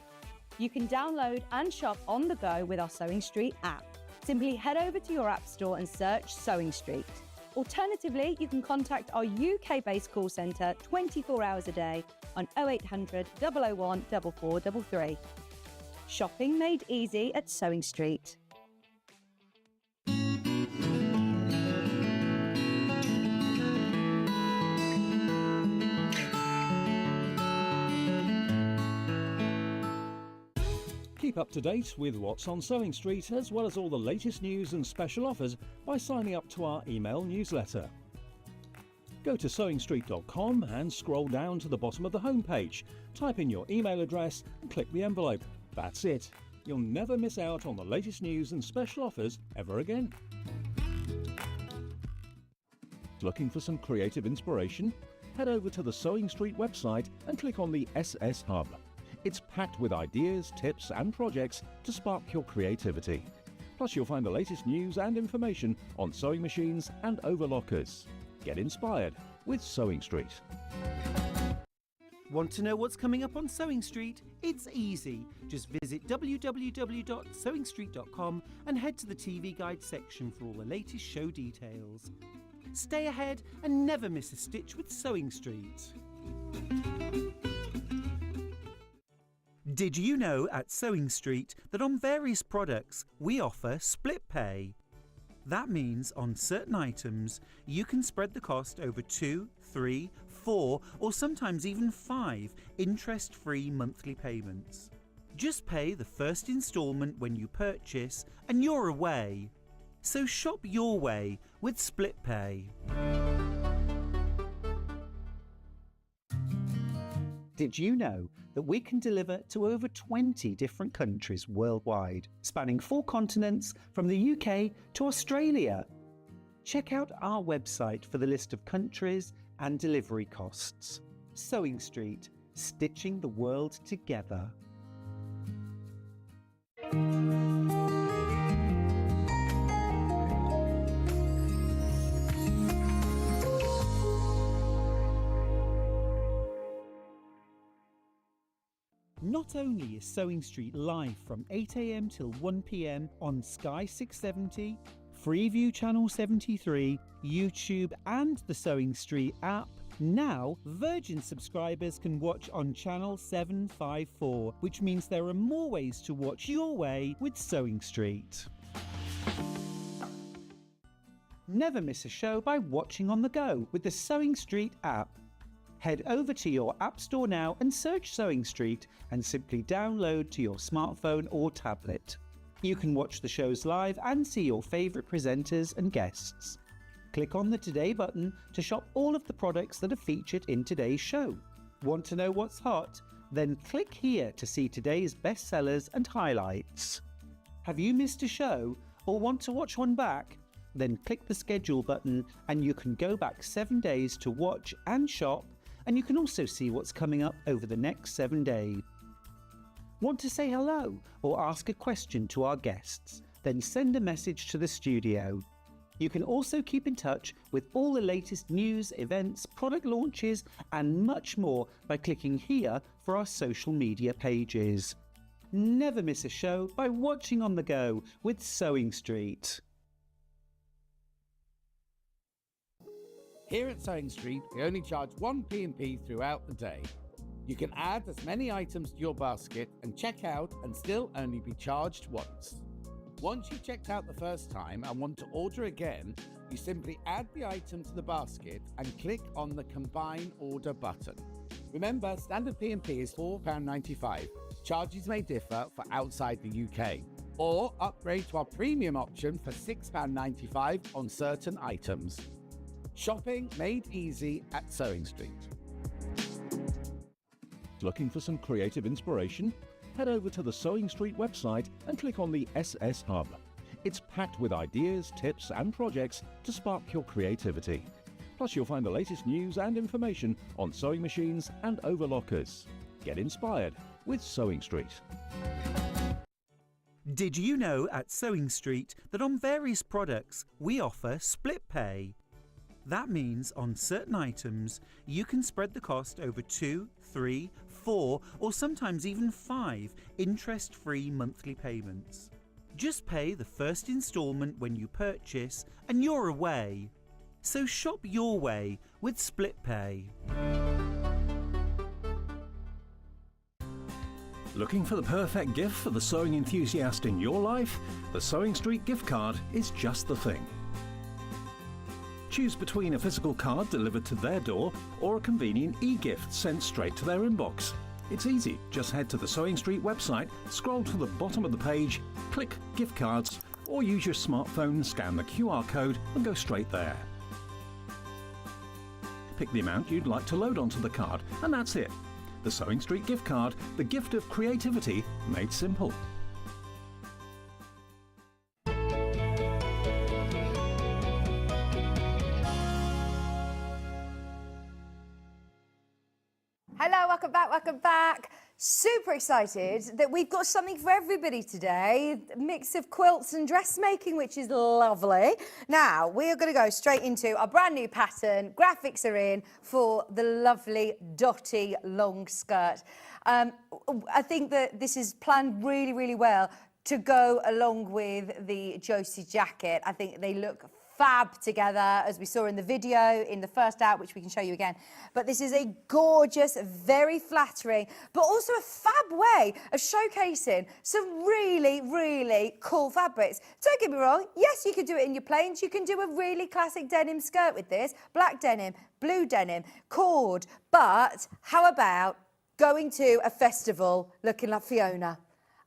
You can download and shop on the go with our Sewing Street app. Simply head over to your app store and search Sewing Street. Alternatively, you can contact our UK-based call centre 24 hours a day on 0800 001 4433. Shopping made easy at Sewing Street. Keep up to date with what's on Sewing Street, as well as all the latest news and special offers, by signing up to our email newsletter. Go to sewingstreet.com and scroll down to the bottom of the homepage. Type in your email address and click the envelope. That's it. You'll never miss out on the latest news and special offers ever again. Looking for some creative inspiration? Head over to the Sewing Street website and click on the SS Hub. It's packed with ideas, tips and projects to spark your creativity. Plus you'll find the latest news and information on sewing machines and overlockers. Get inspired with Sewing Street. Want to know what's coming up on Sewing Street? It's easy. Just visit www.sewingstreet.com and head to the TV Guide section for all the latest show details. Stay ahead and never miss a stitch with Sewing Street. Did you know at Sewing Street that on various products we offer split pay? That means on certain items you can spread the cost over 2, 3, 4 or sometimes even 5 interest-free monthly payments. Just pay the first instalment when you purchase and you're away. So shop your way with split pay. Did you know that we can deliver to over 20 different countries worldwide, spanning 4 continents from the UK to Australia? Check out our website for the list of countries and delivery costs. Sewing Street, stitching the world together. Not only is Sewing Street live from 8 AM till 1 PM on Sky 670, Freeview Channel 73, YouTube and the Sewing Street app, now Virgin subscribers can watch on Channel 754, which means there are more ways to watch your way with Sewing Street. Never miss a show by watching on the go with the Sewing Street app. Head over to your app store now and search Sewing Street and simply download to your smartphone or tablet. You can watch the shows live and see your favourite presenters and guests. Click on the Today button to shop all of the products that are featured in today's show. Want to know what's hot? Then click here to see today's bestsellers and highlights. Have you missed a show or want to watch one back? Then click the schedule button and you can go back 7 days to watch and shop, and you can also see what's coming up over the next 7 days. Want to say hello or ask a question to our guests? Then send a message to the studio. You can also keep in touch with all the latest news, events, product launches and much more by clicking here for our social media pages. Never miss a show by watching on the go with Sewing Street. Here at Sewing Street, we only charge one P&P throughout the day. You can add as many items to your basket and check out and still only be charged once. Once you've checked out the first time and want to order again, you simply add the item to the basket and click on the Combine Order button. Remember, standard P&P is £4.95. Charges may differ for outside the UK. Or upgrade to our premium option for £6.95 on certain items. Shopping made easy at Sewing Street. Looking for some creative inspiration? Head over to the Sewing Street website and click on the SS Hub. It's packed with ideas, tips and projects to spark your creativity. Plus you'll find the latest news and information on sewing machines and overlockers. Get inspired with Sewing Street. Did you know at Sewing Street that on various products we offer split pay? That means on certain items you can spread the cost over 2, 3, 4 or sometimes even 5 interest-free monthly payments. Just pay the first instalment when you purchase and you're away. So shop your way with split pay. Looking for the perfect gift for the sewing enthusiast in your life? The Sewing Street gift card is just the thing. Choose between a physical card delivered to their door or a convenient e-gift sent straight to their inbox. It's easy, just head to the Sewing Street website, scroll to the bottom of the page, click Gift Cards, or use your smartphone, scan the QR code and go straight there. Pick the amount you'd like to load onto the card and that's it. The Sewing Street gift card, the gift of creativity made simple. Hello, welcome back. Super excited that we've got something for everybody today. A mix of quilts and dressmaking, which is lovely. Now, we are going to go straight into our brand new pattern. Graphics are in for the lovely Dotty long skirt. I think that this is planned really, really well to go along with the Josie jacket. I think they look fab together, as we saw in the video in the first out, which we can show you again. But this is a gorgeous, very flattering, but also a fab way of showcasing some really, really cool fabrics. Don't get me wrong, yes, you could do it in your plains. You can do a really classic denim skirt with this, black denim, blue denim, cord. But how about going to a festival looking like Fiona?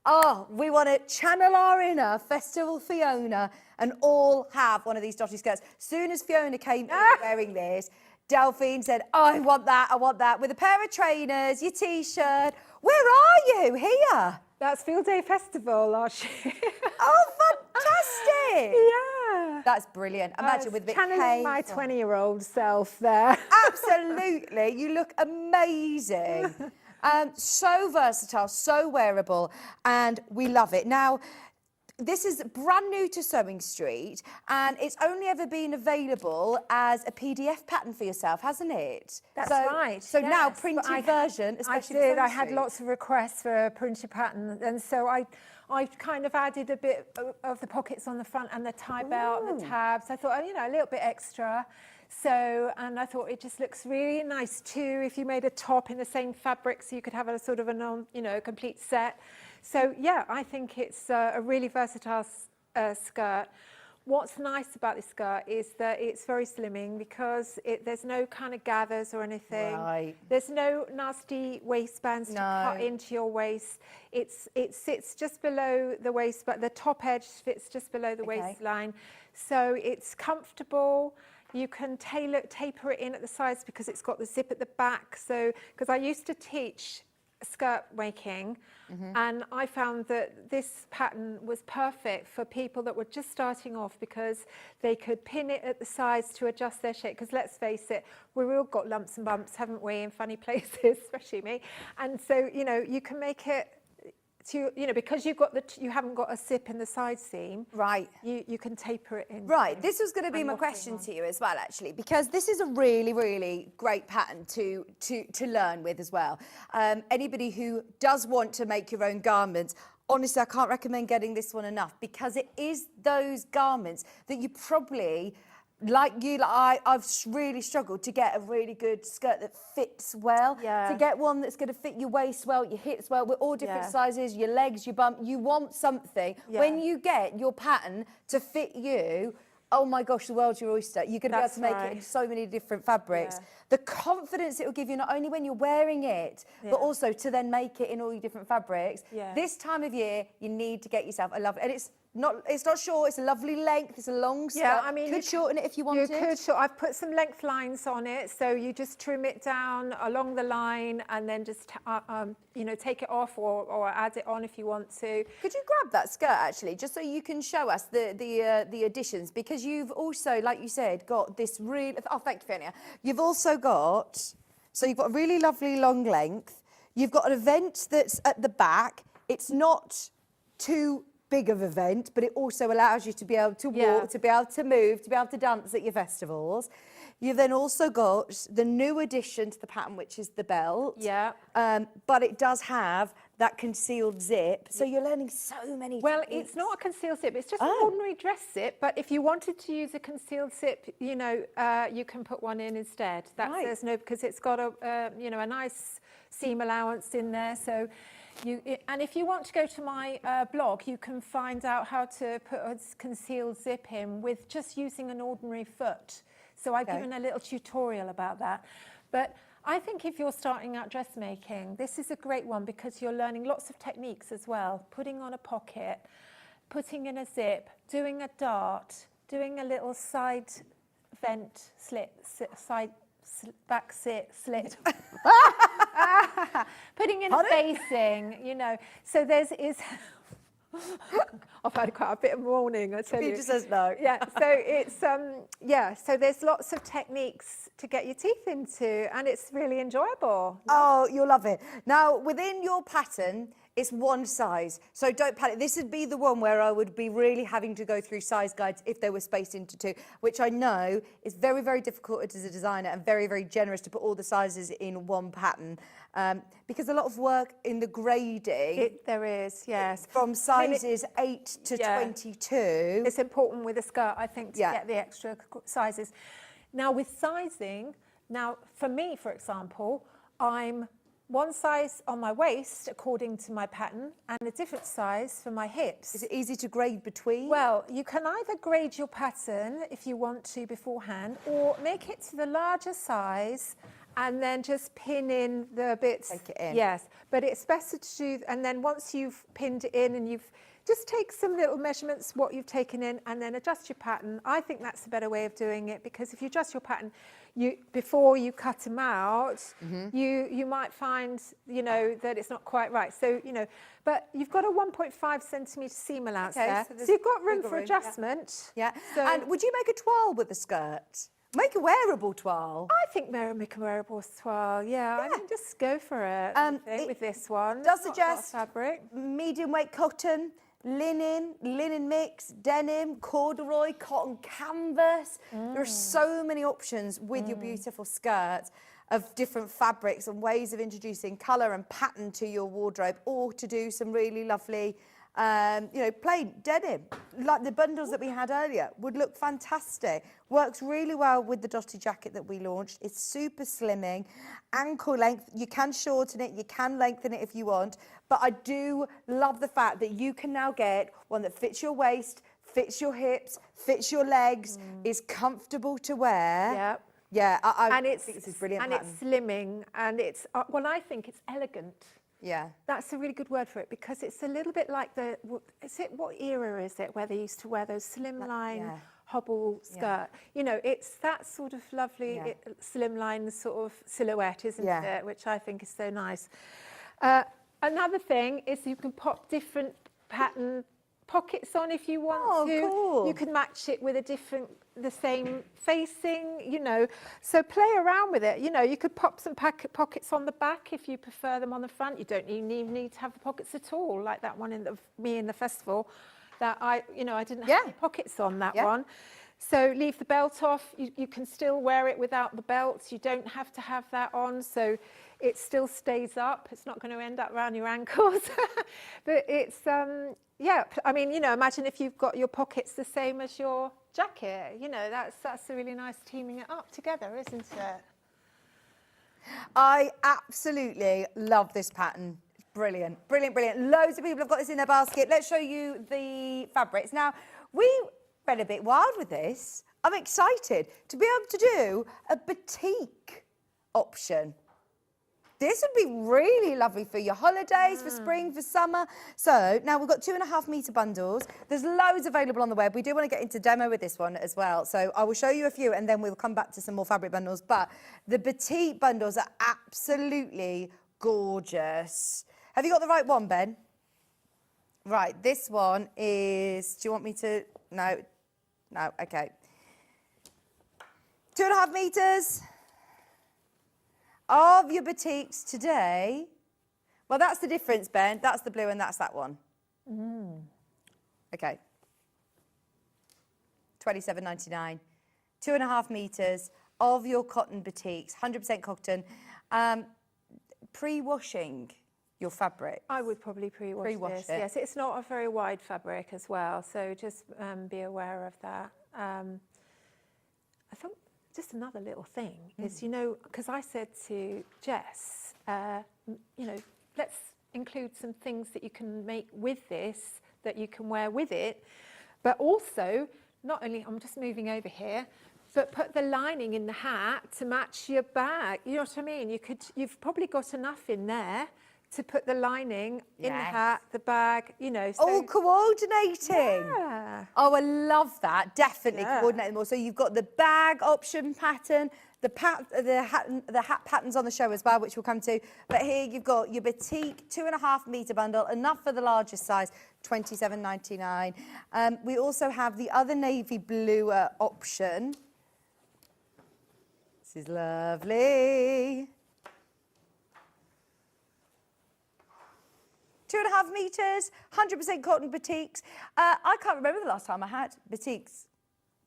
Oh, we want to channel our inner Festival Fiona and all have one of these Dotty skirts. Soon as Fiona came in wearing this, Delphine said, oh, I want that, with a pair of trainers, your T-shirt. Where are you? Here? That's Field Day Festival last year. Oh, fantastic. Yeah. That's brilliant. Imagine with a bit channeling my 20-year-old self there. Absolutely. You look amazing. So versatile, so wearable, and we love it. Now, this is brand new to Sewing Street, and it's only ever been available as a PDF pattern for yourself, hasn't it? That's right. So yes, now printed version, especially I did. for I had lots of requests for a printed pattern, and so I've kind of added a bit of the pockets on the front and the tie belt, and the tabs. I thought, you know, a little bit extra. So, and I thought it just looks really nice too if you made a top in the same fabric, so you could have a sort of a complete set. So yeah, I think it's a really versatile skirt. What's nice about this skirt is that it's very slimming because there's no kind of gathers or anything. Right. There's no nasty waistbands to cut into your waist. It sits just below the waist, but the top edge fits just below the waistline. So it's comfortable. You can taper it in at the sides because it's got the zip at the back. So, because I used to teach skirt making, and I found that this pattern was perfect for people that were just starting off because they could pin it at the sides to adjust their shape. Because let's face it, we've all got lumps and bumps, haven't we, in funny places, especially me. And so, you know, you can make it to, you know, because you haven't got a zip in the side seam, right? You can taper it in. Right. This was going to be my question to you as well, actually, because this is a really, really great pattern to learn with as well. Anybody who does want to make your own garments, honestly, I can't recommend getting this one enough because it is those garments that you probably. I've really struggled to get a really good skirt that fits well. Yeah. To get one that's going to fit your waist well, your hips well, we're all different sizes, your legs, your bum. You want something. Yeah. When you get your pattern to fit you, oh my gosh, the world's your oyster. You're going to be able to make it in so many different fabrics. Yeah. The confidence it will give you, not only when you're wearing it, but also to then make it in all your different fabrics. Yeah. This time of year, you need to get yourself a lovely, and it's not short, it's a lovely length, it's a long skirt. Yeah, I mean, you could shorten it if you wanted. You could shorten. I've put some length lines on it, so you just trim it down along the line and then just, you know, take it off or add it on if you want to. Could you grab that skirt, actually, just so you can show us the additions? Because you've also, like you said, got this really... Oh, thank you, Fiona. You've also got... So you've got a really lovely long length. You've got an event that's at the back. It's not too big of an event, but it also allows you to be able to walk, to be able to move, to be able to dance at your festivals. You've then also got the new addition to the pattern, which is the belt. Yeah. But it does have that concealed zip. So you're learning so many Well, techniques. it's not a concealed zip. It's just an ordinary dress zip. But if you wanted to use a concealed zip, you know, you can put one in instead. There's no, because it's got a, you know, a nice seam allowance in there. So and if you want to go to my blog, you can find out how to put a concealed zip in with just using an ordinary foot. So I've given a little tutorial about that. But I think if you're starting out dressmaking, this is a great one because you're learning lots of techniques as well. Putting on a pocket, putting in a zip, doing a dart, doing a little side vent slit, back slit. Putting in a facing, you know. So I've had quite a bit of mourning, I tell you. Peter says no. Yeah, so it's, so there's lots of techniques to get your teeth into, and it's really enjoyable. Oh, you'll love it. Now, within your pattern, it's one size, so don't panic. This would be the one where I would be really having to go through size guides if they were spaced into two, which I know is very, very difficult as a designer and very, very generous to put all the sizes in one pattern, because a lot of work in the grading. There is, yes. From sizes 8 to 22. It's important with a skirt, I think, to get the extra sizes. Now, with sizing, for me, for example, I'm one size on my waist according to my pattern and a different size for my hips. Is it easy to grade between? Well, you can either grade your pattern if you want to beforehand or make it to the larger size and then just pin in the bits. Take it in. Yes, but it's better to do, and then once you've pinned it in and you've just take some little measurements, what you've taken in, and then adjust your pattern. I think that's a better way of doing it because if you adjust your pattern, before you cut them out, you might find, you know, that it's not quite right. So, you know, but you've got a 1.5 centimetre seam allowance there. So you've got room for adjustment. Yeah. So, and would you make a toile with the skirt? Make a wearable toile. I think make a wearable toile. Yeah, I think just go for it. With this one, does suggest fabric, medium weight cotton, linen mix, denim, corduroy, cotton canvas. There are so many options with your beautiful skirt of different fabrics and ways of introducing colour and pattern to your wardrobe, or to do some really lovely You know, plain denim, like the bundles that we had earlier, would look fantastic. Works really well with the Dotty jacket that we launched. It's super slimming, ankle length. You can shorten it, you can lengthen it if you want. But I do love the fact that you can now get one that fits your waist, fits your hips, fits your legs, is comfortable to wear. Yep. Yeah, I and it's, think this is brilliant and pattern. it's slimming, and it's, well, I think it's elegant. Yeah. That's a really good word for it, because it's a little bit like what era is it, where they used to wear those slimline hobble skirt? You know, it's that sort of lovely slimline sort of silhouette, isn't it? Which I think is so nice. Another thing is you can pop different pattern pockets on if you want to. Cool. You can match it with the same facing, you know. So play around with it. You know, you could pop some pockets on the back if you prefer them on the front. You don't even need to have the pockets at all, like that one in the festival. That I didn't have any pockets on that one. So leave the belt off. You can still wear it without the belt. You don't have to have that on. So it still stays up. It's not going to end up around your ankles. But it's, I mean, you know, imagine if you've got your pockets the same as your jacket. You know, that's a really nice teaming it up together, isn't it? I absolutely love this pattern. Brilliant, brilliant, brilliant. Loads of people have got this in their basket. Let's show you the fabrics. Now, we went a bit wild with this. I'm excited to be able to do a batik option. This would be really lovely for your holidays, for spring, for summer. So now we've got 2.5 metre bundles. There's loads available on the web. We do want to get into demo with this one as well. So I will show you a few and then we'll come back to some more fabric bundles. But the batik bundles are absolutely gorgeous. Have you got the right one, Ben? Right, this one is, do you want me to, no, okay. 2.5 metres. Of your batiks today, well, that's the difference, Ben. That's the blue and that's that one. Okay. $27.99. 2.5 metres of your cotton batiks, 100% cotton. Pre-washing your fabric. I would probably pre-wash this. Yes, it's not a very wide fabric as well, so just be aware of that. I thought just another little thing is, you know, because I said to Jess, you know, let's include some things that you can make with this, that you can wear with it, but also, not only, I'm just moving over here, but put the lining in the hat to match your bag. You know what I mean? You've probably got enough in there to put the lining in the hat, the bag, you know. So, all coordinating. Yeah. Oh, I love that. Definitely coordinate them all. So you've got the bag option pattern, the hat patterns on the show as well, which we'll come to. But here you've got your batik 2.5 metre bundle, enough for the largest size, $27.99. We also have the other navy blue option. This is lovely. 2.5 metres, 100% cotton batiks. I can't remember the last time I had batiks,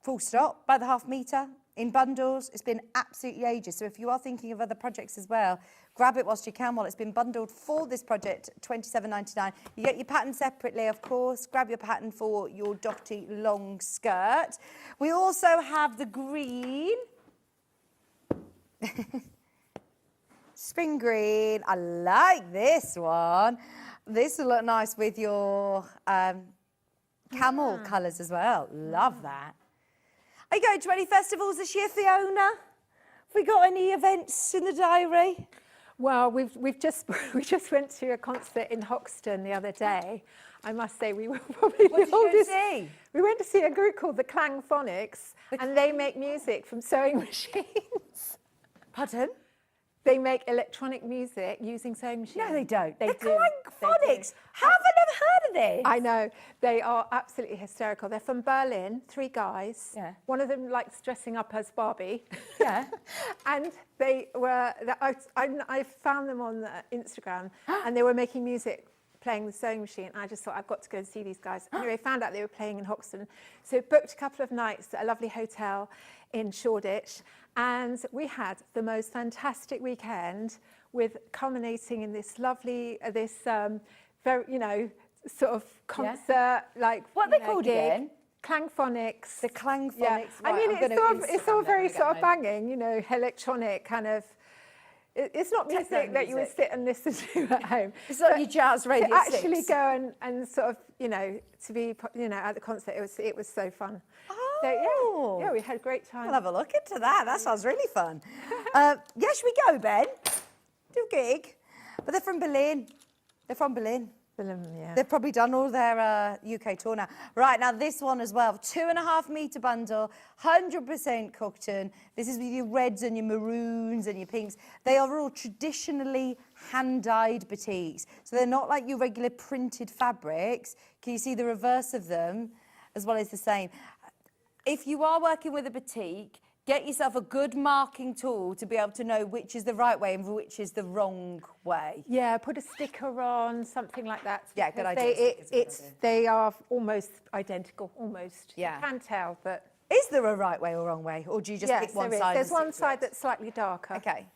full stop, by the half metre, in bundles. It's been absolutely ages. So if you are thinking of other projects as well, grab it whilst you can while it's been bundled for this project, $27.99. You get your pattern separately, of course. Grab your pattern for your Dotty long skirt. We also have the green. Spring green. I like this one. This will look nice with your camel colours as well. Love that. Are you going to any festivals this year, Fiona? Have we got any events in the diary? Well, we just went to a concert in Hoxton the other day. I must say we were probably What did you go see? We went to see a group called the Clang Phonics, and they make music from sewing machines. Pardon? They make electronic music using sewing machines. No, they don't. They They're do. Clang Phonics. How have I never heard of this? I know. They are absolutely hysterical. They're from Berlin, 3 guys. Yeah. One of them likes dressing up as Barbie. Yeah. And they were, I found them on Instagram, and they were making music, playing the sewing machine. I just thought, I've got to go and see these guys. Anyway, found out they were playing in Hoxton. So booked a couple of nights at a lovely hotel in Shoreditch. And we had the most fantastic weekend, with culminating in this lovely, very, you know, sort of concert, like What are they you know, called gig. again? Clangphonics. The Clangphonics. Yeah. Right, I mean, I'm it's all very gonna sort of get home. banging, you know, electronic kind of. It's not music Techno that you would music. sit and listen to at home. It's like But your jazz radio to actually 6. go and sort of, you know, to be, you know, at the concert, it was so fun. Oh. So, yeah, we had a great time. We'll have a look into that. That sounds really fun. Yes, we go, Ben. Do a gig. But they're from Berlin. They're from Berlin. Yeah. They've probably done all their UK tour now. Right, now this one as well. 2.5 metre bundle, 100% cotton. This is with your reds and your maroons and your pinks. They are all traditionally hand-dyed batiks. So they're not like your regular printed fabrics. Can you see the reverse of them as well as the same? If you are working with a batik, get yourself a good marking tool to be able to know which is the right way and which is the wrong way. Yeah, put a sticker on, something like that. Yeah, good because idea. They are almost identical, almost. Yeah. You can tell, but... Is there a right way or wrong way? Or do you just pick one there is. side? There's and one stick to side it? that's slightly darker. Okay.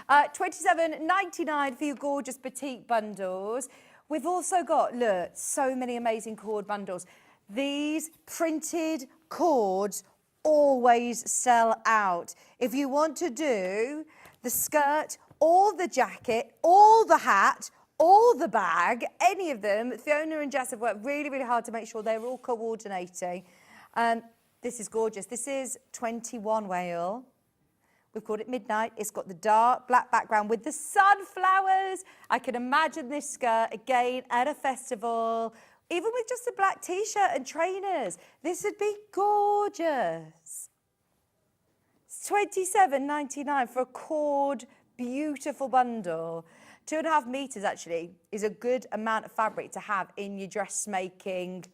$27.99 for your gorgeous batik bundles. We've also got, look, so many amazing cord bundles. These printed cords always sell out. If you want to do the skirt or the jacket or the hat or the bag, any of them, Fiona and Jess have worked really, really hard to make sure they're all coordinating. This is gorgeous. This is 21 wale. We've called it Midnight. It's got the dark black background with the sunflowers. I can imagine this skirt again at a festival, even with just a black t-shirt and trainers. This would be gorgeous. It's $27.99 for a cord, beautiful bundle. 2.5 meters actually is a good amount of fabric to have in your dressmaking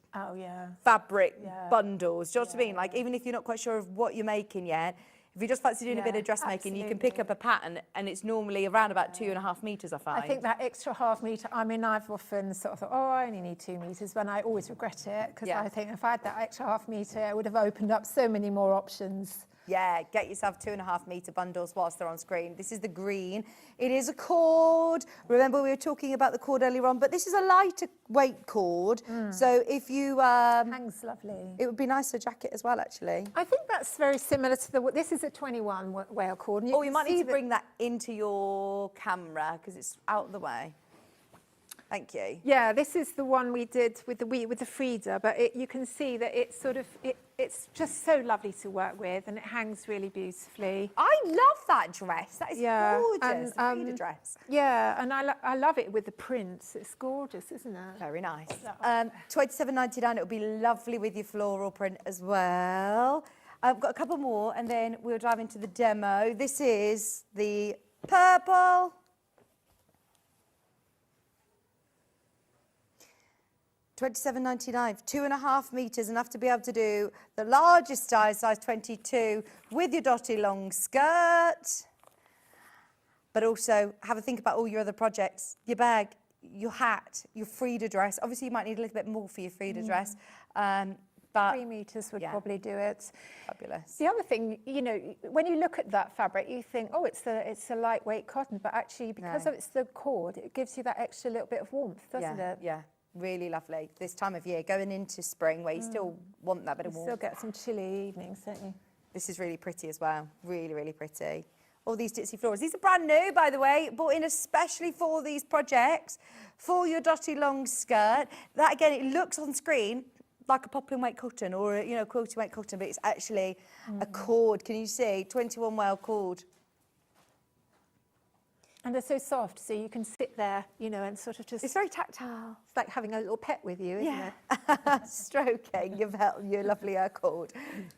fabric bundles. Do you know what I mean? Like, even if you're not quite sure of what you're making yet, if you just fancy doing a bit of dressmaking, you can pick up a pattern, and it's normally around about 2.5 meters, I find. I think that extra half metre, I mean, I've often sort of thought, oh, I only need 2 metres, when I always regret it, because I think if I had that extra half metre, it would have opened up so many more options. Yeah, get yourself 2.5 metre bundles whilst they're on screen. This is the green. It is a cord. Remember, we were talking about the cord earlier on, but this is a lighter weight cord. So if you... hangs lovely. It would be nice for a jacket as well, actually. I think that's very similar to the... This is a 21 wale cord. And you might need to bring that into your camera, because it's out of the way. Thank you. Yeah, this is the one we did with the Frida, but you can see that it's sort of... It's just so lovely to work with, and it hangs really beautifully. I love that dress. That is gorgeous, the and, Frida dress. Yeah, and I love it with the prints. It's gorgeous, isn't it? Very nice. $27.99. It would be lovely with your floral print as well. I've got a couple more, and then we'll dive into the demo. This is the purple. $27.99, 2.5 meters, enough to be able to do the largest size 22, with your Dotty long skirt. But also have a think about all your other projects, your bag, your hat, your Frida dress. Obviously, you might need a little bit more for your Frida dress. But 3 meters would probably do it. Fabulous. The other thing, you know, when you look at that fabric, you think, oh, it's a lightweight cotton, but actually, because of it's the cord, it gives you that extra little bit of warmth, doesn't it? Yeah. Really lovely. This time of year, going into spring, where you still want that bit of warmth. Still get some chilly evenings, don't you? This is really pretty as well. Really, really pretty. All these ditzy florals. These are brand new, by the way, bought in especially for these projects, for your Dotty long skirt. That, again, it looks on screen like a poplin weight cotton or, you know, quilty weight cotton, but it's actually a cord. Can you see? 21 wale cord. And they're so soft, so you can sit there, you know, and sort of just... It's very tactile. It's like having a little pet with you, isn't it? Stroking your lovely cord.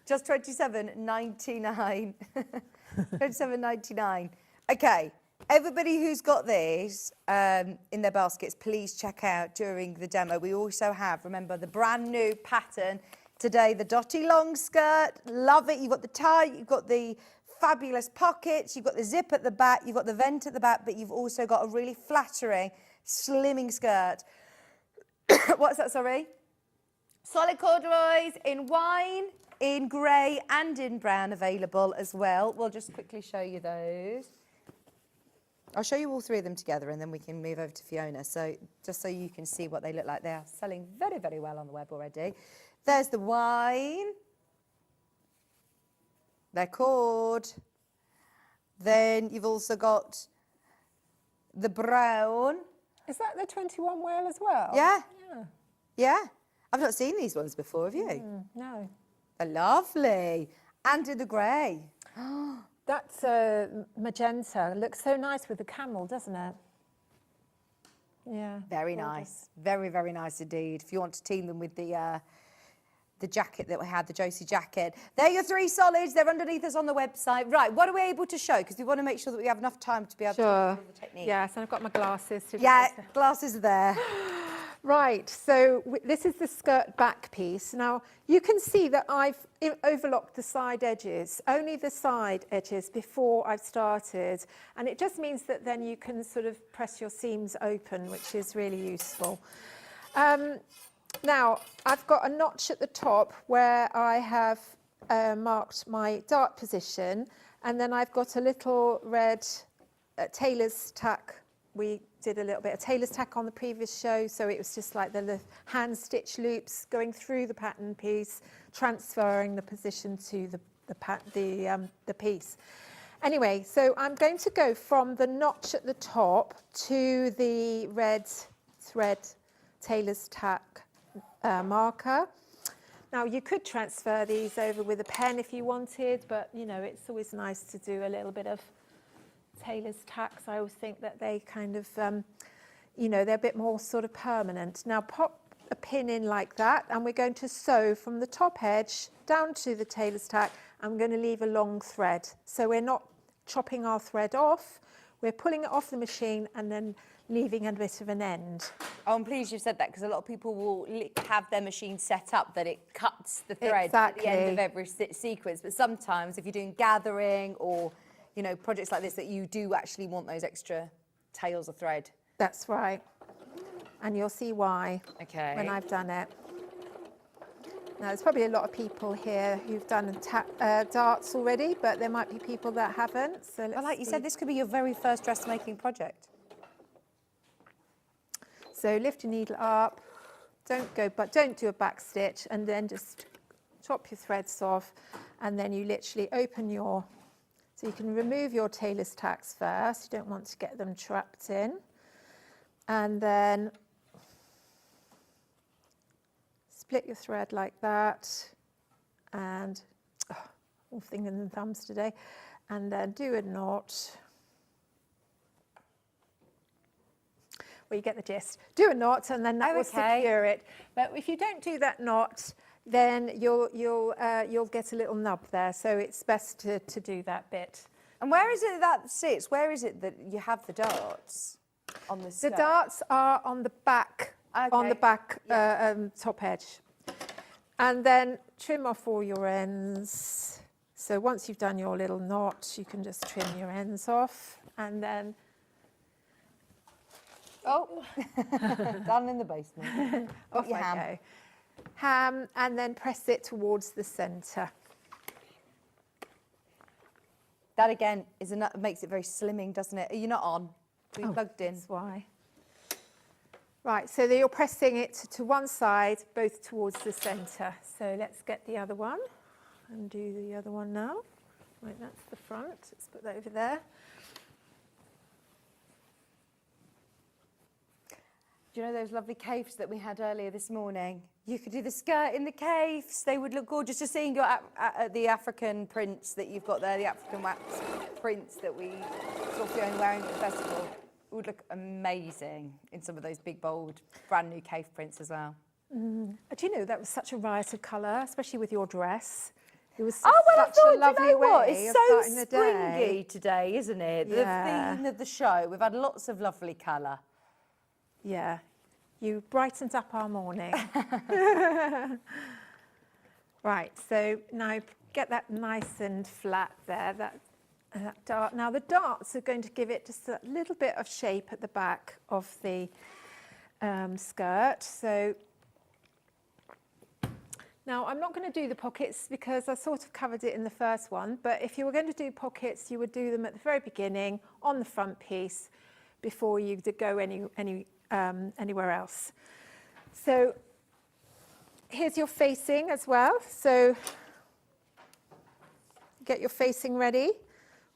Just $27.99. $27.99. Okay, everybody who's got these in their baskets, please check out during the demo. We also have, remember, the brand new pattern today, the Dotty long skirt. Love it. You've got the tie, you've got the fabulous pockets, you've got the zip at the back, you've got the vent at the back, but you've also got a really flattering, slimming skirt. What's that, sorry? Solid corduroys in wine, in grey and in brown available as well. We'll just quickly show you those. I'll show you all three of them together and then we can move over to Fiona. So just so you can see what they look like. They are selling very, very well on the web already. There's the wine. They're cord. Then you've also got the brown. Is that the 21 whale as well? Yeah. Yeah. Yeah. I've not seen these ones before, have you? No. They're lovely. And in the grey. That's a magenta. Looks so nice with the camel, doesn't it? Yeah. Very nice. Very, very nice indeed. If you want to team them with the jacket that we had, the Josie jacket. They're your three solids. They're underneath us on the website. Right, what are we able to show? Because we want to make sure that we have enough time to be able to show the technique. Yes, and I've got my glasses. Glasses are there. Right, so this is the skirt back piece. Now, you can see that I've overlocked the side edges, only the side edges before I've started. And it just means that then you can sort of press your seams open, which is really useful. Now, I've got a notch at the top where I have marked my dart position, and then I've got a little red tailor's tack. We did a little bit of tailor's tack on the previous show, so it was just like the hand stitch loops going through the pattern piece, transferring the position to the piece. Anyway, so I'm going to go from the notch at the top to the red thread tailor's tack marker. Now you could transfer these over with a pen if you wanted, but you know, it's always nice to do a little bit of tailor's tacks. I always think that they kind of, you know, they're a bit more sort of permanent. Now pop a pin in like that, and we're going to sew from the top edge down to the tailor's tack. I'm going to leave a long thread. So we're not chopping our thread off, we're pulling it off the machine and then leaving a bit of an end. Oh, I'm pleased you've said that, because a lot of people will have their machine set up that it cuts the thread at the end of every sequence. But sometimes if you're doing gathering or, you know, projects like this, that you do actually want those extra tails of thread. That's right. And you'll see why when when I've done it. Now, there's probably a lot of people here who've done darts already, but there might be people that haven't. So well, like you said, this could be your very first dressmaking project. So lift your needle up, don't do a back stitch, and then just chop your threads off, and then you literally open your, so you can remove your tailor's tacks first. You don't want to get them trapped in. And then split your thread like that, and all fingers and thumbs today, and then do a knot. Well, you get the gist. Do a knot, and then that will secure it. But if you don't do that knot, then you'll get a little nub there. So it's best to do that bit. And where is it that sits? Where is it that you have the darts on the skirt? The darts are on the back, top edge. And then trim off all your ends. So once you've done your little knot, you can just trim your ends off, and then. Oh, down in the basement. Off your I ham. go. Ham, and then press it towards the centre. That again makes it very slimming, doesn't it? Are you not on? Are you plugged in? That's why. Right, so you're pressing it to one side, both towards the centre. So let's get the other one and do the other one now. Right, that's the front. Let's put that over there. Do you know those lovely caves that we had earlier this morning? You could do the skirt in the caves. They would look gorgeous. Just seeing your the African prints that you've got there, the African wax prints that we saw Fiona wearing at the festival. It would look amazing in some of those big, bold, brand new cave prints as well. Do you know, that was such a riot of colour, especially with your dress. It was such a lovely you know what? way It's of so starting the springy day. today, isn't it? Yeah. The theme of the show. We've had lots of lovely colour. Yeah, you brightened up our morning. Right, so now get that nice and flat there, that dart. Now the darts are going to give it just a little bit of shape at the back of the skirt. So Now, I'm not going to do the pockets because I sort of covered it in the first one, but if you were going to do pockets, you would do them at the very beginning on the front piece before you go anywhere else. So here's your facing as well. So get your facing ready,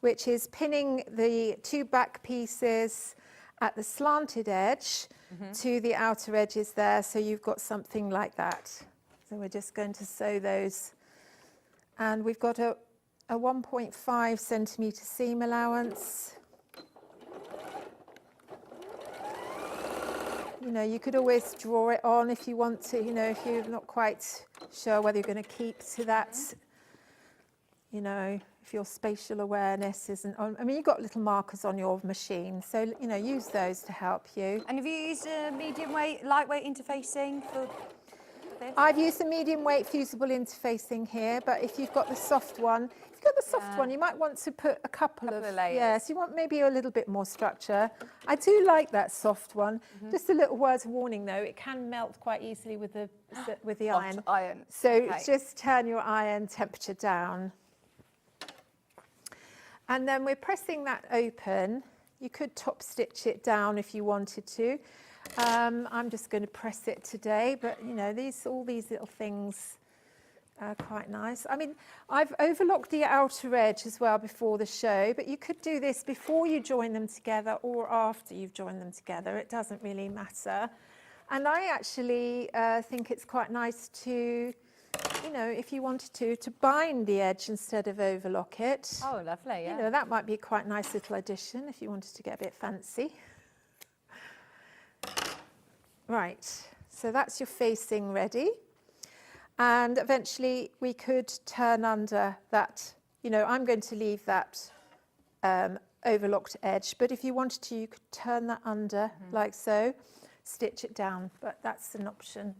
which is pinning the 2 back pieces at the slanted edge to the outer edges there, so you've got something like that. So we're just going to sew those. And we've got a 1.5 centimetre seam allowance. You know, you could always draw it on if you want to, you know, if you're not quite sure whether you're going to keep to that, you know, if your spatial awareness isn't on. I mean, you've got little markers on your machine, so, you know, use those to help you. And have you used a medium weight, lightweight interfacing for this? I've used the medium weight fusible interfacing here, but if you've got the soft one, you might want to put a couple of layers. Yes, you want maybe a little bit more structure. I do like that soft one. Just a little word of warning though, it can melt quite easily with the iron. So just turn your iron temperature down. And then we're pressing that open. You could top stitch it down if you wanted to. I'm just going to press it today, but you know, all these little things are quite nice. I mean, I've overlocked the outer edge as well before the show, but you could do this before you join them together or after you've joined them together. It doesn't really matter. And I actually think it's quite nice to, you know, if you wanted to bind the edge instead of overlock it. Oh, lovely, yeah. You know, that might be a quite nice little addition if you wanted to get a bit fancy. Right, so that's your facing ready. And eventually we could turn under that, you know, I'm going to leave that overlocked edge, but if you wanted to, you could turn that under like so, stitch it down, but that's an option.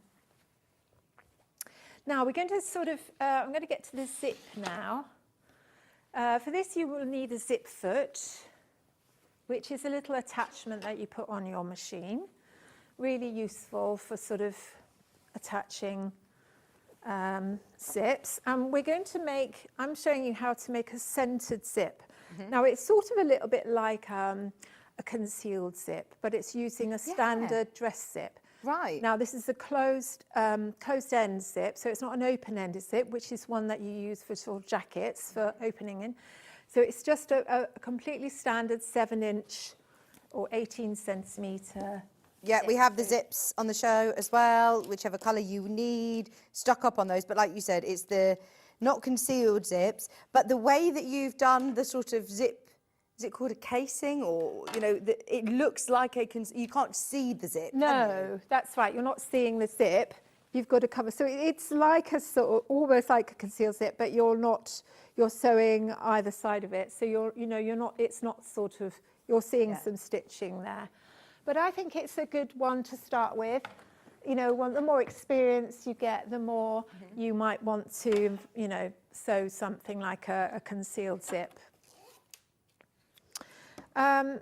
Now we're going to I'm going to get to the zip now. For this you will need a zip foot, which is a little attachment that you put on your machine. Really useful for sort of attaching zips. And we're going to I'm showing you how to make a centered zip. Now it's sort of a little bit like a concealed zip, but it's using a standard dress zip. Right. Now this is a closed end zip, so it's not an open-ended zip, which is one that you use for sort of jackets for opening in. So it's just a completely standard 7-inch or 18 centimetre. Yeah, we have the zips on the show as well, whichever colour you need, stuck up on those. But like you said, it's the not concealed zips, but the way that you've done the sort of zip, is it called a casing, or, you know, it looks like you can't see the zip. No, that's right. You're not seeing the zip. You've got to cover. So it's like a sort of, almost like a concealed zip, but you're sewing either side of it. So it's not sort of, you're seeing some stitching there. But I think it's a good one to start with. You know, the more experience you get, the more you might want to, you know, sew something like a concealed zip. So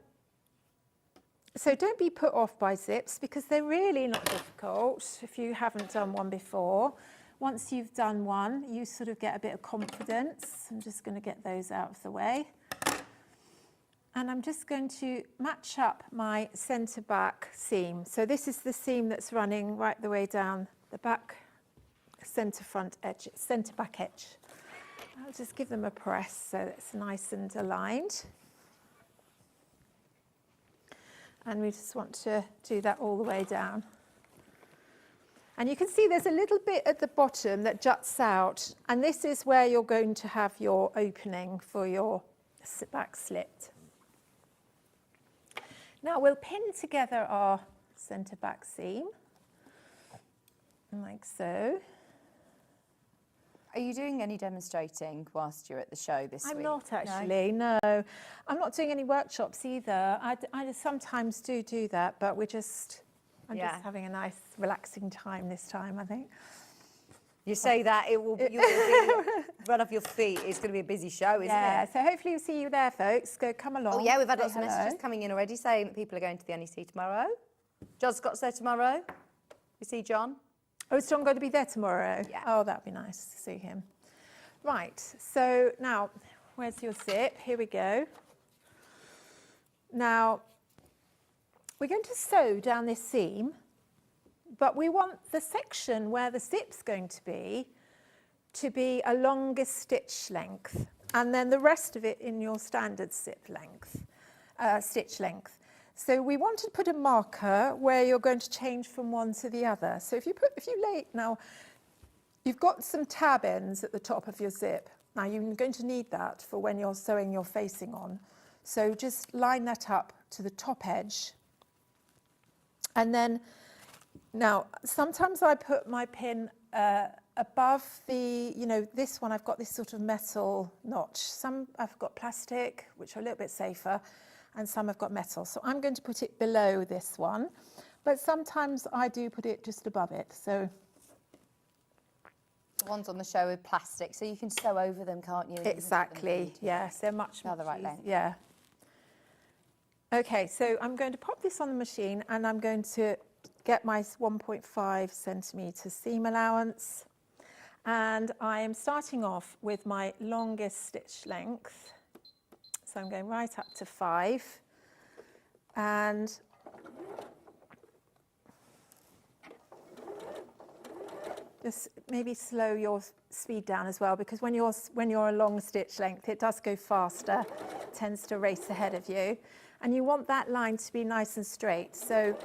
don't be put off by zips because they're really not difficult if you haven't done one before. Once you've done one, you sort of get a bit of confidence. I'm just going to get those out of the way. And I'm just going to match up my centre back seam. So this is the seam that's running right the way down the back centre back edge. I'll just give them a press so it's nice and aligned. And we just want to do that all the way down. And you can see there's a little bit at the bottom that juts out, and this is where you're going to have your opening for your back slit. Now we'll pin together our centre back seam, like so. Are you doing any demonstrating whilst you're at the show this week? I'm not actually, no. I'm not doing any workshops either. I sometimes do that, but I'm just having a nice relaxing time this time, I think. You say that, you will be run off your feet. It's going to be a busy show, isn't it? Yeah, so hopefully we'll see you there, folks. Come along. Oh, yeah, we've had lots of messages coming in already saying that people are going to the NEC tomorrow. John's got to there tomorrow. You see John? Oh, is John going to be there tomorrow? Yeah. Oh, that'd be nice to see him. Right, so now, where's your zip? Here we go. Now, we're going to sew down this seam, but we want the section where the zip's going to be a longer stitch length, and then the rest of it in your standard zip length, stitch length. So we want to put a marker where you're going to change from one to the other. So if you lay, now you've got some tab ends at the top of your zip. Now you're going to need that for when you're sewing your facing on. So just line that up to the top edge. And then, now sometimes I put my pin above the, this one I've got this sort of metal notch. Some I've got plastic, which are a little bit safer, and some have got metal. So I'm going to put it below this one, but sometimes I do put it just above it. So the ones on the show are plastic, so you can sew over them, can't you? exactly, yes, they're much the right length. Yeah. Okay, so I'm going to pop this on the machine, and I'm going to get my 1.5 centimetre seam allowance, and I am starting off with my longest stitch length. So I'm going right up to 5, and just maybe slow your speed down as well, because when you're a long stitch length, it does go faster, it tends to race ahead of you, and you want that line to be nice and straight. So,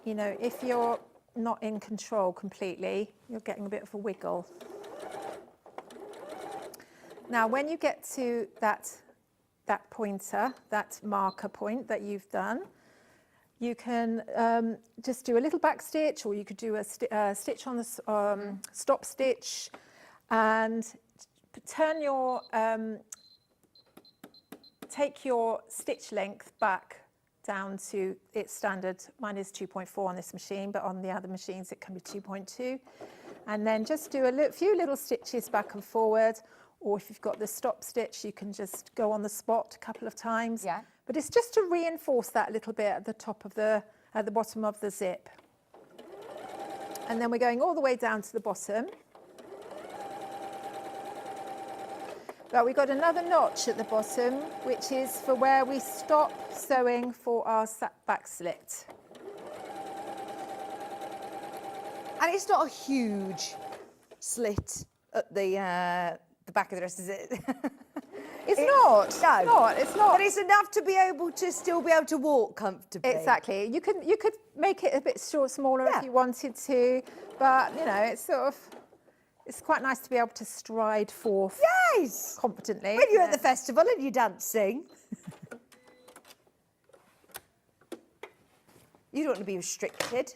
if you're not in control completely, you're getting a bit of a wiggle. Now, when you get to that pointer, that marker point that you've done, you can just do a little back stitch, or you could do a stitch on the stop stitch, and turn your take your stitch length back down to its standard. Mine is 2.4 on this machine, but on the other machines it can be 2.2, and then just do a few little stitches back and forward. Or if you've got the stop stitch, you can just go on the spot a couple of times. Yeah. But it's just to reinforce that little bit at the top of at the bottom of the zip. And then we're going all the way down to the bottom. But we've got another notch at the bottom, which is for where we stop sewing for our back slit. And it's not a huge slit at the back of the dress, is it? It's not. No, it's not. But it's enough to be able to still be able to walk comfortably. Exactly. You could make it a bit smaller if you wanted to, but it's quite nice to be able to stride forth. Yes. Competently. When you're at the festival and you're dancing. You don't want to be restricted.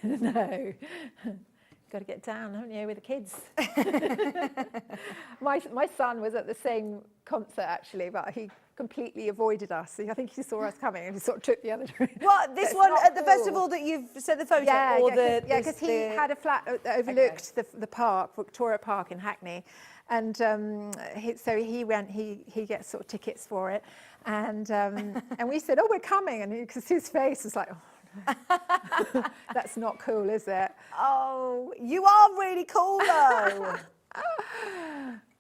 No. Got to get down, haven't you, with the kids? My son was at the same concert, actually, but he completely avoided us. I think he saw us coming and he sort of took the other direction. What, this one at the festival that you've sent the photo? Yeah, or because he had a flat that overlooked the park, Victoria Park in Hackney. And so he went, he gets sort of tickets for it. And we said, oh, we're coming. And because his face was like, oh, that's not cool, is it? Oh, you are really cool, though.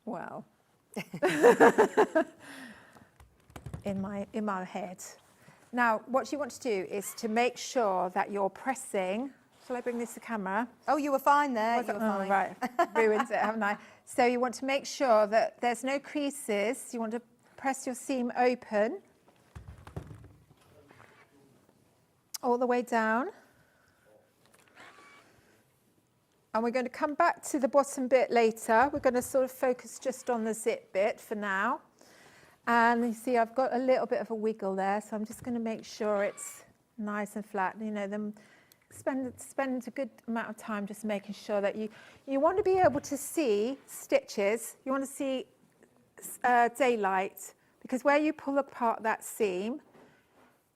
Well, in my head. Now, what you want to do is to make sure that you're pressing. Shall I bring this to camera? Oh, you were fine there. You were fine. Right, ruined it, haven't I? So you want to make sure that there's no creases. You want to press your seam open all the way down. And we're going to come back to the bottom bit later. We're going to sort of focus just on the zip bit for now. And you see I've got a little bit of a wiggle there, so I'm just going to make sure it's nice and flat. Spend a good amount of time just making sure that you want to be able to see stitches. You want to see daylight, because where you pull apart that seam,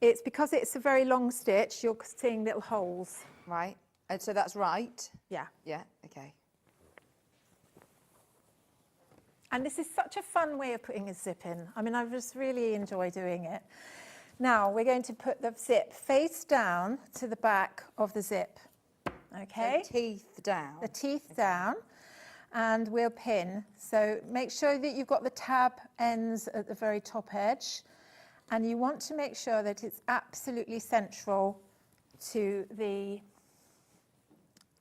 it's because it's a very long stitch, you're seeing little holes. Right, and so that's right? Yeah. Yeah, okay. And this is such a fun way of putting a zip in. I mean, I just really enjoy doing it. Now, we're going to put the zip face down to the back of the zip. Okay. So teeth down. The teeth down, and we'll pin. So make sure that you've got the tab ends at the very top edge, and you want to make sure that it's absolutely central to the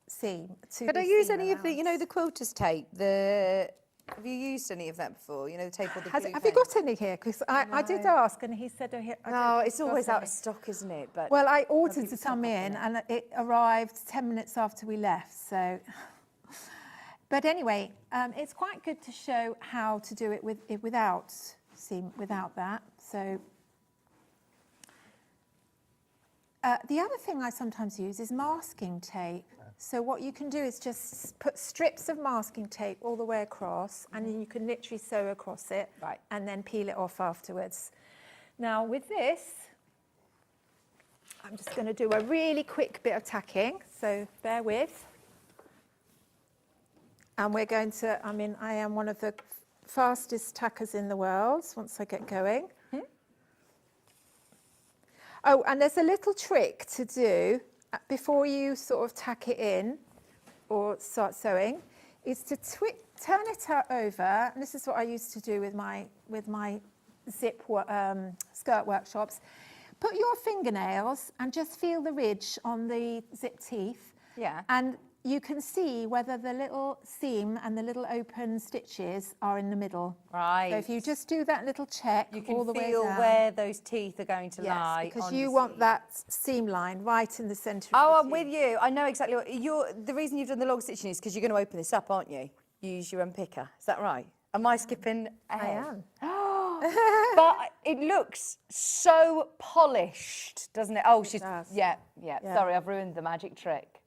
seam. Could I use any of the, you know, the quilter's tape? Have you used any of that before? You know, the tape or the glue have you got any here? Because I did ask, and he said, oh, here, no, it's always out of stock, isn't it? But well, I ordered some in, and it arrived 10 minutes after we left. So, but anyway, it's quite good to show how to do it without that. So. The other thing I sometimes use is masking tape. So what you can do is just put strips of masking tape all the way across, and then you can literally sew across it, and then peel it off afterwards. Now with this, I'm just going to do a really quick bit of tacking, so bear with. And we're going to, I am one of the fastest tackers in the world once I get going. Oh, and there's a little trick to do before you sort of tack it in or start sewing, is to turn it over, and this is what I used to do with my zip skirt workshops. Put your fingernails and just feel the ridge on the zip teeth. Yeah. And you can see whether the little seam and the little open stitches are in the middle. Right. So if you just do that little check you can all the way feel down, where those teeth are going to lie. because on you the want seam. that seam line right in the centre of Oh, the I'm with you. I know exactly what the reason you've done the log stitching is because you're going to open this up, aren't you? You use your unpicker. Is that right? Am I skipping ahead? I am. But it looks so polished, doesn't it? Oh, she's yeah. Sorry, I've ruined the magic trick.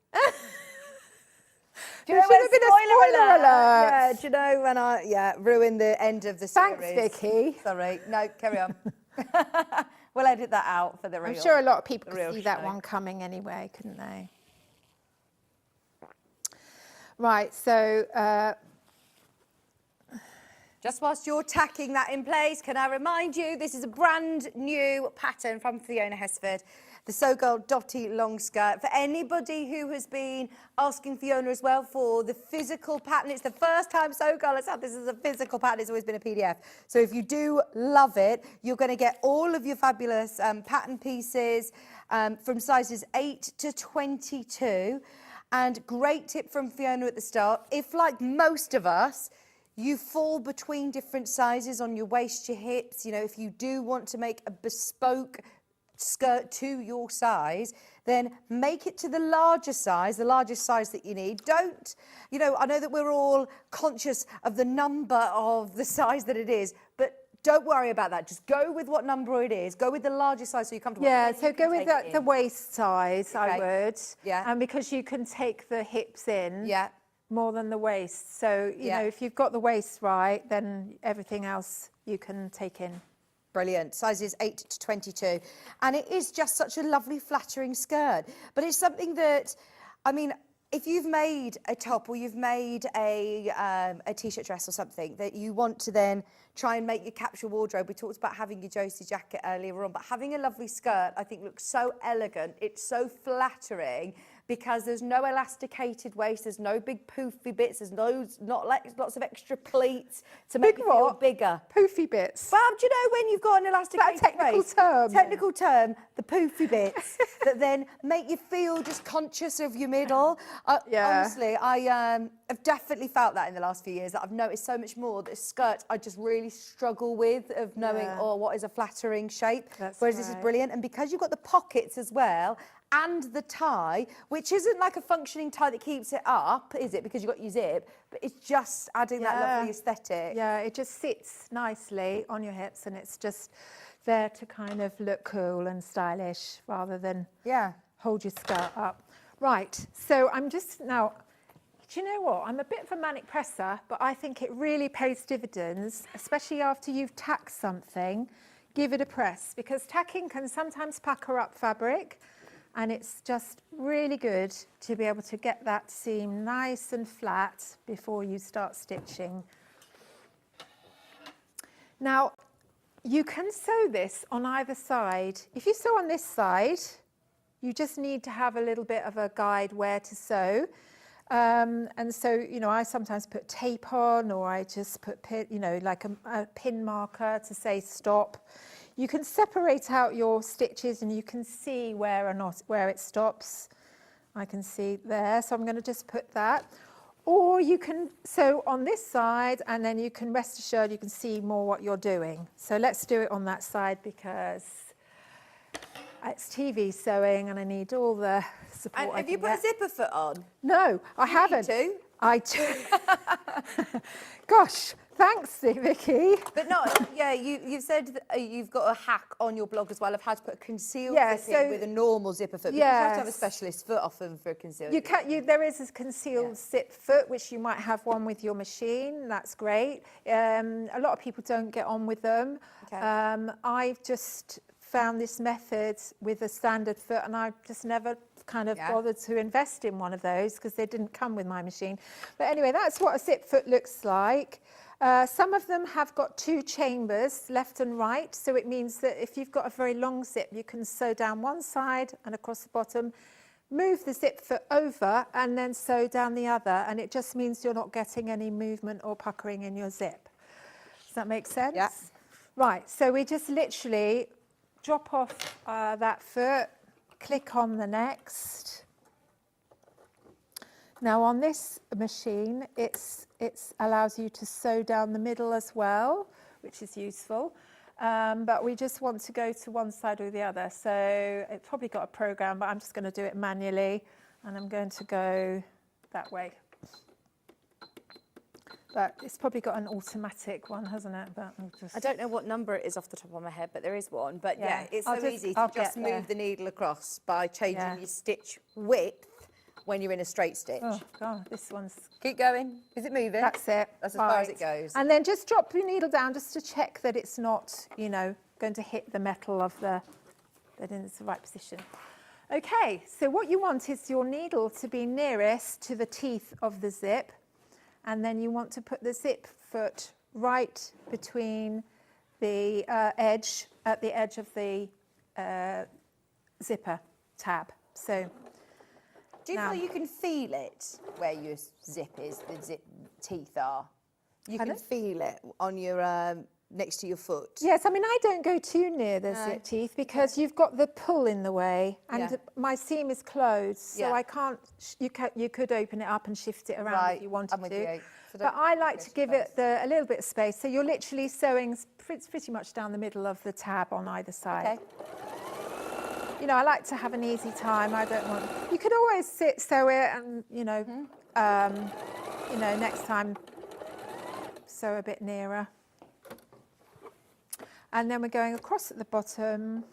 Do you know There should have been a spoiler alert. Yeah, do you know when I ruined the end of the series? Thanks, Vicky. Sorry, no, carry on. We'll edit that out for the real. I'm sure a lot of people real could see that show. one coming anyway, couldn't they? Right, so just whilst you're tacking that in place, can I remind you, this is a brand new pattern from Fiona Hesford, the So Girl Dotty long skirt. For anybody who has been asking Fiona as well for the physical pattern, it's the first time So Girl has had this as a physical pattern. It's always been a PDF. So if you do love it, you're going to get all of your fabulous pattern pieces from sizes 8 to 22. And great tip from Fiona at the start, if like most of us, you fall between different sizes on your waist, your hips, you know, if you do want to make a bespoke skirt to your size, then make it to the largest size that you need. Don't, you know, I know that we're all conscious of the number of the size that it is, but don't worry about that. Just go with what number it is. Go with the largest size so you're comfortable. yeah, so go with the waist size, I Okay. would. Yeah. And because you can take the hips in Yeah. more than the waist. So, you know, if you've got the waist right, then everything else you can take in. Brilliant. Sizes 8 to 22. And it is just such a lovely, flattering skirt. But it's something that, I mean, if you've made a top or you've made a T-shirt dress or something that you want to then try and make your capsule wardrobe, we talked about having your Josie jacket earlier on, but having a lovely skirt, I think, looks so elegant. It's so flattering because there's no elasticated waist, there's no big poofy bits, there's lots of extra pleats to make you feel bigger. Poofy bits. Well, do you know when you've got an elasticated technical waist? term? Technical term, the poofy bits that then make you feel just conscious of your middle. Honestly, I have definitely felt that in the last few years, that I've noticed so much more that skirts I just really struggle with, of knowing, what is a flattering shape. Whereas this is brilliant. And because you've got the pockets as well, and the tie, which isn't like a functioning tie that keeps it up, is it? Because you've got your zip, but it's just adding that lovely aesthetic. Yeah, it just sits nicely on your hips, and it's just there to kind of look cool and stylish rather than hold your skirt up. Right, so I'm just now, do you know what? I'm a bit of a manic presser, but I think it really pays dividends, especially after you've tacked something. Give it a press, because tacking can sometimes pucker up fabric, and it's just really good to be able to get that seam nice and flat before you start stitching. Now, you can sew this on either side. If you sew on this side, you just need to have a little bit of a guide where to sew. And so, you know, I sometimes put tape on, or I just put, you know, like a pin marker to say stop. You can separate out your stitches and you can see where it stops. I can see there, so I'm going to just put that. Or you can sew on this side, and then you can rest assured you can see more what you're doing. So let's do it on that side because it's TV sewing and I need all the support. And have you put a zipper foot on? No, I haven't. You need to. I do. Gosh, thanks, Vicky. But no, yeah, you said that you've got a hack on your blog as well of how to put a concealed zip in with a normal zipper foot. Because you have to have a specialist foot often for a concealed zip. There is a concealed zip foot, which you might have one with your machine. That's great. A lot of people don't get on with them. Okay. I've just found this method with a standard foot, and I've just never kind of bothered to invest in one of those because they didn't come with my machine. But anyway, that's what a zip foot looks like. Some of them have got 2 chambers, left and right, so it means that if you've got a very long zip, you can sew down one side and across the bottom, move the zip foot over and then sew down the other, and it just means you're not getting any movement or puckering in your zip. Does that make sense? Yeah. Right, so we just literally drop off that foot, click on the next. Now on this machine, it allows you to sew down the middle as well, which is useful. But we just want to go to one side or the other. So it's probably got a program, but I'm just going to do it manually, and I'm going to go that way. But it's probably got an automatic one, hasn't it? But I don't know what number it is off the top of my head, but there is one. But yeah, it's so easy to I'll just get there. move the needle across by changing your stitch width when you're in a straight stitch. Oh, God, this one's... Keep going. Is it moving? That's it. That's as far as it goes. And then just drop your needle down just to check that it's not, you know, going to hit the metal of that it's the right position. Okay, so what you want is your needle to be nearest to the teeth of the zip. And then you want to put the zip foot right between the edge, at the edge of the zipper tab. So, do you feel you can feel it where your zip is, the zip teeth are? You can feel it on your next to your foot. Yes, I mean, I don't go too near the zip teeth because you've got the pull in the way, and my seam is closed, so I can't. You could open it up and shift it around if you wanted to. So but I like to give it a little bit of space. So you're literally sewing pretty much down the middle of the tab on either side. Okay. You know, I like to have an easy time. I don't want. You could always sew it, and you know, next time sew a bit nearer. And then we're going across at the bottom.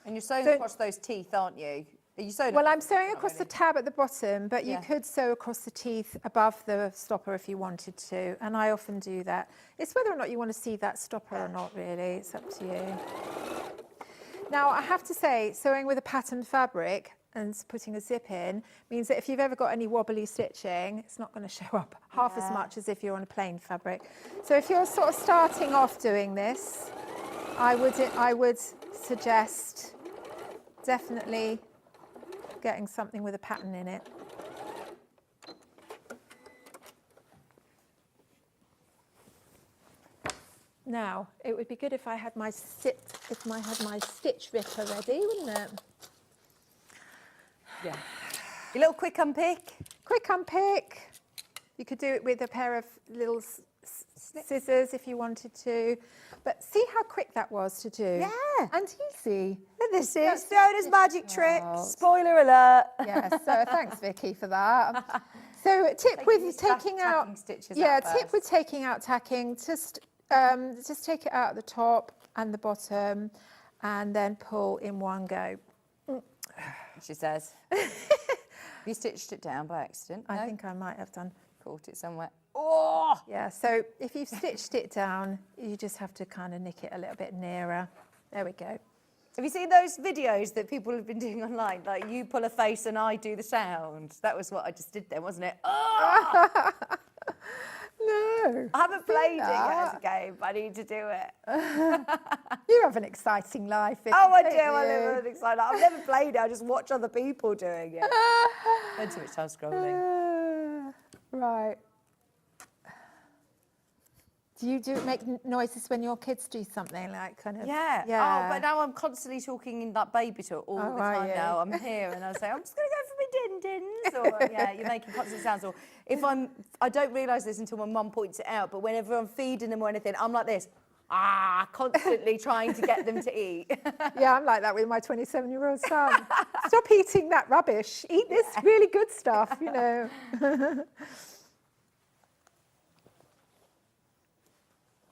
And you're sewing across those teeth, aren't you? Are you sewing? Well, I'm sewing across the tab at the bottom, but you could sew across the teeth above the stopper if you wanted to, and I often do that. It's whether or not you want to see that stopper or not, really. It's up to you. Now, I have to say, sewing with a patterned fabric and putting a zip in means that if you've ever got any wobbly stitching, it's not going to show up half as much as if you're on a plain fabric. So if you're sort of starting off doing this, I would suggest definitely getting something with a pattern in it. Now, it would be good if I had my stitch ripper ready, wouldn't it? Yeah. Your little quick unpick. Quick unpick. You could do it with a pair of little scissors if you wanted to. But see how quick that was to do? Yeah. And easy. And this is Fiona's magic tricks. Spoiler alert. Yes, so thanks, Vicky, for that. So tip with taking out stitches. Tip with taking out tacking, just take it out at the top and the bottom and then pull in one go. She says. You stitched it down by accident. I think I might have done. Caught it somewhere. Oh! Yeah, so if you've stitched it down, you just have to kind of nick it a little bit nearer. There we go. Have you seen those videos that people have been doing online? Like you pull a face and I do the sound. That was what I just did then, wasn't it? Oh! No. I haven't played it yet as a game, but I need to do it. You have an exciting life. Oh, I do. don't I you? live an exciting life. I've never played it. I just watch other people doing it. Spend too much time scrolling. Right. Do you make noises when your kids do something like kind of? Yeah. Yeah. Oh, but now I'm constantly talking in that baby talk all the are time you? now. I'm here and I say, I'm just going to go for my din-dins. Or, yeah, you're making constant sounds. Or if I don't realise this until my mum points it out, but whenever I'm feeding them or anything, I'm like this. Constantly trying to get them to eat. Yeah, I'm like that with my 27-year-old son. Stop eating that rubbish. Eat this really good stuff, you know.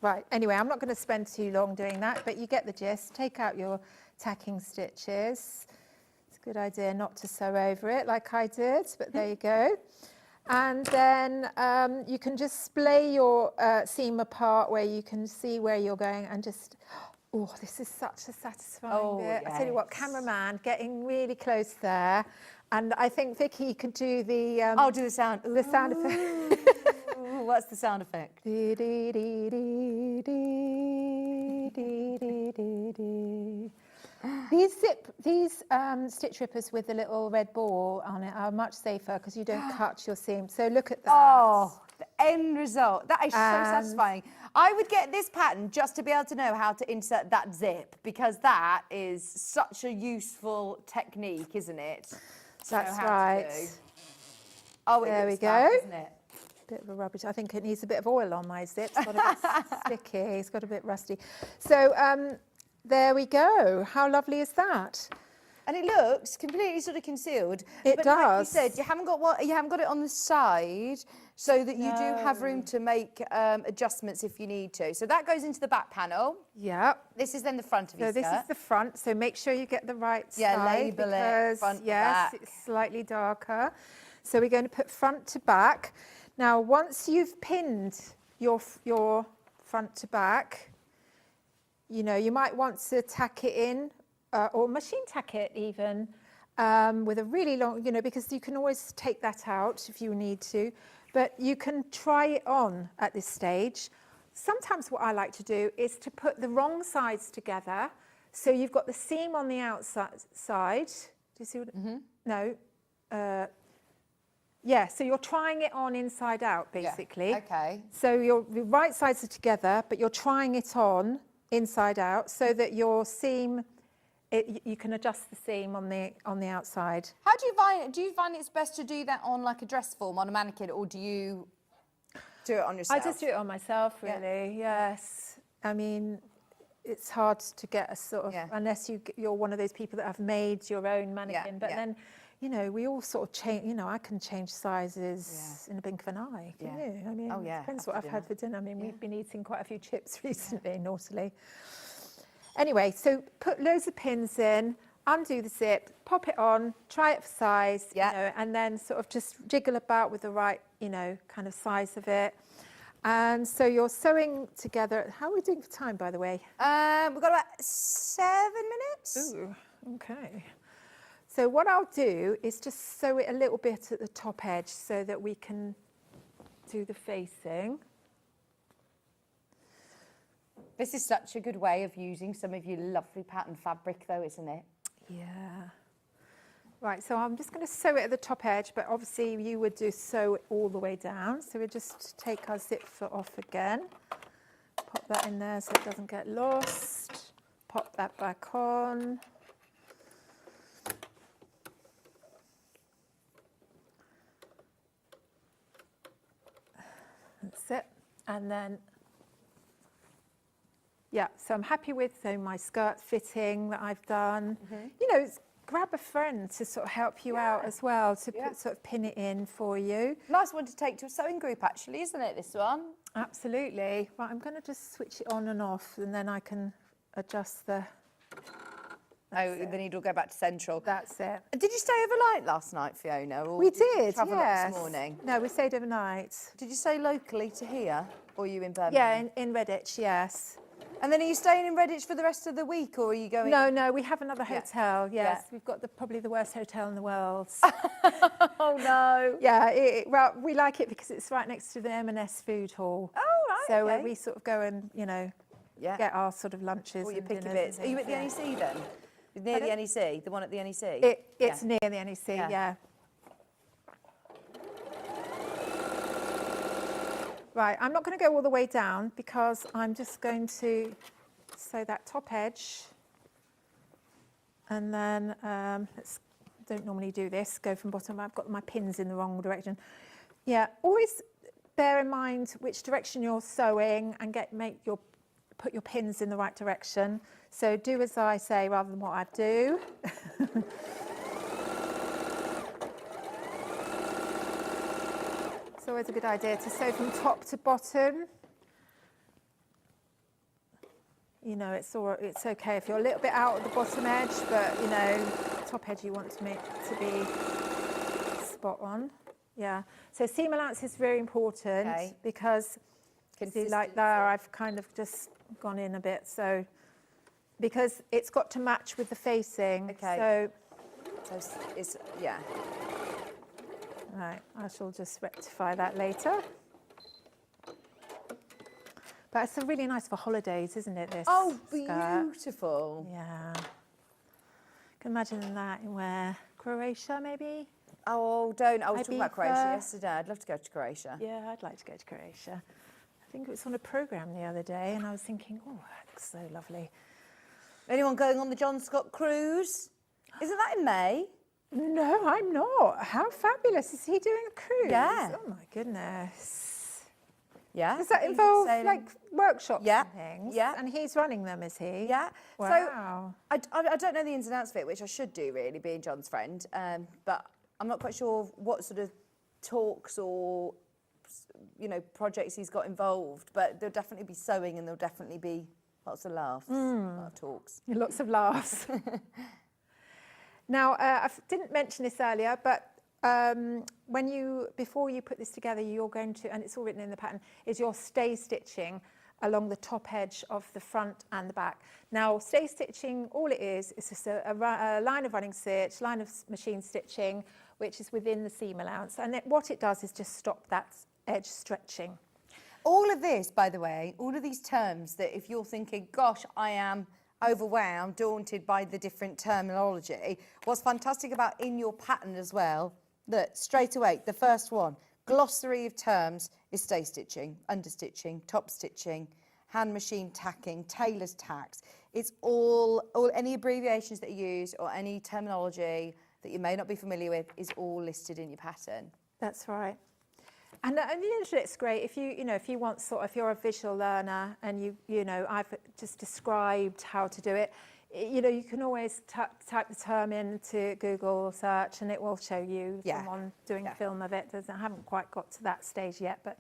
Right, anyway, I'm not going to spend too long doing that, but you get the gist. Take out your tacking stitches. It's a good idea not to sew over it like I did, but there you go. And then you can just splay your seam apart where you can see where you're going and just, oh, this is such a satisfying bit. I tell you what, cameraman, getting really close there. And I think Vicky could do the... I'll do the sound. The sound effect. What's the sound effect? These stitch rippers with the little red ball on it are much safer because you don't cut your seam. So look at that. Oh, the end result. That is so satisfying. I would get this pattern just to be able to know how to insert that zip because that is such a useful technique, isn't it? That's right. Oh, there we fab, go. isn't it? Bit of a rubbish. I think it needs a bit of oil on my zip. It's got a bit sticky. It's got a bit rusty. So there we go. How lovely is that? And it looks completely sort of concealed. It but does. Like you said, you haven't got it on the side, so that you do have room to make adjustments if you need to. So that goes into the back panel. Yeah. This is then the front of your skirt. So this is the front. So make sure you get the right Yeah, side. label because, it front yes, to back. it's slightly darker. So we're going to put front to back. Now, once you've pinned your front to back, you know, you might want to tack it in or machine tack it even with a really long, you know, because you can always take that out if you need to, but you can try it on at this stage. Sometimes what I like to do is to put the wrong sides together. So you've got the seam on the outside. Do you see what? No. Yeah, so you're trying it on inside out, basically. Yeah. Okay. So your right sides are together, but you're trying it on inside out so that your seam, you can adjust the seam on the outside. How do you find it? Do you find it's best to do that on like a dress form, on a mannequin, or do you do it on yourself? I just do it on myself, really, yes. I mean, it's hard to get a sort of, unless you're one of those people that have made your own mannequin, but then, you know, we all sort of change, you know, I can change sizes in a blink of an eye, can you? I mean, it depends what I've had for dinner. I mean, we've been eating quite a few chips recently, naughtily. Anyway, so put loads of pins in, undo the zip, pop it on, try it for size, you know, and then sort of just jiggle about with the right, you know, kind of size of it. And so you're sewing together. How are we doing for time, by the way? We've got about 7 minutes. Ooh, okay. So what I'll do is just sew it a little bit at the top edge so that we can do the facing. This is such a good way of using some of your lovely pattern fabric, though, isn't it? Yeah. Right, so I'm just going to sew it at the top edge, but obviously you would sew it all the way down. So we'll just take our zip foot off again, pop that in there so it doesn't get lost, pop that back on. That's it. And then, yeah, so I'm happy with my skirt fitting that I've done. You know, grab a friend to sort of help you out as well, to sort of pin it in for you. Nice one to take to a sewing group, actually, isn't it, this one? Absolutely. Right, I'm going to just switch it on and off, and then I can adjust the... the needle will go back to central. That's it. Did you stay overnight last night, Fiona? Or We did. You did, travel up yes. this morning? No, we stayed overnight. Did you stay locally to here, or are you in Birmingham? Yeah, in Redditch, yes. And then are you staying in Redditch for the rest of the week, or are you going... No, we have another hotel, yes. We've got probably the worst hotel in the world. Oh, no. Yeah, well, we like it because it's right next to the M&S food hall. Oh, right, So okay. we sort of go and, you know, get our sort of lunches. All your and picky dinners bits. and Are you at the things, NEC then? Near the NEC? The one at the NEC? It's near the NEC, yeah. Right, I'm not going to go all the way down because I'm just going to sew that top edge. And then, don't normally do this, go from bottom. I've got my pins in the wrong direction. Yeah, always bear in mind which direction you're sewing and put your pins in the right direction. So do as I say rather than what I do. It's always a good idea to sew from top to bottom. You know, it's okay if you're a little bit out at the bottom edge, but you know, top edge you want to make to be spot on. Yeah. So seam allowance is very important because, see, like there, I've kind of just gone in a bit. So because it's got to match with the facing. Okay. So it's yeah. Right, I shall just rectify that later. But it's really nice for holidays, isn't it, this Oh, skirt? beautiful. Yeah. Can imagine that in where? Croatia, maybe? Oh, don't. I was talking about Ibiza. Croatia yesterday. I'd love to go to Croatia. Yeah, I'd like to go to Croatia. I think it was on a programme the other day, and I was thinking, oh, that looks so lovely. Anyone going on the John Scott cruise? Isn't that in May? No, I'm not. How fabulous. Is he doing a cruise? Yeah. Oh, my goodness. Yeah. Does that He's involve, sailing. like, workshops Yeah. and things? Yeah. And he's running them, is he? Yeah. Wow. So I don't know the ins and outs of it, which I should do really, being John's friend. But I'm not quite sure what sort of talks or, you know, projects he's got involved. But there'll definitely be sewing and there'll definitely be lots of laughs, a lot of talks. Lots of laughs. Now, I didn't mention this earlier, but before you put this together, you're going to, and it's all written in the pattern, is your stay stitching along the top edge of the front and the back. Now, stay stitching, all it is just a line of running stitch, line of machine stitching, which is within the seam allowance. And what it does is just stop that edge stretching. All of this, by the way, all of these terms that if you're thinking, gosh, I am overwhelmed, daunted by the different terminology, what's fantastic about in your pattern as well, that straight away, the first one, glossary of terms is stay stitching, understitching, top stitching, hand machine tacking, tailor's tacks. It's all any abbreviations that you use or any terminology that you may not be familiar with is all listed in your pattern. That's right. And the internet's great if you want if you're a visual learner and you know I've just described how to do it. You know, you can always type the term into Google search and it will show you someone doing a film of it. I haven't quite got to that stage yet, but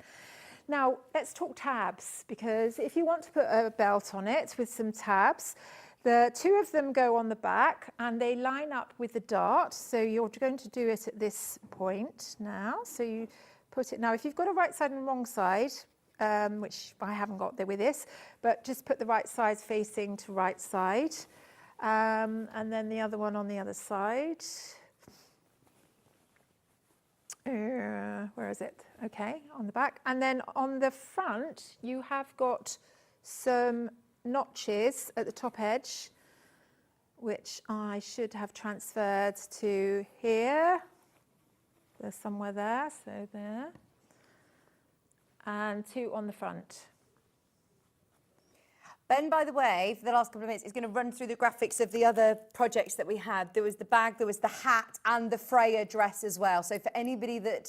now let's talk tabs, because if you want to put a belt on it with some tabs, the two of them go on the back and they line up with the dart. So you're going to do it at this point now. So you put it now. If you've got a right side and a wrong side, which I haven't got there with this, but just put the right side facing to right side. And then the other one on the other side. Where is it? Okay, on the back. And then on the front, you have got some notches at the top edge, which I should have transferred to here. There's somewhere there, so there. And two on the front. Ben, by the way, for the last couple of minutes, is going to run through the graphics of the other projects that we had. There was the bag, there was the hat, and the Freya dress as well. So for anybody that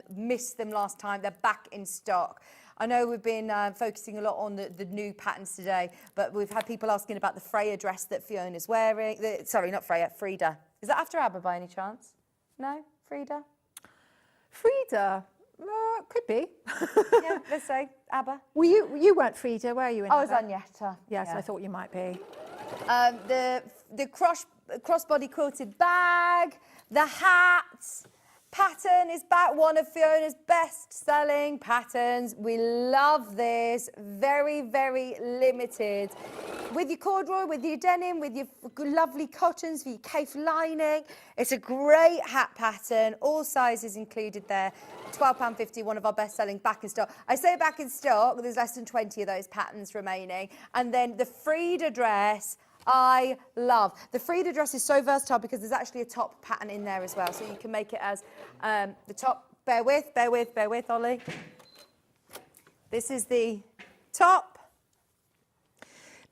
missed them last time, they're back in stock. I know we've been focusing a lot on the new patterns today, but we've had people asking about the Freya dress that Fiona's wearing. Sorry, not Freya, Frida. Is that after ABBA by any chance? No? Frida? Frida? Could be. Yeah, let's say ABBA. Well, you weren't Frida, were you? I was Agneta. Yes, yeah. I thought you might be. The crossbody quilted bag, the hat, pattern is back, one of Fiona's best-selling patterns. We love this. Very, very limited. With your corduroy, with your denim, with your lovely cottons for your Kaffe lining. It's a great hat pattern. All sizes included there. £12.50, one of our best-selling back in stock. I say back in stock, there's less than 20 of those patterns remaining. And then the Frida dress, I love. The Frida dress is so versatile because there's actually a top pattern in there as well. So you can make it as the top. Bear with, Ollie. This is the top.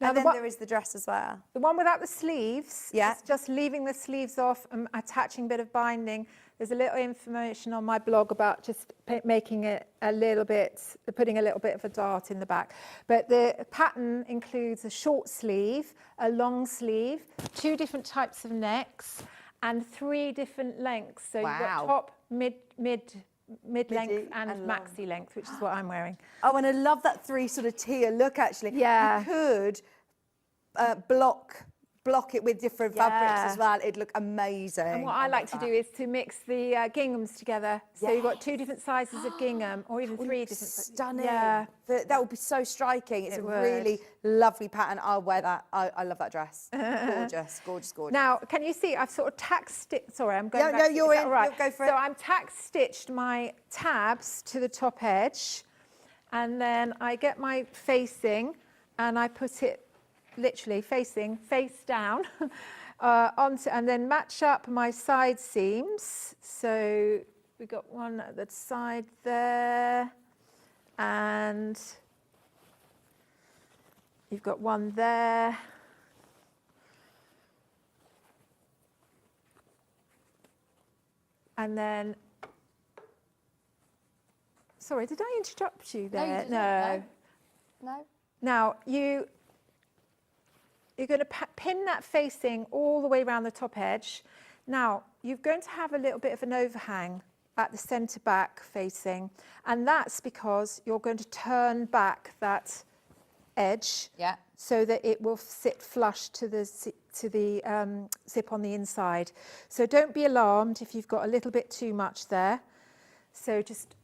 Now and then there is the dress as well. The one without the sleeves, yeah. just leaving the sleeves off and attaching a bit of binding. There's a little information on my blog about just making it a little bit, putting a little bit of a dart in the back. But the pattern includes a short sleeve, a long sleeve, 2 different types of necks, and 3 different lengths. So you've got top, mid-length and maxi length, which is what I'm wearing. Oh, and I love that 3 sort of tier look, actually. Yeah. You could block it with different fabrics as well. It'd look amazing. And what I like to do is to mix the ginghams together. So you've got 2 different sizes of gingham, or even 3 different. Stunning. Yeah. That would be so striking. It's a really lovely pattern. I'll wear that. I love that dress. Gorgeous, gorgeous, gorgeous. Now, can you see I've sort of tack stitched, sorry, I'm going back. No, you're in. Right. Go for it. So I'm tack stitched my tabs to the top edge, and then I get my facing and I put it literally face down onto, and then match up my side seams. So we got one at the side there, and you've got one there. And then, sorry, did I interrupt you there? No, you didn't. No. Now, you're going to pin that facing all the way around the top edge. Now, you're going to have a little bit of an overhang at the centre back facing, and that's because you're going to turn back that edge so that it will sit flush to the zip on the inside. So don't be alarmed if you've got a little bit too much there. So just...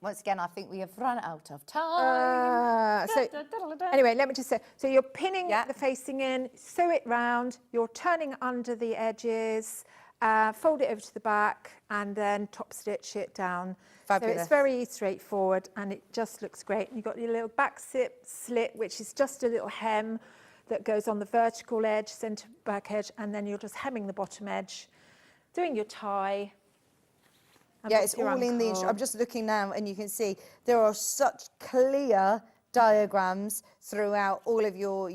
Once again, I think we have run out of time. Anyway, let me just say, so you're pinning the facing in, sew it round, you're turning under the edges, fold it over to the back, and then top stitch it down. Fabulous. So it's very straightforward, and it just looks great. And you've got your little back slit, which is just a little hem that goes on the vertical edge, centre back edge, and then you're just hemming the bottom edge, doing your tie. Yeah, it's all in the... I'm just looking now, and you can see there are such clear diagrams throughout all of your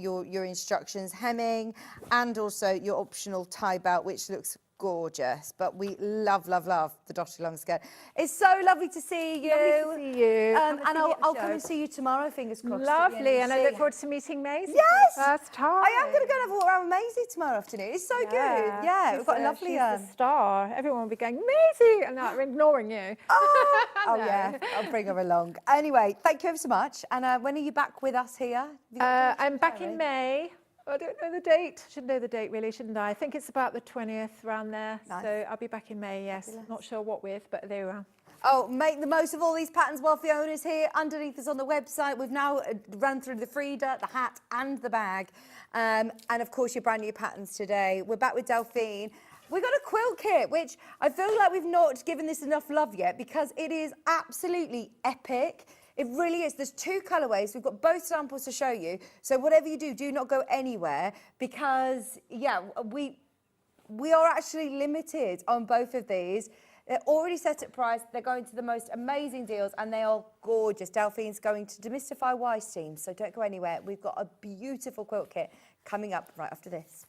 instructions, hemming, and also your optional tie belt, which looks gorgeous. But we love, love, love the Dotty long skirt. It's so lovely to see you. Lovely to see you. And I'll come and see you tomorrow, fingers crossed. Lovely, and I look forward to meeting Maisie yes! for the first time. I am going to go and have a walk around with Maisie tomorrow afternoon. It's so good. Yeah, we've got a lovely... She's a star. Everyone will be going, Maisie, and I'm ignoring you. Oh, No. yeah, I'll bring her along. Anyway, thank you ever so much. And when are you back with us here? I'm back in May. I don't know the date. Should know the date, really, shouldn't I? I think it's about the 20th, around there. Nice. So I'll be back in May, yes. Fabulous. Not sure what with, but there we are. Oh, make the most of all these patterns while Fiona's here. Underneath us on the website, we've now run through the Frida, the hat and the bag. And of course, your brand new patterns today. We're back with Delphine. We've got a quilt kit, which I feel like we've not given this enough love yet because it is absolutely epic. It really is. There's 2 colorways. We've got both samples to show you. So whatever you do not go anywhere because, yeah, we are actually limited on both of these. They're already set at price. They're going to the most amazing deals, and they are gorgeous. Delphine's going to demystify why seams, so don't go anywhere. We've got a beautiful quilt kit coming up right after this.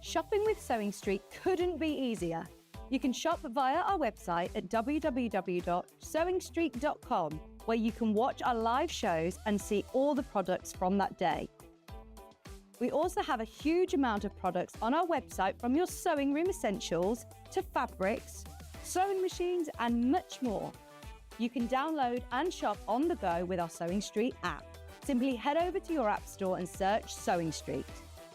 Shopping with Sewing Street couldn't be easier. You can shop via our website at www.sewingstreet.com where you can watch our live shows and see all the products from that day. We also have a huge amount of products on our website, from your sewing room essentials to fabrics, sewing machines and much more. You can download and shop on the go with our Sewing Street app. Simply head over to your app store and search Sewing Street.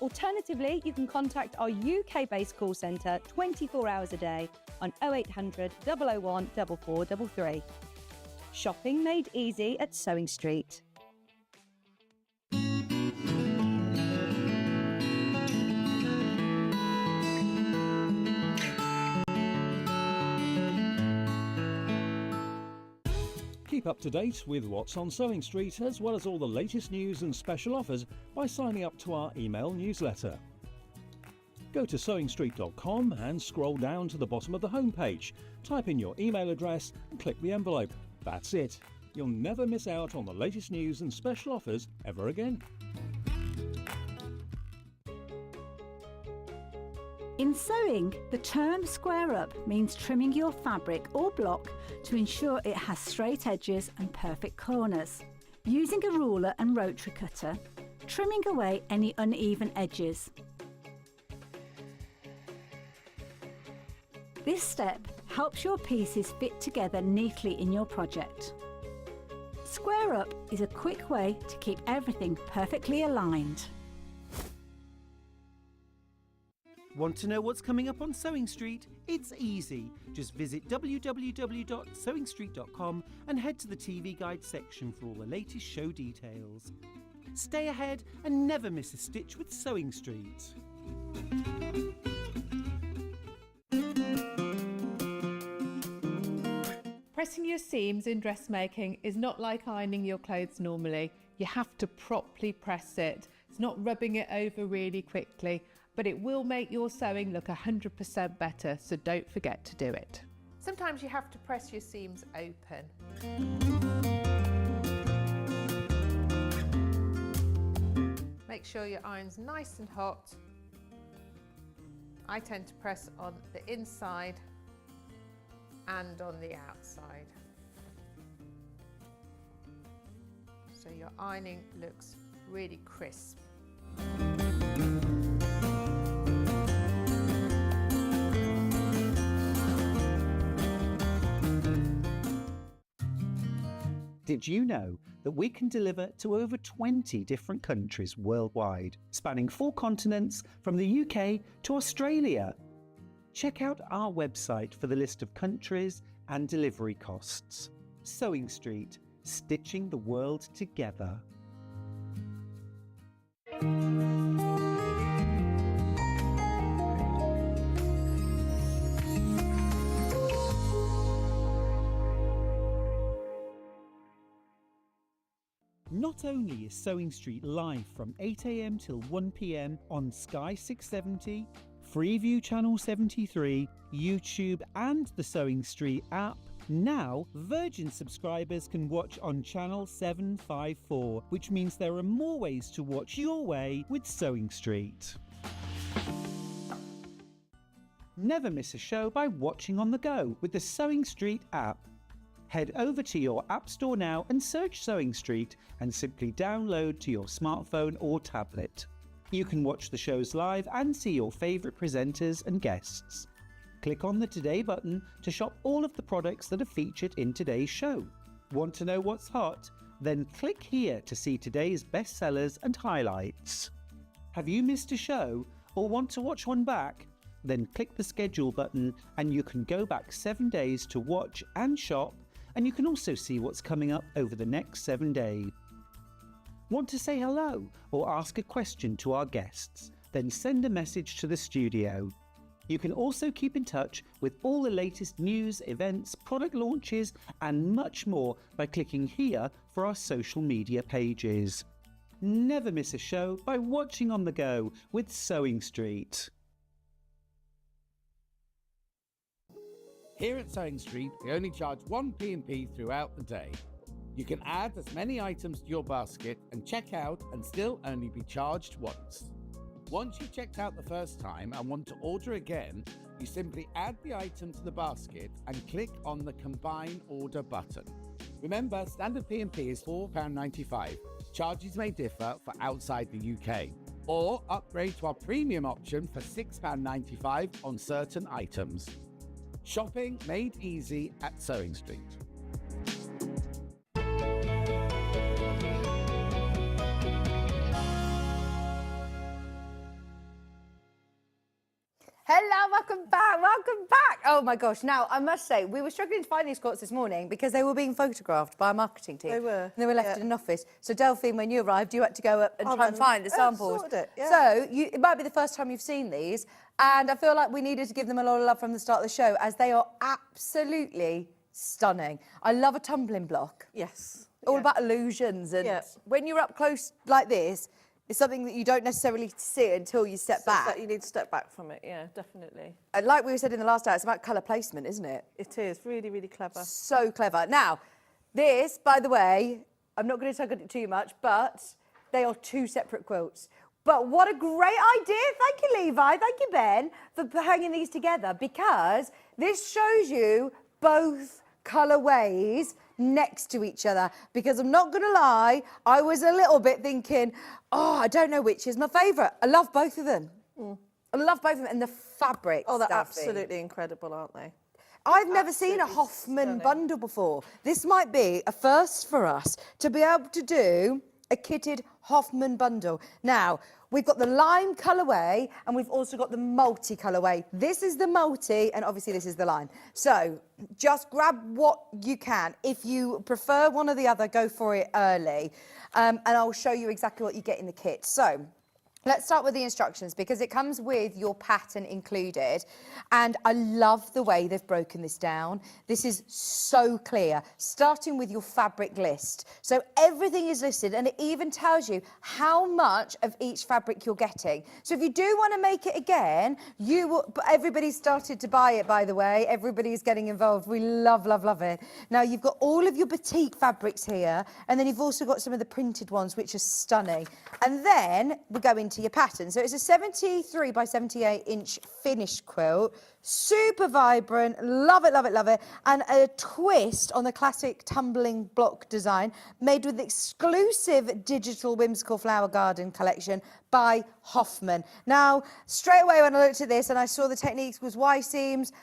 Alternatively, you can contact our UK-based call centre 24 hours a day on 0800 001 4433. Shopping made easy at Sewing Street. Keep up to date with what's on Sewing Street, as well as all the latest news and special offers, by signing up to our email newsletter. Go to sewingstreet.com and scroll down to the bottom of the homepage. Type in your email address and click the envelope. That's it. You'll never miss out on the latest news and special offers ever again. In sewing, the term square up means trimming your fabric or block to ensure it has straight edges and perfect corners. Using a ruler and rotary cutter, trimming away any uneven edges. This step helps your pieces fit together neatly in your project. Square up is a quick way to keep everything perfectly aligned. Want to know what's coming up on Sewing Street? It's easy. Just visit www.sewingstreet.com and head to the TV Guide section for all the latest show details. Stay ahead and never miss a stitch with Sewing Street. Pressing your seams in dressmaking is not like ironing your clothes normally. You have to properly press it. It's not rubbing it over really quickly, but it will make your sewing look 100% better, so don't forget to do it. Sometimes you have to press your seams open. Make sure your iron's nice and hot. I tend to press on the inside and on the outside, so your ironing looks really crisp. Did you know that we can deliver to over 20 different countries worldwide, spanning 4 continents from the UK to Australia? Check out our website for the list of countries and delivery costs. Sewing Street, stitching the world together. Not only is Sewing Street live from 8 AM till 1 PM on Sky 670, Freeview Channel 73, YouTube and the Sewing Street app, now Virgin subscribers can watch on Channel 754, which means there are more ways to watch your way with Sewing Street. Never miss a show by watching on the go with the Sewing Street app. Head over to your app store now and search Sewing Street and simply download to your smartphone or tablet. You can watch the shows live and see your favourite presenters and guests. Click on the Today button to shop all of the products that are featured in today's show. Want to know what's hot? Then click here to see today's bestsellers and highlights. Have you missed a show or want to watch one back? Then click the schedule button and you can go back 7 days to watch and shop, and you can also see what's coming up over the next 7 days. Want to say hello or ask a question to our guests? Then send a message to the studio. You can also keep in touch with all the latest news, events, product launches and much more by clicking here for our social media pages. Never miss a show by watching on the go with Sewing Street. Here at Sewing Street, we only charge one P&P throughout the day. You can add as many items to your basket and check out and still only be charged once. Once you've checked out the first time and want to order again, You simply add the item to the basket and click on the Combine Order button. Remember, standard P&P is £4.95. Charges may differ for outside the UK. Or upgrade to our premium option for £6.95 on certain items. Shopping made easy at Sewing Street. Hello, welcome back, welcome back. Oh my gosh, now I must say, we were struggling to find these quilts this morning because they were being photographed by a marketing team. They were. And they were left in an office. So Delphine, when you arrived, you had to go up and try and find the samples. Sorted it, yeah. So it might be the first time you've seen these, and I feel like we needed to give them a lot of love from the start of the show, as they are absolutely stunning. I love a tumbling block. Yes. All about illusions, and when you're up close like this, it's something that you don't necessarily see until you step back. You need to step back from it, yeah, definitely. And like we said in the last hour, it's about colour placement, isn't it? It is, really, really clever. So clever. Now, this, by the way, I'm not going to tug on it too much, but they are two separate quilts. But what a great idea. Thank you, Levi. Thank you, Ben, for hanging these together, because this shows you both colourways next to each other, because I'm not going to lie, I was a little bit thinking, oh, I don't know which is my favourite. I love both of them. I love both of them, and the fabrics. Oh, they're absolutely incredible, aren't they? I've never seen a Hoffman bundle before. This might be a first for us to be able to do a kitted Hoffman bundle. Now, we've got the lime colourway and we've also got the multi colourway. This is the multi and obviously this is the lime. So just grab what you can. If you prefer one or the other, go for it early. And I'll show you exactly what you get in the kit. So let's start with the instructions, because it comes with your pattern included. And I love the way they've broken this down. This is so clear, starting with your fabric list. So everything is listed, and it even tells you how much of each fabric you're getting. So if you do want to make it again, you will, but everybody's started to buy it, by the way. Everybody's getting involved. We love, love, love it. Now you've got all of your batik fabrics here, and then you've also got some of the printed ones, which are stunning. And then we go into your pattern. So it's a 73 by 78 inch finished quilt, super vibrant, love it, love it, love it, and a twist on the classic tumbling block design, made with exclusive digital whimsical flower garden collection by Hoffman. Now, straight away when I looked at this and I saw the techniques was Y seams,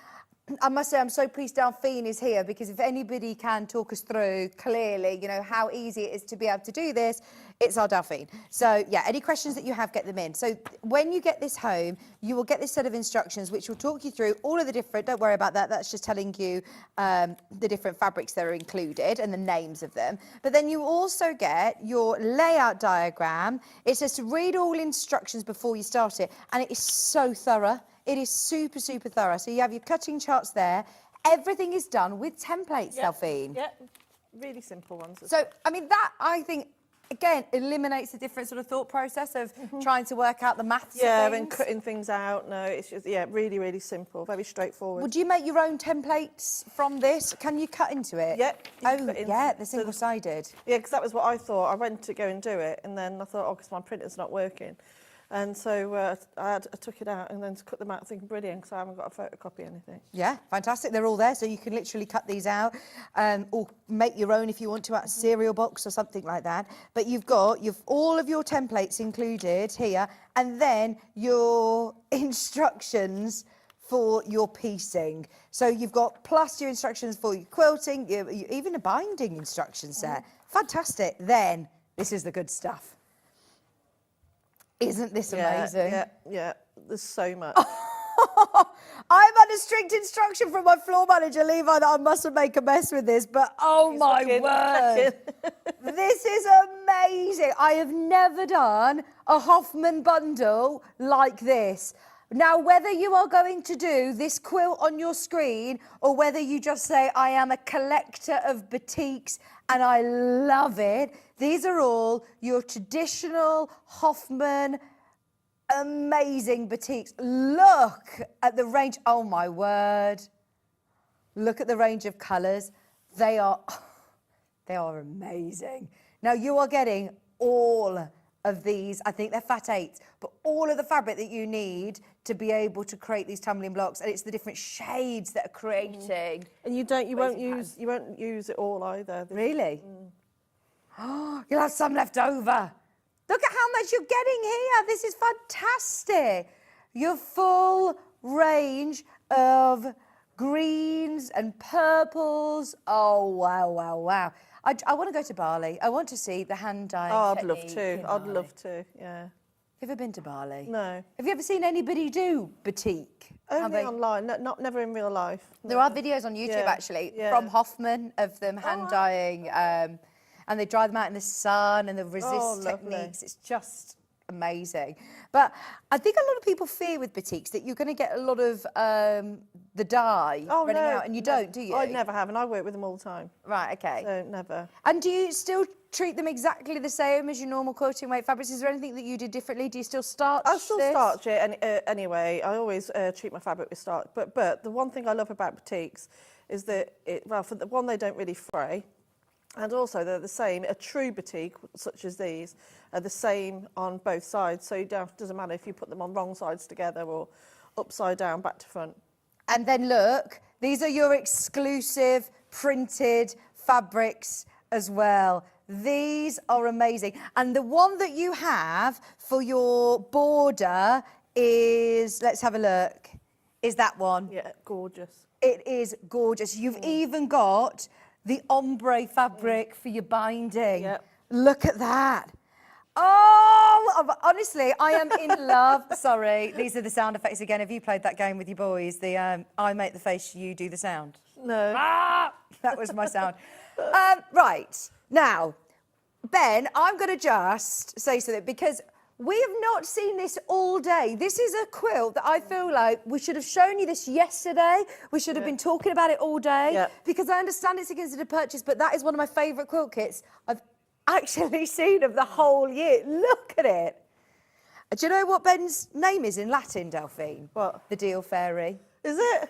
I must say I'm so pleased Delphine is here, because if anybody can talk us through clearly, you know, how easy it is to be able to do this, it's our Delphine. So yeah, any questions that you have, get them in. So when you get this home, you will get this set of instructions which will talk you through all of the different, don't worry about that, that's just telling you the different fabrics that are included and the names of them. But then you also get your layout diagram. It says to read all instructions before you start it, and it is so thorough. It is super, super thorough. So you have your cutting charts there. Everything is done with templates, Delphine. Yeah, really simple ones. So, I mean, that, I think, again, eliminates the different sort of thought process of trying to work out the maths of things. and cutting things out. No, it's just, really, really simple, very straightforward. Would you make your own templates from this? Can you cut into it? Yep. Oh, yeah, the single-sided. Yeah, because that was what I thought. I went to go and do it, and then I thought, oh, because my printer's not working. And so I took it out and then cut them out, thinking brilliant, because I haven't got a photocopy or anything. Yeah, fantastic. They're all there, so you can literally cut these out or make your own if you want to out of a cereal box or something like that. But you've got all of your templates included here, and then your instructions for your piecing. So you've got plus your instructions for your quilting, even a binding instruction set. Fantastic. Then this is the good stuff. Isn't this amazing? Yeah, there's so much. I've had a strict instruction from my floor manager, Levi, that I mustn't make a mess with this, but oh my word. This is amazing. I have never done a Hoffman bundle like this. Now, whether you are going to do this quilt on your screen or whether you just say, I am a collector of batiks and I love it, these are all your traditional Hoffman amazing batiks. Look at the range. Oh, my word. Look at the range of colours. They are amazing. Now, you are getting all of these, I think they're fat 8s, but all of the fabric that you need to be able to create these tumbling blocks, and it's the different shades that are creating. And you won't use it all either. Really? Oh, you'll have some left over. Look at how much you're getting here. This is fantastic. Your full range of greens and purples. Oh, wow, wow, wow. I want to go to Bali. I want to see the hand dyeing I'd love technique to. in I'd Bali. love to, yeah. Have you ever been to Bali? No. Have you ever seen anybody do batik? Only online, never in real life. There are videos on YouTube actually from Hoffman of them hand dyeing, and they dry them out in the sun and the resist techniques. It's just amazing. But I think a lot of people fear with batiks that you're going to get a lot of the dye running out, and you don't, do you? I never have, and I work with them all the time. Right, okay. So never. And do you still treat them exactly the same as your normal quilting weight fabrics? Is there anything that you do differently? Do you still starch I still this? starch it anyway. I always treat my fabric with starch. But the one thing I love about batiks is that, for the one, they don't really fray. And also they're the same. A true batik, such as these, are the same on both sides. So it doesn't matter if you put them on wrong sides together or upside down, back to front. And then look, these are your exclusive printed fabrics as well. These are amazing. And the one that you have for your border is, let's have a look, is that one. Yeah, gorgeous. It is gorgeous. You've even got the ombre fabric for your binding. Yep. Look at that. Oh, honestly, I am in love. Sorry, these are the sound effects again. Have you played that game with your boys? The I make the face, you do the sound. No. Ah, that was my sound. Right, now, Ben, I'm going to just say something because we have not seen this all day. This is a quilt that I feel like we should have shown you this yesterday. We should have been talking about it all day because I understand it's a considered purchase, but that is one of my favourite quilt kits I've actually seen of the whole year. Look at it. Do you know what Ben's name is in Latin, Delphine? What? The Deal Fairy. Is it?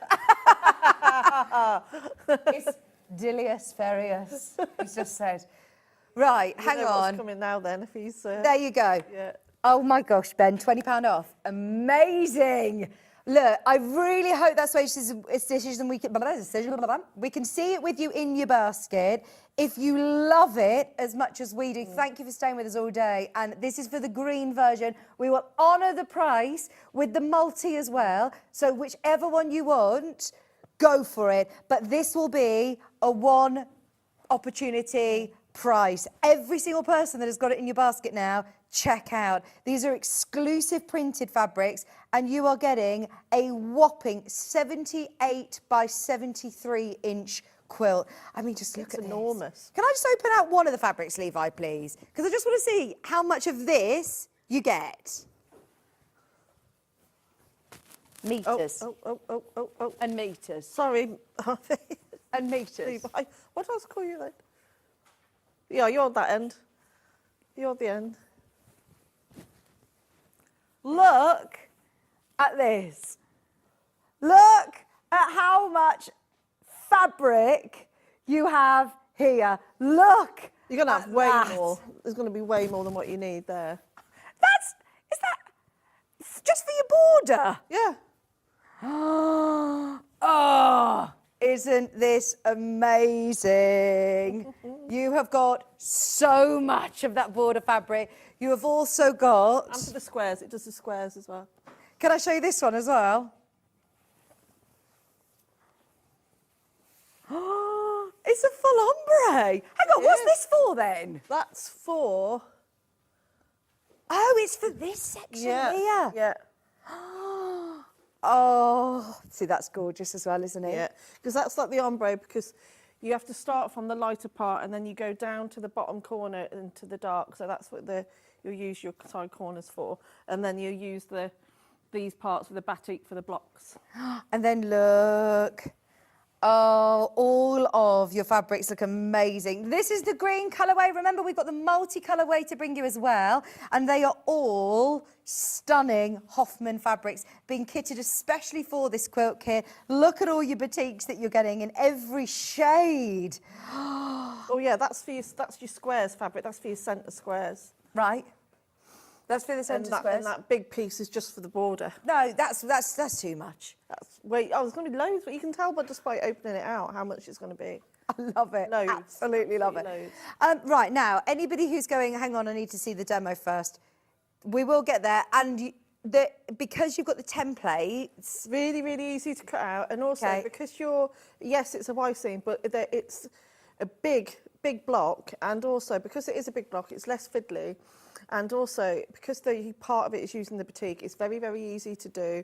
It's Dilius Ferius, he's just said. Right, hang know on. What's coming now then if he's... There you go. Yeah. Oh my gosh, Ben, £20 off. Amazing. Look, I really hope that's why it's decision we can see it with you in your basket. If you love it as much as we do, thank you for staying with us all day. And this is for the green version. We will honour the price with the multi as well. So whichever one you want, go for it. But this will be a one opportunity price. Every single person that has got it in your basket now, check out. These are exclusive printed fabrics and you are getting a whopping 78 by 73 inch quilt. I mean, just look at this. It's enormous. Can I just open out one of the fabrics, Levi, please? Because I just want to see how much of this you get. Meters. Oh. And meters. Sorry. And meters. Levi. What else call you then? Yeah, you're at that end. You're at the end. Look at this. Look at how much fabric you have here. Look. You're going to have way more. There's going to be way more than what you need there. Is that just for your border? Yeah. Oh, isn't this amazing? You have got so much of that border fabric. You have also got... And for the squares, it does the squares as well. Can I show you this one as well? Oh, it's a full ombre. Hang on, what's this for then? That's for... Oh, it's for this section here. Yeah. Oh, see, that's gorgeous as well, isn't it? Yeah, because that's like the ombre, because you have to start from the lighter part and then you go down to the bottom corner into the dark. So that's what you'll use your side corners for. And then you use these parts with the batik for the blocks. And then look. Oh, all of your fabrics look amazing. This is the green colourway. Remember, we've got the multi-colourway to bring you as well. And they are all stunning Hoffman fabrics, being kitted especially for this quilt kit. Look at all your batiks that you're getting in every shade. Oh, yeah, that's your squares fabric. That's for your centre squares. Right. That's for the centre squares. And that big piece is just for the border. No, that's too much. Wait, oh, there's going to be loads, but you can tell just by opening it out how much it's going to be. I love it. Loads. Absolutely love it. Loads. Right, now, anybody who's going, hang on, I need to see the demo first. We will get there. And because you've got the templates... Really, really easy to cut out. And also, because yes, it's a Y seam, but it's a big block. And also, because it is a big block, it's less fiddly. And also, because the part of it is using the batik, it's very, very easy to do.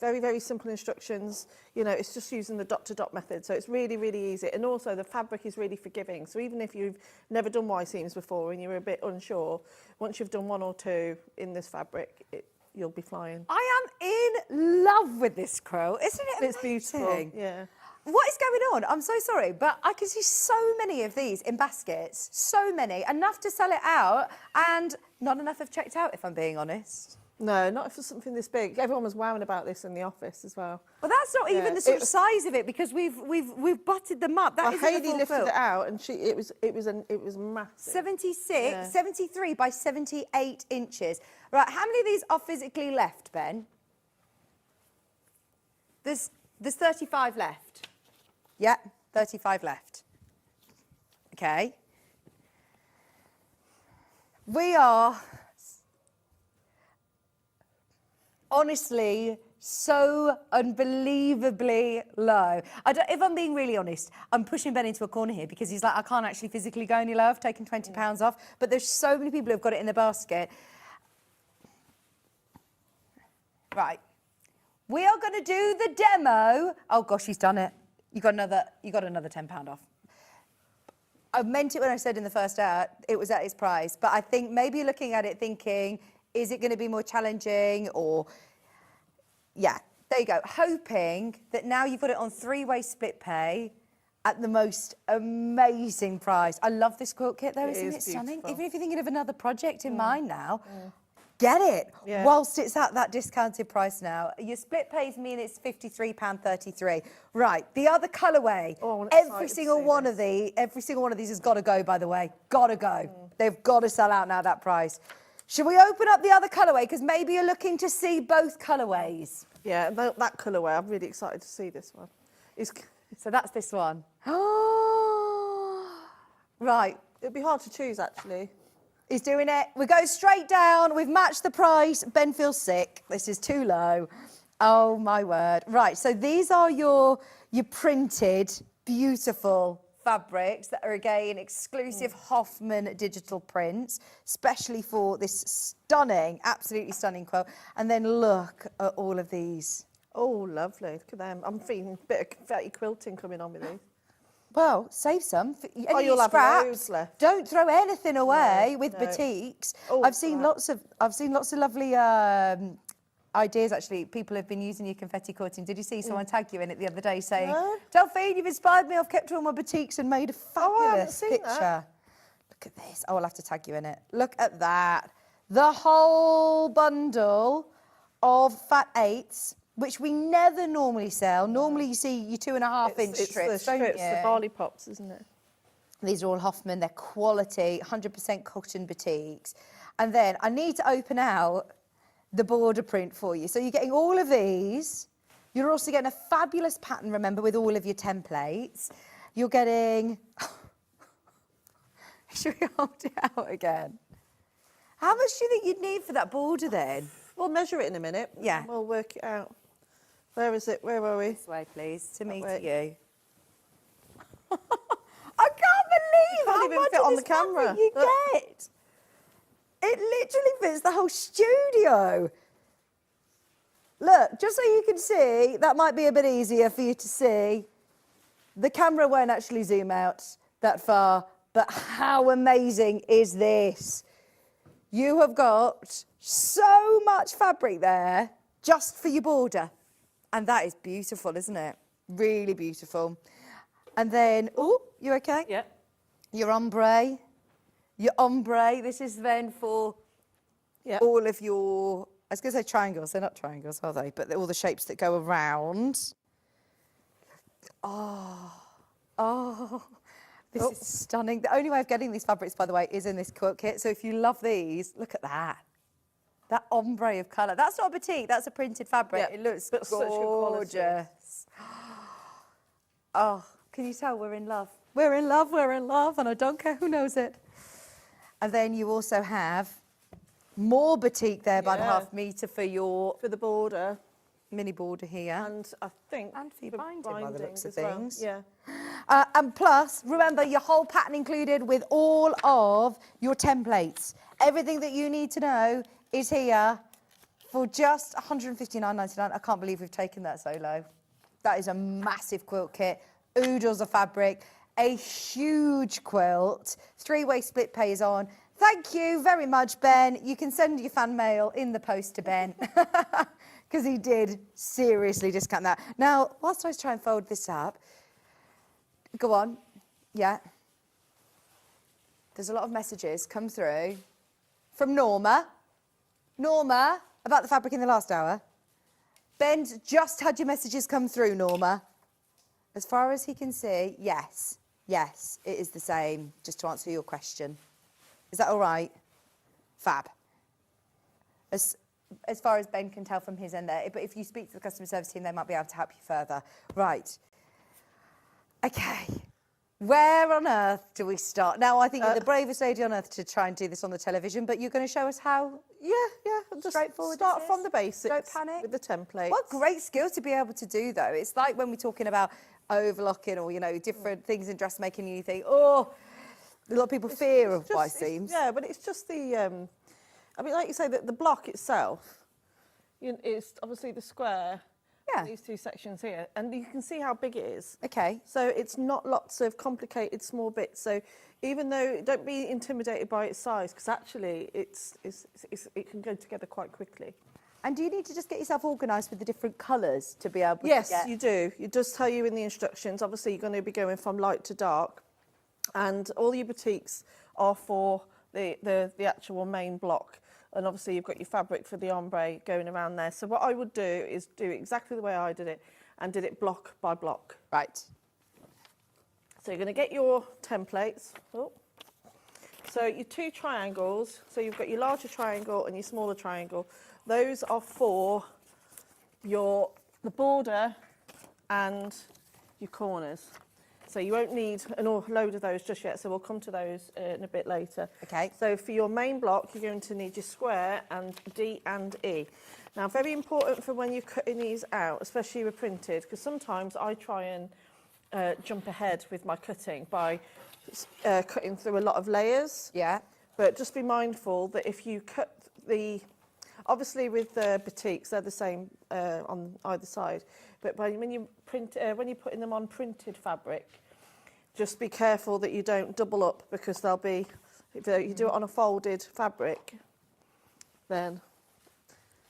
Very, very simple instructions. You know, it's just using the dot-to-dot method. So it's really, really easy. And also, the fabric is really forgiving. So even if you've never done Y seams before and you're a bit unsure, once you've done one or two in this fabric, you'll be flying. I am in love with this quilt. Isn't it amazing? It's beautiful, yeah. What is going on? I'm so sorry, but I can see so many of these in baskets. So many. Enough to sell it out, and not enough have checked out, if I'm being honest. No, not for something this big. Everyone was wowing about this in the office as well. Well, that's not even the sort of size of it, because we've butted them up. That isn't Heidi lifted it out, and it was massive. 76, 73 by 78 inches. Right, how many of these are physically left, Ben? There's 35 left. Yeah, 35 left. Okay. We are honestly so unbelievably low. If I'm being really honest, I'm pushing Ben into a corner here because he's like, I can't actually physically go any lower. I've taken £20 off. But there's so many people who've got it in the basket. Right. We are going to do the demo. Oh, gosh, he's done it. You got another £10 off. I meant it when I said in the first hour it was at its price, but I think maybe you're looking at it thinking, is it going to be more challenging? Or, yeah, there you go. Hoping that now you've got it on 3-way split pay at the most amazing price. I love this quilt kit though, isn't it stunning? Even if you're thinking of another project in mind now, get it whilst it's at that discounted price now. Your split pays mean it's £53.33. Right, the other colourway. Oh, every single one of these has got to go, by the way. Got to go. They've got to sell out now, that price. Should we open up the other colourway? Because maybe you're looking to see both colourways. Yeah, that colourway, I'm really excited to see this one. So that's this one. Right. It'd be hard to choose, actually. He's doing it. We go straight down. We've matched the price. Ben feels sick. This is too low. Oh, my word. Right, so these are your printed, beautiful fabrics that are, again, exclusive Hoffman digital prints, especially for this stunning, absolutely stunning quilt. And then look at all of these. Oh, lovely. Look at them. I'm feeling a bit of confetti quilting coming on with these. Well, save some. You'll have loads left. Don't throw anything away with batiks. Oh, I've seen lots of lovely ideas. Actually, people have been using your confetti quilting. Did you see someone tag you in it the other day saying, "Delphine, you've inspired me. I've kept all my batiks and made a fabulous picture." That. Look at this. Oh, I'll have to tag you in it. Look at that. The whole bundle of fat 8s. Which we never normally sell. Normally you see your 2.5-inch strips, don't you? It's the barley pops, isn't it? These are all Hoffman, they're quality, 100% cotton batiks. And then I need to open out the border print for you. So you're getting all of these. You're also getting a fabulous pattern, remember, with all of your templates. You're getting... Should we hold it out again? How much do you think you'd need for that border then? We'll measure it in a minute. Yeah. We'll work it out. Where is it? Where are we? This way, please. To me, to you. I can't believe how even much fit of on this the camera. fabric you get. It literally fits the whole studio. Look, just so you can see, that might be a bit easier for you to see. The camera won't actually zoom out that far, but how amazing is this? You have got so much fabric there just for your border. And that is beautiful, isn't it? Really beautiful. And then, oh, you okay? Yeah. Your ombre. Your ombre. This is then for all of your, I was going to say triangles. They're not triangles, are they? But they're all the shapes that go around. Oh, this is stunning. The only way of getting these fabrics, by the way, is in this quilt kit. So if you love these, look at that. That ombre of colour. That's not a batik, that's a printed fabric. Yeah, It looks but such good quality. gorgeous. Oh, can you tell we're in love? We're in love, and I don't care who knows it. And then you also have more batik there by the half metre for the border. Mini border here. And I think and for your binding by the looks of as well. things. Yeah. And plus, remember, your whole pattern included with all of your templates. Everything that you need to know is here for just £159.99. I can't believe we've taken that so low. That is a massive quilt kit, oodles of fabric, a huge quilt, 3-way split pay is on. Thank you very much, Ben. You can send your fan mail in the post to Ben, because he did seriously discount that. Now, whilst I was trying to fold this up, go on, yeah. There's a lot of messages come through from Norma. Norma, about the fabric in the last hour. Ben's just had your messages come through, Norma. As far as he can see, yes, it is the same, just to answer your question. Is that all right? Fab. As far as Ben can tell from his end there, but if you speak to the customer service team, they might be able to help you further. Right. Okay. Where on earth do we start? Now, I think you're the bravest lady on earth to try and do this on the television, but you're going to show us how. Yeah. Just straightforward. Start from the basics. Don't panic. With the template. What great skill to be able to do, though. It's like when we're talking about overlocking or, you know, different things in dressmaking, and you think, oh, a lot of people fear of by seams. Yeah, but it's just the, I mean, like you say, the block itself is obviously the square. Yeah. These two sections here, and you can see how big it is. Okay. So it's not lots of complicated small bits. So even though, don't be intimidated by its size, because actually it can go together quite quickly. And do you need to just get yourself organised with the different colours to be able to Yes, get... you do. It does tell you in the instructions. Obviously, you're going to be going from light to dark, and all your boutiques are for the actual main block. And obviously you've got your fabric for the ombre going around there. So what I would do is do exactly the way I did it and did it block by block. Right. So you're going to get your templates. Oh. So your two triangles. So you've got your larger triangle and your smaller triangle. Those are for the border and your corners. So you won't need a load of those just yet, so we'll come to those in a bit later. Okay. So for your main block, you're going to need your square and D and E. Now, very important for when you're cutting these out, especially with printed, because sometimes I try and jump ahead with my cutting by cutting through a lot of layers. Yeah. But just be mindful that if you cut obviously with the boutiques, they're the same on either side. But when you're putting them on printed fabric, just be careful that you don't double up, because they'll be, if you do it on a folded fabric, then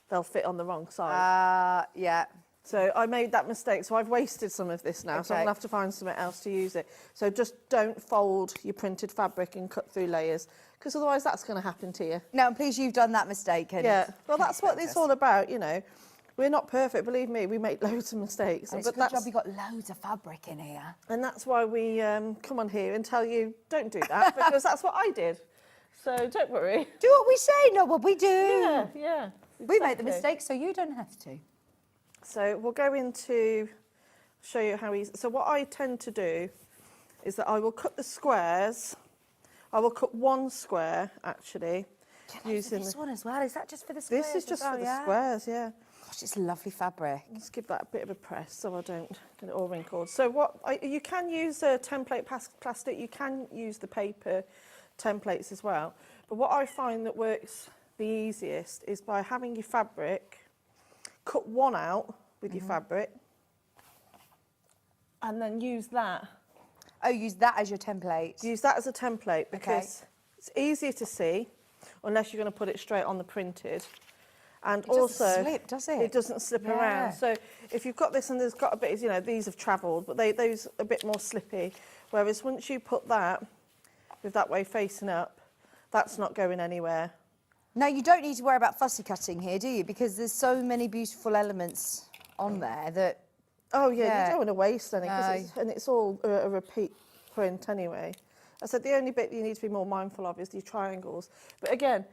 they'll fit on the wrong side. Yeah. So I made that mistake, so I've wasted some of this now, so I'm going to have to find something else to use it. So just don't fold your printed fabric and cut through layers, because otherwise that's going to happen to you. No, please, you've done that mistake. Yeah, well, that's what it's all about, you know. We're not perfect, believe me, we make loads of mistakes. And it's a good job you've got loads of fabric in here. And that's why we come on here and tell you, don't do that, because that's what I did. So don't worry. Do what we say, not what we do. Yeah, yeah. We make the mistakes, so you don't have to. So we'll go into, show you how easy. So what I tend to do is that I will cut the squares. I will cut one square, actually. Using this one as well. Is that just for the squares? This is just for the squares, yeah. Gosh, it's lovely fabric. Let's give that a bit of a press so I don't get it all wrinkled. So you can use a template plastic. You can use the paper templates as well. But what I find that works the easiest is by having your fabric, cut one out with your fabric, and then use that. Oh, use that as your template. Use that as a template, because it's easier to see, unless you're going to put it straight on the printed. And it also, doesn't slip, does it? It doesn't slip around. So if you've got this and there's got a bit, you know, these have travelled, but those are a bit more slippy. Whereas once you put that with that way facing up, that's not going anywhere. Now, you don't need to worry about fussy cutting here, do you? Because there's so many beautiful elements on there that... Oh, yeah, you don't want to waste any, and it's all a repeat print anyway. I said the only bit you need to be more mindful of is your triangles. But again,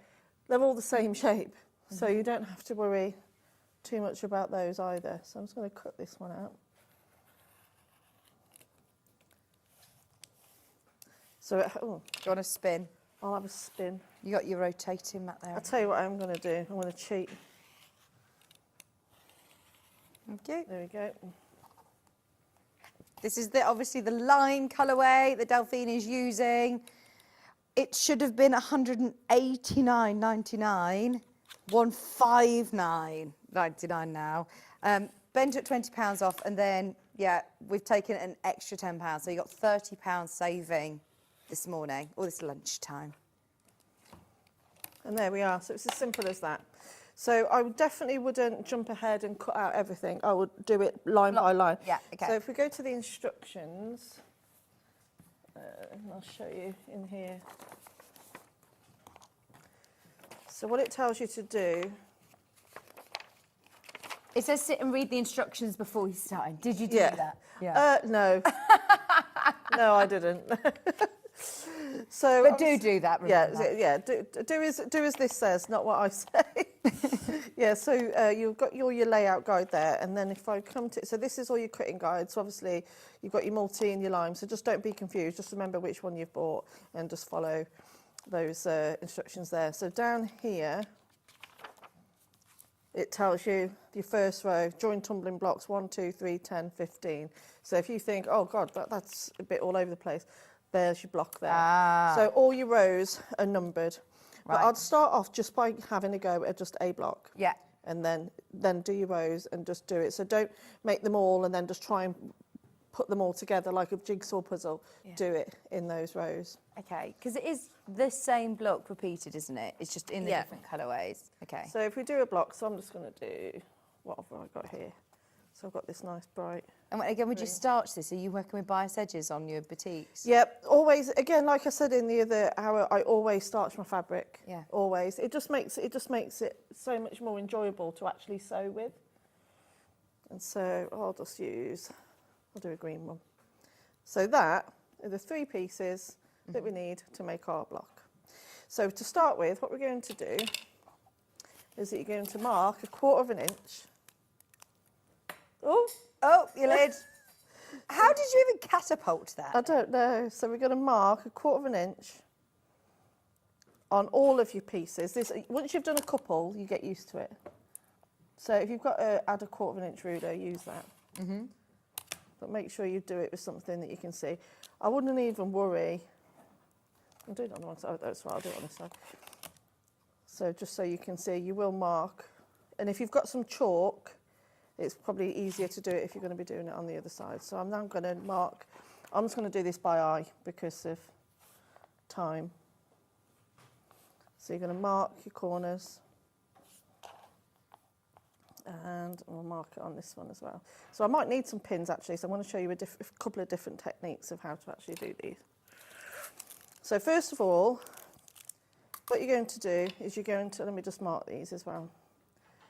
they're all the same shape. So you don't have to worry too much about those either. So I'm just going to cut this one out. So, Do you want a spin? I'll have a spin. You got your rotating mat there. I'll tell you what I'm going to do. I'm going to cheat. Okay. There we go. This is obviously the line colourway that Delphine is using. It should have been £189.99, £159.99 now. Ben took £20 off, and then, yeah, we've taken an extra £10. So you got £30 saving this morning, or this lunchtime. And there we are. So it's as simple as that. So I definitely wouldn't jump ahead and cut out everything. I would do it line by line. Yeah, okay. So if we go to the instructions, I'll show you in here. So what it tells you to do. It says sit and read the instructions before you start. Did you do that? No. No, I didn't. So, but do that. Remember. Do as this says, not what I say. Yeah. So you've got your layout guide there, and then if I come to, so this is all your cutting guides. So obviously you've got your multi and your lime. So just don't be confused. Just remember which one you've bought, and just follow those instructions there. So down here, it tells you your first row, join tumbling blocks 1, 2, 3, 10, 15. So if you think, oh God, that's a bit all over the place, there's your block there. So all your rows are numbered. Right. But I'd start off just by having a go at just a block. Yeah. And then do your rows and just do it. So don't make them all and then just try and put them all together like a jigsaw puzzle. Yeah. Do it in those rows. Okay, because it is the same block repeated, isn't it? It's just in the different colourways. Okay. So if we do a block, so I'm just going to do, what have I got here? So I've got this nice bright. And again, would you starch this? Are you working with bias edges on your boutiques? Yep, always. Again, like I said in the other hour, I always starch my fabric. Yeah. Always. It just makes it so much more enjoyable to actually sew with. And so I'll do a green one. So that are the 3 pieces that we need to make our block. So to start with, what we're going to do is that you're going to mark 1/4 inch. Oh, your lid. How did you even catapult that? I don't know. So we're going to mark 1/4 inch on all of your pieces. Once you've done a couple, you get used to it. So if you've got to add a 1/4 inch ruler, use that. Mm-hmm. But make sure you do it with something that you can see. I wouldn't even worry. I'll do it on the one side. Oh, that's right, I'll do it on this side. So just so you can see, you will mark. And if you've got some chalk, it's probably easier to do it if you're going to be doing it on the other side. So I'm now going to mark. I'm just going to do this by eye because of time. So you're going to mark your corners. And we'll mark it on this one as well. So I might need some pins actually, so I'm going to show you a couple of different techniques of how to actually do these. So first of all, what you're going to do is you're going to, let me just mark these as well.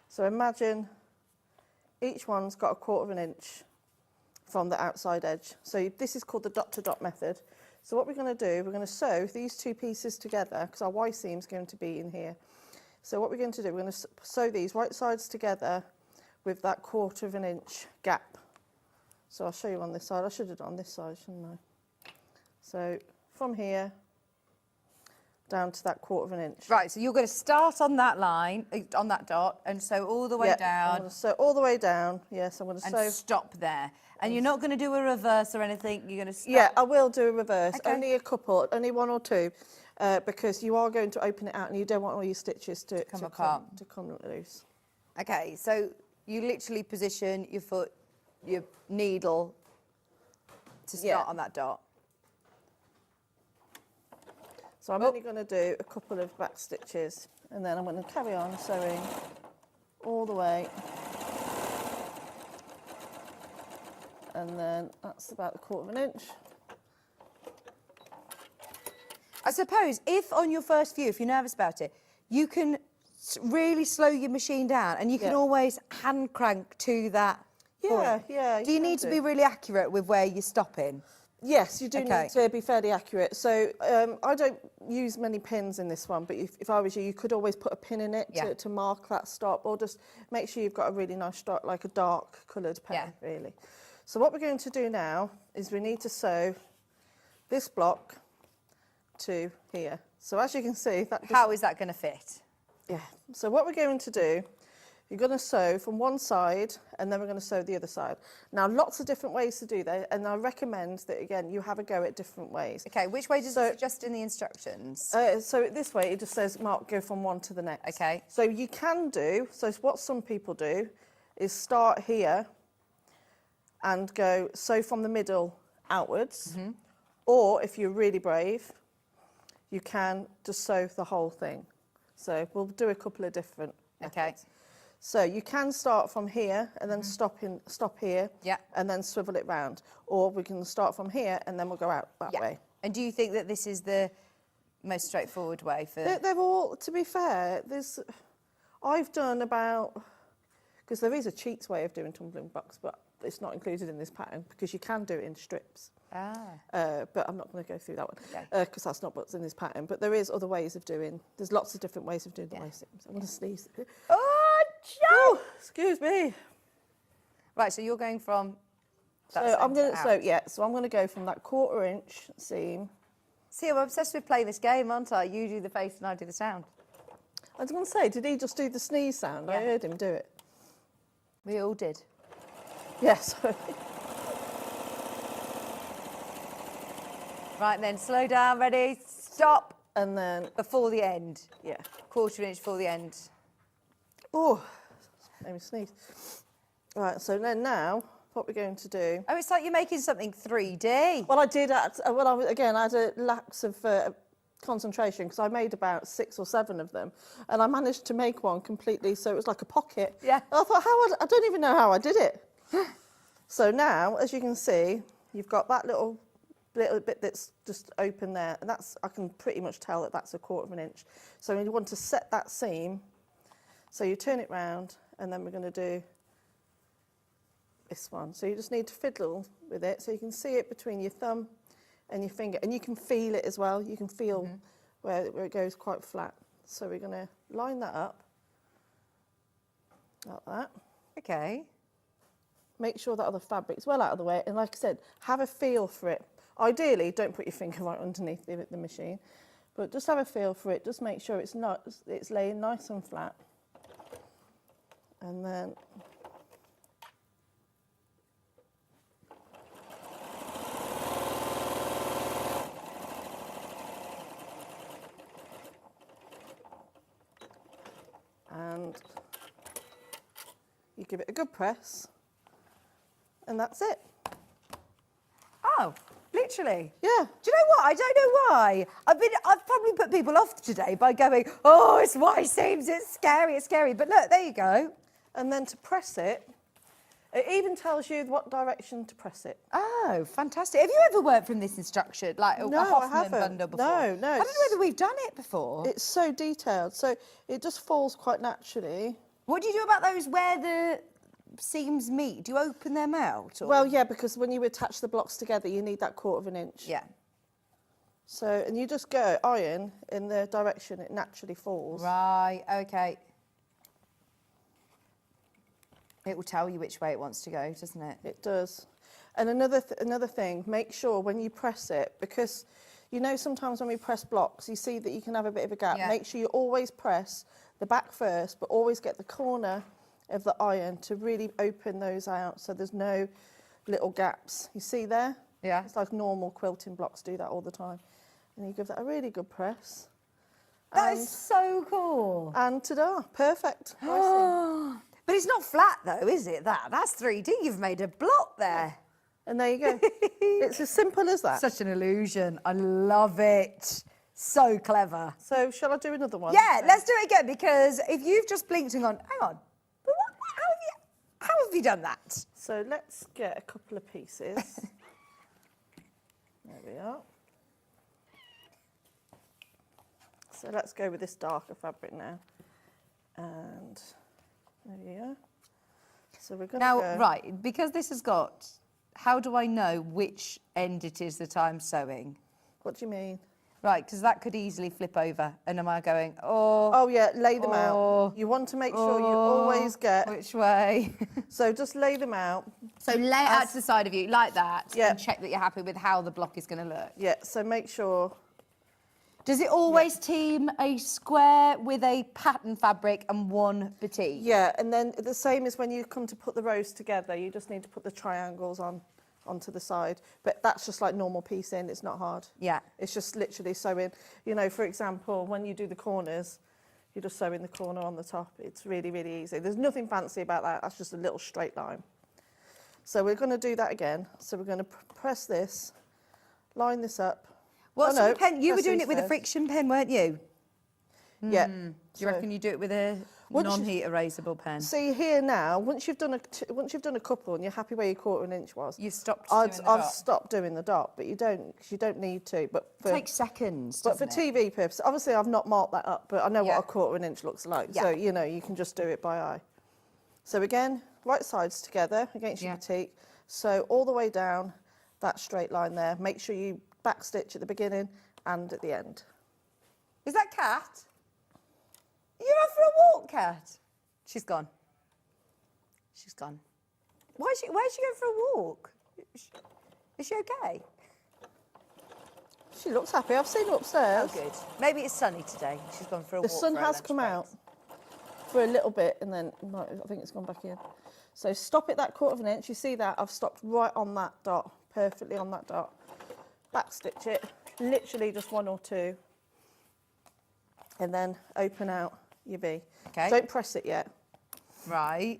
So imagine each one's got 1/4 inch from the outside edge. So this is called the dot to dot method. So what we're going to do, we're going to sew these 2 pieces together because our Y seam is going to be in here. So what we're going to do, we're going to sew these right sides together with that 1/4 inch gap. So I'll show you on this side. I should have done on this side, shouldn't I? So from here down to that 1/4 inch. Right, so you're going to start on that line, on that dot, and sew all the way down. I'm going to sew all the way down. Yes, I'm going to sew. And stop there. And you're not going to do a reverse or anything? You're going to stop? Yeah, I will do a reverse. Okay. Only a couple, only 1 or 2. Because you are going to open it out and you don't want all your stitches to come loose. Okay, so you literally position your foot, your needle to start on that dot. So I'm only going to do a couple of back stitches and then I'm going to carry on sewing all the way. And then that's about 1/4 inch. I suppose if on your first view, if you're nervous about it, you can really slow your machine down and you can always hand crank to that point. Yeah. Do you need to be really accurate with where you're stopping? Yes, you do Okay. need to be fairly accurate. So I don't use many pins in this one, but if I was you, you could always put a pin in it to mark that stop, or just make sure you've got a really nice stop, like a dark coloured pen, really. So what we're going to do now is we need to sew this block to here. So as you can see, how is that going to fit? Yeah. So what we're going to do, you're going to sew from one side and then we're going to sew the other side. Now, lots of different ways to do that, and I recommend that, again, you have a go at different ways. Okay, which way does it suggest in the instructions? So this way, it just says, Mark, go from one to the next. Okay. So you can do, so what some people do is start here and go sew from the middle outwards. Or if you're really brave, you can just sew the whole thing. So we'll do a couple of different methods. So you can start from here and then stop here and then swivel it round. Or we can start from here and then we'll go out that way. And do you think that this is the most straightforward way for... They're all, to be fair, I've done about, because there is a cheats way of doing tumbling blocks, but it's not included in this pattern because you can do it in strips. But I'm not going to go through that one because that's not what's in this pattern. But there is other ways of doing, there's lots of different ways of doing the waist seams. I'm going to sneeze. Oh, excuse me. Right, so you're going from that so I'm going to out. so I'm going to go from that 1/4 inch seam. See, I'm obsessed with playing this game, aren't I? You do the face and I do the sound. I was going to say, did he just do the sneeze sound? I heard him do it. We all did. Yes. Right then, slow down, ready, stop. And then... Before the end. Yeah. 1/4 inch before the end. Oh, made me sneeze. Right, so then now, what we're going to do... Oh, it's like you're making something 3D. Well, I did, I had a lapse of concentration because I made about 6 or 7 of them, and I managed to make one completely, so it was like a pocket. Yeah. I thought, I don't even know how I did it. So now, as you can see, you've got that little bit that's just open there, and I can pretty much tell that that's a 1/4 inch. So you want to set that seam, so you turn it round, and then we're going to do this one. So you just need to fiddle with it, so you can see it between your thumb and your finger, and you can feel it as well. You can feel where it goes quite flat. So we're going to line that up, like that. Okay. Make sure that other fabric's well out of the way, and like I said, have a feel for it. Ideally, don't put your finger right underneath the machine, but just have a feel for it. Just make sure it's laying nice and flat. And then you give it a good press, and that's it. Oh, literally? Yeah. Do you know what? I don't know why. I've probably put people off today by going, oh, it's wide seams, it's scary. But look, there you go. And then to press it, it even tells you what direction to press it. Oh, fantastic. Have you ever worked from this instruction, like a Hoffman bundle before? No. I don't know whether we've done it before. It's so detailed, so it just falls quite naturally. What do you do about those where the seams meet? Do you open them out? Or? Well, yeah, because when you attach the blocks together, you need that 1/4 inch. Yeah. So, and you just go iron in the direction it naturally falls. Right, okay. It will tell you which way it wants to go, doesn't it? It does. And another thing, make sure when you press it, because you know sometimes when we press blocks, you see that you can have a bit of a gap. Yeah. Make sure you always press the back first, but always get the corner of the iron to really open those out so there's no little gaps. You see there? Yeah. It's like normal quilting blocks do that all the time. And you give that a really good press. That is so cool. And ta-da, perfect. Pricing. But it's not flat though, is it? That's 3D. You've made a block there. And there you go. It's as simple as that. Such an illusion. I love it. So clever. So shall I do another one? Yeah, let's do it again, because if you've just blinked and gone, hang on, but how have you done that? So let's get a couple of pieces. There we are. So let's go with this darker fabric now. And there you go. So we're going to Now, right, because this has got how do I know which end it is that I'm sewing? What do you mean? Right, because that could easily flip over. And am I going, oh... Oh, yeah, lay them out. You want to make sure you always get... Which way? So just lay them out. So lay it out to the side of you, like that, Yeah. and check that you're happy with how the block is going to look. Yeah, so make sure... Does it always team a square with a pattern fabric and one batik? Yeah, and then the same as when you come to put the rows together, you just need to put the triangles onto the side. But that's just like normal piecing, it's not hard. Yeah. It's just literally sewing. You know, for example, when you do the corners, you just sew in the corner on the top. It's really, really easy. There's nothing fancy about that. That's just a little straight line. So we're going to do that again. So we're going to press this, line this up. What sort of pen? You were press doing these it with a first. friction pen, weren't you? Yeah. Do you reckon you do it with a non-heat erasable pen? See here now, once you've done a couple and you're happy where your 1/4 inch was, you've stopped. I've stopped doing the dot, but you don't need to. But It takes seconds. But for TV purposes, obviously I've not marked that up, but I know what a 1/4 inch looks like. Yeah. So you know you can just do it by eye. So again, right sides together against your batik. So all the way down that straight line there. Make sure you back stitch at the beginning and at the end. Is that Cat? You're out for a walk, Cat? She's gone. She's gone. Where's she going for a walk? Is she okay? She looks happy. I've seen her upstairs. Oh, good. Maybe it's sunny today. She's gone for a The walk. sun for her has lunch come break. out for a little bit and then I think it's gone back in. So stop it that 1/4 inch. You see that? I've stopped right on that dot, perfectly on that dot. Back stitch it, literally just 1 or 2. And then open out your V. Okay. Don't press it yet. Right.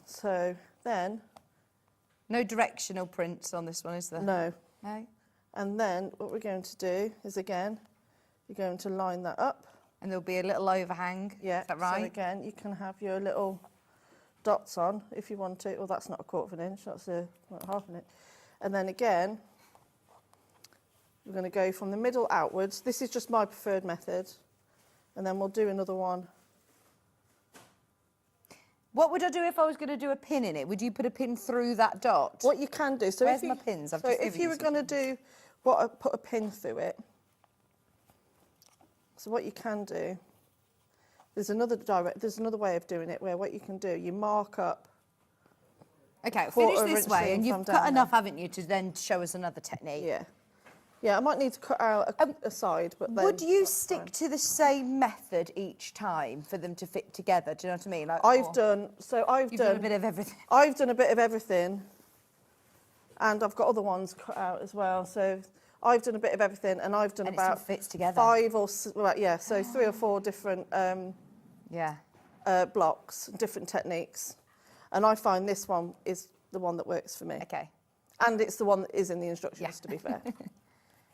So then... No directional prints on this one, is there? No. No. And then what we're going to do is, again, you're going to line that up. And there'll be a little overhang. Yeah. Is that right? So again, you can have your little dots on if you want to. Well, that's not a 1/4 inch, that's a 1/2 inch. And then again, we're going to go from the middle outwards. This is just my preferred method. And then we'll do another one. What would I do if I was going to do a pin in it? Would you put a pin through that dot? What you can do. So Where's if you, my pins? I've so just if given you you were some going to do put a pin through it. So what you can do, there's another way of doing it where what you can do, you mark up. Okay, 1/4 finish this inch way, seam and from you've down cut enough, there. haven't you, to then show us another technique? Yeah. Yeah, I might need to cut out a side, but then... Would you stick to the same method each time for them to fit together? Do you know what I mean? Like, I've You've done a bit of everything. I've done a bit of everything, and I've got other ones cut out as well. So I've done a bit of everything, and I've done And it still about fits together. 5 or well, yeah, so 3 or 4 different blocks, different techniques, and I find this one is the one that works for me. Okay. And it's the one that is in the instructions, to be fair.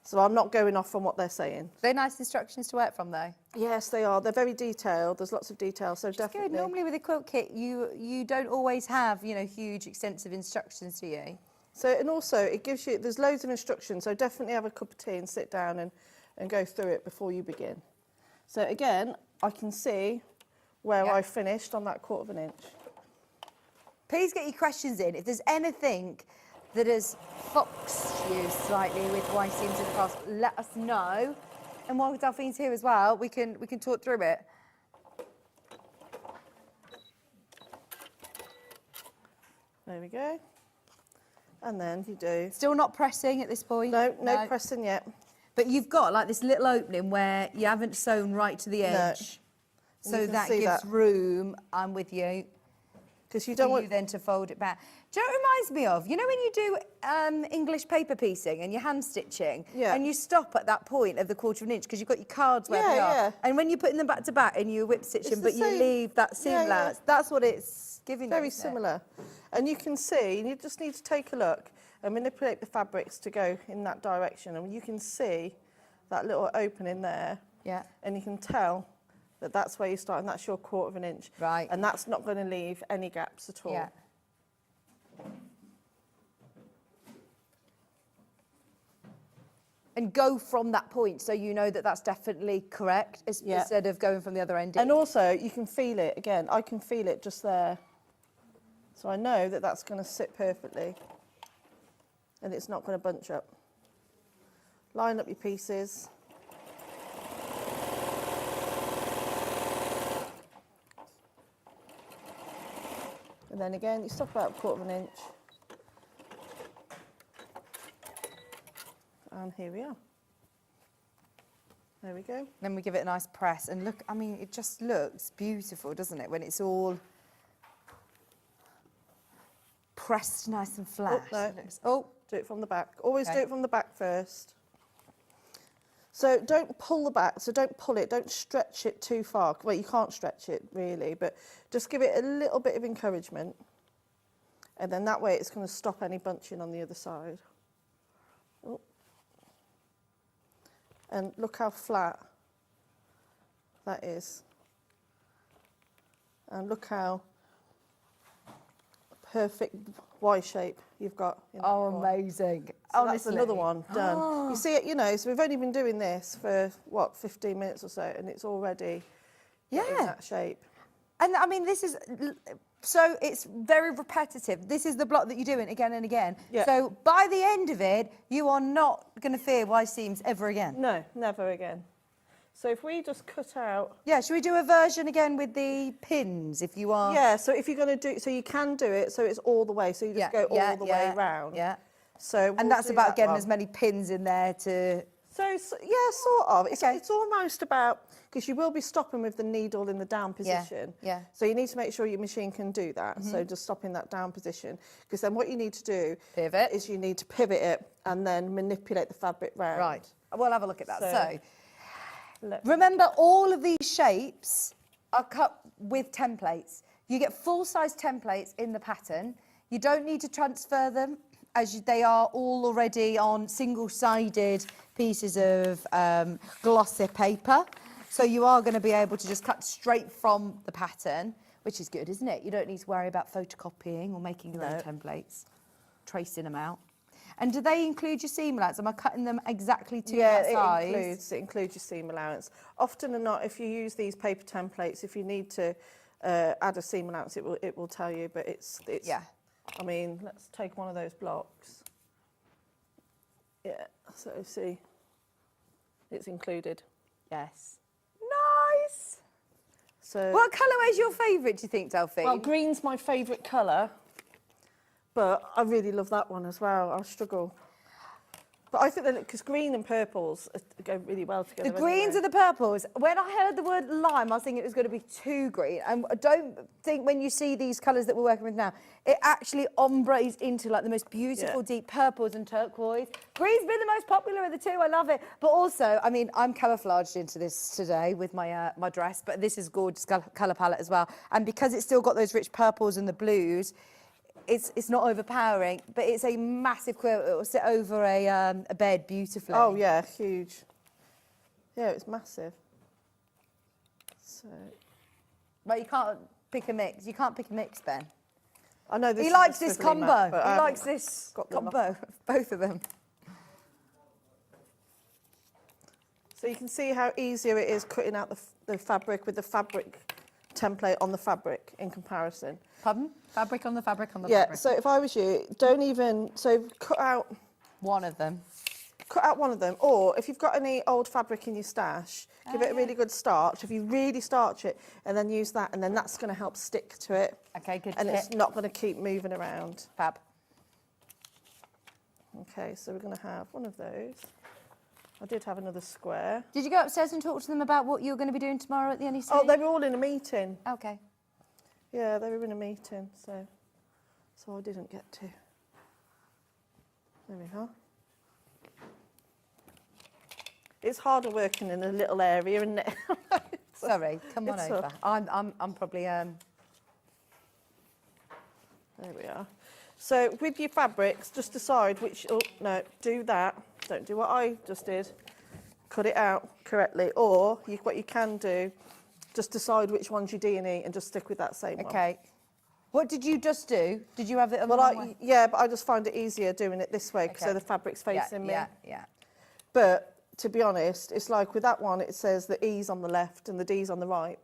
So I'm not going off from what they're saying. They're nice instructions to work from, though. Yes, they are. They're very detailed. There's lots of detail, so definitely. Good. Normally with a quilt kit, you don't always have, huge, extensive instructions, do you? So, and also it gives you, there's loads of instructions, so definitely have a cup of tea and sit down and go through it before you begin. So again, I can see where I finished on that 1/4 inch. Please get your questions in. If there's anything that has foxed you slightly with why seams in the past, let us know. And while Delphine's here as well, we can talk through it. There we go. And then you do... Still not pressing at this point? No pressing yet. But you've got like this little opening where you haven't sewn right to the edge. No. So You can that see gives that. room, I'm with you. Because you don't want... then to fold it back. Do you know what it reminds me of? You know when you do English paper piecing and you're hand stitching, and you stop at that point of the 1/4 inch because you've got your cards where they are, yeah. and when you're putting them back to back and you're whip stitching, It's but the you same. leave that seam allowance, that's what it's giving you. Very isn't it? similar. And you can see, you just need to take a look and manipulate the fabrics to go in that direction. And you can see that little opening there. Yeah. And you can tell that that's where you're starting. That's your 1/4 inch. Right. And that's not going to leave any gaps at all. Yeah. And go from that point so you know that that's definitely correct instead of going from the other end. And also, you can feel it. Again, I can feel it just there. So I know that that's going to sit perfectly. and it's not going to bunch up. Line up your pieces. And then again, you stop about 1/4 inch. And here we are. There we go. Then we give it a nice press, and look, I mean, it just looks beautiful, doesn't it, when it's all pressed nice and flat. Oh, do it from the back. Always Okay. do it from the back first. So don't pull the back, so don't pull it, don't stretch it too far. Well, you can't stretch it really, but just give it a little bit of encouragement. And then that way it's going to stop any bunching on the other side. Oh. And look how flat that is. And look how perfect Y shape you've got. In Oh, amazing. So that's another one done. You see it, you know, so we've only been doing this for, what, 15 minutes or so, and it's already in that shape. And I mean, this is, so it's very repetitive. This is the block that you're doing again and again. Yeah. So by the end of it, you are not going to fear Y seams ever again. No, never again. So if we just cut out... Yeah, should we do a version again with the pins if you are... Yeah, so if you're going to do... So you can do it so it's all the way, so you just go all the way round. Yeah. So and that's about getting as many pins in there to... So yeah, sort of. It's almost about... Because you will be stopping with the needle in the down position. Yeah. So you need to make sure your machine can do that. So just stopping that down position. Because then what you need to do... Pivot. ...is you need to pivot it and then manipulate the fabric round. Right. We'll have a look at that. So Remember, all of these shapes are cut with templates. You get full-size templates in the pattern. You don't need to transfer them, as they are all already on single-sided pieces of glossy paper. So you are going to be able to just cut straight from the pattern, which is good, isn't it? You don't need to worry about photocopying or making your own templates, tracing them out. And do they include your seam allowance? Am I cutting them exactly to that size? Yeah, it includes your seam allowance. Often or not, if you use these paper templates, if you need to add a seam allowance, it will tell you. But it's yeah. I mean, let's take one of those blocks. Yeah, so see, it's included. Yes. Nice. So what colourway is your favourite, do you think, Delphine? Well, green's my favourite colour, but I really love that one as well. I struggle. But I think that, because green and purples go really well together. The greens and the purples. When I heard the word lime, I was thinking it was going to be too green. And I don't think when you see these colours that we're working with now, it actually ombres into like the most beautiful deep purples and turquoise. Green's been the most popular of the two. I love it. But also, I mean, I'm camouflaged into this today with my my dress, but this is gorgeous colour palette as well. And because it's still got those rich purples and the blues, it's not overpowering, but it's a massive quilt. It will sit over a bed beautifully. Oh yeah, huge. Yeah, it's massive. So, but you can't pick a mix. You can't pick a mix, Ben. I know this. He likes this swivelly combo. mat, but He likes this combo. Both of them. So you can see how easier it is cutting out the fabric with the fabric template on the fabric in comparison. Pardon? Fabric on the fabric on the Yeah, fabric. so if I was you, don't even, so cut out one of them. Cut out one of them, or if you've got any old fabric in your stash, give it a really good starch. If you really starch it, and then use that, and then that's going to help stick to it. Okay, good. And it's not going to keep moving around. Fab. Okay, so we're going to have one of those. I did have another square. Did you go upstairs and talk to them about what you're going to be doing tomorrow at the NEC? Oh, they were all in a meeting. Okay. Yeah, they were in a meeting, so I didn't get to. There we are. It's harder working in a little area, isn't it? Sorry, come on It's over. I'm probably There we are. So with your fabrics, just decide which. Oh no, do that. Don't do what I just did. Cut it out correctly, or what you can do, just decide which one's your D&E and just stick with that same one. Okay. What did you just do? Did you have it? Yeah, but I just find it easier doing it this way because so the fabric's facing me. Yeah. But to be honest, it's like with that one, it says the E's on the left and the D's on the right.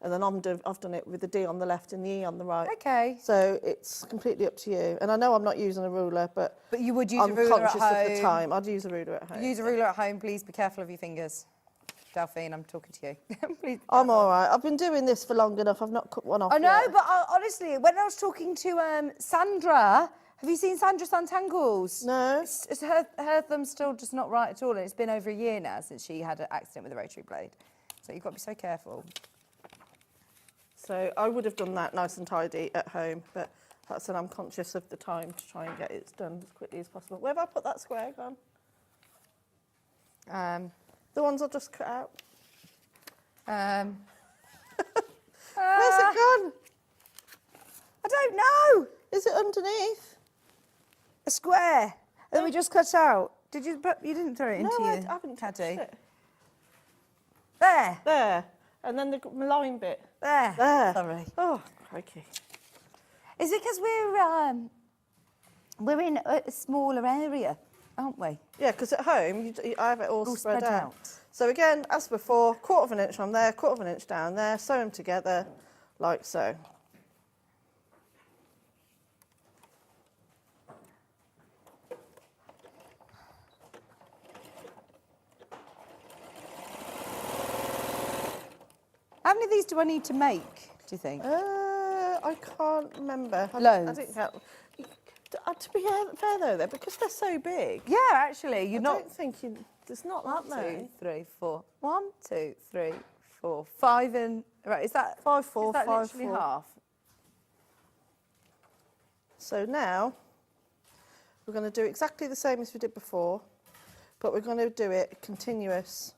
and then I've done it with the D on the left and the E on the right. Okay. So it's completely up to you. And I know I'm not using a ruler, but you would use I'm a ruler at conscious of the home. time. I'd use a ruler at home. Use a ruler at home, please. Be careful of your fingers. Delphine, I'm talking to you. Please. I'm all right. I've been doing this for long enough. I've not cut one off I know, yet. but honestly, when I was talking to Sandra, have you seen Sandra's Untangles? No. It's her thumb's still just not right at all, and it's been over a year now since she had an accident with a rotary blade. So you've got to be so careful. So I would have done that nice and tidy at home, but that's when I'm conscious of the time to try and get it done as quickly as possible. Where have I put that square gone? The ones I just cut out. Where's it gone? I don't know. Is it underneath? A square that we just cut out. Did you? You didn't throw it into No, I your haven't touched it. There. There. And then the line bit. There. There. Sorry. Oh, crikey. Is it because we're in a smaller area, aren't we? Yeah, because at home I have it all spread out. out. So again, as before, 1/4 inch from there, 1/4 inch down there, sew them together like so. How many of these do I need to make, do you think? I can't remember. Loads. I think that, to be fair though, because they're so big. Yeah, actually, I don't think there's not that many. 1, 2, 3, 4. 1, 2, 3, 4, 5 and right. Is that 5, 4, is that 5, literally 4. half? So now we're going to do exactly the same as we did before, but we're going to do it continuous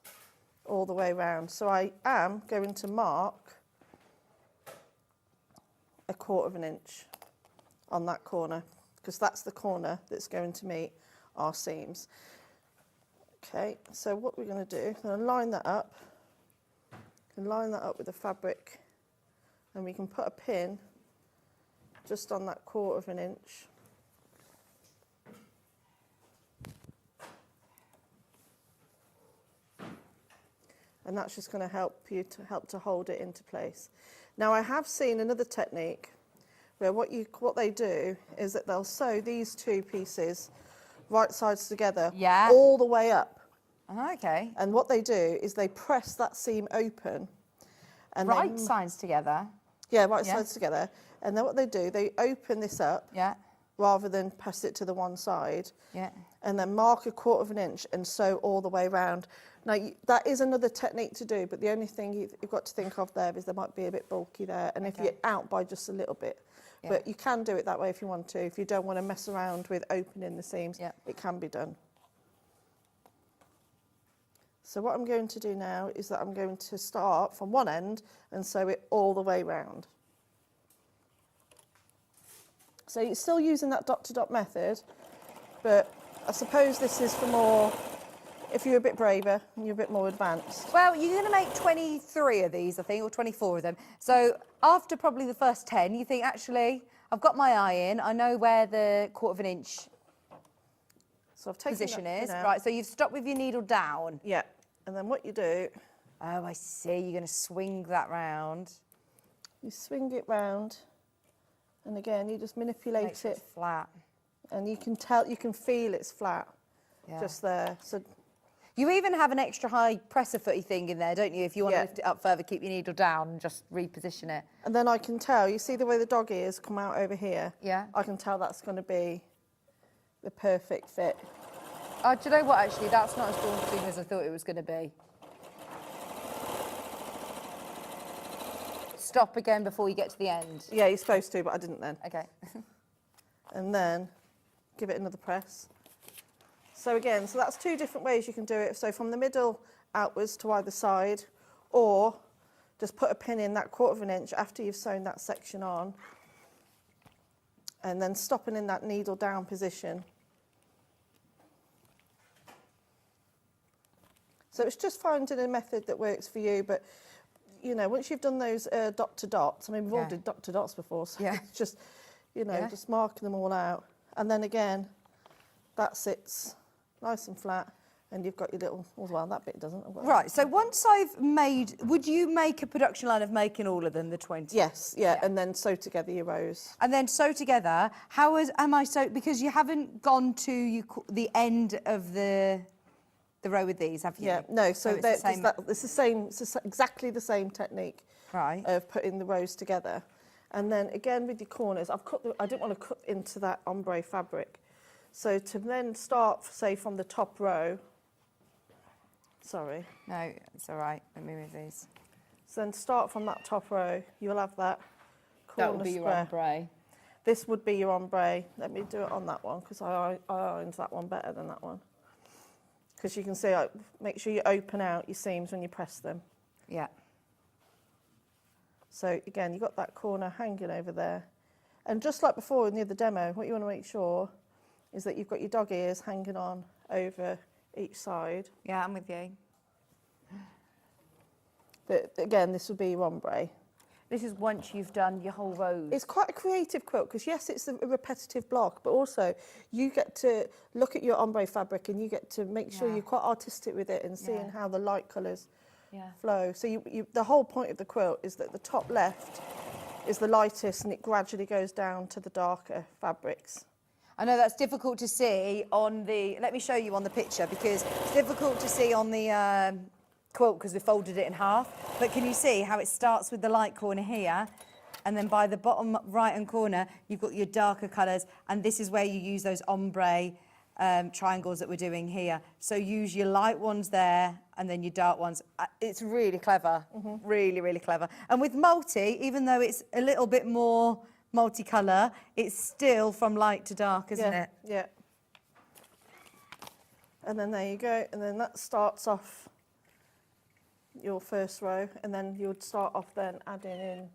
all the way around. So I am going to mark 1/4 inch on that corner, because that's the corner that's going to meet our seams. Okay, so what we're going to do, I'm going to line that up. You can line that up with the fabric, and we can put a pin just on that 1/4 inch. And that's just going to help you to hold it into place. Now I have seen another technique where what they do is that they'll sew these two pieces right sides together all the way up. Okay. And what they do is they press that seam open. And Right sides together. Yeah, right sides together. And then what they do, they open this up rather than press it to the one side. Yeah. And then mark 1/4 inch and sew all the way around. Now, that is another technique to do, but the only thing you've got to think of there is there might be a bit bulky there, and if you're out by just a little bit. Yeah. But you can do it that way if you want to. If you don't want to mess around with opening the seams, it can be done. So what I'm going to do now is that I'm going to start from one end and sew it all the way round. So you're still using that dot-to-dot method, but I suppose this is for more, if you're a bit braver and you're a bit more advanced. Well, you're going to make 23 of these, I think, or 24 of them. So after probably the first 10, you think, actually, I've got my eye in. I know where the 1/4 inch position is. Right, so you've stopped with your needle down. Yeah, and then what you do... Oh, I see. You're going to swing that round. You swing it round, and again, you just manipulate it flat. And you can tell, you can feel it's flat just there. So you even have an extra high presser footy thing in there, don't you? If you want to lift it up further, keep your needle down and just reposition it. And then I can tell, you see the way the dog ears come out over here? Yeah. I can tell that's going to be the perfect fit. Oh, do you know what, actually? That's not as daunting as I thought it was going to be. Stop again before you get to the end. Yeah, you're supposed to, but I didn't then. Okay. And then give it another press. So again, so that's two different ways you can do it. So from the middle outwards to either side, or just put a pin in that 1/4 inch after you've sewn that section on, and then stopping in that needle down position. So it's just finding a method that works for you, but you know, once you've done those dot to dots, I mean, we've all did dot to dots before, so it's just, you know, just marking them all out. And then again, that sits nice and flat, and you've got your little, well, that bit doesn't. Right, so once I've made, would you make a production line of making all of them, the 20? Yes, yeah, and then sew together your rows. And then sew together. Am I so, because you haven't gone to the end of the row with these, have you? Yeah, no, so it's it's exactly the same technique of putting the rows together. And then again with your corners, I didn't want to cut into that ombre fabric. So to then start, say, from the top row, sorry. No, it's all right. Let me move these. So then start from that top row, you'll have that corner That would be your square. ombre. This would be your ombre. Let me do it on that one, because I ironed that one better than that one. Because you can see, make sure you open out your seams when you press them. Yeah. So again, you've got that corner hanging over there. And just like before in the other demo, what you want to make sure is that you've got your dog ears hanging on over each side. Yeah, I'm with you. But again, this will be your ombre. This is once you've done your whole rows. It's quite a creative quilt because yes, it's a repetitive block, but also you get to look at your ombre fabric and you get to make sure you're quite artistic with it and seeing how the light colours flow. So the whole point of the quilt is that the top left is the lightest and it gradually goes down to the darker fabrics. I know that's difficult to see on the, let me show you on the picture because it's difficult to see on the quilt because we folded it in half. But can you see how it starts with the light corner here and then by the bottom right-hand corner, you've got your darker colours and this is where you use those ombre triangles that we're doing here. So use your light ones there and then your dark ones. It's really clever, really, really clever. And with multi, even though it's a little bit more multicolour, it's still from light to dark, isn't it? Yeah. And then there you go. And then that starts off your first row. And then you would start off then adding in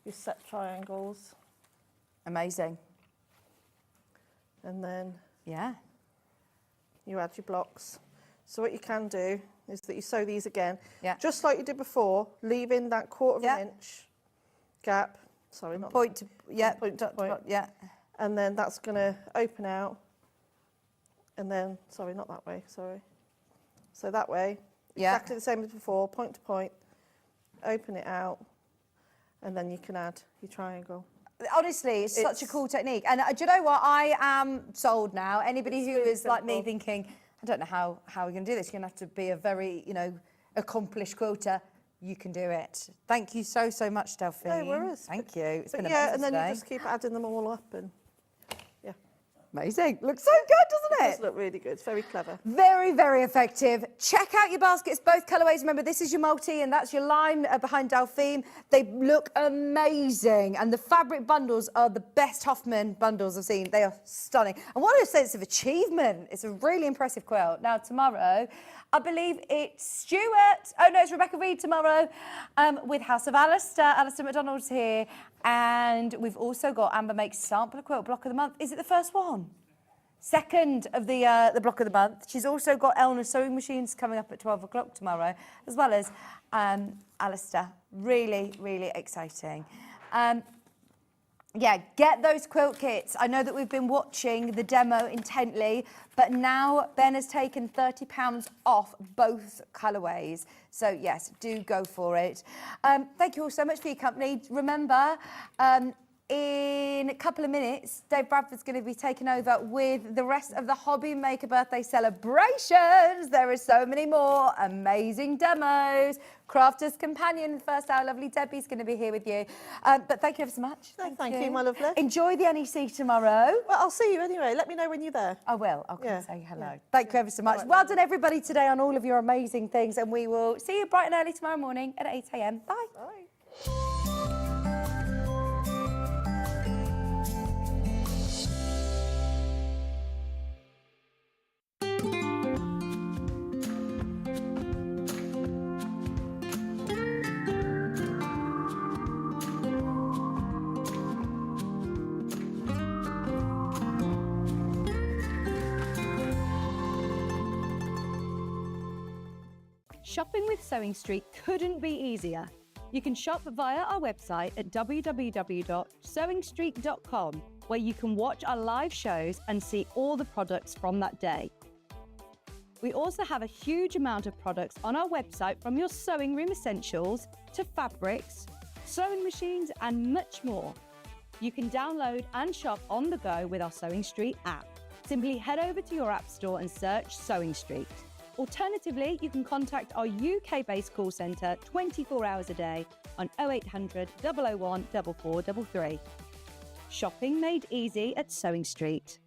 your set triangles. Amazing. And then yeah, you add your blocks. So what you can do is that you sew these again, just like you did before, leaving that quarter of an inch gap. Sorry, not point to point to point. And then that's going to open out. And then, sorry, not that way, sorry. So that way, exactly the same as before, point to point, open it out, and then you can add your triangle. Honestly, it's such a cool technique. And do you know what? I am sold now. Anybody who is like me thinking, I don't know how we're going to do this. You're going to have to be a very, accomplished quilter. You can do it. Thank you so much, Delphine. No worries. Thank you. It's been yeah, amazing and then today. you just keep adding them all up and amazing. Looks so good, doesn't it? It does look really good. It's very clever. Very, very effective. Check out your baskets, both colourways. Remember, this is your multi and that's your line behind Delphine. They look amazing. And the fabric bundles are the best Hoffman bundles I've seen. They are stunning. And what a sense of achievement. It's a really impressive quilt. Now, tomorrow, I believe it's Stuart. Oh, no, it's Rebecca Reed tomorrow with House of Alistair. Alistair McDonald's here. And we've also got Amber Makes Sample Quilt Block of the Month. Is it the first one? Second of the block of the month. She's also got Eleanor's sewing machines coming up at 12 o'clock tomorrow, as well as Alistair. Really, really exciting. Yeah, get those quilt kits. I know that we've been watching the demo intently, but now Ben has taken £30 off both colourways. So yes, do go for it. Thank you all so much for your company. Remember, in a couple of minutes, Dave Bradford's going to be taking over with the rest of the Hobby Maker birthday celebrations. There are so many more amazing demos. Crafter's Companion, first hour, lovely Debbie's going to be here with you. But thank you ever so much. Thank you, my lovely. Enjoy the NEC tomorrow. Well, I'll see you anyway. Let me know when you're there. I will. I'll come and say hello. Thank you ever so much. Well done, everybody, today on all of your amazing things. And we will see you bright and early tomorrow morning at 8 a.m. Bye. Bye. Shopping with Sewing Street couldn't be easier. You can shop via our website at www.sewingstreet.com, where you can watch our live shows and see all the products from that day. We also have a huge amount of products on our website, from your sewing room essentials to fabrics, sewing machines and much more. You can download and shop on the go with our Sewing Street app. Simply head over to your app store and search Sewing Street. Alternatively, you can contact our UK-based call centre 24 hours a day on 0800 001 4433. Shopping made easy at Sewing Street.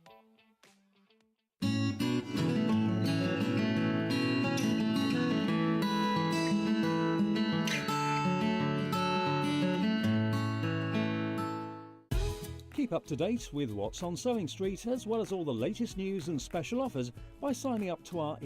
Keep up to date with what's on Sewing Street, as well as all the latest news and special offers, by signing up to our